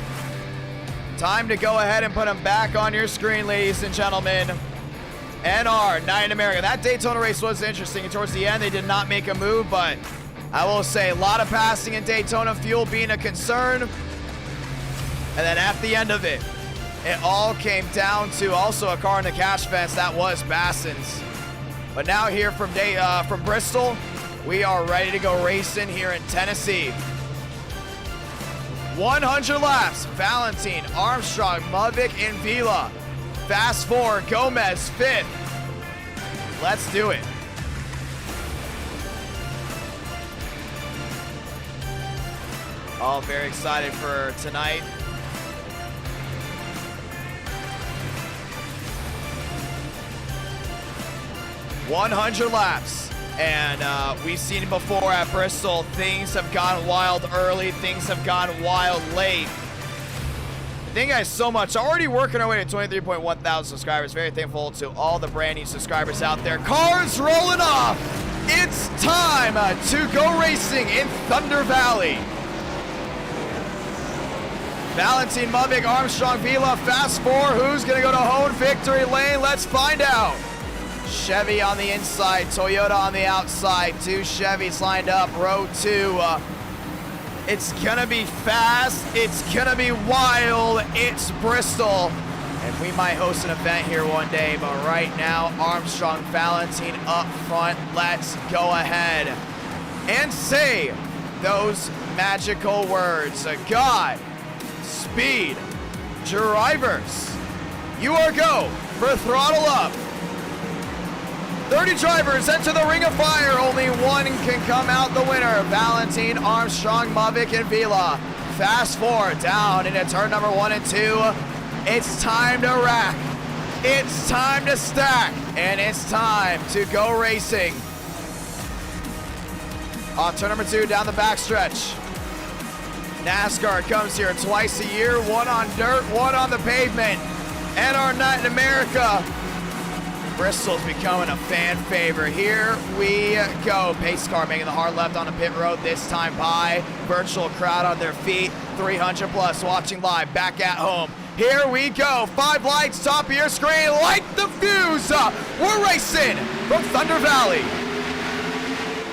Time to go ahead and put them back on your screen, ladies and gentlemen. NR, Night in America. That Daytona race was interesting. And towards the end, they did not make a move, but I will say a lot of passing in Daytona, fuel being a concern. And then at the end of it, it all came down to also a car in the cash fence. That was Bassin's. But now here from Bristol, we are ready to go racing here in Tennessee. 100 laps. Valentine, Armstrong, Mudvik, and Vila. Fast forward, Gomez 5th. Let's do it. All very excited for tonight. 100 laps. And we've seen it before at Bristol. Things have gone wild early. Things have gone wild late. Thank you guys so much. Already working our way to 23.1 thousand subscribers. Very thankful to all the brand new subscribers out there. Cars rolling off. It's time to go racing in Thunder Valley. Valentine, Mubik, Armstrong, Vila, Fast 4. Who's going to go to home victory lane? Let's find out. Chevy on the inside, Toyota on the outside. 2 Chevys lined up, row 2. It's going to be fast. It's going to be wild. It's Bristol. And we might host an event here one day, but right now, Armstrong, Valentine up front. Let's go ahead and say those magical words. God, speed, drivers, you are go for throttle up. 30 drivers enter the ring of fire. Only one can come out the winner. Valentine, Armstrong, Mubik, and Vila. Fast 4 down into turn number 1 and 2. It's time to rack. It's time to stack. And it's time to go racing. Off turn number 2 down the backstretch. NASCAR comes here twice a year. One on dirt, one on the pavement. And our night in America. Bristol's becoming a fan favorite. Here we go. Pace car making the hard left on the pit road, this time by. Virtual crowd on their feet. 300 plus watching live back at home. Here we go. 5 lights, top of your screen. Light the fuse. We're racing from Thunder Valley.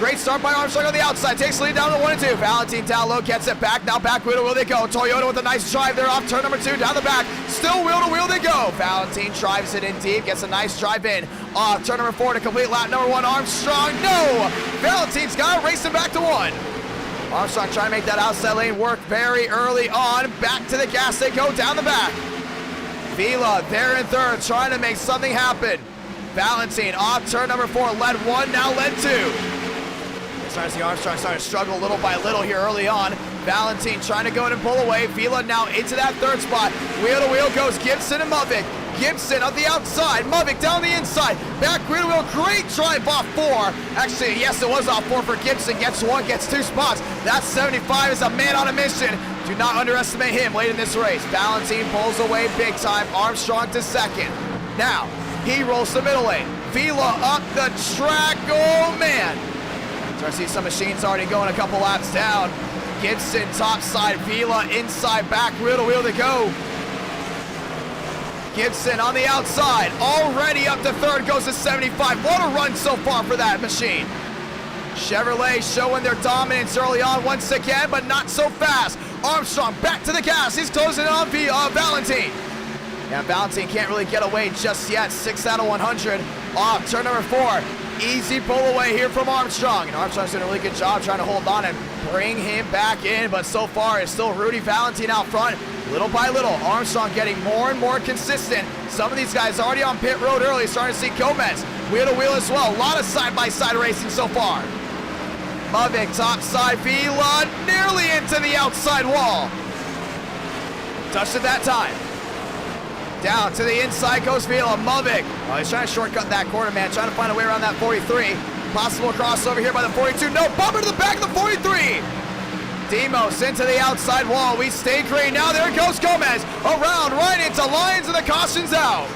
Great start by Armstrong on the outside. Takes the lead down to 1 and 2. Valentine down low, gets it back. Now back wheel to wheel they go. Toyota with a nice drive there off turn number 2. Down the back. Still wheel to wheel they go. Valentine drives it in deep. Gets a nice drive in. Off turn number 4 to complete lap number 1. Armstrong, no! Valentine's got it racing back to 1. Armstrong trying to make that outside lane work very early on. Back to the gas they go down the back. Vila there in third, trying to make something happen. Valentine off turn number 4. Led 1, now led 2. Starting to see Armstrong starting to struggle little by little here early on. Valentine trying to go in and pull away. Vila now into that third spot. Wheel to wheel goes Gibson and Mubik. Gibson on the outside. Mubik down the inside. Back wheel to wheel. Great drive off 4. Actually, yes, it was off 4 for Gibson. Gets 1, gets 2 spots. That 75 is a man on a mission. Do not underestimate him late in this race. Valentine pulls away big time. Armstrong to second. Now, he rolls the middle lane. Vila up the track. Oh, man. I see some machines already going a couple laps down. Gibson top side, Vila inside, back wheel to wheel to go. Gibson on the outside, already up to third, goes to 75. What a run so far for that machine. Chevrolet showing their dominance early on once again, but not so fast. Armstrong back to the gas. He's closing on Valentine. Yeah, Valentine can't really get away just yet. 6 out of 100 off turn number 4. Easy pull away here from Armstrong. And Armstrong's doing a really good job trying to hold on and bring him back in. But so far, it's still Rudy Valentine out front. Little by little, Armstrong getting more and more consistent. Some of these guys already on pit road early. Starting to see Gomez wheel to wheel as well. A lot of side-by-side racing so far. Mubik top side, Vila nearly into the outside wall. Touched it that time. Down to the inside goes Vila. Mubik. Oh, he's trying to shortcut that corner, man. Trying to find a way around that 43. Possible crossover here by the 42. No, bumper to the back of the 43. Demos into the outside wall. We stay green. Now there goes Gomez. Around, right into lines, and the caution's out.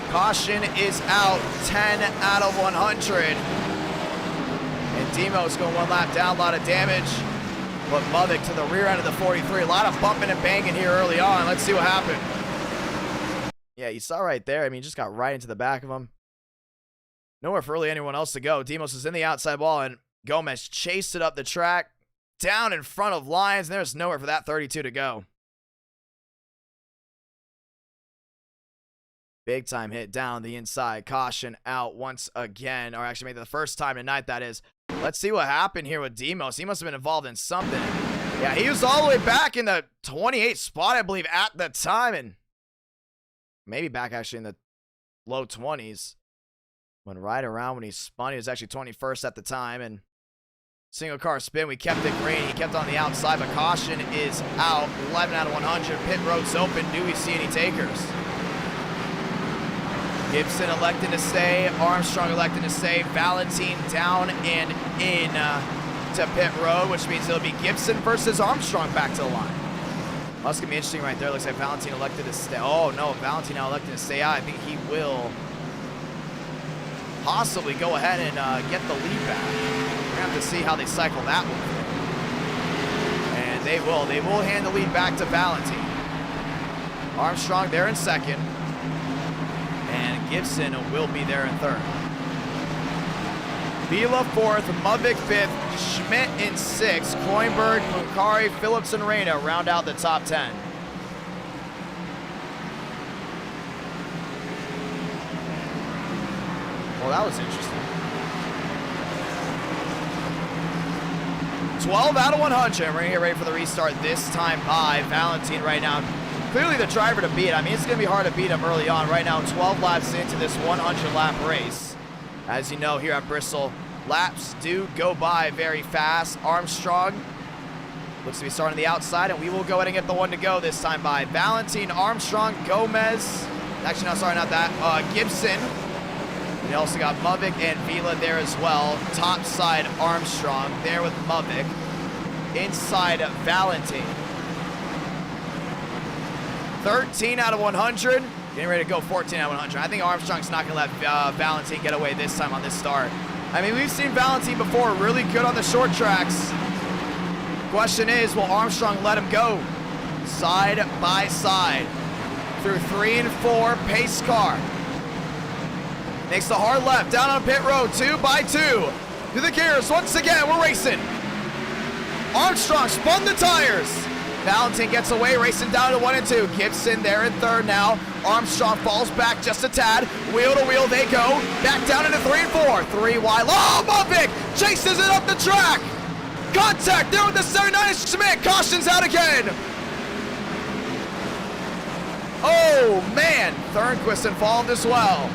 Caution is out. 10 out of 100. And Demos going 1 lap down. A lot of damage. But Mubik to the rear end of the 43. A lot of bumping and banging here early on. Let's see what happened. Yeah, you saw right there. I mean, just got right into the back of him. Nowhere for really anyone else to go. Demos is in the outside wall, and Gomez chased it up the track. Down in front of lines, and there's nowhere for that 32 to go. Big time hit down the inside. Caution out once again. Or actually maybe the first time tonight, that is. Let's see what happened here with Demos. He must have been involved in something. Yeah, he was all the way back in the 28th spot, I believe, at the time. And maybe back actually in the low 20s. When right around when he spun, he was actually 21st at the time. And single car spin, we kept it green. He kept on the outside, but caution is out. 11 out of 100. Pit road's open. Do we see any takers? Gibson elected to stay. Armstrong elected to stay. Valentine down and in to pit road, which means it'll be Gibson versus Armstrong back to the line. That's going to be interesting right there. Looks like Valentine elected to stay. Oh, no. Valentine now elected to stay out. I think he will possibly go ahead and get the lead back. We're going to have to see how they cycle that one. And they will. They will hand the lead back to Valentine. Armstrong there in second. And Gibson will be there in third. Vila fourth, Muvik fifth, Schmidt in sixth, Koenberg, Punkari, Phillips, and Reyna round out the top 10. Well, that was interesting. 12 out of 100. We're gonna get ready for the restart this time by Valentine right now. Clearly the driver to beat. I mean, it's gonna be hard to beat him early on. Right now, 12 laps into this 100 lap race. As you know, here at Bristol, laps do go by very fast. Armstrong looks to be starting the outside, and we will go ahead and get the one to go this time by Valentine, Armstrong, Gomez. Actually, no, sorry, not that. Gibson. We also got Muvik and Vila there as well. Top side Armstrong there with Muvik. Inside Valentine. 13 out of 100. Getting ready to go 14 out of 100. I think Armstrong's not going to let Valentine get away this time on this start. I mean, we've seen Valentine before, really good on the short tracks. Question is, will Armstrong let him go? Side by side. Through 3 and 4, pace car. Makes the hard left, down on pit road, 2 by 2. To the gears, once again, we're racing. Armstrong spun the tires. Valentine gets away, racing down to 1 and 2. Gibson there in third now. Armstrong falls back just a tad. Wheel to wheel they go. Back down into 3 and 4. 3 wide. Oh, Muvik chases it up the track. Contact there with the 79. Schmidt cautions out again. Oh, man. Thornquist involved as well.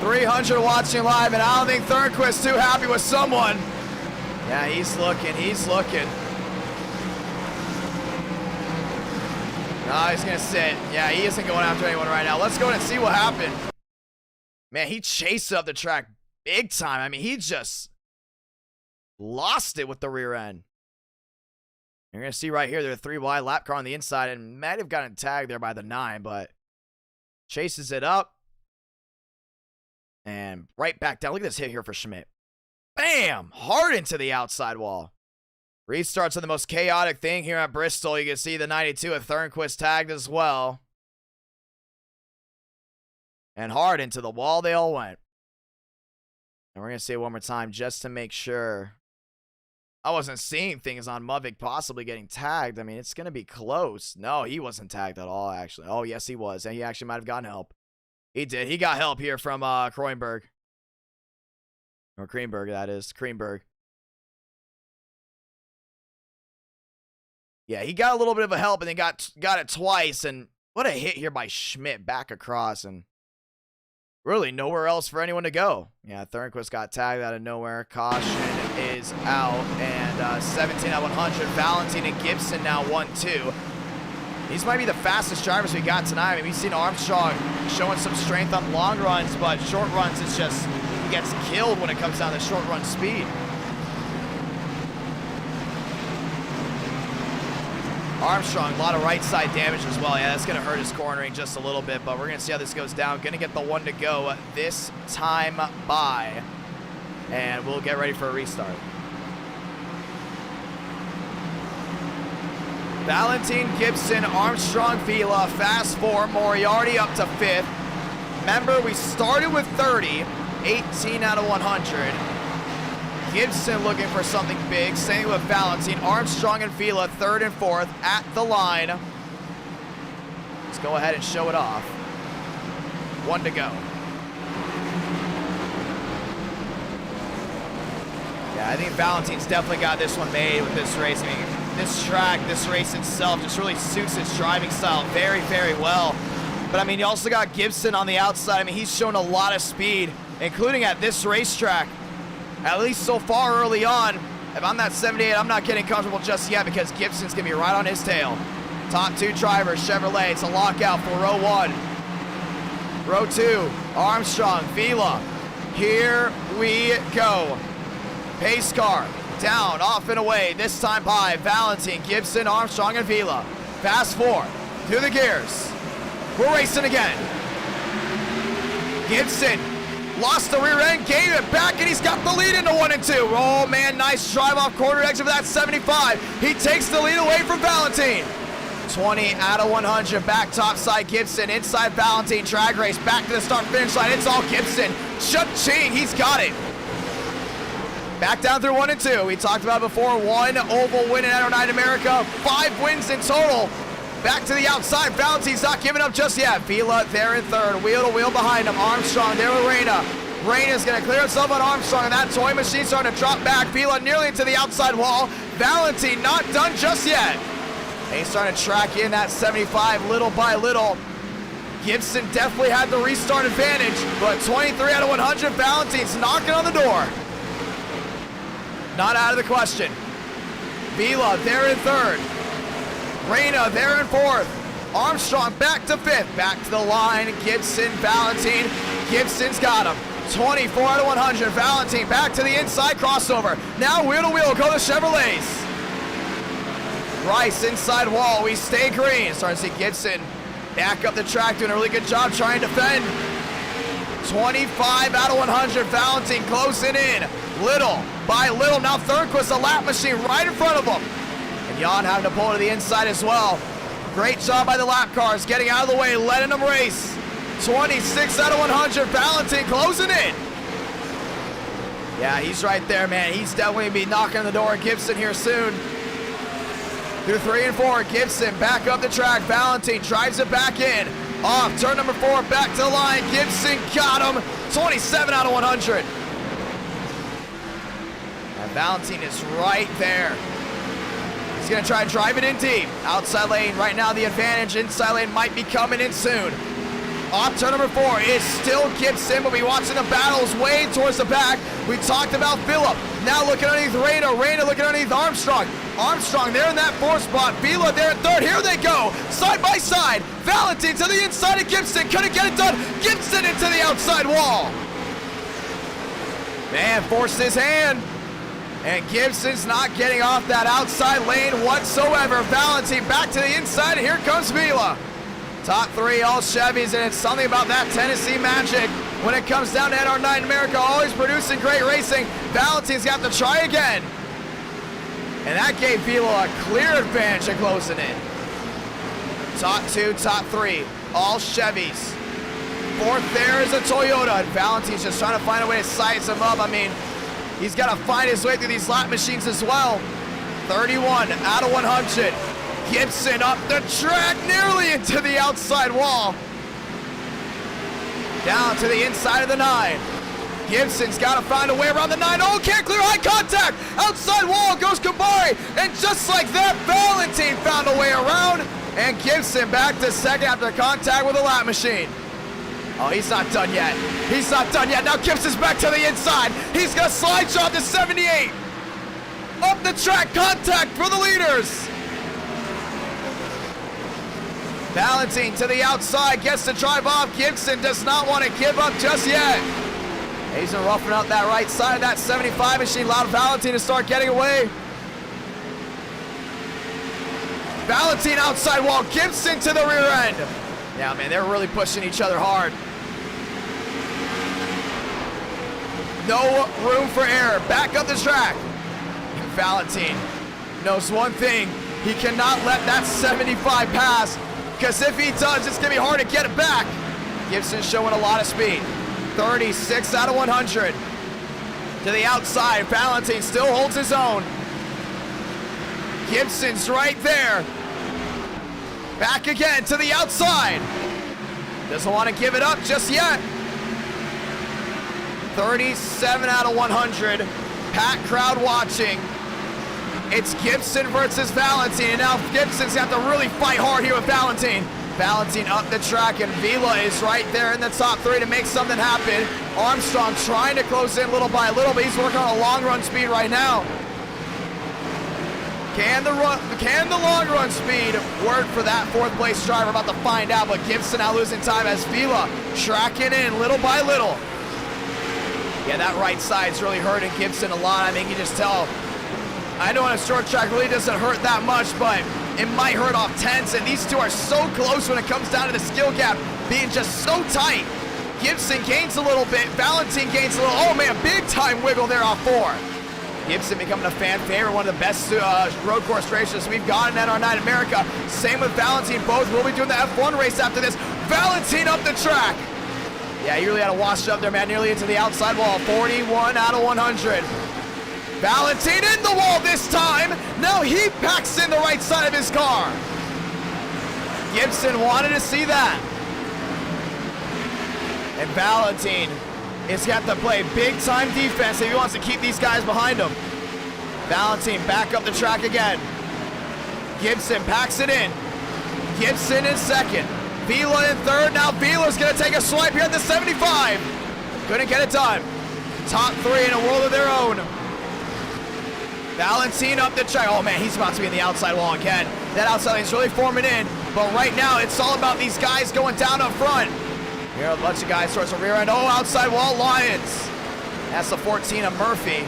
.300 watching live, and I don't think Thornquist's too happy with someone. Yeah, he's looking. No, he's going to sit. Yeah, he isn't going after anyone right now. Let's go and see what happened. Man, he chased up the track big time. I mean, he just lost it with the rear end. You're going to see right here, there's a 3 wide lap car on the inside, and might have gotten tagged there by the 9, but chases it up. And right back down. Look at this hit here for Schmidt. Bam! Hard into the outside wall. Restarts are the most chaotic thing here at Bristol. You can see the 92 of Thornquist tagged as well. And hard into the wall they all went. And we're going to see it one more time just to make sure. I wasn't seeing things on Muvik possibly getting tagged. I mean, it's going to be close. No, he wasn't tagged at all, actually. Oh, yes, he was. And he actually might have gotten help. He did. He got help here from Koenberg. Or Kreenberg, that is. Kreenberg. Yeah, he got a little bit of a help and then got it twice. And what a hit here by Schmidt back across. And really nowhere else for anyone to go. Yeah, Thornquist got tagged out of nowhere. Caution is out. And 17 out of 100. Valentine and Gibson now 1-2. These might be the fastest drivers we got tonight. I mean, we've seen Armstrong showing some strength on long runs, but short runs, it's just, he gets killed when it comes down to short run speed. Armstrong, a lot of right side damage as well. Yeah, that's going to hurt his cornering just a little bit, but we're going to see how this goes down. Going to get the one to go this time by, and we'll get ready for a restart. Valentine, Gibson, Armstrong, Vila, fast 4, Moriarty up to 5th. Remember, we started with 30, 18 out of 100. Gibson looking for something big, same with Valentine. Armstrong and Vila, 3rd and 4th at the line. Let's go ahead and show it off. 1 to go. Yeah, I think Valentine's definitely got this one made with this race. I mean, this track, this race itself just really suits its driving style very, very well. But I mean, you also got Gibson on the outside. I mean, he's shown a lot of speed, including at this racetrack. At least so far early on. If I'm that 78, I'm not getting comfortable just yet because Gibson's going to be right on his tail. Top 2 drivers, Chevrolet. It's a lockout for row 1. Row 2, Armstrong, Vila. Here we go. Pace car, down, off and away. This time by Valentine, Gibson, Armstrong, and Vila. Fast 4, through the gears. We're racing again. Gibson lost the rear end, gave it back, and he's got the lead into 1 and 2. Oh man, nice drive off corner exit for that 75. He takes the lead away from Valentine. 20 out of 100, back top side Gibson, inside Valentine, drag race, back to the start finish line. It's all Gibson. Cha-ching, he's got it. Back down through 1 and 2. We talked about it before, 1 oval win in Night America, 5 wins in total. Back to the outside, Valentine's not giving up just yet. Vila there in third, wheel to wheel behind him. Armstrong there with Reyna. Reyna's gonna clear himself on Armstrong, and that toy machine starting to drop back. Vila nearly into the outside wall. Valentine not done just yet. And he's starting to track in that 75 little by little. Gibson definitely had the restart advantage, but 23 out of 100, Valentine's knocking on the door. Not out of the question. Vila there in third. Reyna there in fourth. Armstrong back to fifth. Back to the line. Gibson, Valentine. Gibson's got him. 24 out of 100. Valentine back to the inside crossover. Now wheel to wheel go the Chevrolets. Rice inside wall. We stay green. Starting to see Gibson back up the track, doing a really good job trying to defend. 25 out of 100. Valentine closing in. Little by little. Now Thornquist, a lap machine right in front of him. And Jan having to pull to the inside as well. Great job by the lap cars, getting out of the way, letting them race. 26 out of 100. Valentine closing in. Yeah, he's right there, man. He's definitely going to be knocking on the door of Gibson here soon. Through 3 and 4, Gibson back up the track. Valentine drives it back in. Off turn number 4, back to the line. Gibson got him. 27 out of 100. And Valentine is right there. He's going to try to drive it in deep. Outside lane right now, the advantage. Inside lane might be coming in soon. Off turn number 4 is still Gibson, but we watching the battles way towards the back. We talked about Phillip. Now looking underneath Reyna. Reyna looking underneath Armstrong. Armstrong there in that 4th spot. Vila there in 3rd. Here they go. Side by side. Valentine to the inside of Gibson. Couldn't get it done. Gibson into the outside wall. Man, forced his hand. And Gibson's not getting off that outside lane whatsoever. Valentine back to the inside, and here comes Vila. Top 3, all Chevys, and it's something about that Tennessee magic. When it comes down to Night America, always producing great racing. Valentine's got to try again. And that gave Vila a clear advantage in closing in. Top 2, top 3, all Chevys. 4th there is a Toyota, and Valentine's just trying to find a way to size him up. I mean, he's got to find his way through these lap machines as well. 31 out of 100. Gibson up the track, nearly into the outside wall. Down to the inside of the 9. Gibson's got to find a way around the 9. Oh, can't clear eye contact. Outside wall goes Kabari. And just like that, Valentine found a way around. And Gibson back to 2nd after contact with a lap machine. Oh, he's not done yet. He's not done yet. Now Gibson's back to the inside. He's got a slide job to 78. Up the track, contact for the leaders. Valentine to the outside, gets to drive off. Gibson does not want to give up just yet. He's been roughing up that right side of that 75 machine. Allowed Valentine to start getting away. Valentine outside wall, Gibson to the rear end. Yeah, man, they're really pushing each other hard. No room for error. Back up the track. And Valentine knows one thing. He cannot let that 75 pass, because if he does, it's going to be hard to get it back. Gibson showing a lot of speed. 36 out of 100. To the outside. Valentine still holds his own. Gibson's right there. Back again to the outside. Doesn't want to give it up just yet. 37 out of 100. Packed crowd watching. It's Gibson versus Valentine, and now Gibson's got to really fight hard here with Valentine. Valentine up the track, and Vila is right there in the top 3 to make something happen. Armstrong trying to close in little by little, but he's working on a long run speed right now. Can the long run speed work for that fourth place driver? About to find out, but Gibson now losing time as Vila tracking in little by little. Yeah, that right side's really hurting Gibson a lot. I mean, you can just tell. I know on a short track really doesn't hurt that much, but it might hurt off tenths, and these two are so close when it comes down to the skill gap being just so tight. Gibson gains a little bit, Valentin gains a little, oh man, big time wiggle there off 4. Gibson becoming a fan favorite, one of the best road course racers we've gotten at our Night America. Same with Valentin, both will be doing the F1 race after this. Valentin up the track. Yeah, he really had to wash up there, man, nearly into the outside wall. 41 out of 100. Valentin in the wall this time. Now he packs in the right side of his car. Gibson wanted to see that. And Valentin is got to play big time defense if he wants to keep these guys behind him. Valentin back up the track again. Gibson packs it in. Gibson in second. Vila in third. Now Vila's going to take a swipe here at the 75. Couldn't get it done. Top 3 in a world of their own. Valentin up the track. Oh man, he's about to be in the outside wall again. That outside lane's really forming in, but right now it's all about these guys going down up front. Here are a bunch of guys towards the rear end. Oh, outside wall, Lyons. That's the 14 of Murphy.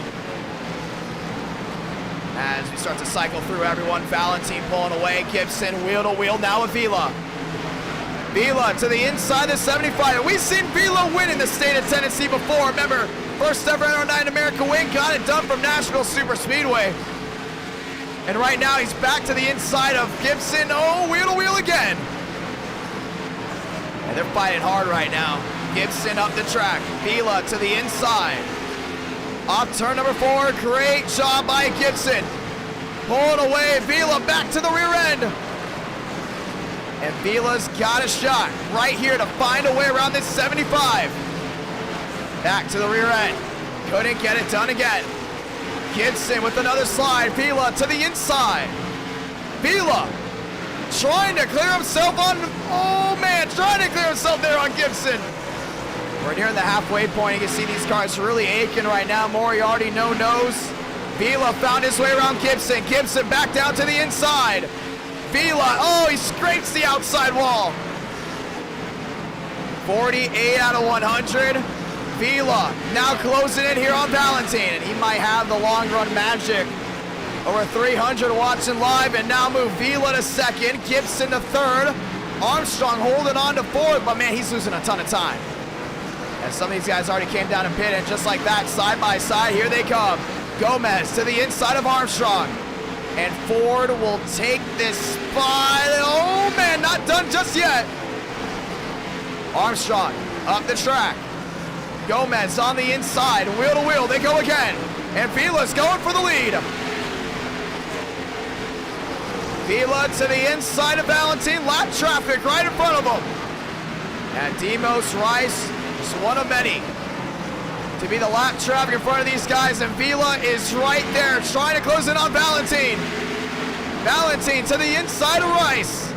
As we start to cycle through everyone, Valentin pulling away. Gibson wheel to wheel now with Vila. Vila to the inside of 75. We've seen Vila win in the state of Tennessee before. Remember, first ever NR9 America win, got it done from Nashville Super Speedway. And right now he's back to the inside of Gibson. Oh, wheel to wheel again. And they're fighting hard right now. Gibson up the track. Vila to the inside. Off turn number 4. Great job by Gibson. Pulling away. Vila back to the rear end. And Vila's got a shot right here to find a way around this 75. Back to the rear end. Couldn't get it done again. Gibson with another slide. Vila to the inside. Vila trying to clear himself on, oh man, trying to clear himself there on Gibson. We're near the halfway point. You can see these cars really aching right now. Moriarty no nose. Vila found his way around Gibson. Gibson back down to the inside. Vila, oh, he scrapes the outside wall. 48 out of 100. Vila now closing in here on Valentin, and he might have the long run magic. Over 300 watching live, and now move Vila to second, Gibson to third, Armstrong holding on to fourth, but man, he's losing a ton of time. And some of these guys already came down and pit, and just like that, side by side, here they come. Gomez to the inside of Armstrong, and Ford will take this spot. Oh man, not done just yet. Armstrong up the track. Gomez on the inside, wheel to wheel, they go again. And Vila's going for the lead. Vila to the inside of Valentin, lap traffic right in front of him. And Demos Rice is one of many to be the lap traffic in front of these guys, and Vila is right there trying to close in on Valentin. Valentin to the inside of Rice.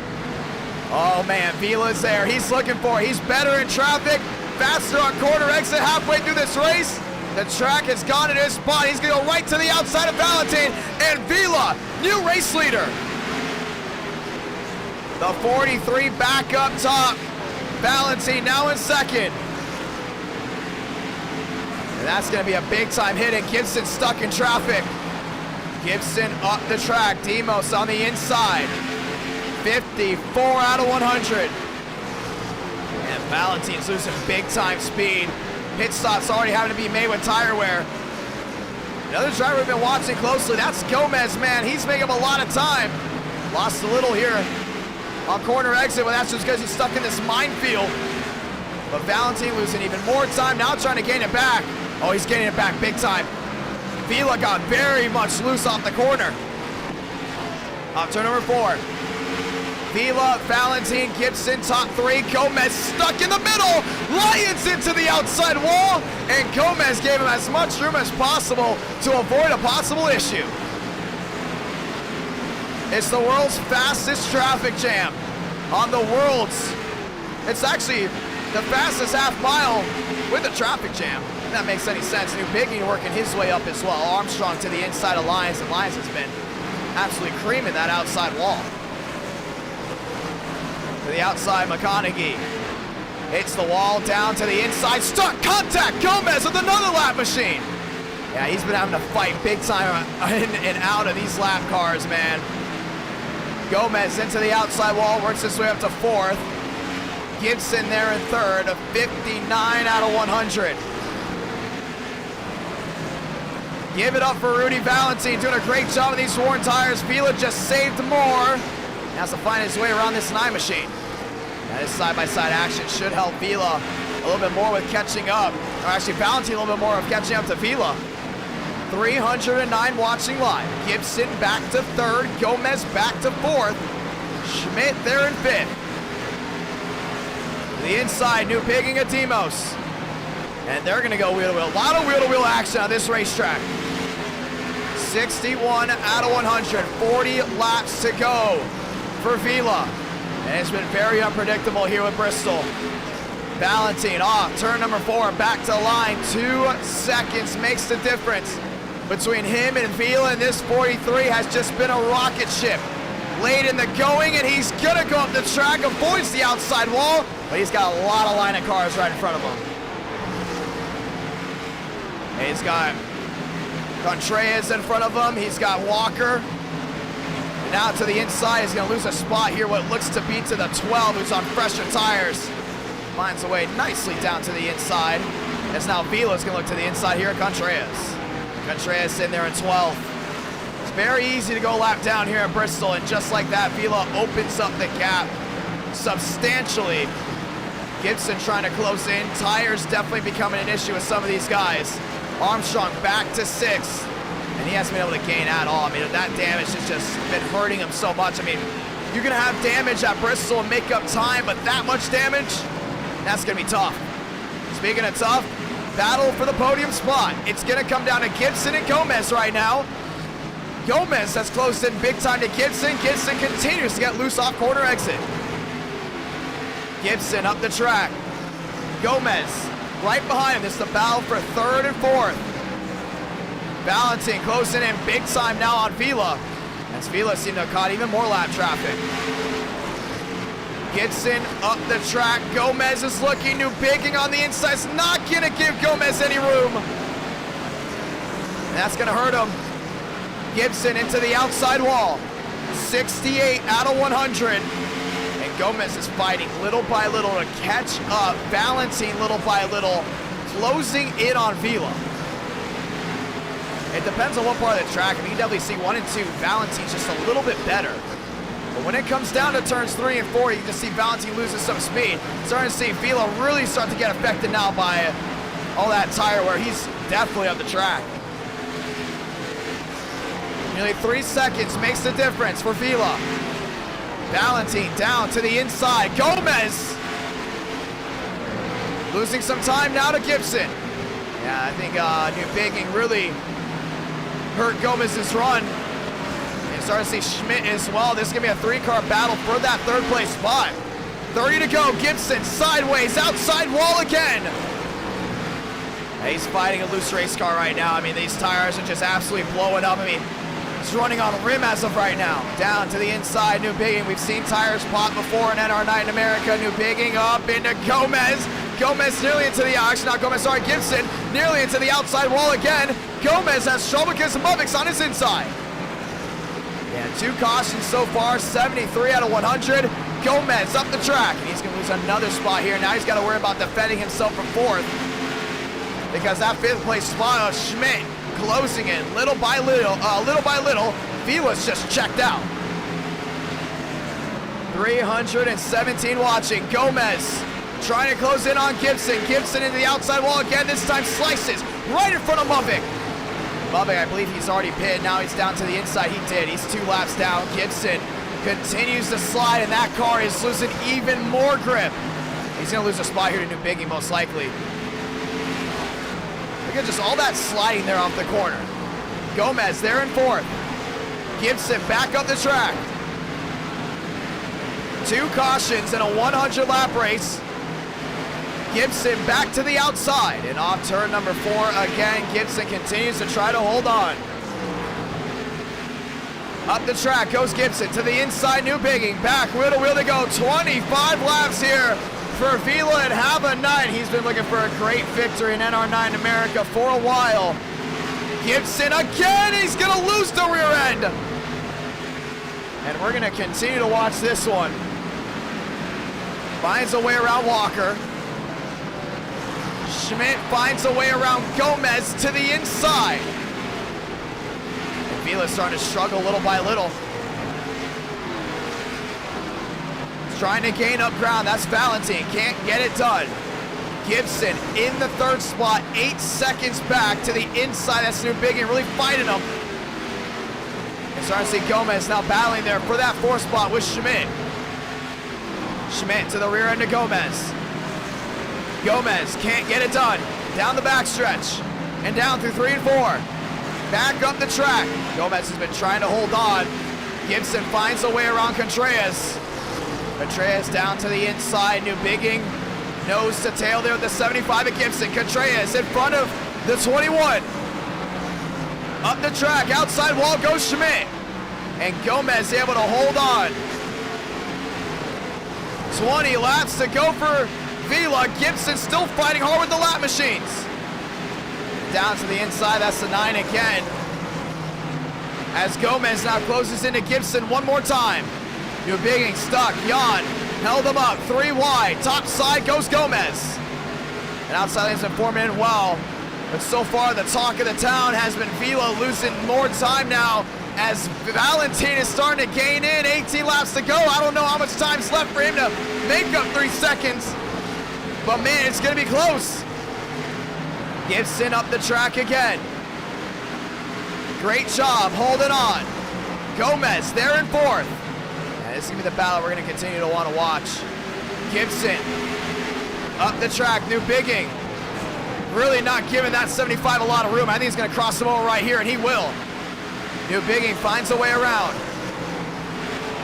Oh man, Vila's there, he's looking for it. He's better in traffic, faster on corner exit halfway through this race. The track has gone in his spot. He's gonna go right to the outside of Valentin, and Vila, new race leader. The 43 back up top. Valentin now in second. And that's going to be a big time hit, and Gibson stuck in traffic. Gibson up the track. Demos on the inside. 54 out of 100. And Valentin's losing big time speed. Pit stops already having to be made with tire wear. Another driver we've been watching closely, that's Gomez, man. He's making up a lot of time. Lost a little here on corner exit, but that's just because he's stuck in this minefield. But Valentin losing even more time, now trying to gain it back. Oh, he's getting it back big time. Vila got very much loose off the corner. Off turn number 4. Vila, Valentin, Gibson, top 3. Gomez stuck in the middle. Lyons into the outside wall, and Gomez gave him as much room as possible to avoid a possible issue. It's the world's fastest traffic jam on the world's. It's actually the fastest half mile with a traffic jam. If that makes any sense. New Biggie working his way up as well. Armstrong to the inside of Lyons, and Lyons has been absolutely creaming that outside wall. To the outside, McConaughey hits the wall, down to the inside, stuck, contact, Gomez with another lap machine. Yeah, he's been having to fight big time in and out of these lap cars, man. Gomez into the outside wall, works his way up to 4th. Gibson there in 3rd, a 59 out of 100. Give it up for Rudy Valentine, doing a great job with these worn tires. Vila just saved more. Has to find his way around this 9 machine. Now this side-by-side action should help Vila a little bit more with catching up. Or actually, Valentine a little bit more of catching up to Vila. 309 watching live. Gibson back to 3rd. Gomez back to 4th. Schmidt there in 5th. The inside, New Pigging at Demos. And they're going to go wheel-to-wheel. A lot of wheel-to-wheel action on this racetrack. 61 out of 100. 40 laps to go for Vila. And it's been very unpredictable here with Bristol. Valentine off, turn number 4, back to line. 2 seconds makes the difference between him and Vila, and this 43 has just been a rocket ship. Late in the going, and he's gonna go up the track, avoids the outside wall, but he's got a lot of line of cars right in front of him. He's got Contreras in front of him, he's got Walker. And now to the inside, he's gonna lose a spot here, what looks to be to the 12, who's on fresher tires. Finds a way nicely down to the inside. As now Vila's gonna look to the inside here at Contreras. Contreras in there in 12th. It's very easy to go lap down here at Bristol, and just like that, Vila opens up the gap substantially. Gibson trying to close in. Tires definitely becoming an issue with some of these guys. Armstrong back to 6th, and he hasn't been able to gain at all. I mean, that damage has just been hurting him so much. I mean, you're gonna have damage at Bristol and make up time, but that much damage, that's gonna be tough. Speaking of tough, battle for the podium spot. It's gonna come down to Gibson and Gomez right now. Gomez has closed in big time to Gibson. Gibson continues to get loose off corner exit. Gibson up the track. Gomez right behind him. This is the battle for 3rd and 4th. Valentine closing in big time now on Vila, as Vila seemed to have caught even more lap traffic. Gibson up the track. Gomez is looking, New Pigging on the inside. It's not gonna give Gomez any room. And that's gonna hurt him. Gibson into the outside wall. 68 out of 100. And Gomez is fighting little by little to catch up. Valentine little by little, closing in on Vila. It depends on what part of the track. I mean, you definitely see 1 and 2. Valentine's just a little bit better. But when it comes down to turns 3 and 4, you can just see Valentine loses some speed. Starting to see Vila really start to get affected now by all that tire wear. He's definitely up the track. Nearly 3 seconds makes the difference for Vila. Valentine down to the inside. Gomez losing some time now to Gibson. Yeah, I think New Pigging really hurt Gomez's run. And starting to see Schmidt as well. This is going to be a 3-car battle for that 3rd place spot. 30 to go. Gibson sideways, outside wall again. And he's fighting a loose race car right now. I mean, these tires are just absolutely blowing up. I mean, he's running on rim as of right now. Down to the inside, New Pigging. We've seen tires pop before in NR Night in America. New Pigging up into Gomez. Gomez nearly into the Gibson nearly into the outside wall again. Gomez has trouble because Mubik's on his inside. Yeah, 2 cautions so far, 73 out of 100. Gomez up the track, and he's going to lose another spot here. Now he's got to worry about defending himself from 4th, because that 5th place spot of Schmidt closing in little by little. Vila's just checked out. 317 watching. Gomez trying to close in on Gibson. Gibson into the outside wall again. This time slices right in front of Mubik. Mubik, I believe he's already pitted. Now he's down to the inside. He did. He's 2 laps down. Gibson continues to slide, and that car is losing even more grip. He's going to lose a spot here to New Pigging, most likely. Look at just all that sliding there off the corner. Gomez there in 4th. Gibson back up the track. 2 cautions in a 100-lap race. Gibson back to the outside, and off turn number 4 again. Gibson continues to try to hold on. Up the track goes Gibson to the inside, new bigging. Back wheel to wheel to go. 25 laps here for Vila and have a night. He's been looking for a great victory in NR9 America for a while. Gibson again, he's gonna lose the rear end. And we're gonna continue to watch this one. Finds a way around Walker. Schmidt finds a way around Gomez to the inside. And Vila's starting to struggle little by little. He's trying to gain up ground, that's Valentin, can't get it done. Gibson in the third spot, 8 seconds back to the inside. That's new big and really fighting him. And starting to see Gomez now battling there for that fourth spot with Schmidt. Schmidt to the rear end of Gomez. Gomez can't get it done. Down the backstretch and down through 3 and 4. Back up the track. Gomez has been trying to hold on. Gibson finds a way around Contreras. Contreras down to the inside, new bigging. Nose to tail there with the 75 at Gibson. Contreras in front of the 21. Up the track, outside wall goes Schmidt. And Gomez able to hold on. 20 laps to go for Vila. Gibson still fighting hard with the lap machines. Down to the inside, that's the 9 again. As Gomez now closes into Gibson one more time. New bigging stuck, Jan held him up, 3 wide. Top side goes Gomez. And outside lane's been forming in well. But so far the talk of the town has been Vila losing more time now as Valentin is starting to gain in. 18 laps to go. I don't know how much time's left for him to make up 3 seconds. But man, it's gonna be close. Gibson up the track again. Great job holding on. Gomez there in fourth. And this is gonna be the battle we're gonna continue to want to watch. Gibson up the track, new bigging. Really not giving that 75 a lot of room. I think he's gonna cross him over right here, and he will. New bigging finds a way around.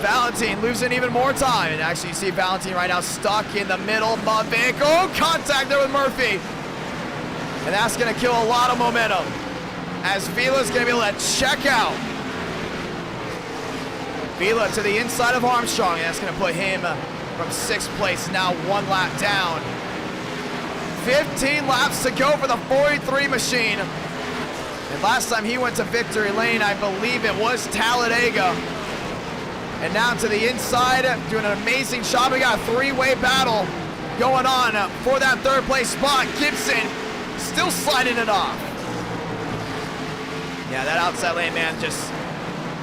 Valentin losing even more time. And actually you see Valentin right now stuck in the middle. Mavic, oh, contact there with Murphy. And that's gonna kill a lot of momentum as Vila's gonna be able to check out. Vila to the inside of Armstrong, and that's gonna put him from 6th place now 1 lap down. 15 laps to go for the 43 machine. And last time he went to victory lane, I believe it was Talladega. And now to the inside, doing an amazing job. We got a 3-way battle going on for that 3rd place spot. Gibson still sliding it off. Yeah, that outside lane, man, just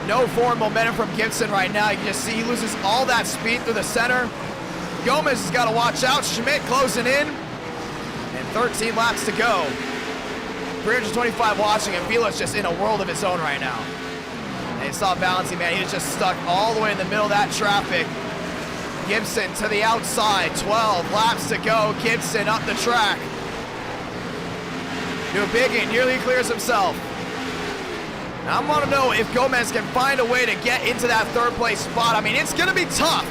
no forward momentum from Gibson right now. You can just see he loses all that speed through the center. Gomez has got to watch out. Schmidt closing in. And 13 laps to go. 325 watching, and Vila's just in a world of his own right now. And you saw Valentin, man, he was just stuck all the way in the middle of that traffic. Gibson to the outside, 12 laps to go. Gibson up the track. New bigging, nearly clears himself. Now I want to know if Gomez can find a way to get into that 3rd place spot. I mean, it's going to be tough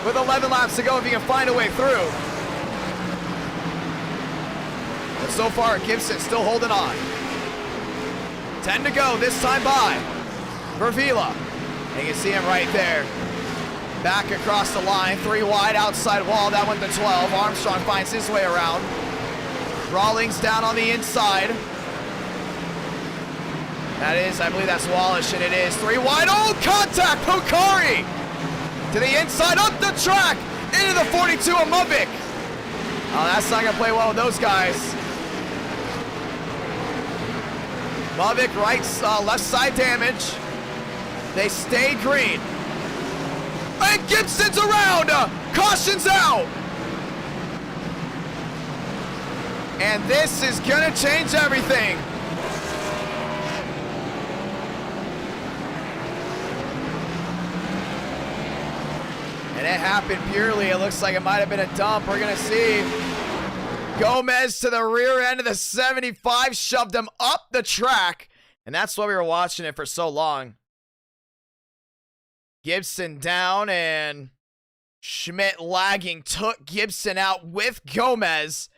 with 11 laps to go if he can find a way through. But so far, Gibson still holding on. 10 to go, this time by for Vila. And you can see him right there. Back across the line, 3 wide, outside wall, that one to 12. Armstrong finds his way around. Rawlings down on the inside. That is, I believe that's Wallish, and it is 3 wide. Oh, contact, Pokari! To the inside, up the track, into the 42 of Mubik. Oh, that's not gonna play well with those guys. Mubik left side damage. They stay green. And Gibson's around! Caution's out! And this is gonna change everything. And it happened purely. It looks like it might have been a dump. We're gonna see. Gomez to the rear end of the 75, shoved him up the track. And that's why we were watching it for so long. Gibson down, and Schmidt lagging took Gibson out with Gomez.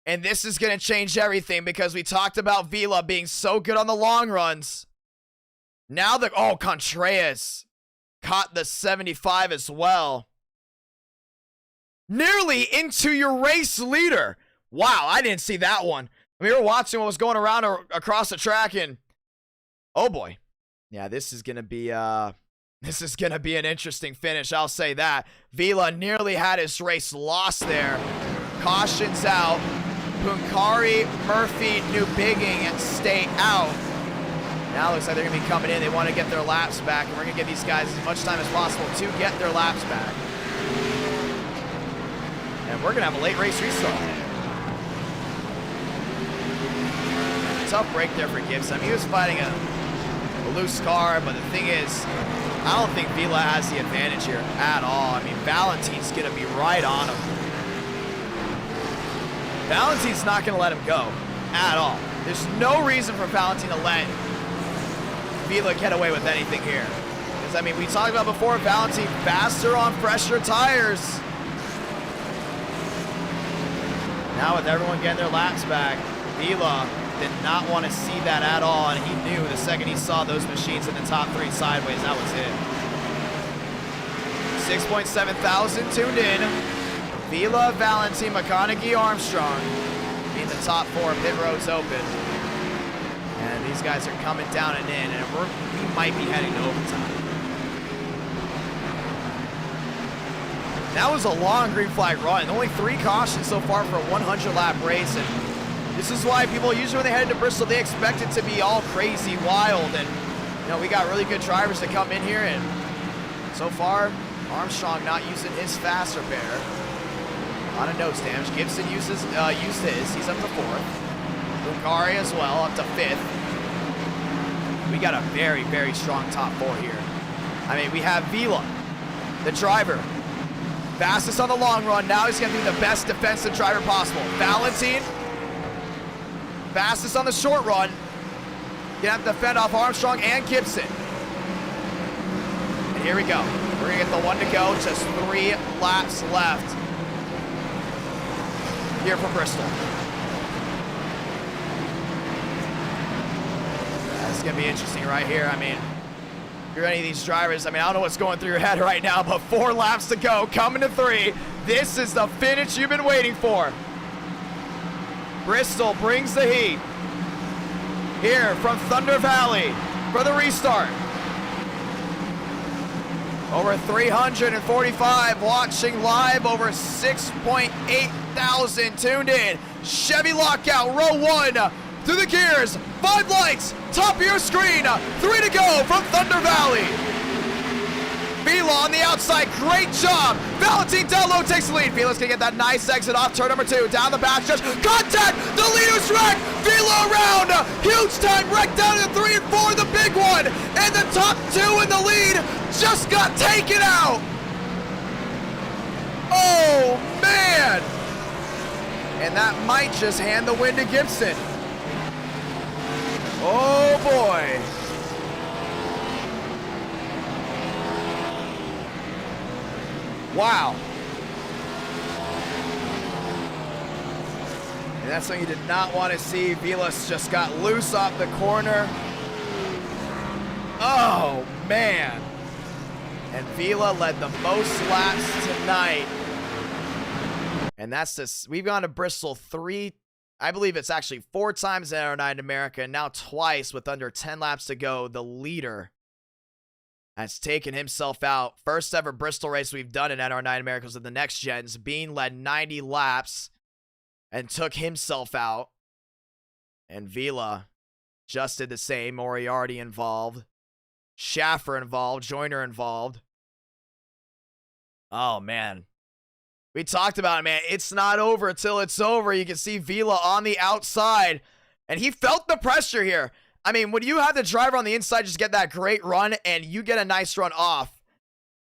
And this is going to change everything because we talked about Vila being so good on the long runs. Now Contreras caught the 75 as well. Nearly into your race leader. Wow, I didn't see that one. We were watching what was going around across the track, and oh boy. Yeah, this is gonna be an interesting finish, I'll say that. Vila nearly had his race lost there. Cautions out. Punkari, Murphy, New Bigging, and stay out. Now it looks like they're gonna be coming in. They want to get their laps back, and we're gonna give these guys as much time as possible to get their laps back. And we're gonna have a late race restart. Tough break there for Gibson. I mean, he was fighting a loose car, but the thing is, I don't think Vila has the advantage here at all. I mean, Valentine's gonna be right on him. Valentine's not gonna let him go at all. There's no reason for Valentine to let Vila get away with anything here. Because, I mean, we talked about before, Valentine faster on fresher tires. Now with everyone getting their laps back, Vila did not want to see that at all, and he knew the second he saw those machines in the top three sideways, that was it. 6.7 thousand tuned in. Vila, Valentine, McConaughey, Armstrong being the top four. Pit road's open. And these guys are coming down and in, and we might be heading to overtime. That was a long green flag run. Only 3 cautions so far for a 100-lap race, and this is why people usually when they head to Bristol, they expect it to be all crazy, wild, and you know, we got really good drivers to come in here, and so far, Armstrong not using his fast repair. A lot of nose damage. Gibson used his. He's up to 4th. Bukari as well, up to 5th. We got a very, very strong top 4 here. I mean, we have Vila, the driver, fastest on the long run. Now he's going to be the best defensive driver possible. Valentine, fastest on the short run. Gonna have to fend off Armstrong and Gibson. And here we go. We're gonna get the one to go. Just 3 laps left here for Bristol. That's gonna be interesting right here. I mean, if you're any of these drivers, I mean, I don't know what's going through your head right now, but 4 laps to go, coming to 3. This is the finish you've been waiting for. Bristol brings the heat here from Thunder Valley for the restart. Over 345 watching live, over 6.8 thousand tuned in. Chevy lockout, row 1 through the gears. 5 lights, top of your screen. 3 to go from Thunder Valley. Vila on the outside, great job. Valentine down low takes the lead. Vila's gonna get that nice exit off turn number 2. Down the backstretch, contact, the leader's wreck. Vila around, huge time wreck down to 3 and 4, the big one. And the top 2 in the lead just got taken out. Oh, man. And that might just hand the win to Gibson. Oh, boy. Wow. And that's something you did not want to see. Vilas just got loose off the corner. Oh, man. And Vila led the most laps tonight. And that's this. We've gone to Bristol 3, I believe it's actually 4 times in NR9 America, and now twice with under 10 laps to go. The leader has taken himself out. First ever Bristol race we've done in NR9 Americas with the next gens. Bean led 90 laps and took himself out. And Vila just did the same. Moriarty involved. Schaffer involved. Joyner involved. Oh, man. We talked about it, man. It's not over until it's over. You can see Vila on the outside. And he felt the pressure here. I mean, when you have the driver on the inside just get that great run and you get a nice run off,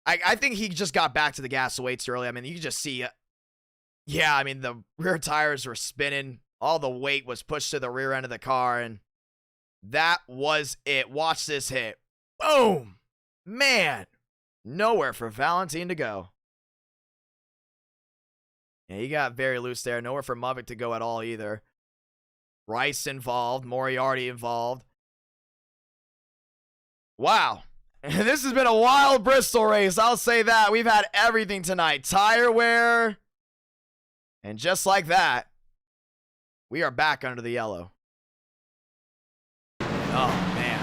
I think he just got back to the gas way too early. I mean, you can just see, yeah, I mean, the rear tires were spinning. All the weight was pushed to the rear end of the car, and that was it. Watch this hit. Boom! Man, nowhere for Valentine to go. Yeah, he got very loose there. Nowhere for Movic to go at all either. Rice involved. Moriarty involved. Wow. This has been a wild Bristol race, I'll say that. We've had everything tonight. Tire wear. And just like that, we are back under the yellow. Oh, man.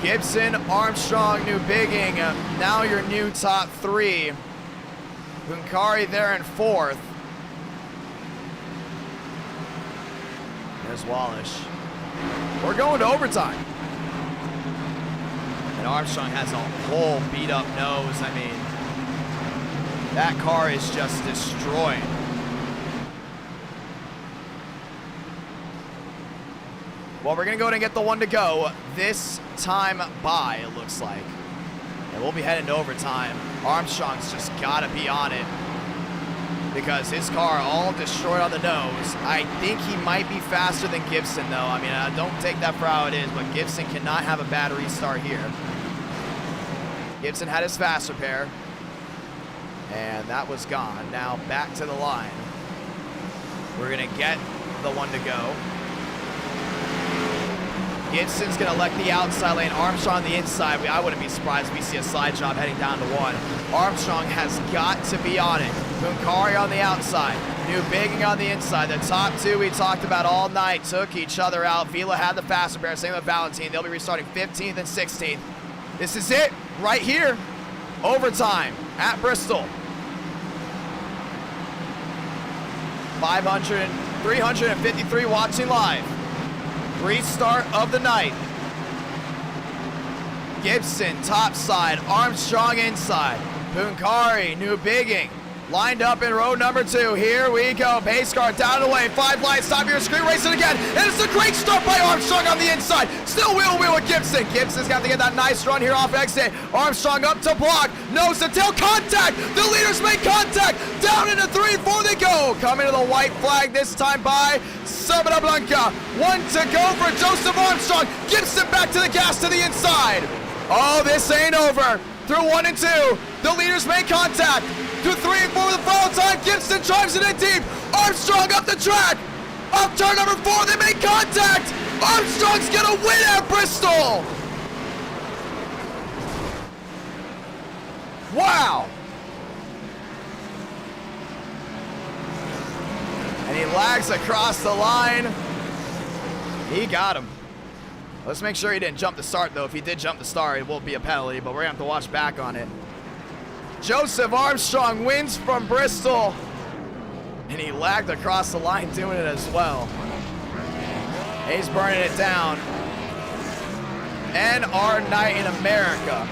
Gibson, Armstrong, New Bigging. Now your new top three. Bunkari there in fourth. There's Wallish. We're going to overtime. And Armstrong has a whole beat up nose. I mean, that car is just destroyed. Well, we're going to go ahead and get the one to go this time by, it looks like. And we'll be heading to overtime. Armstrong's just got to be on it because his car all destroyed on the nose. I think he might be faster than Gibson, though. I mean, don't take that for how it is, but Gibson cannot have a bad restart here. Gibson had his fast repair, and that was gone. Now back to the line. We're going to get the one to go. Gibson's going to elect the outside lane. Armstrong on the inside. I wouldn't be surprised if we see a side job heading down to one. Armstrong has got to be on it. Bunkari on the outside. New Bigging on the inside. The top two we talked about all night took each other out. Vila had the fast repair. Same with Valentine. They'll be restarting 15th and 16th. This is it right here. Overtime at Bristol. 353 watching live. Restart of the night. Gibson top side, Armstrong inside. Bunkari, New Bigging, lined up in row number 2. Here we go. Pace car down the lane. 5 lights, top of your screen, racing again. And it's a great start by Armstrong on the inside. Still wheel with Gibson. Gibson's got to get that nice run here off exit. Armstrong up to block. Nose to tail contact. The leaders make contact. Down into 3 and 4 they go. Coming to the white flag this time by Sabina Blanca. 1 to go for Joseph Armstrong. Gibson back to the gas to the inside. Oh, this ain't over. Through 1 and 2, the leaders make contact. Through 3 and 4 with the final time, Gibson drives it in deep. Armstrong up the track. Up turn number 4, they make contact. Armstrong's gonna win at Bristol. Wow. And he lags across the line. He got him. Let's make sure he didn't jump the start, though. If he did jump the start, it will be a penalty, but we're going to have to watch back on it. Joseph Armstrong wins from Bristol. And he lagged across the line doing it as well. He's burning it down. And our night in America.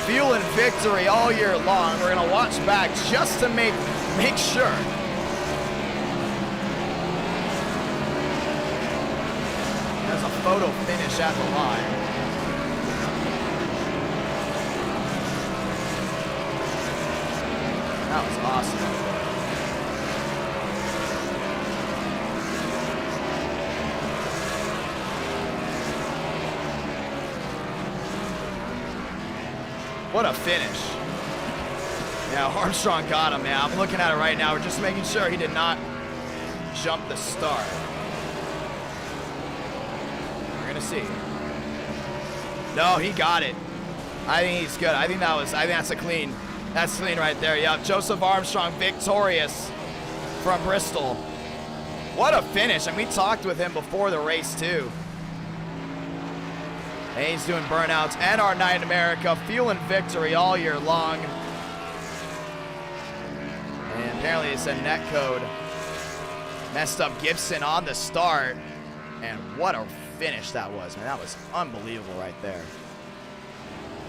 Fueling victory all year long. We're going to watch back just to make sure. There's a photo finish at the line. That was awesome. What a finish. Yeah, Armstrong got him, man. I'm looking at it right now. We're just making sure he did not jump the start. See. No, he got it. I think he's good. I think that's a clean. That's clean right there. Yep. Joseph Armstrong victorious from Bristol. What a finish. And we talked with him before the race too. And he's doing burnouts and our night in America, fueling victory all year long. And apparently it's a net code. Messed up Gibson on the start. And what a finish that was, man. That was unbelievable right there.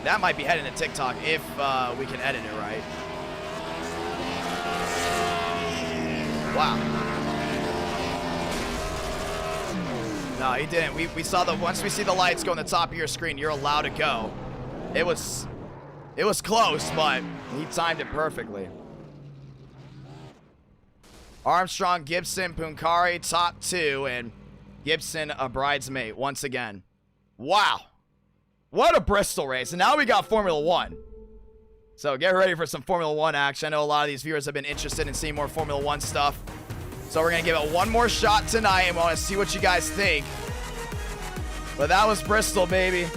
That might be heading to TikTok if we can edit it right. Wow. No, he didn't. We saw once we see the lights go on the top of your screen, you're allowed to go. It was close, but he timed it perfectly. Armstrong, Gibson, Bunkari, top 2, and Gibson, a bridesmaid once again. Wow. What a Bristol race. And now we got Formula 1. So get ready for some Formula 1 action. I know a lot of these viewers have been interested in seeing more Formula 1 stuff. So we're going to give it one more shot tonight, and we want to see what you guys think. But that was Bristol, baby.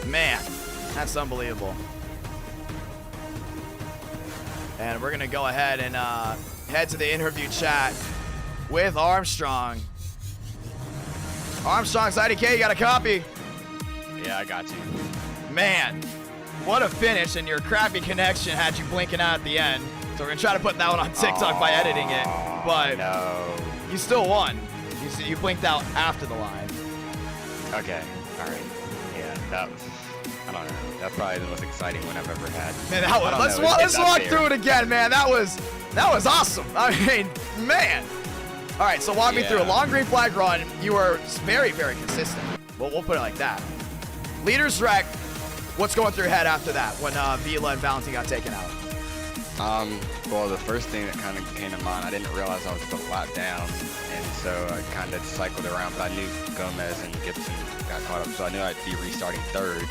Man, that's unbelievable. And we're going to go ahead and head to the interview chat with Armstrong. Armstrong's IDK, you got a copy? Yeah, I got you. Man, what a finish, and your crappy connection had you blinking out at the end. So we're going to try to put that one on TikTok by editing it. But no. You still won. You blinked out after the line. Okay, all right. Yeah, that was, I don't know. That's probably the most exciting one I've ever had. Man, that was, let's walk through it again, man. That was awesome. I mean, man. All right, so walk me through a long green flag run. You were very, very consistent. Well, we'll put it like that. Leaders wreck. What's going through your head after that when Vila and Valentin got taken out? Well, the first thing that kind of came to mind, I didn't realize I was a lap down, and so I kind of cycled around, but I knew Gomez and Gibson got caught up, so I knew I'd be restarting third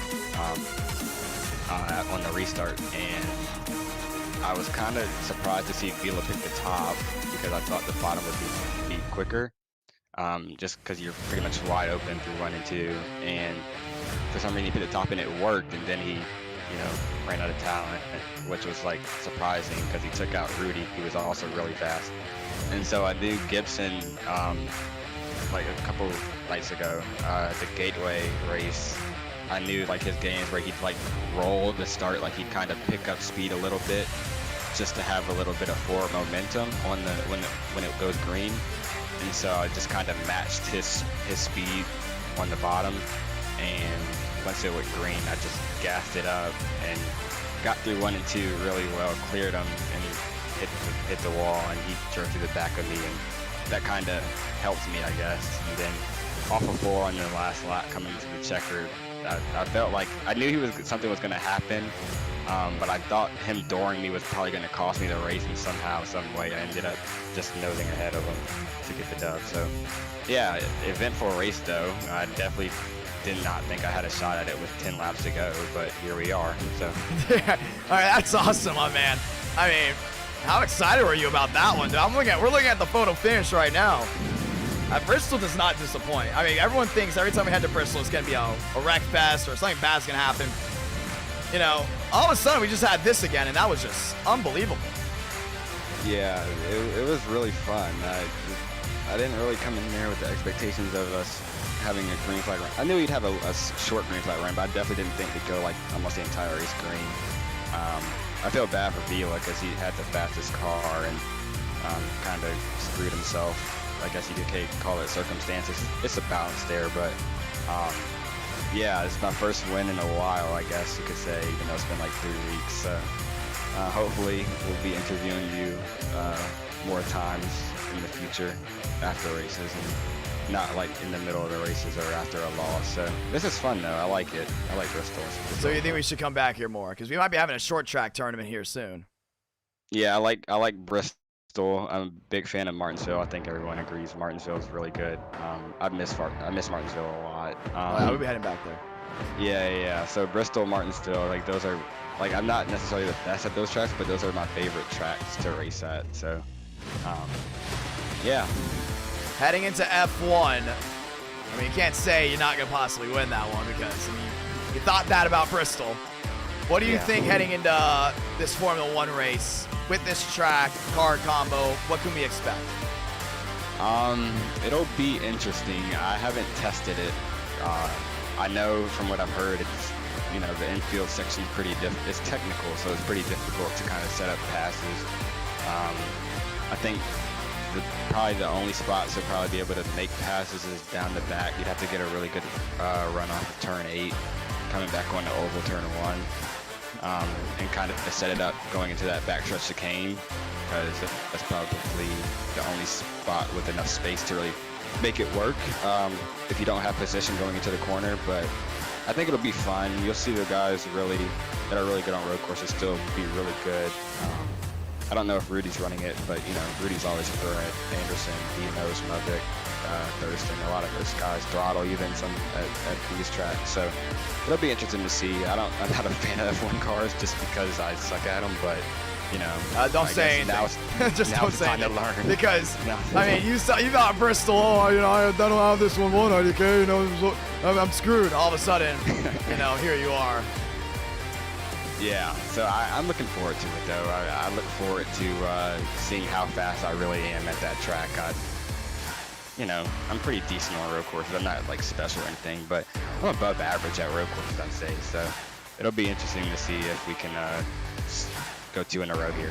on the restart, and I was kind of surprised to see Vila pick the top because I thought the bottom would be quicker, just because you're pretty much wide open through 1 and 2, and for some reason he picked the top and it worked, and then he ran out of talent, which was like surprising because he took out Rudy, who was also really fast. And so I knew Gibson like a couple nights ago, the Gateway race. I knew like his games where he'd like roll to start, like he'd kind of pick up speed a little bit, just to have a little bit of forward momentum on when it goes green. And so I just kind of matched his speed on the bottom, and once it went green, I just gassed it up and got through 1 and 2 really well, cleared him, and hit the wall, and he drove through the back of me, and that kind of helped me, I guess. And then off of 4 on the last lap coming into the checkered, I felt like I knew something was going to happen, but I thought him dooring me was probably going to cost me the race in somehow, some way. I ended up just nosing ahead of him to get the dub. So yeah, eventful race though. I definitely did not think I had a shot at it with 10 laps to go, but here we are. So yeah. All right, that's awesome, my man. I mean, how excited were you about that one, dude? We're looking at the photo finish right now. Bristol does not disappoint. I mean, everyone thinks every time we head to Bristol, it's gonna be a wreck fest or something bad's gonna happen. You know, all of a sudden we just had this again, and that was just unbelievable. Yeah, it was really fun. I didn't really come in there with the expectations of us having a green flag run. I knew he'd have a short green flag run, but I definitely didn't think it'd go like almost the entire race green. I feel bad for Vila because he had the fastest car and kind of screwed himself. I guess you could call it circumstances. It's a balance there, but yeah, it's my first win in a while, I guess you could say, even though it's been like 3 weeks. So hopefully we'll be interviewing you more times in the future after races, and not like in the middle of the races or after a loss. So this is fun though. I like it. I like Bristol. So you think we should come back here more? Because we might be having a short track tournament here soon. Yeah, I like Bristol. I'm a big fan of Martinsville. I think everyone agrees Martinsville is really good. I miss Martinsville a lot. We'll be heading back there. Yeah. So Bristol, Martinsville, like those are, like I'm not necessarily the best at those tracks, but those are my favorite tracks to race at. So, yeah. Heading into F1, I mean, you can't say you're not gonna possibly win that one because I mean, you thought that about Bristol. What do you think heading into this Formula 1 race? With this track, car combo, what can we expect? It'll be interesting. I haven't tested it. I know from what I've heard, it's, the infield section's pretty it's technical, so it's pretty difficult to kind of set up passes. I think probably the only spots to probably be able to make passes is down the back. You'd have to get a really good run off of turn 8, coming back on the oval turn 1. And kind of set it up going into that backstretch chicane, because that's probably the only spot with enough space to really make it work if you don't have position going into the corner. But I think it'll be fun. You'll see the guys that are really good on road courses still be really good. I don't know if Rudy's running it, but Rudy's always a threat. Anderson, Enos, Movic, Thurston, a lot of those guys, Throttle even some at these tracks. So it'll be interesting to see. I'm not a fan of F1 cars just because I suck at them, but you know. Don't I say guess anything. Just now's don't the say time to anything. learn. Because, No. I mean, you thought Bristol, oh, you know, I don't have this one IDK, you know, I'm screwed. All of a sudden, you know, here you are. Yeah, so I'm looking forward to it, though. I look forward to seeing how fast I really am at that track. You know, I'm pretty decent on road courses. I'm not, like, special or anything, but I'm above average at road courses, I'd say. So it'll be interesting to see if we can go 2 in a row here.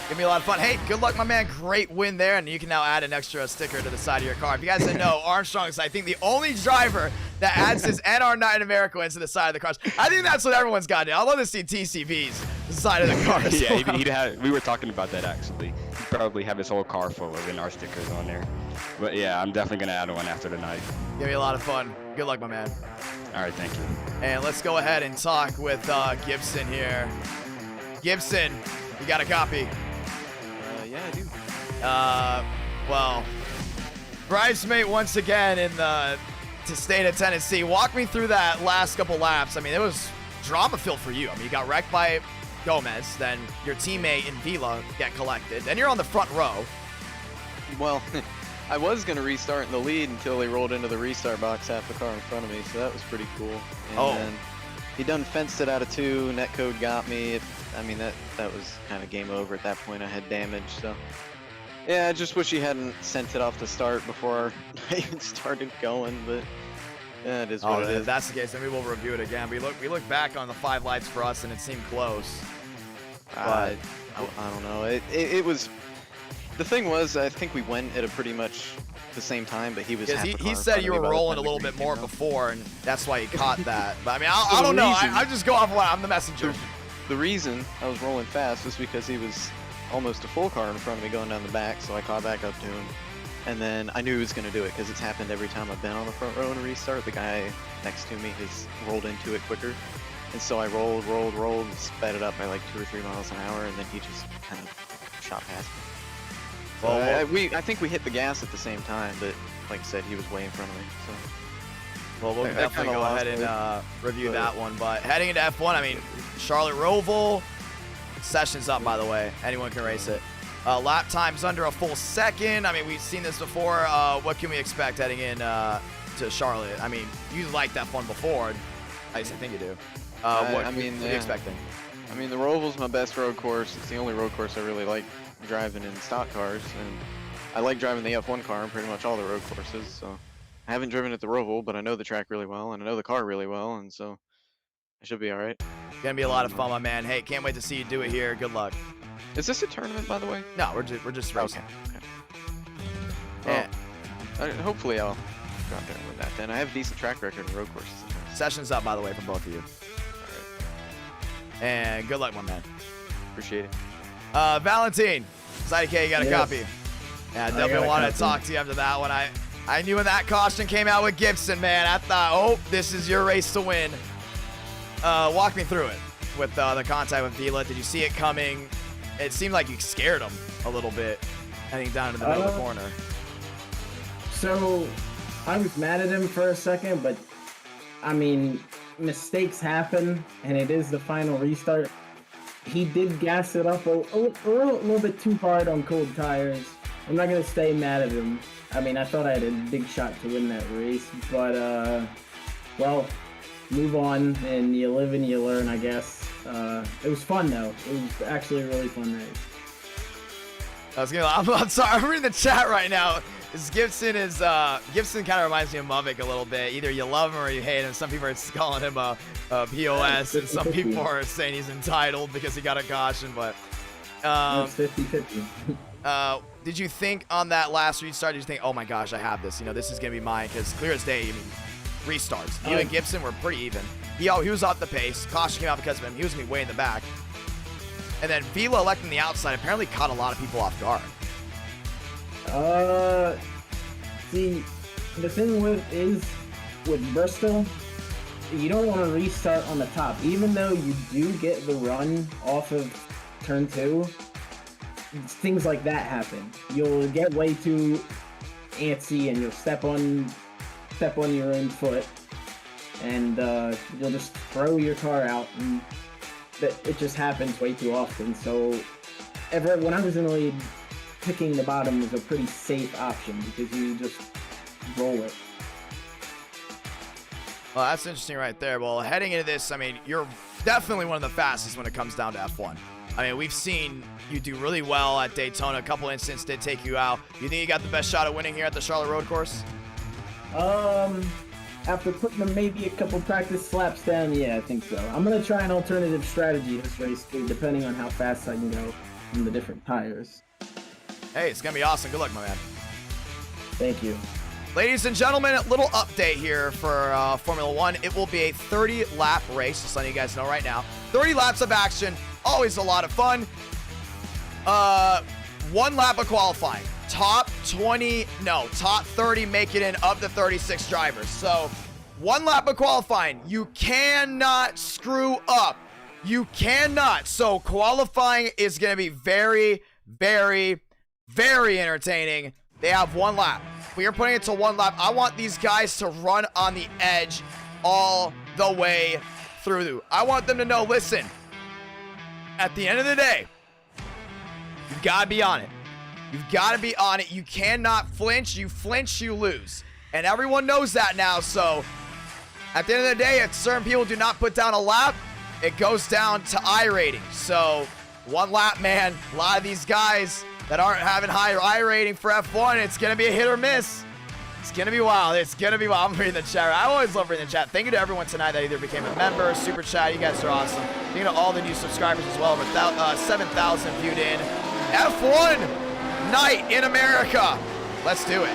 Give me a lot of fun. Hey, good luck, my man. Great win there, and you can now add an extra sticker to the side of your car. If you guys didn't know, Armstrong is, I think, the only driver that adds his NR9 America into the side of the cars. I think that's what everyone's got to do. I'd love to see TCB's side of the cars. Yeah, he'd have, we were talking about that, actually. He'd probably have his whole car full of NR stickers on there. But, yeah, I'm definitely going to add one after tonight. Give me a lot of fun. Good luck, my man. All right, thank you. And let's go ahead and talk with Gibson here. Gibson, you got a copy? Yeah, I do. Well, bridesmaid once again in the state of Tennessee. Walk me through that last couple laps. I mean, it was drama-filled for you. I mean, you got wrecked by Gomez, then your teammate in Vila get collected, then you're on the front row. Well, I was going to restart in the lead until he rolled into the restart box half the car in front of me, so that was pretty cool. And then he done fenced it out of 2, netcode got me. I mean, that was kind of game over at that point. I had damage, so yeah, I just wish he hadn't sent it off the start before I even started going, but yeah, it is what it is. If that's the case, then we will review it again. We look back on the 5 lights for us, and it seemed close. But I don't know. It was. The thing was, I think we went at a pretty much the same time, but he was. He said you were rolling a little bit more before, and that's why he caught that. But I mean, I don't know. I just go off of what I'm the messenger. The reason I was rolling fast was because he was almost a full car in front of me going down the back, so I caught back up to him. And then I knew he was going to do it because it's happened every time I've been on the front row in a restart. The guy next to me has rolled into it quicker. And so I rolled, and sped it up by like 2 or 3 miles an hour, and then he just kind of shot past me. So I think we hit the gas at the same time, but like I said, he was way in front of me. So. Well, we'll definitely go ahead and review that one. But heading into F1, I mean, Charlotte Roval, session's up, by the way. Anyone can race it. Lap times under a full second. I mean, we've seen this before. What can we expect heading in to Charlotte? I mean, you liked F1 before. I think you do. What are you expecting? I mean, the Roval's my best road course. It's the only road course I really like driving in stock cars. And I like driving the F1 car in pretty much all the road courses, so. I haven't driven at the Roval, but I know the track really well, and I know the car really well, and so I should be all right. It's gonna be a lot of fun, my man. Hey, can't wait to see you do it here. Good luck. Is this a tournament, by the way? No, we're just racing. Okay. Well, hopefully I'll go out there and win that. Then I have a decent track record in road courses. Session's up, by the way, for both of you. All right. And good luck, my man. Appreciate it. Valentine, IDK, you got a copy. Yeah, I definitely wanted to talk to you after that one. I knew when that caution came out with Gibson, man, I thought, oh, this is your race to win. Walk me through it with the contact with Vila. Did you see it coming? It seemed like you scared him a little bit heading down to the middle of the corner. So I was mad at him for a second, but I mean, mistakes happen, and it is the final restart. He did gas it up a little bit too hard on cold tires. I'm not going to stay mad at him. I mean, I thought I had a big shot to win that race, but, well, move on, and you live and you learn, I guess. It was fun, though. It was actually a really fun race. I'm sorry, I'm reading the chat right now. Gibson kind of reminds me of Muvik a little bit. Either you love him or you hate him. Some people are calling him a POS, and some people are saying he's entitled because he got a caution, but... It's 50-50. Did you think on that last restart, did you think, oh my gosh, I have this, this is going to be mine? Because clear as day, I mean, restarts. You and Gibson were pretty even. He was off the pace. Caution came out because of him. He was going to be way in the back. And then Vila electing the outside apparently caught a lot of people off guard. See, the thing with Bristol, you don't want to restart on the top. Even though you do get the run off of turn 2, things like that happen. You'll get way too antsy and you'll step on your own foot, and you'll just throw your car out, and it just happens way too often. So when I was in the lead, picking the bottom was a pretty safe option because you just roll it. Well, that's interesting right there. Well, heading into this, I mean, you're definitely one of the fastest when it comes down to F1. I mean, we've seen you do really well at Daytona. A couple incidents did take you out. You think you got the best shot at winning here at the Charlotte Road Course? After putting maybe a couple practice slaps down, yeah, I think so. I'm going to try an alternative strategy this race, too, depending on how fast I can go from the different tires. Hey, it's going to be awesome. Good luck, my man. Thank you. Ladies and gentlemen, a little update here for Formula One. It will be a 30-lap race, just letting you guys know right now. 30 laps of action, always a lot of fun. 1 lap of qualifying. Top 30 make it in of the 36 drivers. So 1 lap of qualifying. You cannot screw up. You cannot. So qualifying is going to be very, very, very entertaining. They have 1 lap. We are putting it to 1 lap. I want these guys to run on the edge all the way through. I want them to know, listen, at the end of the day, you've got to be on it. You've got to be on it. You cannot flinch. You flinch, you lose. And everyone knows that now. So at the end of the day, if certain people do not put down a lap, it goes down to I rating. So 1 lap, man. A lot of these guys that aren't having high I rating for F1, it's going to be a hit or miss. It's going to be wild. It's going to be wild. I'm reading the chat. I always love reading the chat. Thank you to everyone tonight that either became a member or super chat. You guys are awesome. Thank you to all the new subscribers as well. Over 7,000 viewed in. F1 night in America. Let's do it.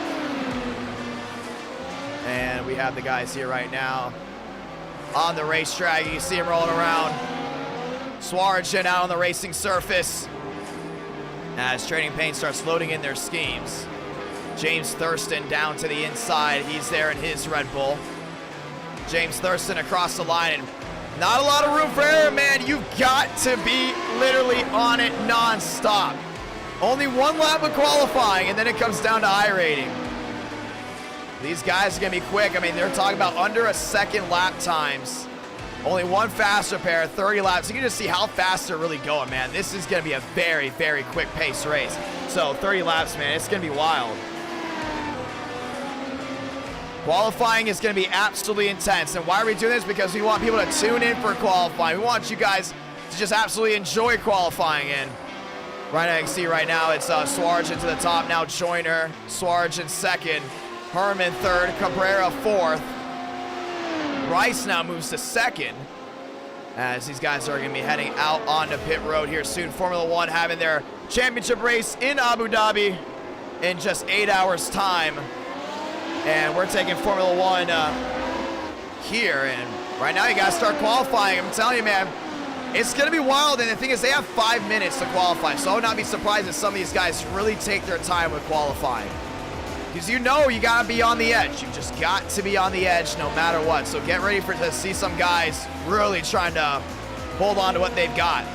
And we have the guys here right now on the racetrack. You see them rolling around. Swargen out on the racing surface as Trading Paint starts loading in their schemes. James Thurston down to the inside. He's there in his Red Bull. James Thurston across the line, and not a lot of room for error, man. You've got to be literally on it non-stop. Only 1 lap of qualifying, and then it comes down to I rating. These guys are going to be quick. I mean, they're talking about under a second lap times. Only 1 faster pair, 30 laps. You can just see how fast they're really going, man. This is going to be a very, very quick pace race. So 30 laps, man, it's going to be wild. Qualifying is going to be absolutely intense. And why are we doing this? Because we want people to tune in for qualifying. We want you guys to just absolutely enjoy qualifying. And right now, you can see right now, it's Swargen to the top. Now Joyner, Swargen second. Herman third, Cabrera fourth. Rice now moves to second as these guys are going to be heading out onto pit road here soon. Formula One having their championship race in Abu Dhabi in just 8 hours time. And we're taking Formula One here. And right now you got to start qualifying. I'm telling you, man, it's going to be wild. And the thing is, they have 5 minutes to qualify. So I would not be surprised if some of these guys really take their time with qualifying. Because you know you got to be on the edge. You just got to be on the edge no matter what. So get ready to see some guys really trying to hold on to what they've got.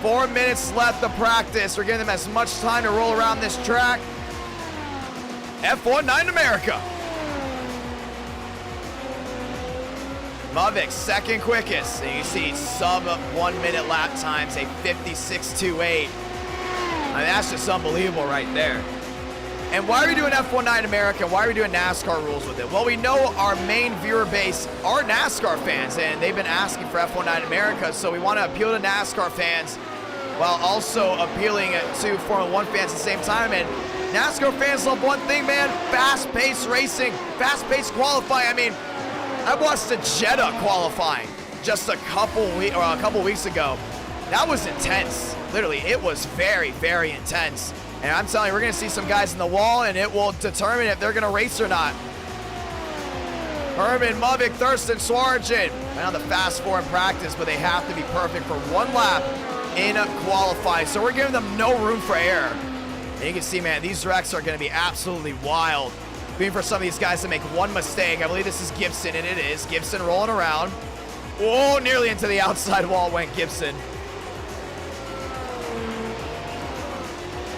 4 minutes left to practice. We're giving them as much time to roll around this track. F1 night in America. Mavic, second quickest. And you see sub 1 minute lap times, a 56.28. I mean, that's just unbelievable right there. And why are we doing F1 night in America? Why are we doing NASCAR rules with it? Well, we know our main viewer base are NASCAR fans, and they've been asking for F1 night in America, so we want to appeal to NASCAR fans while also appealing to Formula One fans at the same time. And NASCAR fans love one thing, man: fast-paced racing, fast-paced qualifying. I mean, I watched the Jeddah qualifying just a couple weeks ago. That was intense. Literally, it was very, very intense. And I'm telling you, we're going to see some guys in the wall, and it will determine if they're going to race or not. Herman, Mavic, Thurston, Swargen. Right on the fast four in practice, but they have to be perfect for 1 lap in qualifying. So we're giving them no room for error. And you can see, man, these wrecks are going to be absolutely wild. Waiting for some of these guys to make 1 mistake. I believe this is Gibson, and it is. Gibson rolling around. Oh, nearly into the outside wall went Gibson.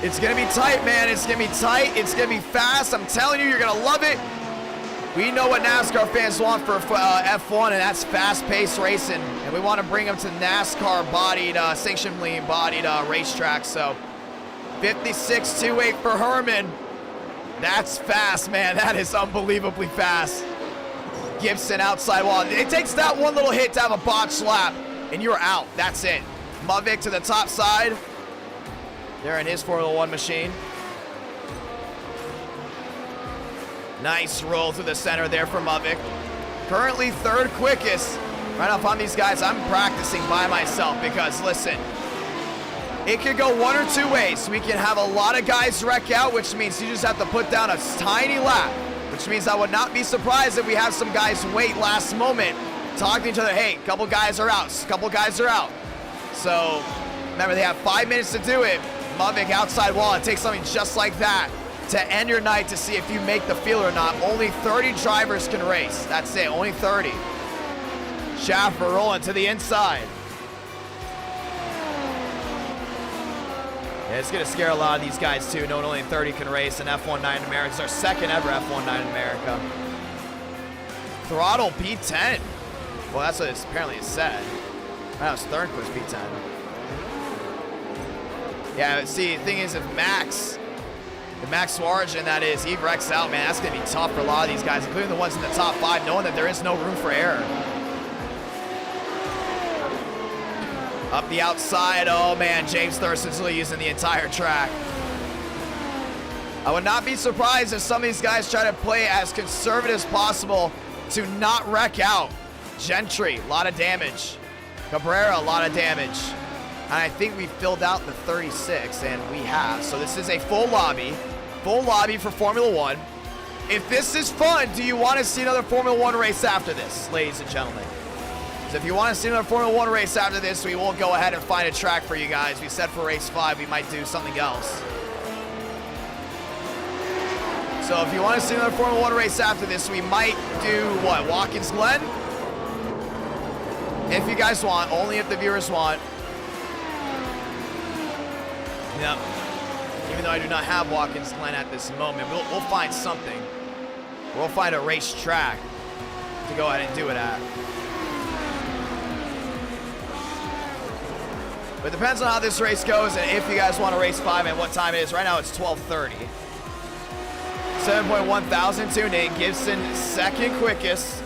It's going to be tight, man. It's going to be tight. It's going to be fast. I'm telling you, you're going to love it. We know what NASCAR fans want for F1, and that's fast-paced racing. And we want to bring them to NASCAR-bodied, sanctionally-bodied racetracks. So 56.28 for Herman. That's fast, man. That is unbelievably fast. Gibson outside wall. It takes that one little hit to have a botch lap, and you're out. That's it. Mavic to the top side. There in his Formula 1 machine. Nice roll through the center there for Mavic. Currently third quickest. Right up on these guys, I'm practicing by myself because, listen, it could go one or two ways. We can have a lot of guys wreck out, which means you just have to put down a tiny lap, which means I would not be surprised if we have some guys wait last moment, talking to each other, hey, a couple guys are out, a couple guys are out. So, remember, they have 5 minutes to do it. Mavic outside wall, it takes something just like that to end your night to see if you make the field or not. Only 30 drivers can race. That's it, only 30. Schaffer rolling to the inside. Yeah, it's going to scare a lot of these guys, too, knowing only 30 can race, and F19 in America. It's our second ever F19 in America. Throttle P10. Well, that's what apparently it said. That was third was P10. Yeah, see, the thing is, if Max Swarjan, that is, he wrecks out, man, that's going to be tough for a lot of these guys, including the ones in the top 5, knowing that there is no room for error. Up the outside, oh man, James Thurston's really using the entire track. I would not be surprised if some of these guys try to play as conservative as possible to not wreck out. Gentry, a lot of damage. Cabrera, a lot of damage. And I think we filled out the 36, and we have. So this is a full lobby for Formula 1. If this is fun, do you want to see another Formula 1 race after this, ladies and gentlemen? So if you want to see another Formula 1 race after this, we will go ahead and find a track for you guys. We said for race 5, we might do something else. So if you want to see another Formula 1 race after this, we might do, what, Watkins Glen? If you guys want, only if the viewers want. Yep. Even though I do not have Watkins Glen at this moment, we'll find something. We'll find a race track to go ahead and do it at. But it depends on how this race goes and if you guys want to race 5 and what time it is. Right now it's 12:30. 7.1 thousand tuned in. Gibson second quickest.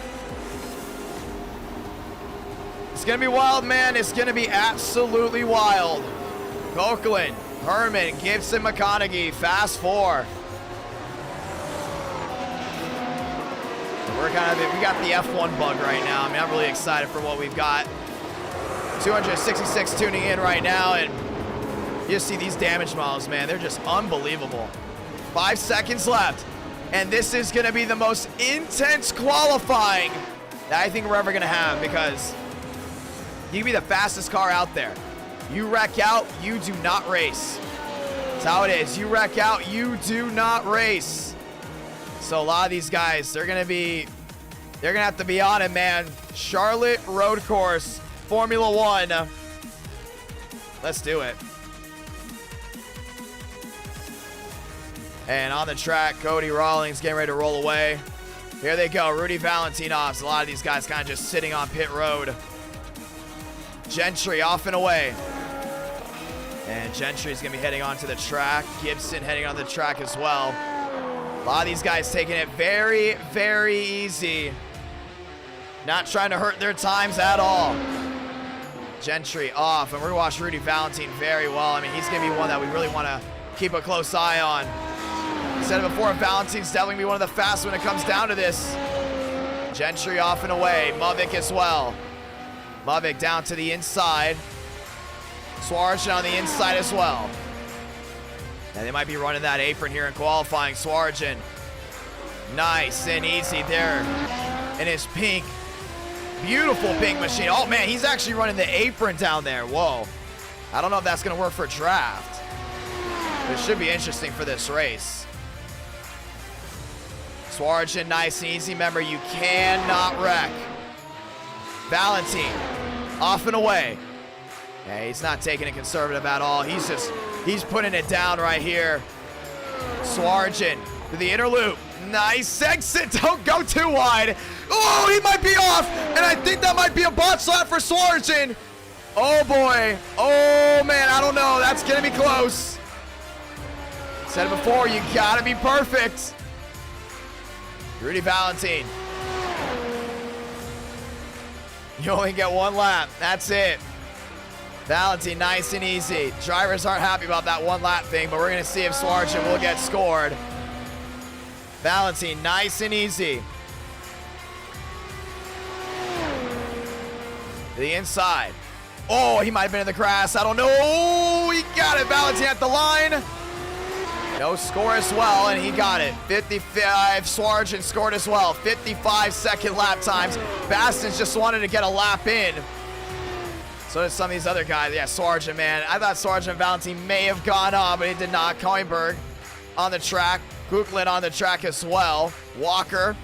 It's going to be wild, man. It's going to be absolutely wild. Copeland, Herman, Gibson, McConaughey, fast 4. We got the F1 bug right now. I mean, I'm really excited for what we've got. 266 tuning in right now, and you see these damage models, man. They're just unbelievable. 5 seconds left, and this is going to be the most intense qualifying that I think we're ever going to have, because you can be the fastest car out there. You wreck out, you do not race. That's how it is. You wreck out, you do not race. So a lot of these guys, they're going to have to be on it, man. Charlotte Road Course, Formula 1. Let's do it. And on the track, Cody Rawlings getting ready to roll away. Here they go, Rudy Valentinovs. A lot of these guys kind of just sitting on pit road. Gentry off and away. And Gentry's going to be heading onto the track. Gibson heading on the track as well. A lot of these guys taking it very, very easy. Not trying to hurt their times at all. Gentry off, and we're going to watch Rudy Valentine very well. I mean, he's going to be one that we really want to keep a close eye on. Said it before, Valentine's definitely going to be one of the fastest when it comes down to this. Gentry off and away. Mavic as well. Mavic down to the inside. Swarjan on the inside as well. And they might be running that apron here in qualifying. Swarjan, nice and easy there in his pink, beautiful pink machine. Oh man, he's actually running the apron down there. Whoa. I don't know if that's going to work for draft. But it should be interesting for this race. Swarjan, nice and easy. Remember, you cannot wreck. Valentine, off and away. Yeah, he's not taking it conservative at all. He's putting it down right here. Swarjan to the inner loop. Nice exit. Don't go too wide. Oh, he might be off. And I think that might be a botch lap for Swarjan. Oh, boy. Oh, man. I don't know. That's going to be close. Said it before, you gotta be perfect. Rudy Valentine. You only get one lap. That's it. Valentine, nice and easy. Drivers aren't happy about that one lap thing, but we're going to see if Swartgen will get scored. Valentine, nice and easy. To the inside. Oh, he might have been in the grass. I don't know. Oh, he got it. Valentine at the line. No score as well, and he got it. 55. Swartgen scored as well. 55-second lap times. Bastens just wanted to get a lap in. So did some of these other guys. Yeah, Swartgen, man. I thought Swartgen and Valentine may have gone on, but he did not. Koenberg on the track. Guklin on the track as well. Walker,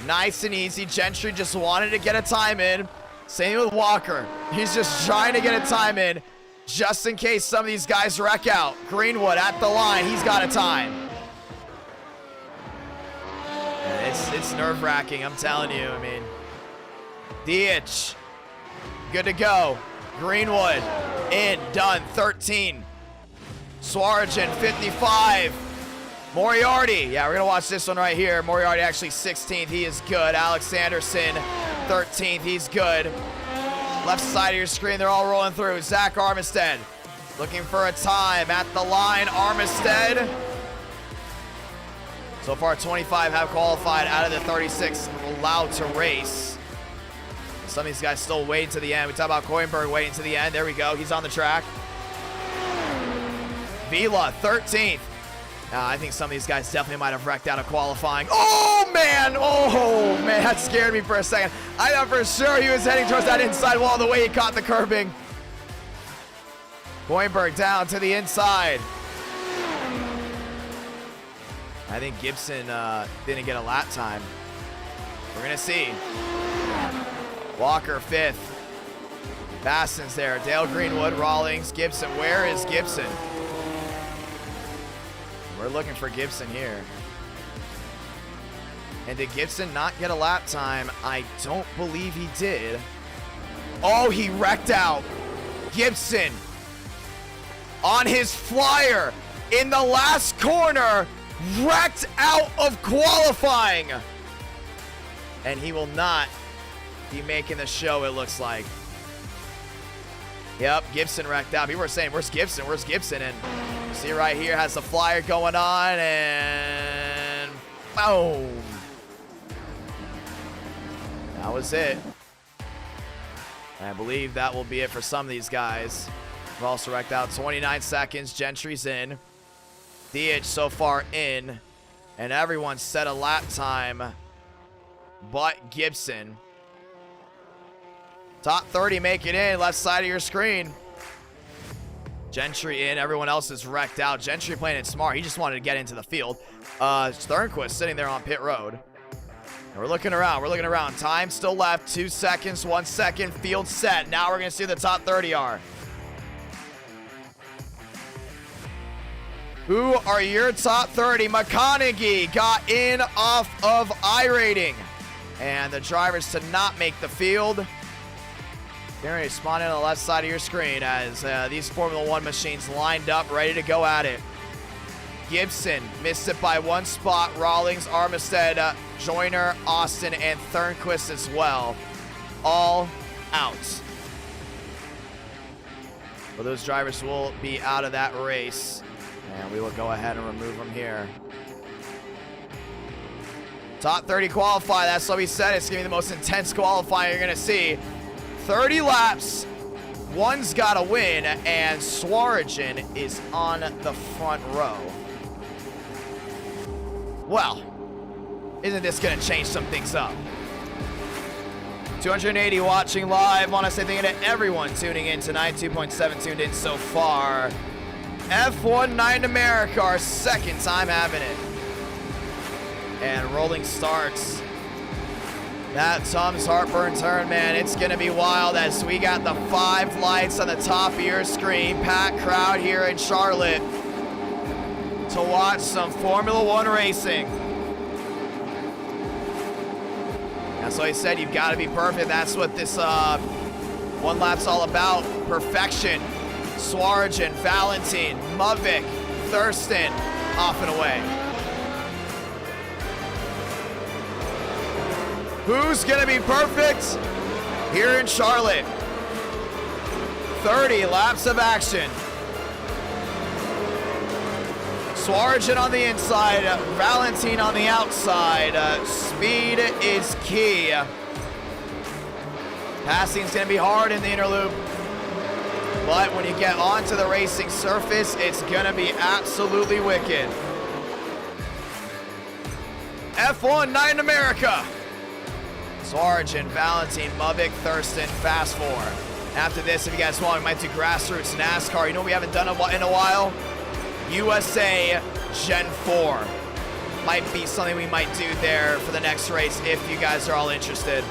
nice and easy. Gentry just wanted to get a time in. Same with Walker. He's just trying to get a time in just in case some of these guys wreck out. Greenwood at the line. He's got a time. It's nerve-wracking, I'm telling you. I mean, DH, good to go. Greenwood, in, done, 13. Swartgen, 55. Moriarty, yeah, we're going to watch this one right here. Moriarty actually 16th, he is good. Alex Anderson, 13th, he's good. Left side of your screen, they're all rolling through. Zach Armistead, looking for a time at the line. Armistead. So far, 25 have qualified out of the 36 allowed to race. Some of these guys still waiting to the end. We talk about Koenberg waiting to the end. There we go. He's on the track. Vila, 13th. I think some of these guys definitely might have wrecked out of qualifying. Oh, man. Oh, man. That scared me for a second. I thought for sure he was heading towards that inside wall the way he caught the curbing. Koenberg down to the inside. I think Gibson didn't get a lap time. We're going to see. Walker, 5th. Bastens there. Dale Greenwood, Rawlings, Gibson. Where is Gibson? We're looking for Gibson here. And did Gibson not get a lap time? I don't believe he did. Oh, he wrecked out. Gibson on his flyer in the last corner, wrecked out of qualifying. And he will not be making the show, it looks like. Yep, Gibson wrecked out. People were saying, where's Gibson? Where's Gibson? And you see right here, has the flyer going on, and boom. That was it. And I believe that will be it for some of these guys. We've also wrecked out 29 seconds. Gentry's in. DH so far in. And everyone set a lap time but Gibson. Top 30 make it in. Left side of your screen. Gentry in. Everyone else is wrecked out. Gentry playing it smart. He just wanted to get into the field. Sternquist sitting there on pit road. And we're looking around. We're looking around. Time still left. 2 seconds. 1 second. Field set. Now we're going to see who the top 30 are. Who are your top 30? McConaughey got in off of iRating. And the drivers to not make the field. They're ready to spawn in on the left side of your screen as these Formula 1 machines lined up, ready to go at it. Gibson missed it by 1 spot. Rawlings, Armistead, Joyner, Austin, and Thornquist as well. All out. Well, those drivers will be out of that race. And we will go ahead and remove them here. Top 30 qualify. That's what we said. It's going to be the most intense qualifying you're going to see. 30 laps. One's got to win. And Swartgen is on the front row. Well, isn't this going to change some things up? 280 watching live. Want to say thank you to everyone tuning in tonight. 2.7 tuned in so far. F19 America, our second time having it. And rolling starts. That Tom's heartburn turn, man, it's going to be wild as we got the 5 lights on the top of your screen. Packed crowd here in Charlotte to watch some Formula 1 racing. That's why I said you've got to be perfect. That's what this one lap's all about. Perfection. Swartgen, Valentine, Muvik, Thurston, off and away. Who's going to be perfect here in Charlotte? 30 laps of action. Swarjan on the inside, Valentine on the outside. Speed is key. Passing's going to be hard in the inner loop. But when you get onto the racing surface, it's going to be absolutely wicked. F1 Night in America. Swarjan, Valentine, Mubik, Thurston, Fast 4. After this, if you guys want, we might do grassroots NASCAR. You know what we haven't done in a while? USA Gen 4. Might be something we might do there for the next race if you guys are all interested.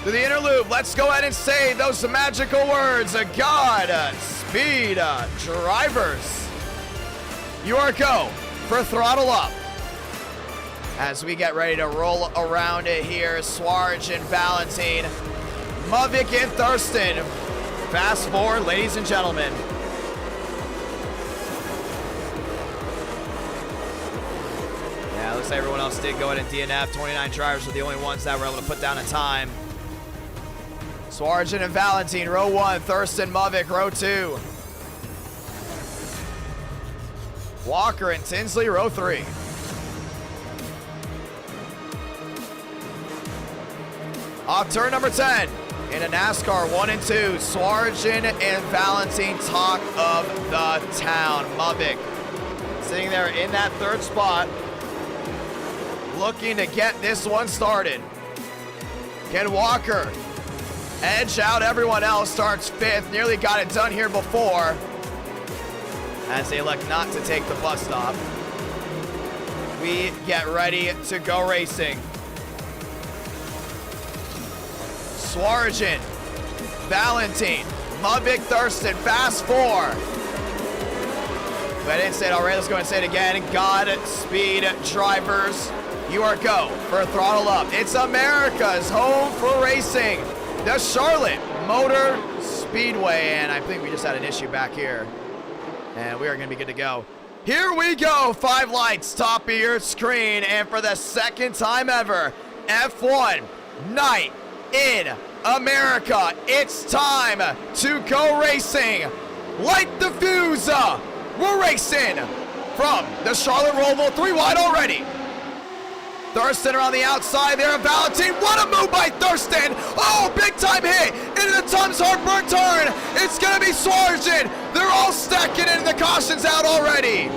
To the inner loop, let's go ahead and say those magical words. Godspeed, drivers. You are go for throttle up. As we get ready to roll around it here, Swarj and Valentine, Muvik and Thurston. Fast forward, ladies and gentlemen. Yeah, looks like everyone else did go ahead and DNF. 29 drivers were the only ones that were able to put down a time. Swarjan and Valentine, row 1. Thurston, Muvik, row 2. Walker and Tinsley, row 3. Off turn number 10. In a NASCAR 1 and 2, Swarjan and Valentine, talk of the town. Muvik sitting there in that third spot, looking to get this one started. Can Walker edge out everyone else? Starts 5th, nearly got it done here before, as they elect not to take the bus stop. We get ready to go racing. Swarjan, Valentine, Muvik, Thurston, Fast 4. If I didn't say it already, let's go and say it again. Godspeed, drivers. You are go for throttle up. It's America's home for racing, the Charlotte Motor Speedway. And I think we just had an issue back here, and we are going to be good to go. Here we go. 5 lights, top of your screen. And for the second time ever, F1 Night in America. It's time to go racing. Light the fuse. We're racing from the Charlotte Roval. 3 wide already. Thurston around the outside there. Valentine. What a move by Thurston. Oh, big time hit into the Tums Heartburn turn. It's going to be Swarjan. They're all stacking in. The caution's out already.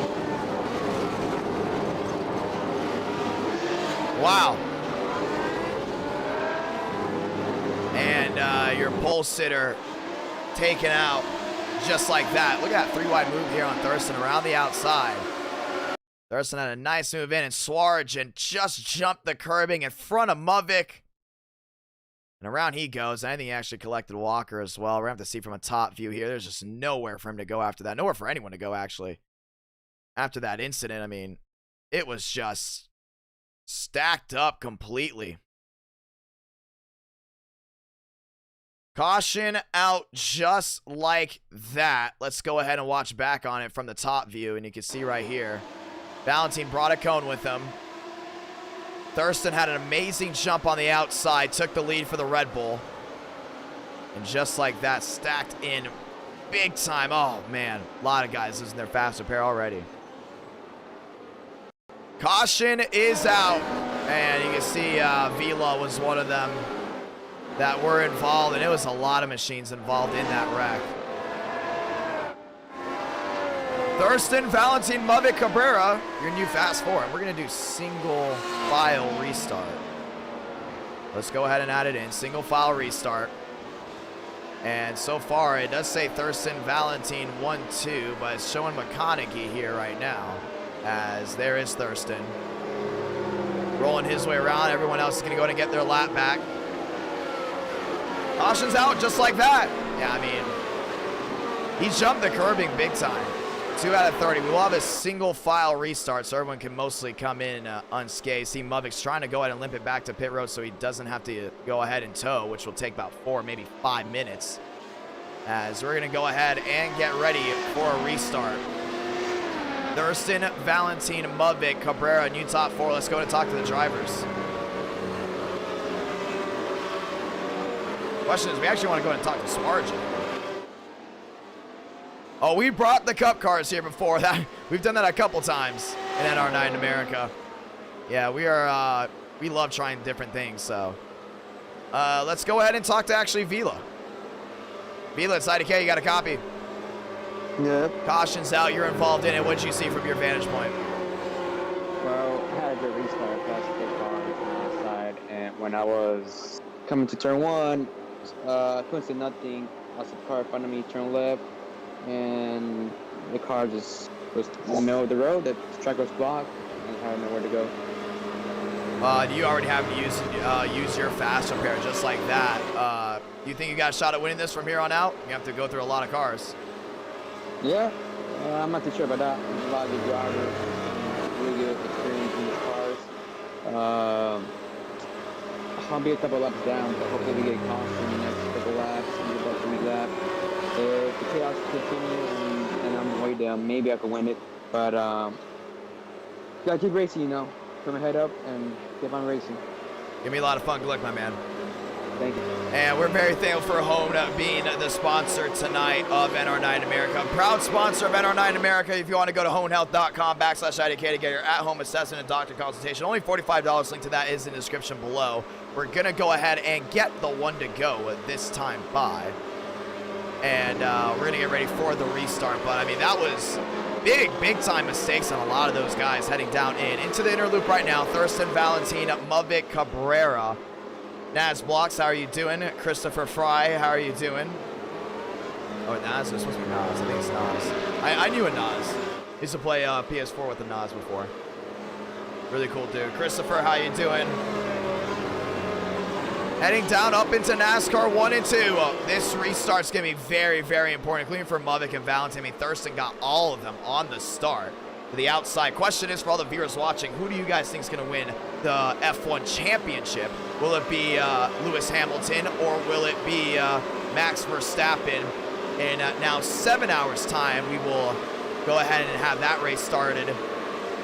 Wow. And your pole sitter taken out just like that. Look at that 3 wide move here on Thurston around the outside. Thurston had a nice move in, and Swarjan just jumped the curbing in front of Muvik. And around he goes. I think he actually collected Walker as well. We're going to have to see from a top view here. There's just nowhere for him to go after that. Nowhere for anyone to go, actually. After that incident, I mean, it was just stacked up completely. Caution out just like that. Let's go ahead and watch back on it from the top view, and you can see right here, Valentine brought a cone with him. Thurston had an amazing jump on the outside, took the lead for the Red Bull. And just like that, stacked in big time. Oh, man, a lot of guys losing their fast repair already. Caution is out, and you can see Vila was one of them that were involved, and it was a lot of machines involved in that wreck. Thurston, Valentine, Muvik, Cabrera, your new fast 4. And we're going to do single file restart. Let's go ahead and add it in. Single file restart. And so far, it does say Thurston, Valentine, 1-2, but it's showing McConaughey here right now, as there is Thurston. Rolling his way around. Everyone else is going to go ahead and get their lap back. Caution's out just like that. Yeah, I mean, he jumped the curbing big time. 2 out of 30. We will have a single file restart so everyone can mostly come in unscathed. See, Muvik's trying to go ahead and limp it back to pit road so he doesn't have to go ahead and tow, which will take about 4, maybe 5 minutes. as we're going to go ahead and get ready for a restart. Thurston, Valentine, Mudvik, Cabrera, new top 4. Let's go and talk to the drivers. Question is, we actually want to go ahead and talk to Sparge. Oh, we brought the Cup cars here before. We've done that a couple times in NR9 in America. Yeah, we love trying different things, so. Let's go ahead and talk to actually Vila. Vila, it's IDK, you got a copy? Yeah. Caution's out, you're involved in it. What did you see from your vantage point? Well, I had a good restart past the cars on the outside, and when I was coming to turn 1, couldn't see nothing. I saw the car in front of me turn left, and the car just was in the middle of the road. The track was blocked, and I didn't know where to go. Do you already have to use your fast repair just like that? Do you think you got a shot at winning this from here on out? You have to go through a lot of cars. Yeah, I'm not too sure about that. There's a lot of good drivers, really good experience in these cars. I'll be a couple laps down, but hopefully we get caution in the next couple laps and get back to the lap. If the chaos continues and I'm way down, maybe I can win it. But gotta keep racing, you know. Put my head up and keep on racing. Give me a lot of fun. Good luck, my man. Thank you. And we're very thankful for Home being the sponsor tonight of NR9 America. Proud sponsor of NR9 America. If you want to go to homehealth.com/IDK to get your at-home assessment and doctor consultation, only $45. Link to that is in the description below. We're going to go ahead and get the one to go this time by. And we're going to get ready for the restart. But, I mean, that was big time mistakes on a lot of those guys heading down into the inner loop right now. Thurston, Valentine, Mudvik, Cabrera. Naz Blocks, how are you doing? Christopher Fry, how are you doing? Oh, Naz, it's supposed to be Naz. I think it's Naz. I knew a Naz. I used to play PS4 with the Naz before. Really cool dude. Christopher, how you doing? Heading down up into NASCAR 1 and 2. This restart's going to be very important, including for Mudvik and Valentine. I mean, Thurston got all of them on the start. To the outside. Question is for all the viewers watching, who do you guys think is going to win the F1 championship? Will it be Lewis Hamilton or will it be Max Verstappen? In now 7 hours time, we will go ahead and have that race started.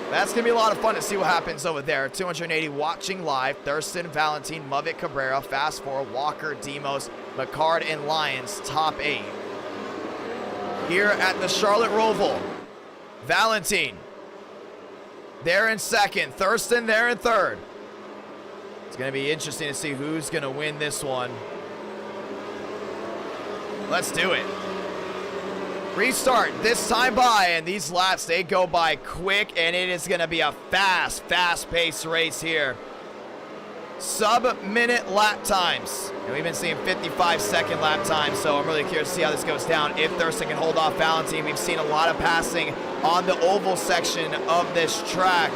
That's going to be a lot of fun to see what happens over there. 280 watching live. Thurston, Valentine, Mudvik, Cabrera, Fast 4, Walker, Demos, McCard, and Lyons, top 8. Here at the Charlotte Roval. Valentine, there in second. Thurston, there in third. It's going to be interesting to see who's going to win this one. Let's do it. Restart this time by, and these laps, they go by quick, and it is going to be a fast-paced race here. Sub-minute lap times. And we've been seeing 55-second lap times, so I'm really curious to see how this goes down. If Thurston can hold off Valentine, we've seen a lot of passing on the oval section of this track.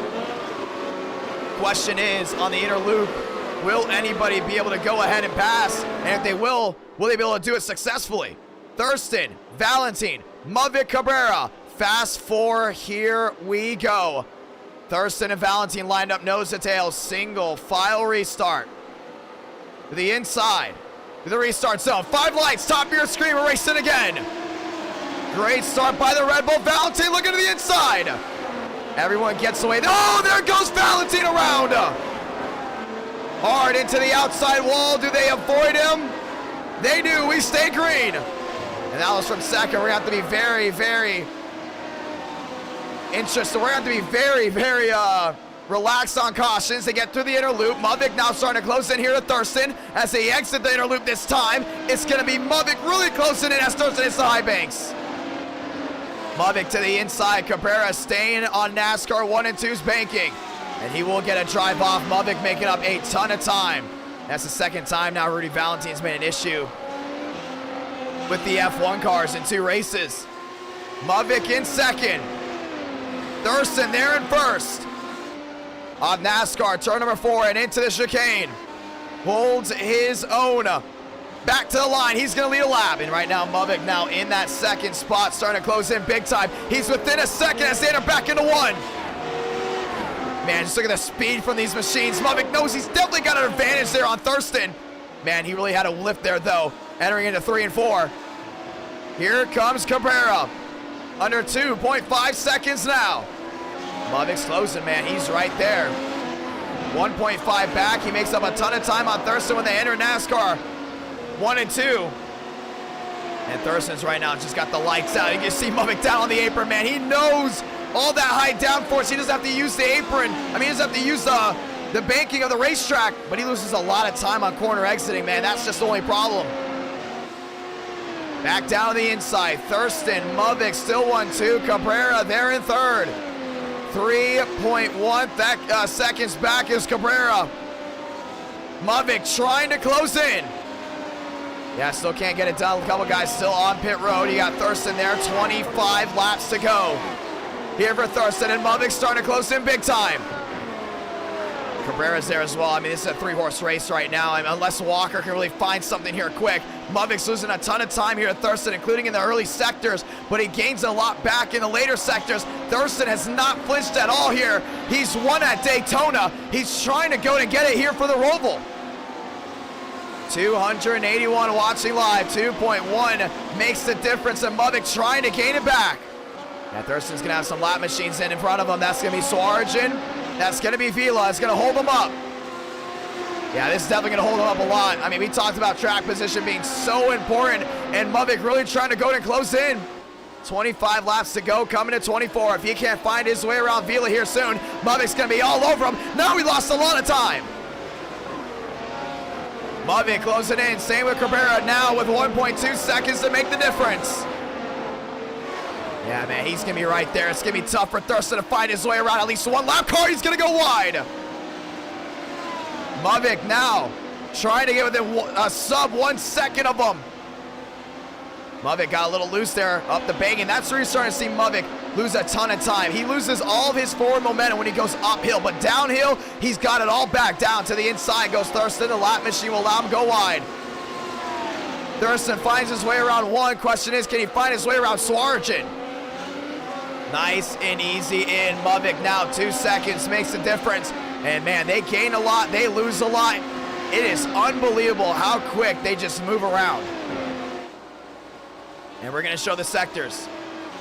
Question is, on the inner loop, will anybody be able to go ahead and pass? And if they will they be able to do it successfully? Thurston, Valentine, Mudvik, Cabrera, Fast 4, here we go. Thurston and Valentine lined up nose to tail, single file restart. To the inside, to the restart zone. 5 lights, top of your screen, we're racing again. Great start by the Red Bull. Valentine looking to the inside. Everyone gets away. Oh, there goes Valentine around. Hard into the outside wall. Do they avoid him? They do. We stay green. And that was from second. We're going to have to be very interesting. We're going to have to be very relaxed on cautions. They get through the inner loop. Mudvik now starting to close in here to Thurston as they exit the inner loop this time. It's going to be Mudvik really closing in as Thurston hits the high banks. Mudvik to the inside. Cabrera staying on NASCAR 1 and 2's banking. And he will get a drive off. Mudvik making up a ton of time. That's the second time now Rudy Valentine's made an issue with the F1 cars in 2 races. Mudvik in second. Thurston there in first. On NASCAR, turn number 4 and into the chicane. Holds his own. Back to the line. He's going to lead a lap. And right now, Mudvik now in that second spot, starting to close in big time. He's within a second as they enter back into 1. Man, just look at the speed from these machines. Mudvik knows he's definitely got an advantage there on Thurston. Man, he really had a lift there, though. Entering into 3 and 4. Here comes Cabrera. Under 2.5 seconds now. Mavic's closing, man. He's right there. 1.5 back. He makes up a ton of time on Thurston when they enter NASCAR. 1 and 2. And Thurston's right now just got the lights out. You can see Mavic down on the apron, man. He knows all that high downforce. He doesn't have to use the apron. I mean, he doesn't have to use the banking of the racetrack, but he loses a lot of time on corner exiting, man. That's just the only problem. Back down to the inside. Thurston, Mavic still 1-2. Cabrera there in third. 3.1 seconds back is Cabrera. Mavic trying to close in. Yeah, still can't get it done. A couple guys still on pit road. You got Thurston there, 25 laps to go. Here for Thurston, and Mavic starting to close in big time. Cabrera's there as well. I mean, this is a 3-horse race right now. I mean, unless Walker can really find something here quick. Mavic's losing a ton of time here at Thurston, including in the early sectors, but he gains a lot back in the later sectors. Thurston has not flinched at all here. He's won at Daytona. He's trying to go and get it here for the Roval. 281 watching live. 2.1 makes the difference, and Mavic trying to gain it back. Now Thurston's going to have some lap machines in front of him. That's going to be Swarjan. That's going to be Vila. It's going to hold him up. Yeah, this is definitely going to hold him up a lot. I mean, we talked about track position being so important, and Mavic really trying to go and close in. 25 laps to go, coming to 24. If he can't find his way around Vila here soon, Mavic's going to be all over him. Now we lost a lot of time. Mavic closing in. Same with Cabrera now with 1.2 seconds to make the difference. Yeah, man, he's going to be right there. It's going to be tough for Thurston to find his way around at least one lap car. He's going to go wide. Mavic now trying to get within a sub 1 second of him. Mavic got a little loose there up the bank, and that's where you're starting to see Mavic lose a ton of time. He loses all of his forward momentum when he goes uphill, but downhill, he's got it all back. Down to the inside goes Thurston. The lap machine will allow him to go wide. Thurston finds his way around one. Question is, can he find his way around Swarjan? Nice and easy in. Mavic now 2 seconds makes a difference. And man, they gain a lot, they lose a lot. It is unbelievable how quick they just move around. And we're gonna show the sectors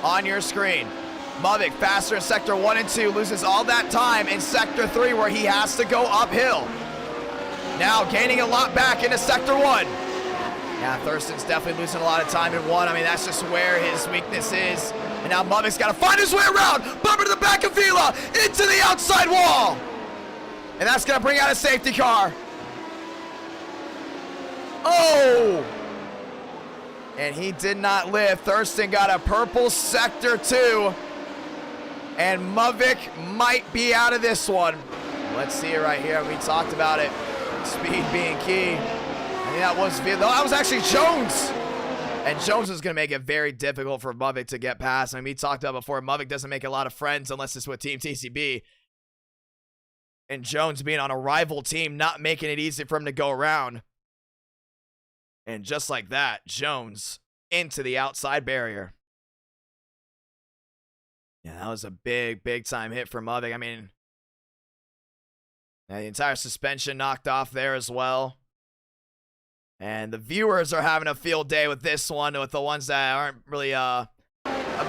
on your screen. Mavic faster in sector 1 and 2, loses all that time in sector 3 where he has to go uphill. Now gaining a lot back into sector 1. Yeah, Thurston's definitely losing a lot of time in 1. I mean, that's just where his weakness is. And now Mavic's got to find his way around. Bumper to the back of Vila, into the outside wall. And that's going to bring out a safety car. Oh! And he did not live. Thurston got a purple sector 2. And Mavic might be out of this one. Let's see it right here. We talked about it. Speed being key. I mean, that was Vila. That was actually Jones. And Jones is going to make it very difficult for Mavic to get past. I mean, we talked about before, Mavic doesn't make a lot of friends unless it's with Team TCB. And Jones being on a rival team, not making it easy for him to go around. And just like that, Jones into the outside barrier. Yeah, that was a big, big time hit for Mavic. I mean, yeah, the entire suspension knocked off there as well. And the viewers are having a field day with this one, with the ones that aren't really a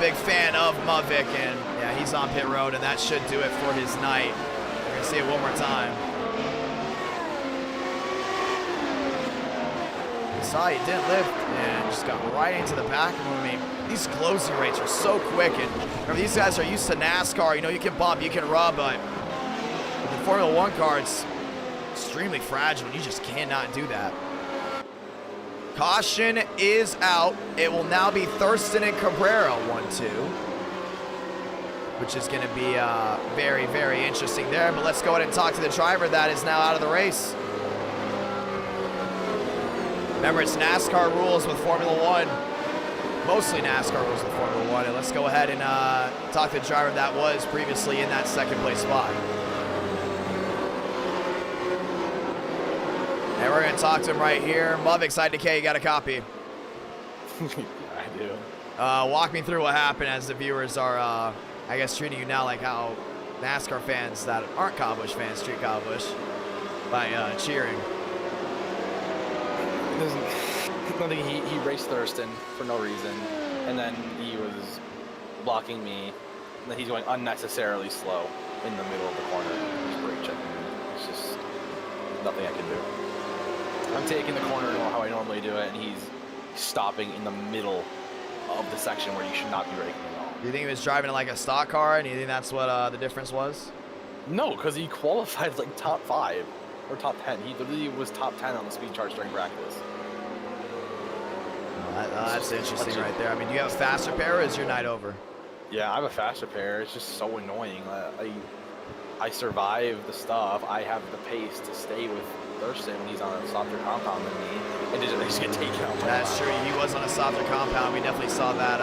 big fan of Mavic. And yeah, he's on pit road, and that should do it for his night. We're going to see it one more time. You saw he didn't lift and just got right into the back of him. I mean, these closing rates are so quick. And remember, these guys are used to NASCAR. You know, you can bump, you can rub, but with the Formula 1 car, it's extremely fragile. You just cannot do that. Caution is out. It will now be Thurston and Cabrera 1-2, which is going to be very, very interesting there. But let's go ahead and talk to the driver that is now out of the race. Remember, it's NASCAR rules with Formula 1. Mostly NASCAR rules with Formula 1. And let's go ahead and talk to the driver that was previously in that second place spot. And we're going to talk to him right here. Mavic's IDK, you got a copy? I do. Walk me through what happened as the viewers are, I guess, treating you now like how NASCAR fans that aren't Kyle Busch fans treat Kyle Busch by cheering. I think he raced Thurston for no reason, and then he was blocking me, and then he's going unnecessarily slow in the middle of the corner. He's brake checking me. It's just nothing I can do. I'm taking the corner how I normally do it, and he's stopping in the middle of the section where you should not be braking at all. Do you think he was driving like a stock car, and you think that's what the difference was? No, because he qualified like top 5 or top 10. He literally was top 10 on the speed charts during practice. That's interesting right there. I mean, do you have a faster pair, or is your night over? Yeah, I have a faster pair. It's just so annoying. I survive the stuff. I have the pace to stay with Thurston when he's on a softer compound than me, and they just get taken out. That's true. He was on a softer compound. We definitely saw that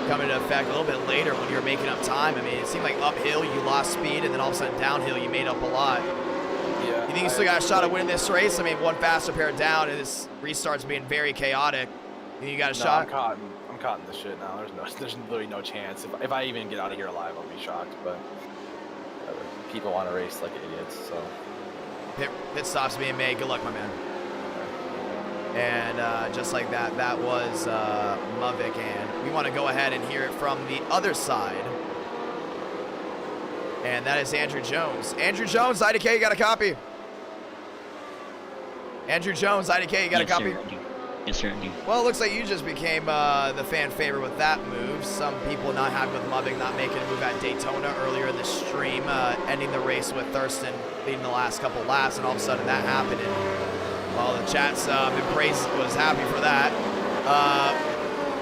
coming into effect a little bit later when you were making up time. I mean, it seemed like uphill you lost speed, and then all of a sudden downhill you made up a lot. Yeah. You think you still got a shot at winning this race? I mean, one faster pair down, and this restart's being very chaotic. You think you got a shot? I'm caught in this shit now. There's literally no chance. If I even get out of here alive, I'll be shocked. But people want to race like idiots, so. Pit stops being made. Good luck, my man. And just like that, that was Mavik, and we want to go ahead and hear it from the other side. And that is Andrew Jones. Andrew Jones, IDK, you got a copy? Andrew Jones, IDK, you got a copy? Sir, I do. Yes, sir, I do. Well, it looks like you just became the fan favorite with that move. Some people not happy with Mavik not making a move at Daytona earlier in the stream, ending the race with Thurston leading the last couple laps, and all of a sudden that happened. And, well, the chat's been praised, was happy for that.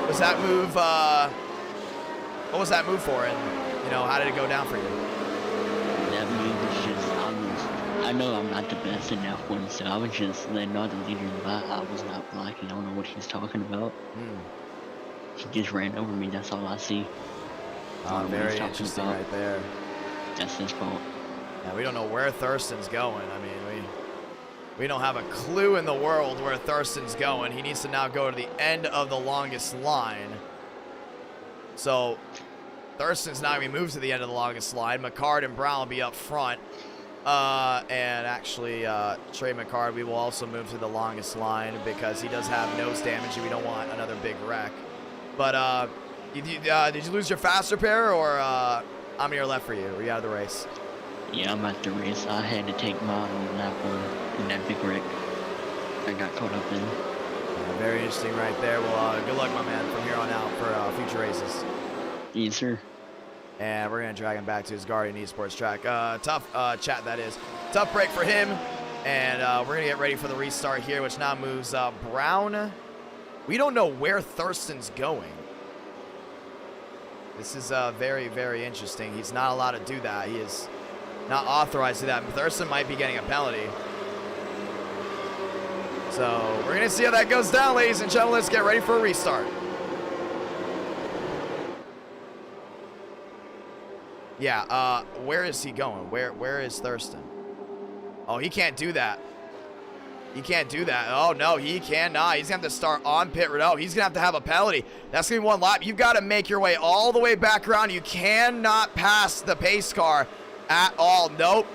Was that move, what was that move for, and, you know, how did it go down for you? That move was just, I know I'm not the best in F1, so I was just letting all the leaders by. I was not blocking. I don't know what he's talking about. He just ran over me. That's all I see. Very interesting right there. That's his fault. Yeah, we don't know where Thurston's going. I mean, we don't have a clue in the world where Thurston's going. He needs to now go to the end of the longest line. So Thurston's not going to be moved to the end of the longest line. McCard and Brown will be up front. And actually, Trey McCard, we will also move to the longest line because he does have nose damage and we don't want another big wreck. But did you lose your faster pair, or I'm on your left for you? Were you out of the race? Yeah, I'm at the race. I had to take mine on lap 1 in that big wreck. I got caught up in. Very interesting right there. Well, good luck, my man, from here on out for future races. Yes, sir. And we're going to drag him back to his Guardian Esports track. Tough chat, that is. Tough break for him. And we're going to get ready for the restart here, which now moves Brown. We don't know where Thurston's going. This is very, very interesting. He's not allowed to do that. He is not authorized to do that. Thurston might be getting a penalty. So we're going to see how that goes down, ladies and gentlemen. Let's get ready for a restart. Yeah, where is he going? Where is Thurston? Oh, he can't do that. He can't do that. Oh, no, he cannot. He's going to have to start on pit road. Oh, he's going to have a penalty. That's going to be one lap. You've got to make your way all the way back around. You cannot pass the pace car at all. Nope.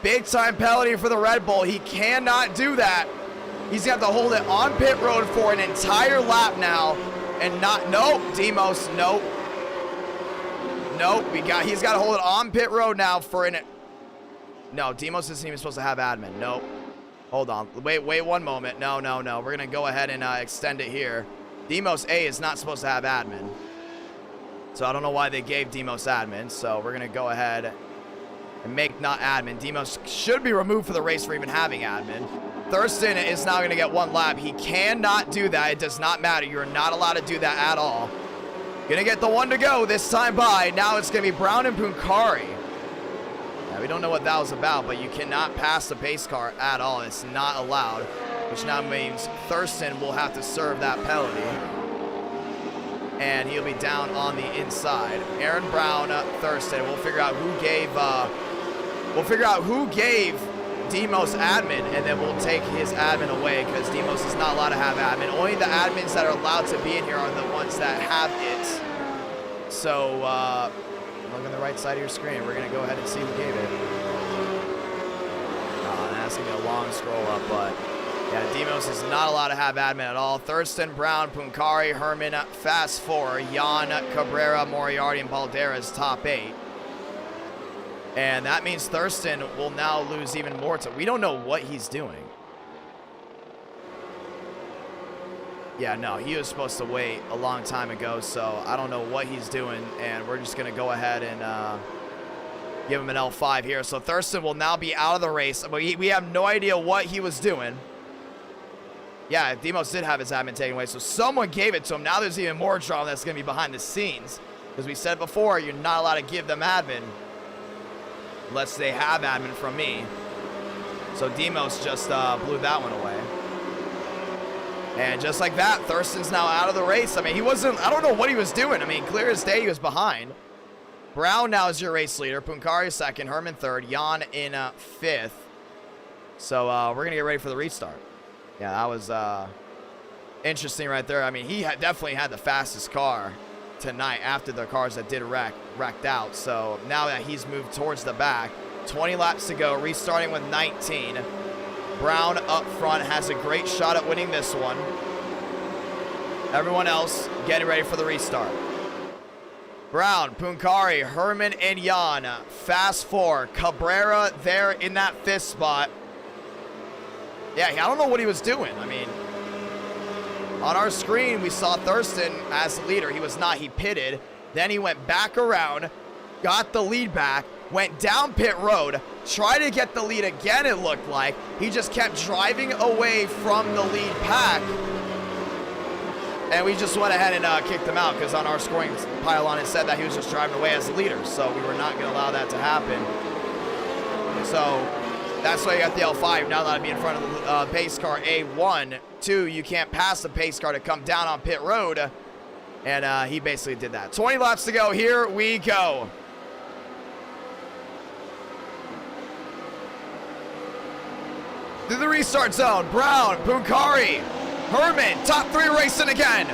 Big time penalty for the Red Bull. He cannot do that. He's going to have to hold it on pit road for an entire lap now. And not, nope, Demos, nope. Nope, he's got to hold it on pit road now for no, Demos isn't even supposed to have admin. Nope. Hold on. Wait one moment. No. We're going to go ahead and extend it here. Demos A is not supposed to have admin. So I don't know why they gave Demos admin. So we're going to go ahead and make not admin. Demos should be removed for the race for even having admin. Thurston is now going to get one lap. He cannot do that. It does not matter. You're not allowed to do that at all. Gonna get the one to go this time by. Now it's gonna be Brown and Punkari. Now we don't know what that was about, but you cannot pass the pace car at all. It's not allowed, which now means Thurston will have to serve that penalty. And he'll be down on the inside. Aaron Brown, Thurston. We'll figure out who gave Demos admin, and then we'll take his admin away because Demos is not allowed to have admin. Only the admins that are allowed to be in here are the ones that have it. So look on the right side of your screen. We're going to go ahead and see who gave it. That's going to be a long scroll up, but Yeah, Demos is not allowed to have admin at all. Thurston, Brown, Punkari, Herman, Fast 4, Jan, Cabrera, Moriarty, and Baldera's top 8. And that means Thurston will now lose even more time. We don't know what he's doing. Yeah, no, he was supposed to wait a long time ago, so I don't know what he's doing, and we're just going to go ahead and give him an L5 here. So Thurston will now be out of the race. But we have no idea what he was doing. Yeah, Demos did have his admin taken away, so someone gave it to him. Now there's even more drama that's going to be behind the scenes. Because we said before, you're not allowed to give them admin unless they have admin from me. So Demos just blew that one away. And just like that, Thurston's now out of the race. I mean, he wasn't, I don't know what he was doing. I mean, clear as day, he was behind. Brown now is your race leader. Punkari second, Herman third, Jan in fifth. So we're going to get ready for the restart. Yeah, that was interesting right there. I mean, he definitely had the fastest car tonight after the cars that did wrecked out. So now that he's moved towards the back, 20 laps to go, restarting with 19. Brown up front has a great shot at winning this one. Everyone else getting ready for the restart. Brown, Punkari, Herman, and Jan. Fast 4. Cabrera there in that 5th spot. Yeah, I don't know what he was doing. I mean, on our screen, we saw Thurston as the leader. He was not. He pitted. Then he went back around, got the lead back, went down pit road, tried to get the lead again, it looked like. He just kept driving away from the lead pack. And we just went ahead and kicked him out because on our scoring pylon, it said that he was just driving away as the leader. So we were not going to allow that to happen. So that's why you got the L5. You're not allowed to be in front of the pace car, A1. 2, you can't pass the pace car to come down on pit road. And he basically did that. 20 laps to go. Here we go. Through the restart zone. Brown, Punkari, Herman, top 3 racing again.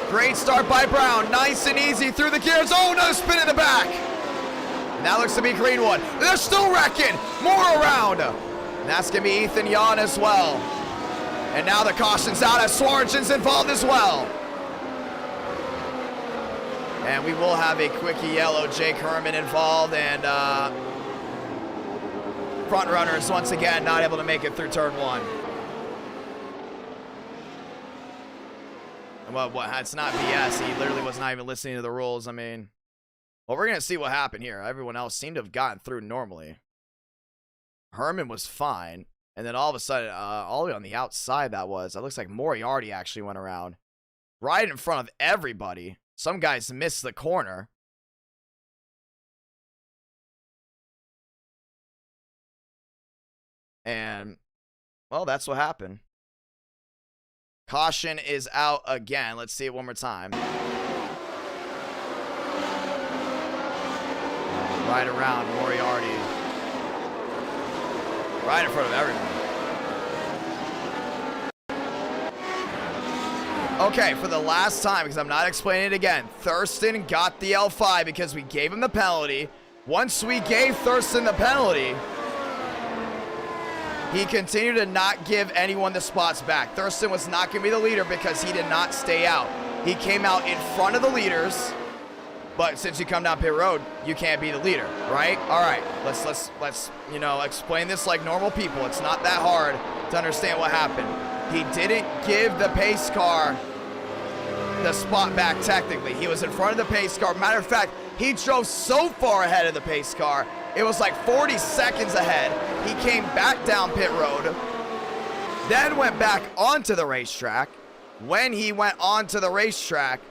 Great start by Brown. Nice and easy through the gears. Oh, no spin in the back. And that looks to be Greenwood. They're still wrecking. More around. And that's going to be Ethan Jan as well. And now the caution's out as Swarjan's involved as well. And we will have a quickie yellow. Jake Herman involved. And front runners once again not able to make it through turn 1. Well, it's not BS. He literally was not even listening to the rules. I mean, well, we're going to see what happened here. Everyone else seemed to have gotten through normally. Herman was fine. And then all of a sudden, all the way on the outside that looks like Moriarty actually went around. Right in front of everybody. Some guys missed the corner. And, well, that's what happened. Caution is out again. Let's see it one more time. Right around Moriarty. Right in front of everyone. Okay, for the last time, because I'm not explaining it again, Thurston got the L5 because we gave him the penalty. Once we gave Thurston the penalty, he continued to not give anyone the spots back. Thurston was not going to be the leader because he did not stay out. He came out in front of the leaders, but since you come down pit road, you can't be the leader, right? All right, let's explain this like normal people. It's not that hard to understand what happened. He didn't give the pace car the spot back technically. He was in front of the pace car. Matter of fact, he drove so far ahead of the pace car. It was like 40 seconds ahead. He came back down pit road, then went back onto the racetrack. When he went onto the racetrack,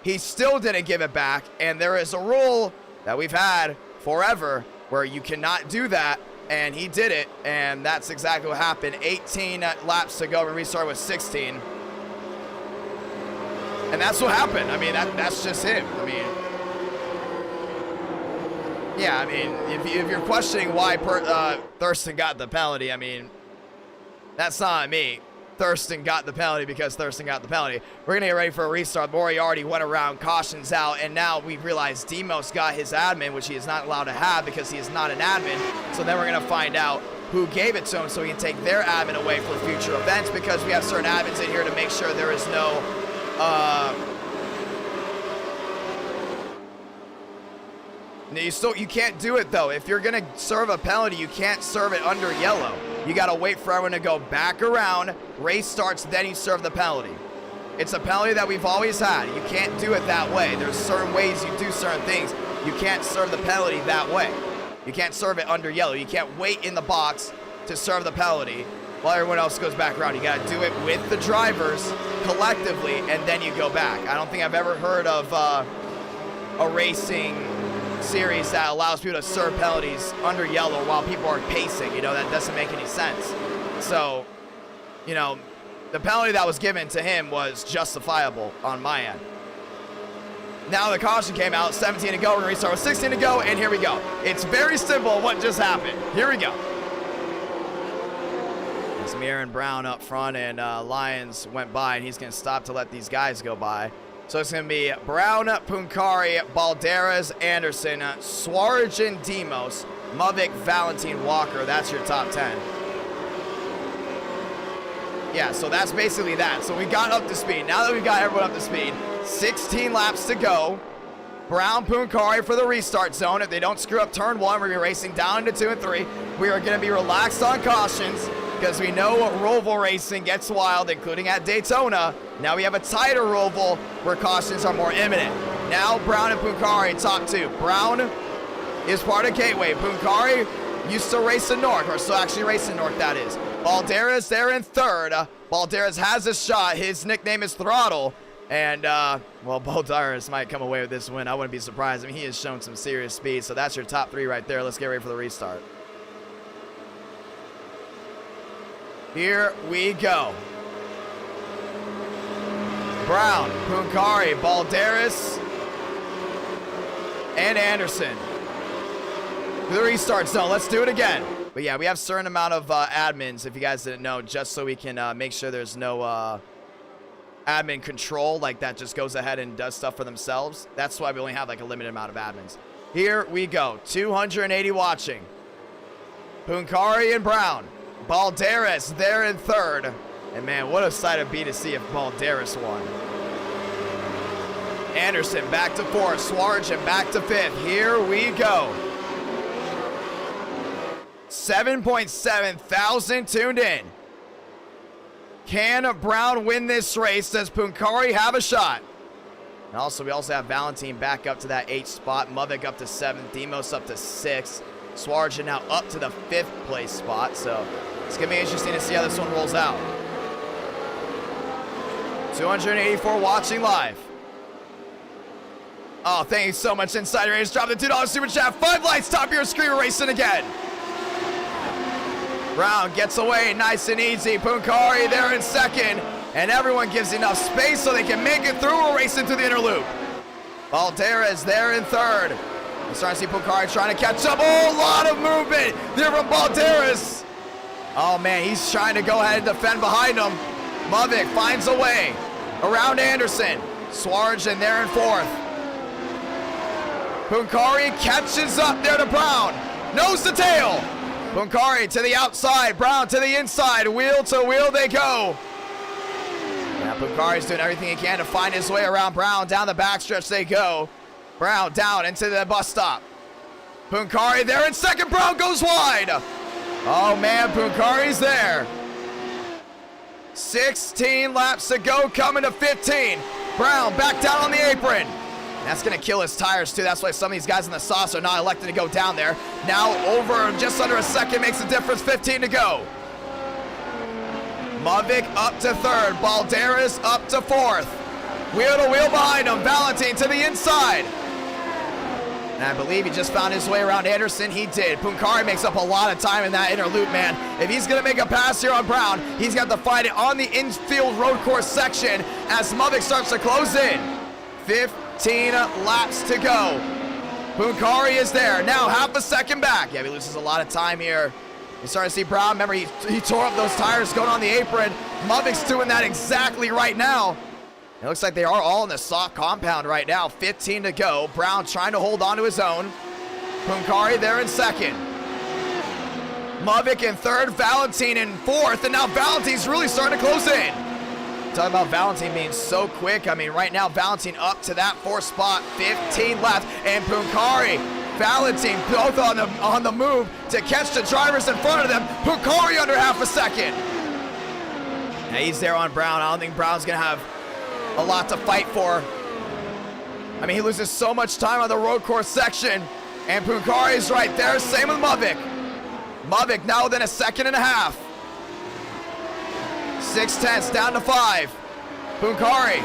he still didn't give it back. And there is a rule that we've had forever where you cannot do that. And he did it. And that's exactly what happened. 18 laps to go and restart with 16. And that's what happened. I mean, that's just him. I mean, yeah, I mean, if you're questioning why Thurston got the penalty, I mean, that's not me. Thurston got the penalty because Thurston got the penalty. We're going to get ready for a restart. Maury already went around, cautions out, and now we realize Demos got his admin, which he is not allowed to have because he is not an admin. So then we're going to find out who gave it to him so we can take their admin away for future events, because we have certain admins in here to make sure there is no you can't do it though. If you're gonna serve a penalty, you can't serve it under yellow. You gotta wait for everyone to go back around, race starts, then you serve the penalty. It's a penalty that we've always had. You can't do it that way. There's certain ways you do certain things. You can't serve the penalty that way. You can't serve it under yellow. You can't wait in the box to serve the penalty while everyone else goes back around. You gotta do it with the drivers collectively, and then you go back. I don't think I've ever heard of a racing series that allows people to serve penalties under yellow while people are pacing. You know, that doesn't make any sense. So, you know, the penalty that was given to him was justifiable on my end. Now the caution came out, 17 to go, we're gonna restart with 16 to go, and here we go. It's very simple what just happened. Here we go. It's Aaron Brown up front, and Lyons went by, and he's gonna stop to let these guys go by. So it's going to be Brown, Puncari, Balderas, Anderson, Swarjan, Demos, Muvik, Valentine, Walker. That's your top 10. Yeah, so that's basically that. So we got up to speed. Now that we've got everyone up to speed, 16 laps to go. Brown, Puncari for the restart zone. If they don't screw up turn 1, we're going to be racing down into 2 and 3. We are going to be relaxed on cautions because we know Roval racing gets wild, including at Daytona. Now we have a tighter Roval where cautions are more imminent. Now Brown and Puncari top 2. Brown is part of Gateway. Puncari used to race in North, or still actually racing North, that is. Balderas there in 3rd. Balderas has a shot. His nickname is Throttle. And, well, Balderas might come away with this win. I wouldn't be surprised. I mean, he has shown some serious speed. So that's your top 3 right there. Let's get ready for the restart. Here we go. Brown, Puncari, Balderas, and Anderson. The restart zone. Let's do it again. But yeah, we have a certain amount of admins, if you guys didn't know, just so we can make sure there's no admin control, like that just goes ahead and does stuff for themselves. That's why we only have like a limited amount of admins. Here we go. 280 watching. Puncari and Brown. Balderas there in 3rd. And man, what a sight it'd be to see if Balderas won. Anderson back to 4th. Swarjan back to 5th. Here we go. 7.7 thousand tuned in. Can Brown win this race? Does Puncari have a shot? And also, we also have Valentine back up to that 8th spot. Muvik up to 7th. Demos up to 6th. Swarjan now up to the 5th place spot. So it's going to be interesting to see how this one rolls out. 284 watching live. Oh, thank you so much, Insider Race. Drop the $2 super chat. 5 lights, top of your screen. We're racing again. Brown gets away nice and easy. Puncari there in 2nd. And everyone gives enough space so they can make it through. We're racing through the inner loop. Balderas there in 3rd. We're starting to see Puncari trying to catch up. Oh, a lot of movement there from Balderas. Oh, man, he's trying to go ahead and defend behind him. Muvik finds a way around Anderson. Swarjan there in 4th. Puncari catches up there to Brown. Nose to tail. Puncari to the outside. Brown to the inside. Wheel to wheel they go. Now Puncari's doing everything he can to find his way around Brown. Down the backstretch they go. Brown down into the bus stop. Puncari there in 2nd. Brown goes wide. Oh, man, Puncari's there. 16 laps to go, coming to 15. Brown back down on the apron. That's going to kill his tires, too. That's why some of these guys in the sauce are not electing to go down there. Now over just under a second makes a difference. 15 to go. Muvik up to 3rd. Balderas up to 4th. Wheel to wheel behind him. Valentine to the inside. And I believe he just found his way around Anderson. He did. Puncari makes up a lot of time in that inner loop, man. If he's going to make a pass here on Brown, he's got to fight it on the infield road course section as Muvik starts to close in. 15 laps to go. Puncari is there. Now half a second back. Yeah, he loses a lot of time here You starting to see Brown. Remember, he tore up those tires going on the apron. Mavic's doing that exactly right now. It looks like they are all in the soft compound right now. 15 to go. Brown trying to hold on to his own. Punkari there in second. Mavic in third. Valentine in fourth. And now Valentine's really starting to close in. Talking about Valentine being so quick. I mean, right now, Valentine up to that fourth spot. 15 left. And Punkari, Valentine both on the move to catch the drivers in front of them. Punkari under half a second. Now he's there on Brown. I don't think Brown's going to have a lot to fight for. I mean, he loses so much time on the road course section. And Punkari's right there. Same with Mavic. Mavic now within a second and a half. 6/10 down to 5. Punkari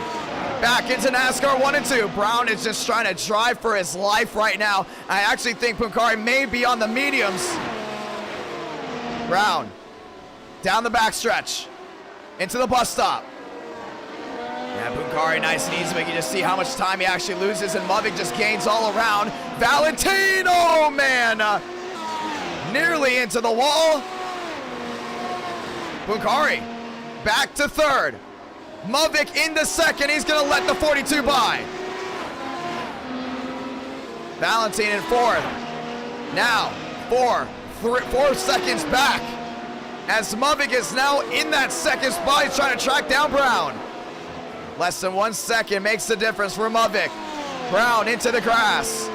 back into NASCAR 1 and 2. Brown is just trying to drive for his life right now. I actually think Punkari may be on the mediums. Brown down the backstretch into the bus stop. Yeah, Punkari nice and easy, but you can just see how much time he actually loses, and Mavic just gains all around. Valentine, oh man, nearly into the wall. Punkari back to third. Mavic into second. He's gonna let the 42 by. Valentine in fourth. Now 4 seconds back as Mavic is now in that second spot. He's trying to track down Brown. Less than 1 second makes the difference for Mavic. Brown into the grass.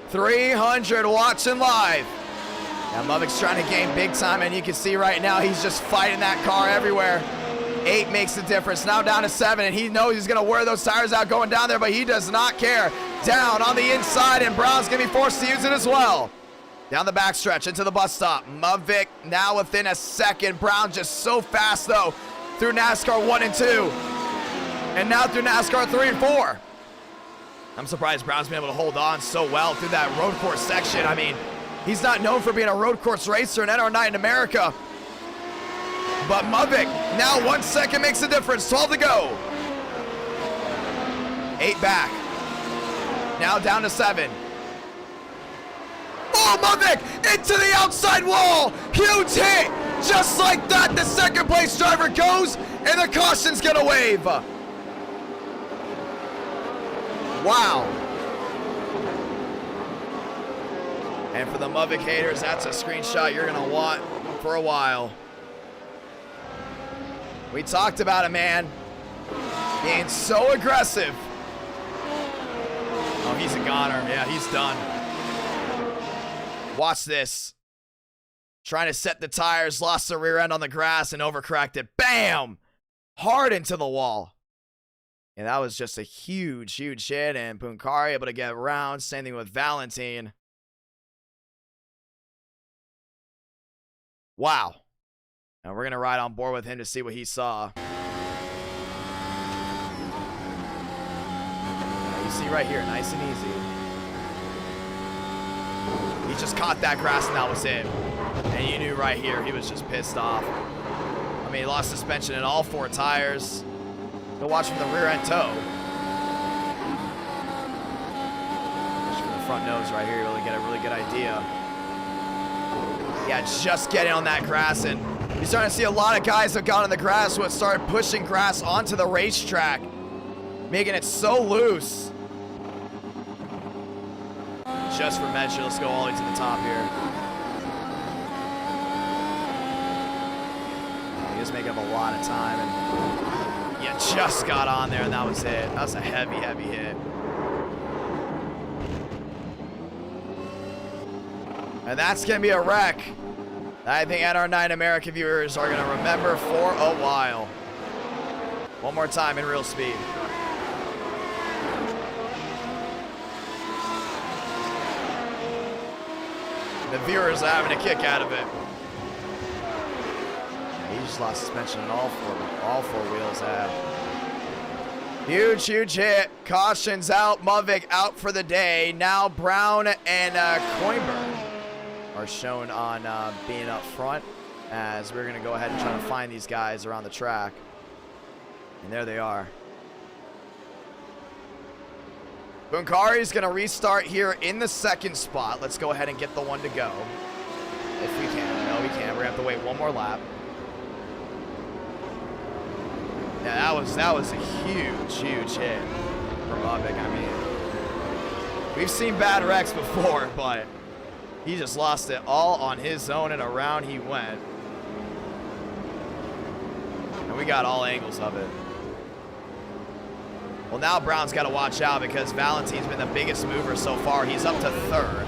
300 watching live. Now Mavic's trying to gain big time, and you can see right now he's just fighting that car everywhere. 8 makes the difference. Now down to 7, and he knows he's going to wear those tires out going down there, but he does not care. Down on the inside, and Brown's going to be forced to use it as well. Down the backstretch into the bus stop. Mavic now within a second. Brown just so fast, though, through NASCAR 1 and 2. And now through NASCAR 3 and 4. I'm surprised Brown's been able to hold on so well through that road course section. I mean, he's not known for being a road course racer in NR9 in America. But Mavic, now 1 second makes a difference. 12 to go. 8 back. Now down to 7. Oh, Mavic into the outside wall. Huge hit. Just like that, the second place driver goes, and the caution's gonna wave. Wow. And for the Mavic haters, that's a screenshot you're gonna want for a while. We talked about it, man. Being so aggressive. Oh, he's a goner. Yeah, he's done. Watch this. Trying to set the tires, lost the rear end on the grass and overcorrected. Bam! Hard into the wall. And that was just a huge, huge hit. And Punkari able to get around. Same thing with Valentine. Wow. Now we're going to ride on board with him to see what he saw. You see right here, nice and easy. He just caught that grass and that was it. And you knew right here he was just pissed off. I mean, he lost suspension in all 4 tires. Go watch from the rear end toe. Watch from the front nose right here, you'll really get a really good idea. Yeah, just getting on that grass, and you're starting to see a lot of guys have gone on the grass who have started pushing grass onto the racetrack, making it so loose. Just for measure, let's go all the way to the top here. He was making up a lot of time, and yeah, just got on there, and that was it. That was a heavy, heavy hit. And that's going to be a wreck I think NR9 America viewers are going to remember for a while. One more time in real speed. The viewers are having a kick out of it. He just lost suspension on all four wheels. Huge, huge hit. Caution's out. Mavic out for the day. Now Brown and Coimberg are shown on being up front, as we're going to go ahead and try to find these guys around the track. And there they are. Bunkari's going to restart here in the second spot. Let's go ahead and get the one to go. If we can. No, we can't. We're gonna have to wait one more lap. Yeah, that was a huge hit for Movic. I mean, we've seen bad wrecks before, but he just lost it all on his own, and around he went. And we got all angles of it. Well, now Brown's got to watch out because Valentine's been the biggest mover so far. He's up to third.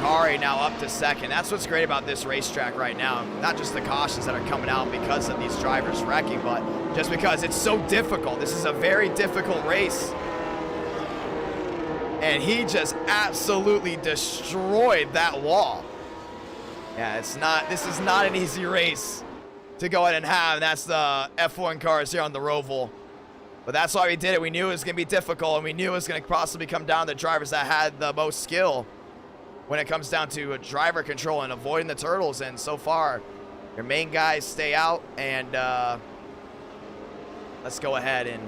Kari now up to second. That's what's great about this racetrack right now. Not just the cautions that are coming out because of these drivers wrecking, but just because it's so difficult. This is a very difficult race. And he just absolutely destroyed that wall. Yeah, this is not an easy race to go ahead and have. And that's the F1 cars here on the Roval. But that's why we did it. We knew it was going to be difficult, and we knew it was going to possibly come down to the drivers that had the most skill when it comes down to driver control and avoiding the turtles. And so far, your main guys stay out, and let's go ahead and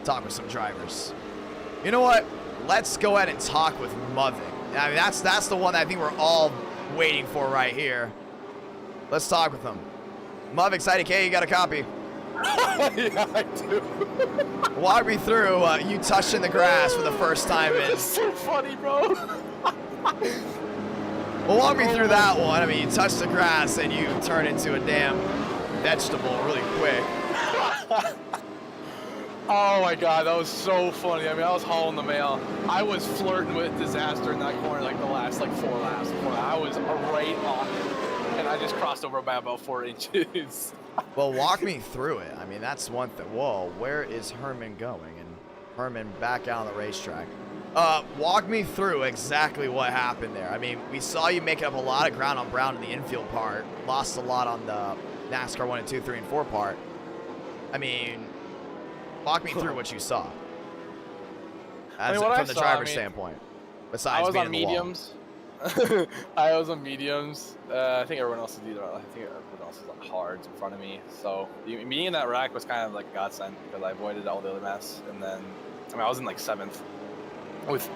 talk with some drivers. You know what? Let's go ahead and talk with Movic. I mean, that's the one that I think we're all waiting for right here. Let's talk with him. Movic's IDK, you got a copy? Yeah, I do. Walk me through you touching the grass for the first time in. It's so funny, bro. Well, walk me through that one. I mean, you touch the grass and you turn into a damn vegetable really quick. Oh my god, that was so funny. I mean, I was hauling the mail. I was flirting with disaster in that corner like the last 4 laps before that. I was right on it, and I just crossed over by about 4 inches. Well, walk me through it. I mean, that's one thing. Whoa, where is Herman going? And Herman back out on the racetrack. Walk me through exactly what happened there. I mean, we saw you making up a lot of ground on Brown in the infield part. Lost a lot on the NASCAR 1 and 2, 3, and 4 part. I mean, walk me through what you saw. From the driver's standpoint. Besides I was being on in the wall. mediums. I was on mediums. I think everyone else is either. I think everyone else is on hards in front of me. So me in that rack was kind of like a godsend because I avoided all the other mess. And then, I mean, I was in like 7th with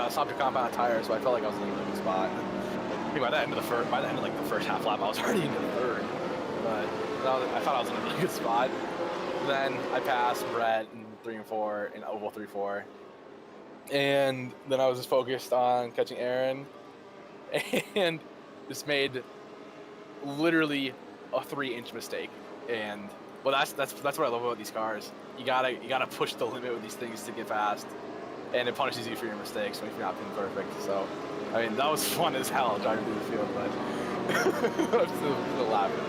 soft compound tires, so I felt like I was in a really good spot. And I think by the end of like the first half lap, I was already into the third. But I thought I was in a really good spot. Then I passed Brett in 3 and 4 in oval 3-4, and then I was just focused on catching Aaron. And just made literally a 3-inch mistake. And well, that's what I love about these cars. You gotta push the limit with these things to get fast, and it punishes you for your mistakes if you're not being perfect. So, I mean, that was fun as hell driving through the field, but I'm still laughing.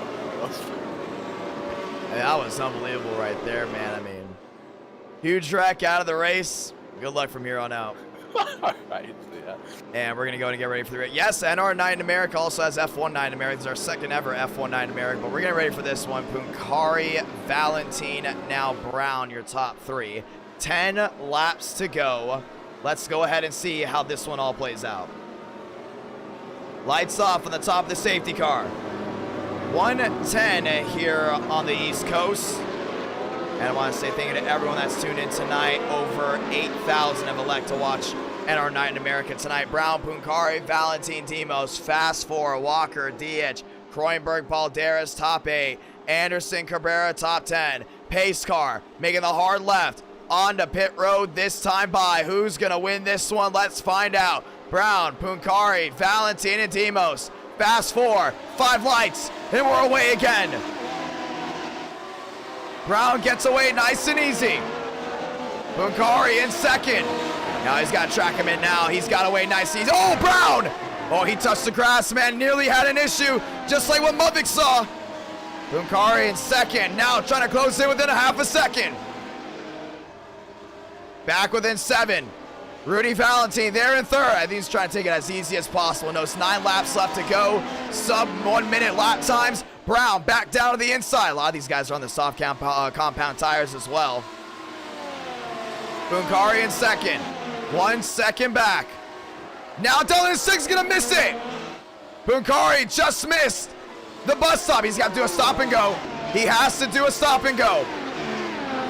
That was unbelievable right there, man. I mean, huge wreck out of the race. Good luck from here on out. All right, yeah. And we're going to go and get ready for the race. Yes, NR9 in America also has F19 in America. This is our second ever F19 in America, but we're getting ready for this one. Punkari, Valentine, now Brown, your top 3. 10 laps to go. Let's go ahead and see how this one all plays out. Lights off on the top of the safety car. 110 here on the East Coast. And I want to say thank you to everyone that's tuned in tonight. Over 8,000 have elected to watch NR9 in America tonight. Brown, Punkari, Valentine, Demos, Fast 4, Walker, DH, Kroenberg, Balderas, top 8. Anderson, Cabrera, top 10. Pace car, making the hard left. On to pit road this time by. Who's going to win this one? Let's find out. Brown, Punkari, Valentine, and Demos. Fast 4, 5 lights, and we're away again. Brown gets away nice and easy. Punkari in second. Now he's got to track him in now. He's got away nice and easy. Oh, Brown! Oh, he touched the grass, man. Nearly had an issue, just like what Movic saw. Punkari in second. Now trying to close in within a half a second. Back within 7. Rudy Valentine there in third. I think he's trying to take it as easy as possible. Knows 9 laps left to go. Sub 1 minute lap times. Brown back down to the inside. A lot of these guys are on the soft compound tires as well. Punkari in second. 1 second back. Now Dylan 6 gonna miss it. Punkari just missed the bus stop. He's got to do a stop and go. He has to do a stop and go.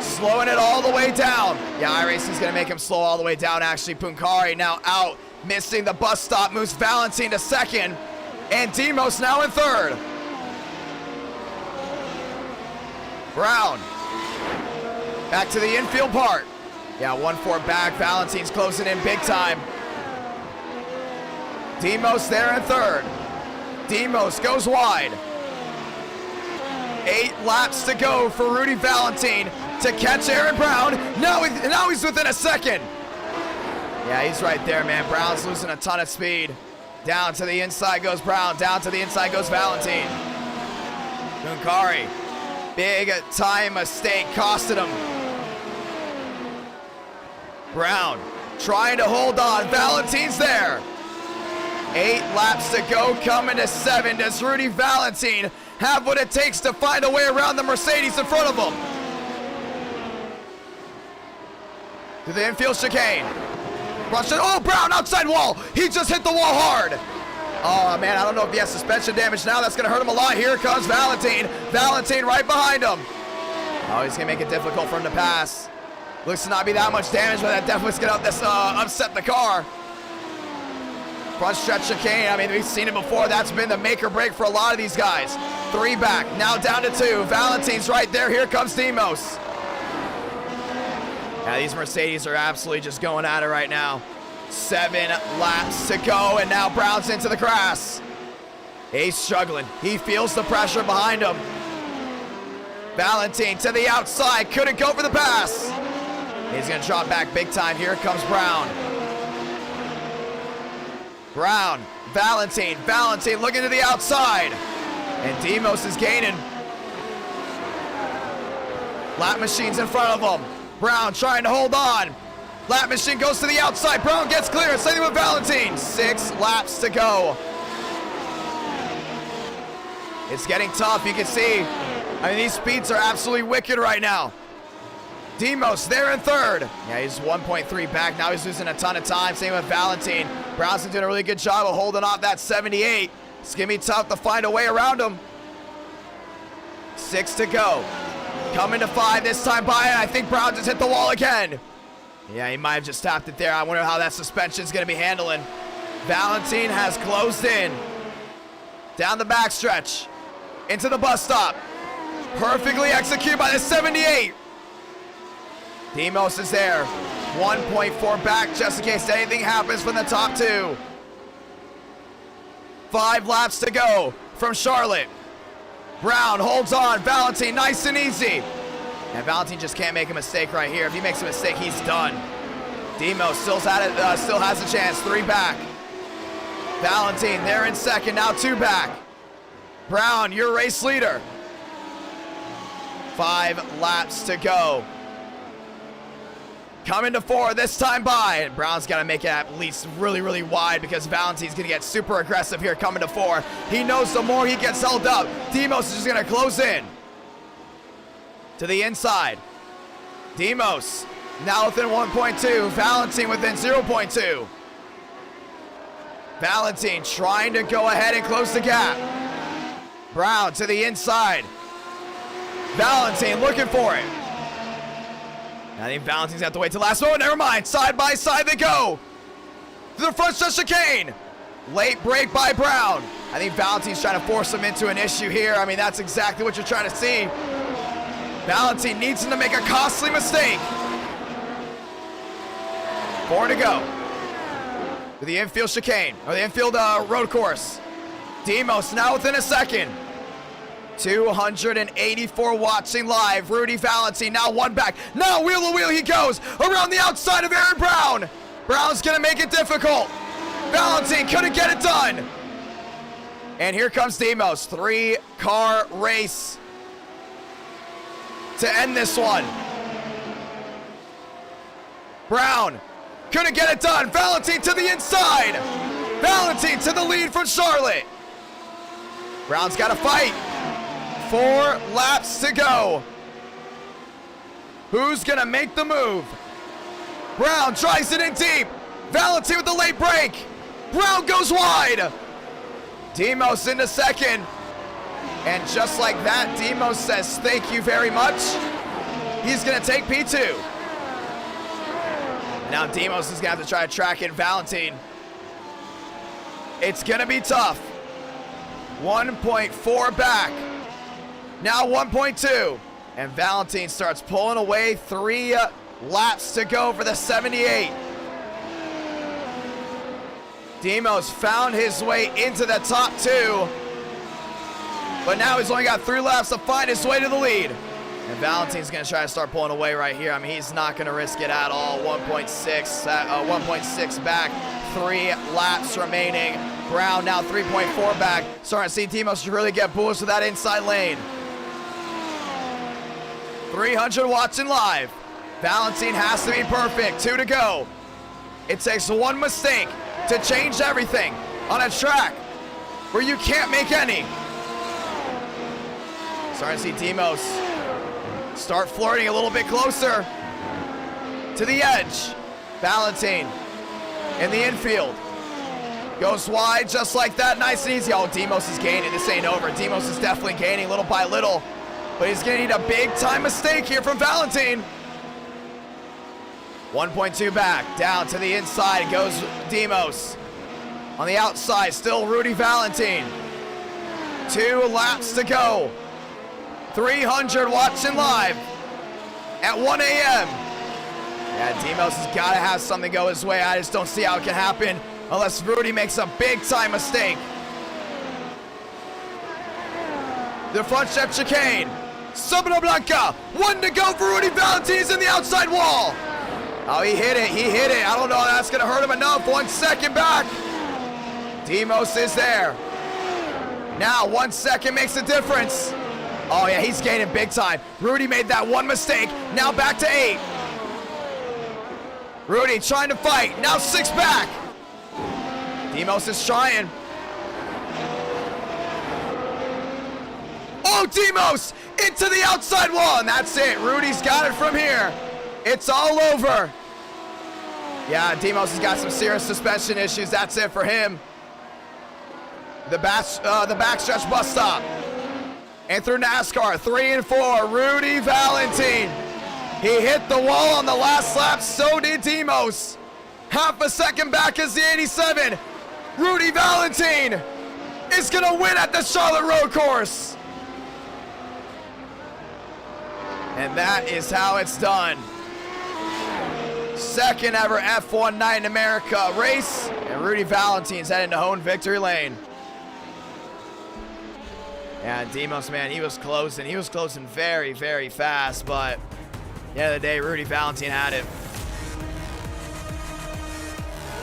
Slowing it all the way down. Yeah, Iracing's gonna make him slow all the way down. Actually, Punkari now out, missing the bus stop. Moves Valentine to second. And Demos now in third. Brown. Back to the infield part. Yeah, 1-4 back. Valentine's closing in big time. Demos there in third. Demos goes wide. 8 laps to go for Rudy Valentine to catch Aaron Brown. Now he's within a second. Yeah, he's right there, man. Brown's losing a ton of speed. Down to the inside goes Brown. Down to the inside goes Valentine. Gunkari. Big time mistake costed him. Brown trying to hold on. Valentine's there. 8 laps to go, coming to 7. Does Rudy Valentine have what it takes to find a way around the Mercedes in front of him? To the infield chicane. Oh, Brown outside wall. He just hit the wall hard. Oh, man, I don't know if he has suspension damage now. That's going to hurt him a lot. Here comes Valentine. Valentine right behind him. Oh, he's going to make it difficult for him to pass. Looks to not be that much damage, but that definitely's going to upset the car. Front stretch chicane. I mean, we've seen it before. That's been the make or break for a lot of these guys. 3 back. Now down to 2. Valentine's right there. Here comes Demos. Yeah, these Mercedes are absolutely just going at it right now. 7 laps to go, and now Brown's into the grass. He's struggling. He feels the pressure behind him. Valentine to the outside. Couldn't go for the pass. He's going to drop back big time. Here comes Brown. Brown, Valentine looking to the outside. And Demos is gaining. Lap machine's in front of him. Brown trying to hold on. Lap machine goes to the outside. Brown gets clear. Same with Valentine. 6 laps to go. It's getting tough. You can see. I mean, these speeds are absolutely wicked right now. Demos there in third. Yeah, he's 1.3 back. Now he's losing a ton of time. Same with Valentine. Brown's doing a really good job of holding off that 78. It's going to be tough to find a way around him. 6 to go. Coming to 5 this time by, and I think Brown just hit the wall again. Yeah, he might have just tapped it there. I wonder how that suspension's going to be handling. Valentine has closed in. Down the backstretch. Into the bus stop. Perfectly executed by the 78. Demos is there. 1.4 back just in case anything happens from the top 2. 5 laps to go from Charlotte. Brown holds on. Valentine nice and easy. And Valentine just can't make a mistake right here. If he makes a mistake, he's done. Demos still has a chance. 3 back. Valentine there in second. Now 2 back. Brown, your race leader. 5 laps to go. Coming to 4 this time by. Brown's got to make it at least really, really wide because Valentine's going to get super aggressive here coming to 4. He knows the more he gets held up, Demos is just going to close in. To the inside. Demos now within 1.2. Valentine within 0.2. Valentine trying to go ahead and close the gap. Brown to the inside. Valentine looking for it. I think Valentine's got to wait till last moment. Never mind. Side by side they go. To the front stretch chicane. Late break by Brown. I think Valentine's trying to force him into an issue here. I mean, that's exactly what you're trying to see. Valentine needs him to make a costly mistake. 4 to go. To the infield chicane, or the infield road course. Demos now within a second. 284 watching live. Rudy Valentine now 1 back. Now wheel to wheel he goes around the outside of Aaron Brown. Brown's gonna make it difficult. Valentine couldn't get it done. And here comes Demos. 3-car race to end this one. Brown couldn't get it done. Valentine to the inside. Valentine to the lead from Charlotte. Brown's got to fight. 4 laps to go. Who's gonna make the move? Brown tries it in deep. Valentine with the late break. Brown goes wide. Demos into second. And just like that, Demos says thank you very much. He's gonna take P2. Now Demos is gonna have to try to track in Valentine. It's gonna be tough. 1.4 back. Now 1.2. And Valentine starts pulling away. 3 laps to go for the 78. Demos found his way into the top 2. But now he's only got 3 laps to find his way to the lead. And Valentine's going to try to start pulling away right here. I mean, he's not going to risk it at all. 1.6 back. 3 laps remaining. Brown now 3.4 back. Starting to see Demos really get bullish with that inside lane. 300 watching live. Valentine has to be perfect. 2 to go. It takes 1 mistake to change everything on a track where you can't make any. Starting to see Demos start flirting a little bit closer to the edge. Valentine in the infield. Goes wide just like that, nice and easy. Oh, Demos is gaining, this ain't over. Demos is definitely gaining little by little, but he's gonna need a big time mistake here from Valentine. 1.2 back, down to the inside goes Demos. On the outside, still Rudy Valentine. 2 laps to go. 300 watching live at 1 a.m. Yeah, Demos has got to have something go his way. I just don't see how it can happen unless Rudy makes a big time mistake. The front stretch chicane. Sabina Blanca. 1 to go for Rudy Valentine. He's in the outside wall. Oh, he hit it. I don't know if that's going to hurt him enough. 1 second back. Demos is there. Now 1 second makes a difference. Oh yeah, he's gaining big time. Rudy made that 1 mistake. Now back to 8. Rudy trying to fight. Now 6 back. Demos is trying. Oh, Demos into the outside wall, and that's it. Rudy's got it from here. It's all over. Yeah, Demos has got some serious suspension issues. That's it for him. The backstretch bus stop. And through Nascar, 3 and 4, Rudy Valentine. He hit the wall on the last lap, so did Demos. Half a second back is the 87. Rudy Valentine is gonna win at the Charlotte Road Course. And that is how it's done. Second ever F1 night in America race, and Rudy Valentine's heading to home victory lane. Yeah, Demos, man, he was closing. He was closing very, very fast, but at the end of the day, Rudy Valentine had it.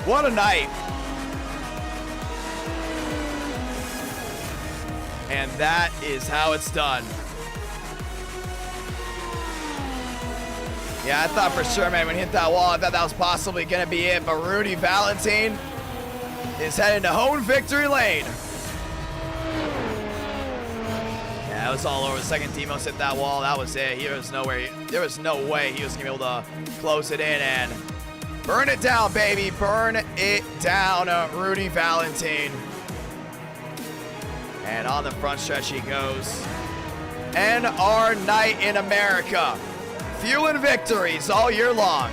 What a night. And that is how it's done. Yeah, I thought for sure, man, when he hit that wall, I thought that was possibly going to be it, but Rudy Valentine is heading to home victory lane. That was all over. The second Demos hit that wall, that was it. There was no way he was gonna be able to close it in and burn it down, baby. Burn it down, Rudy Valentine. And on the front stretch he goes. And our night in America. Fueling victories all year long.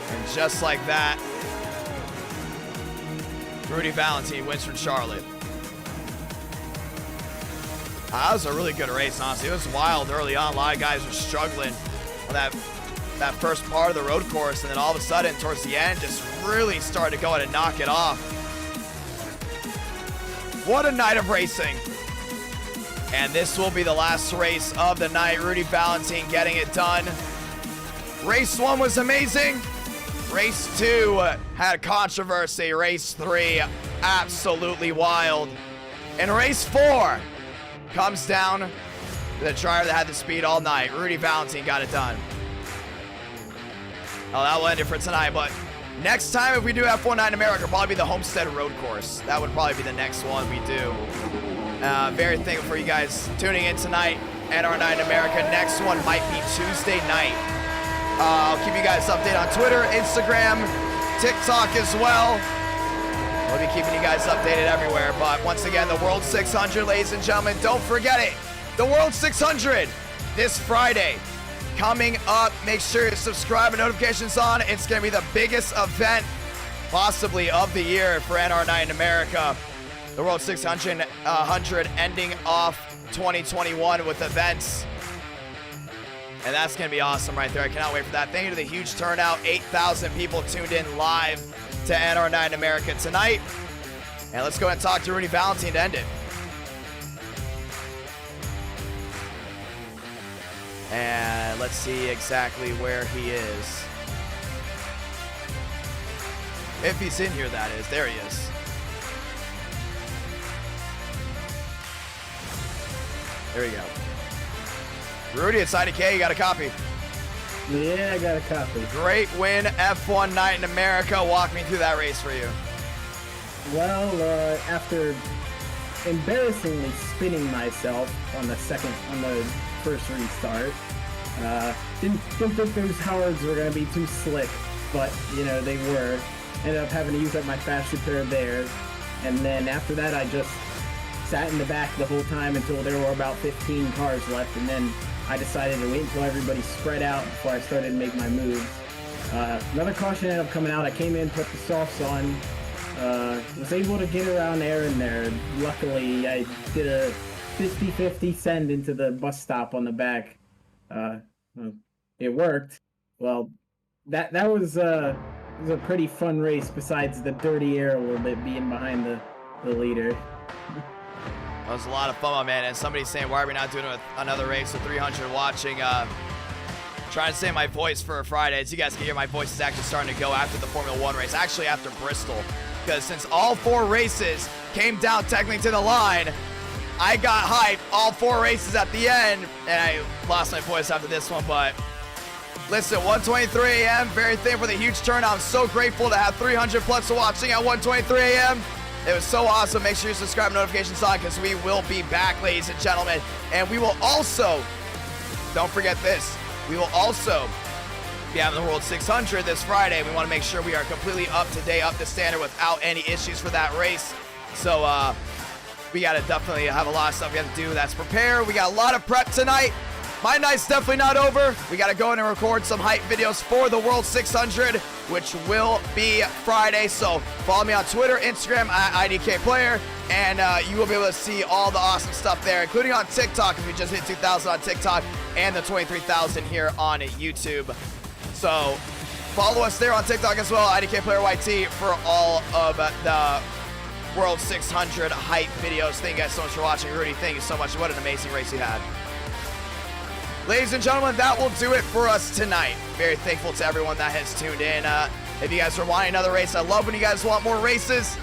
And just like that, Rudy Valentine wins from Charlotte. That was a really good race, honestly. It was wild early on. A lot of guys were struggling on that first part of the road course, and then all of a sudden, towards the end, just really started to go and knock it off. What a night of racing. And this will be the last race of the night. Rudy Valentine getting it done. Race 1 was amazing. Race 2 had controversy. Race 3, absolutely wild. And race 4 comes down to the driver that had the speed all night. Rudy Valentine got it done. Oh, that will end it for tonight, but next time if we do F1 Night in America, it'll probably be the Homestead Road Course. That would probably be the next one we do. Very thankful for you guys tuning in tonight at our Night in America. Next one might be Tuesday night. I'll keep you guys updated on Twitter, Instagram, TikTok as well. We'll be keeping you guys updated everywhere. But once again, the World 600, ladies and gentlemen, don't forget it. The World 600 this Friday. coming up. Make sure you subscribe and notifications on. It's going to be the biggest event possibly of the year for NR Night in America. The World 600 ending off 2021 with events. And that's going to be awesome right there. I cannot wait for that. Thank you to the huge turnout. 8,000 people tuned in live to NR Night in America tonight. And let's go ahead and talk to Rudy Valentine to end it. And let's see exactly where he is. If he's in here, that is. There he is. There you go. Rudy, it's IDK. You got a copy. Yeah, I got a copy. Great win, F1 Night in America. Walk me through that race for you. Well, after embarrassingly spinning myself on the first restart, didn't think those hards were going to be too slick, but, you know, they were. Ended up having to use up my fast repair there. And then after that, I just sat in the back the whole time until there were about 15 cars left. And then I decided to wait until everybody spread out before I started to make my moves. Another caution ended up coming out. I came in, put the softs on. Was able to get around Aaron there. Luckily, I did a 50-50 send into the bus stop on the back. It worked. Well, that was a pretty fun race besides the dirty air a little bit being behind the leader. That was a lot of fun, my man. And somebody's saying, why are we not doing another race with 300 watching? Trying to save my voice for Friday. As you guys can hear, my voice is actually starting to go after the Formula 1 race. Actually, after Bristol. Because since all 4 races came down technically to the line, I got hyped all 4 races at the end. And I lost my voice after this one, but listen, 1:23 a.m., very thankful for the huge turnout. I'm so grateful to have 300 plus watching at 1:23 a.m. It was so awesome. Make sure you subscribe, notifications on, because we will be back, ladies and gentlemen. And we will also, don't forget this, we will also be having the World 600 this Friday. We want to make sure we are completely up to date, up to standard without any issues for that race. So we got to definitely have a lot of stuff we have to do. That's prepare. We got a lot of prep tonight. My night's definitely not over. We got to go in and record some hype videos for the World 600, which will be Friday. So follow me on Twitter, Instagram, at IDK Player, and you will be able to see all the awesome stuff there, including on TikTok, because we just hit 2,000 on TikTok and the 23,000 here on YouTube. So follow us there on TikTok as well, IDK Player YT, for all of the World 600 hype videos. Thank you guys so much for watching. Rudy, thank you so much. What an amazing race you had. Ladies and gentlemen, that will do it for us tonight. Very thankful to everyone that has tuned in. If you guys are wanting another race, I love when you guys want more races.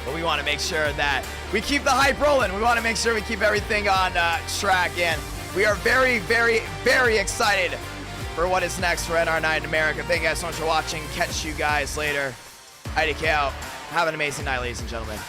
But we want to make sure that we keep the hype rolling. We want to make sure we keep everything on track. And we are very, very, very excited for what is next for NR Night in America. Thank you guys so much for watching. Catch you guys later. IDK out. Have an amazing night, ladies and gentlemen.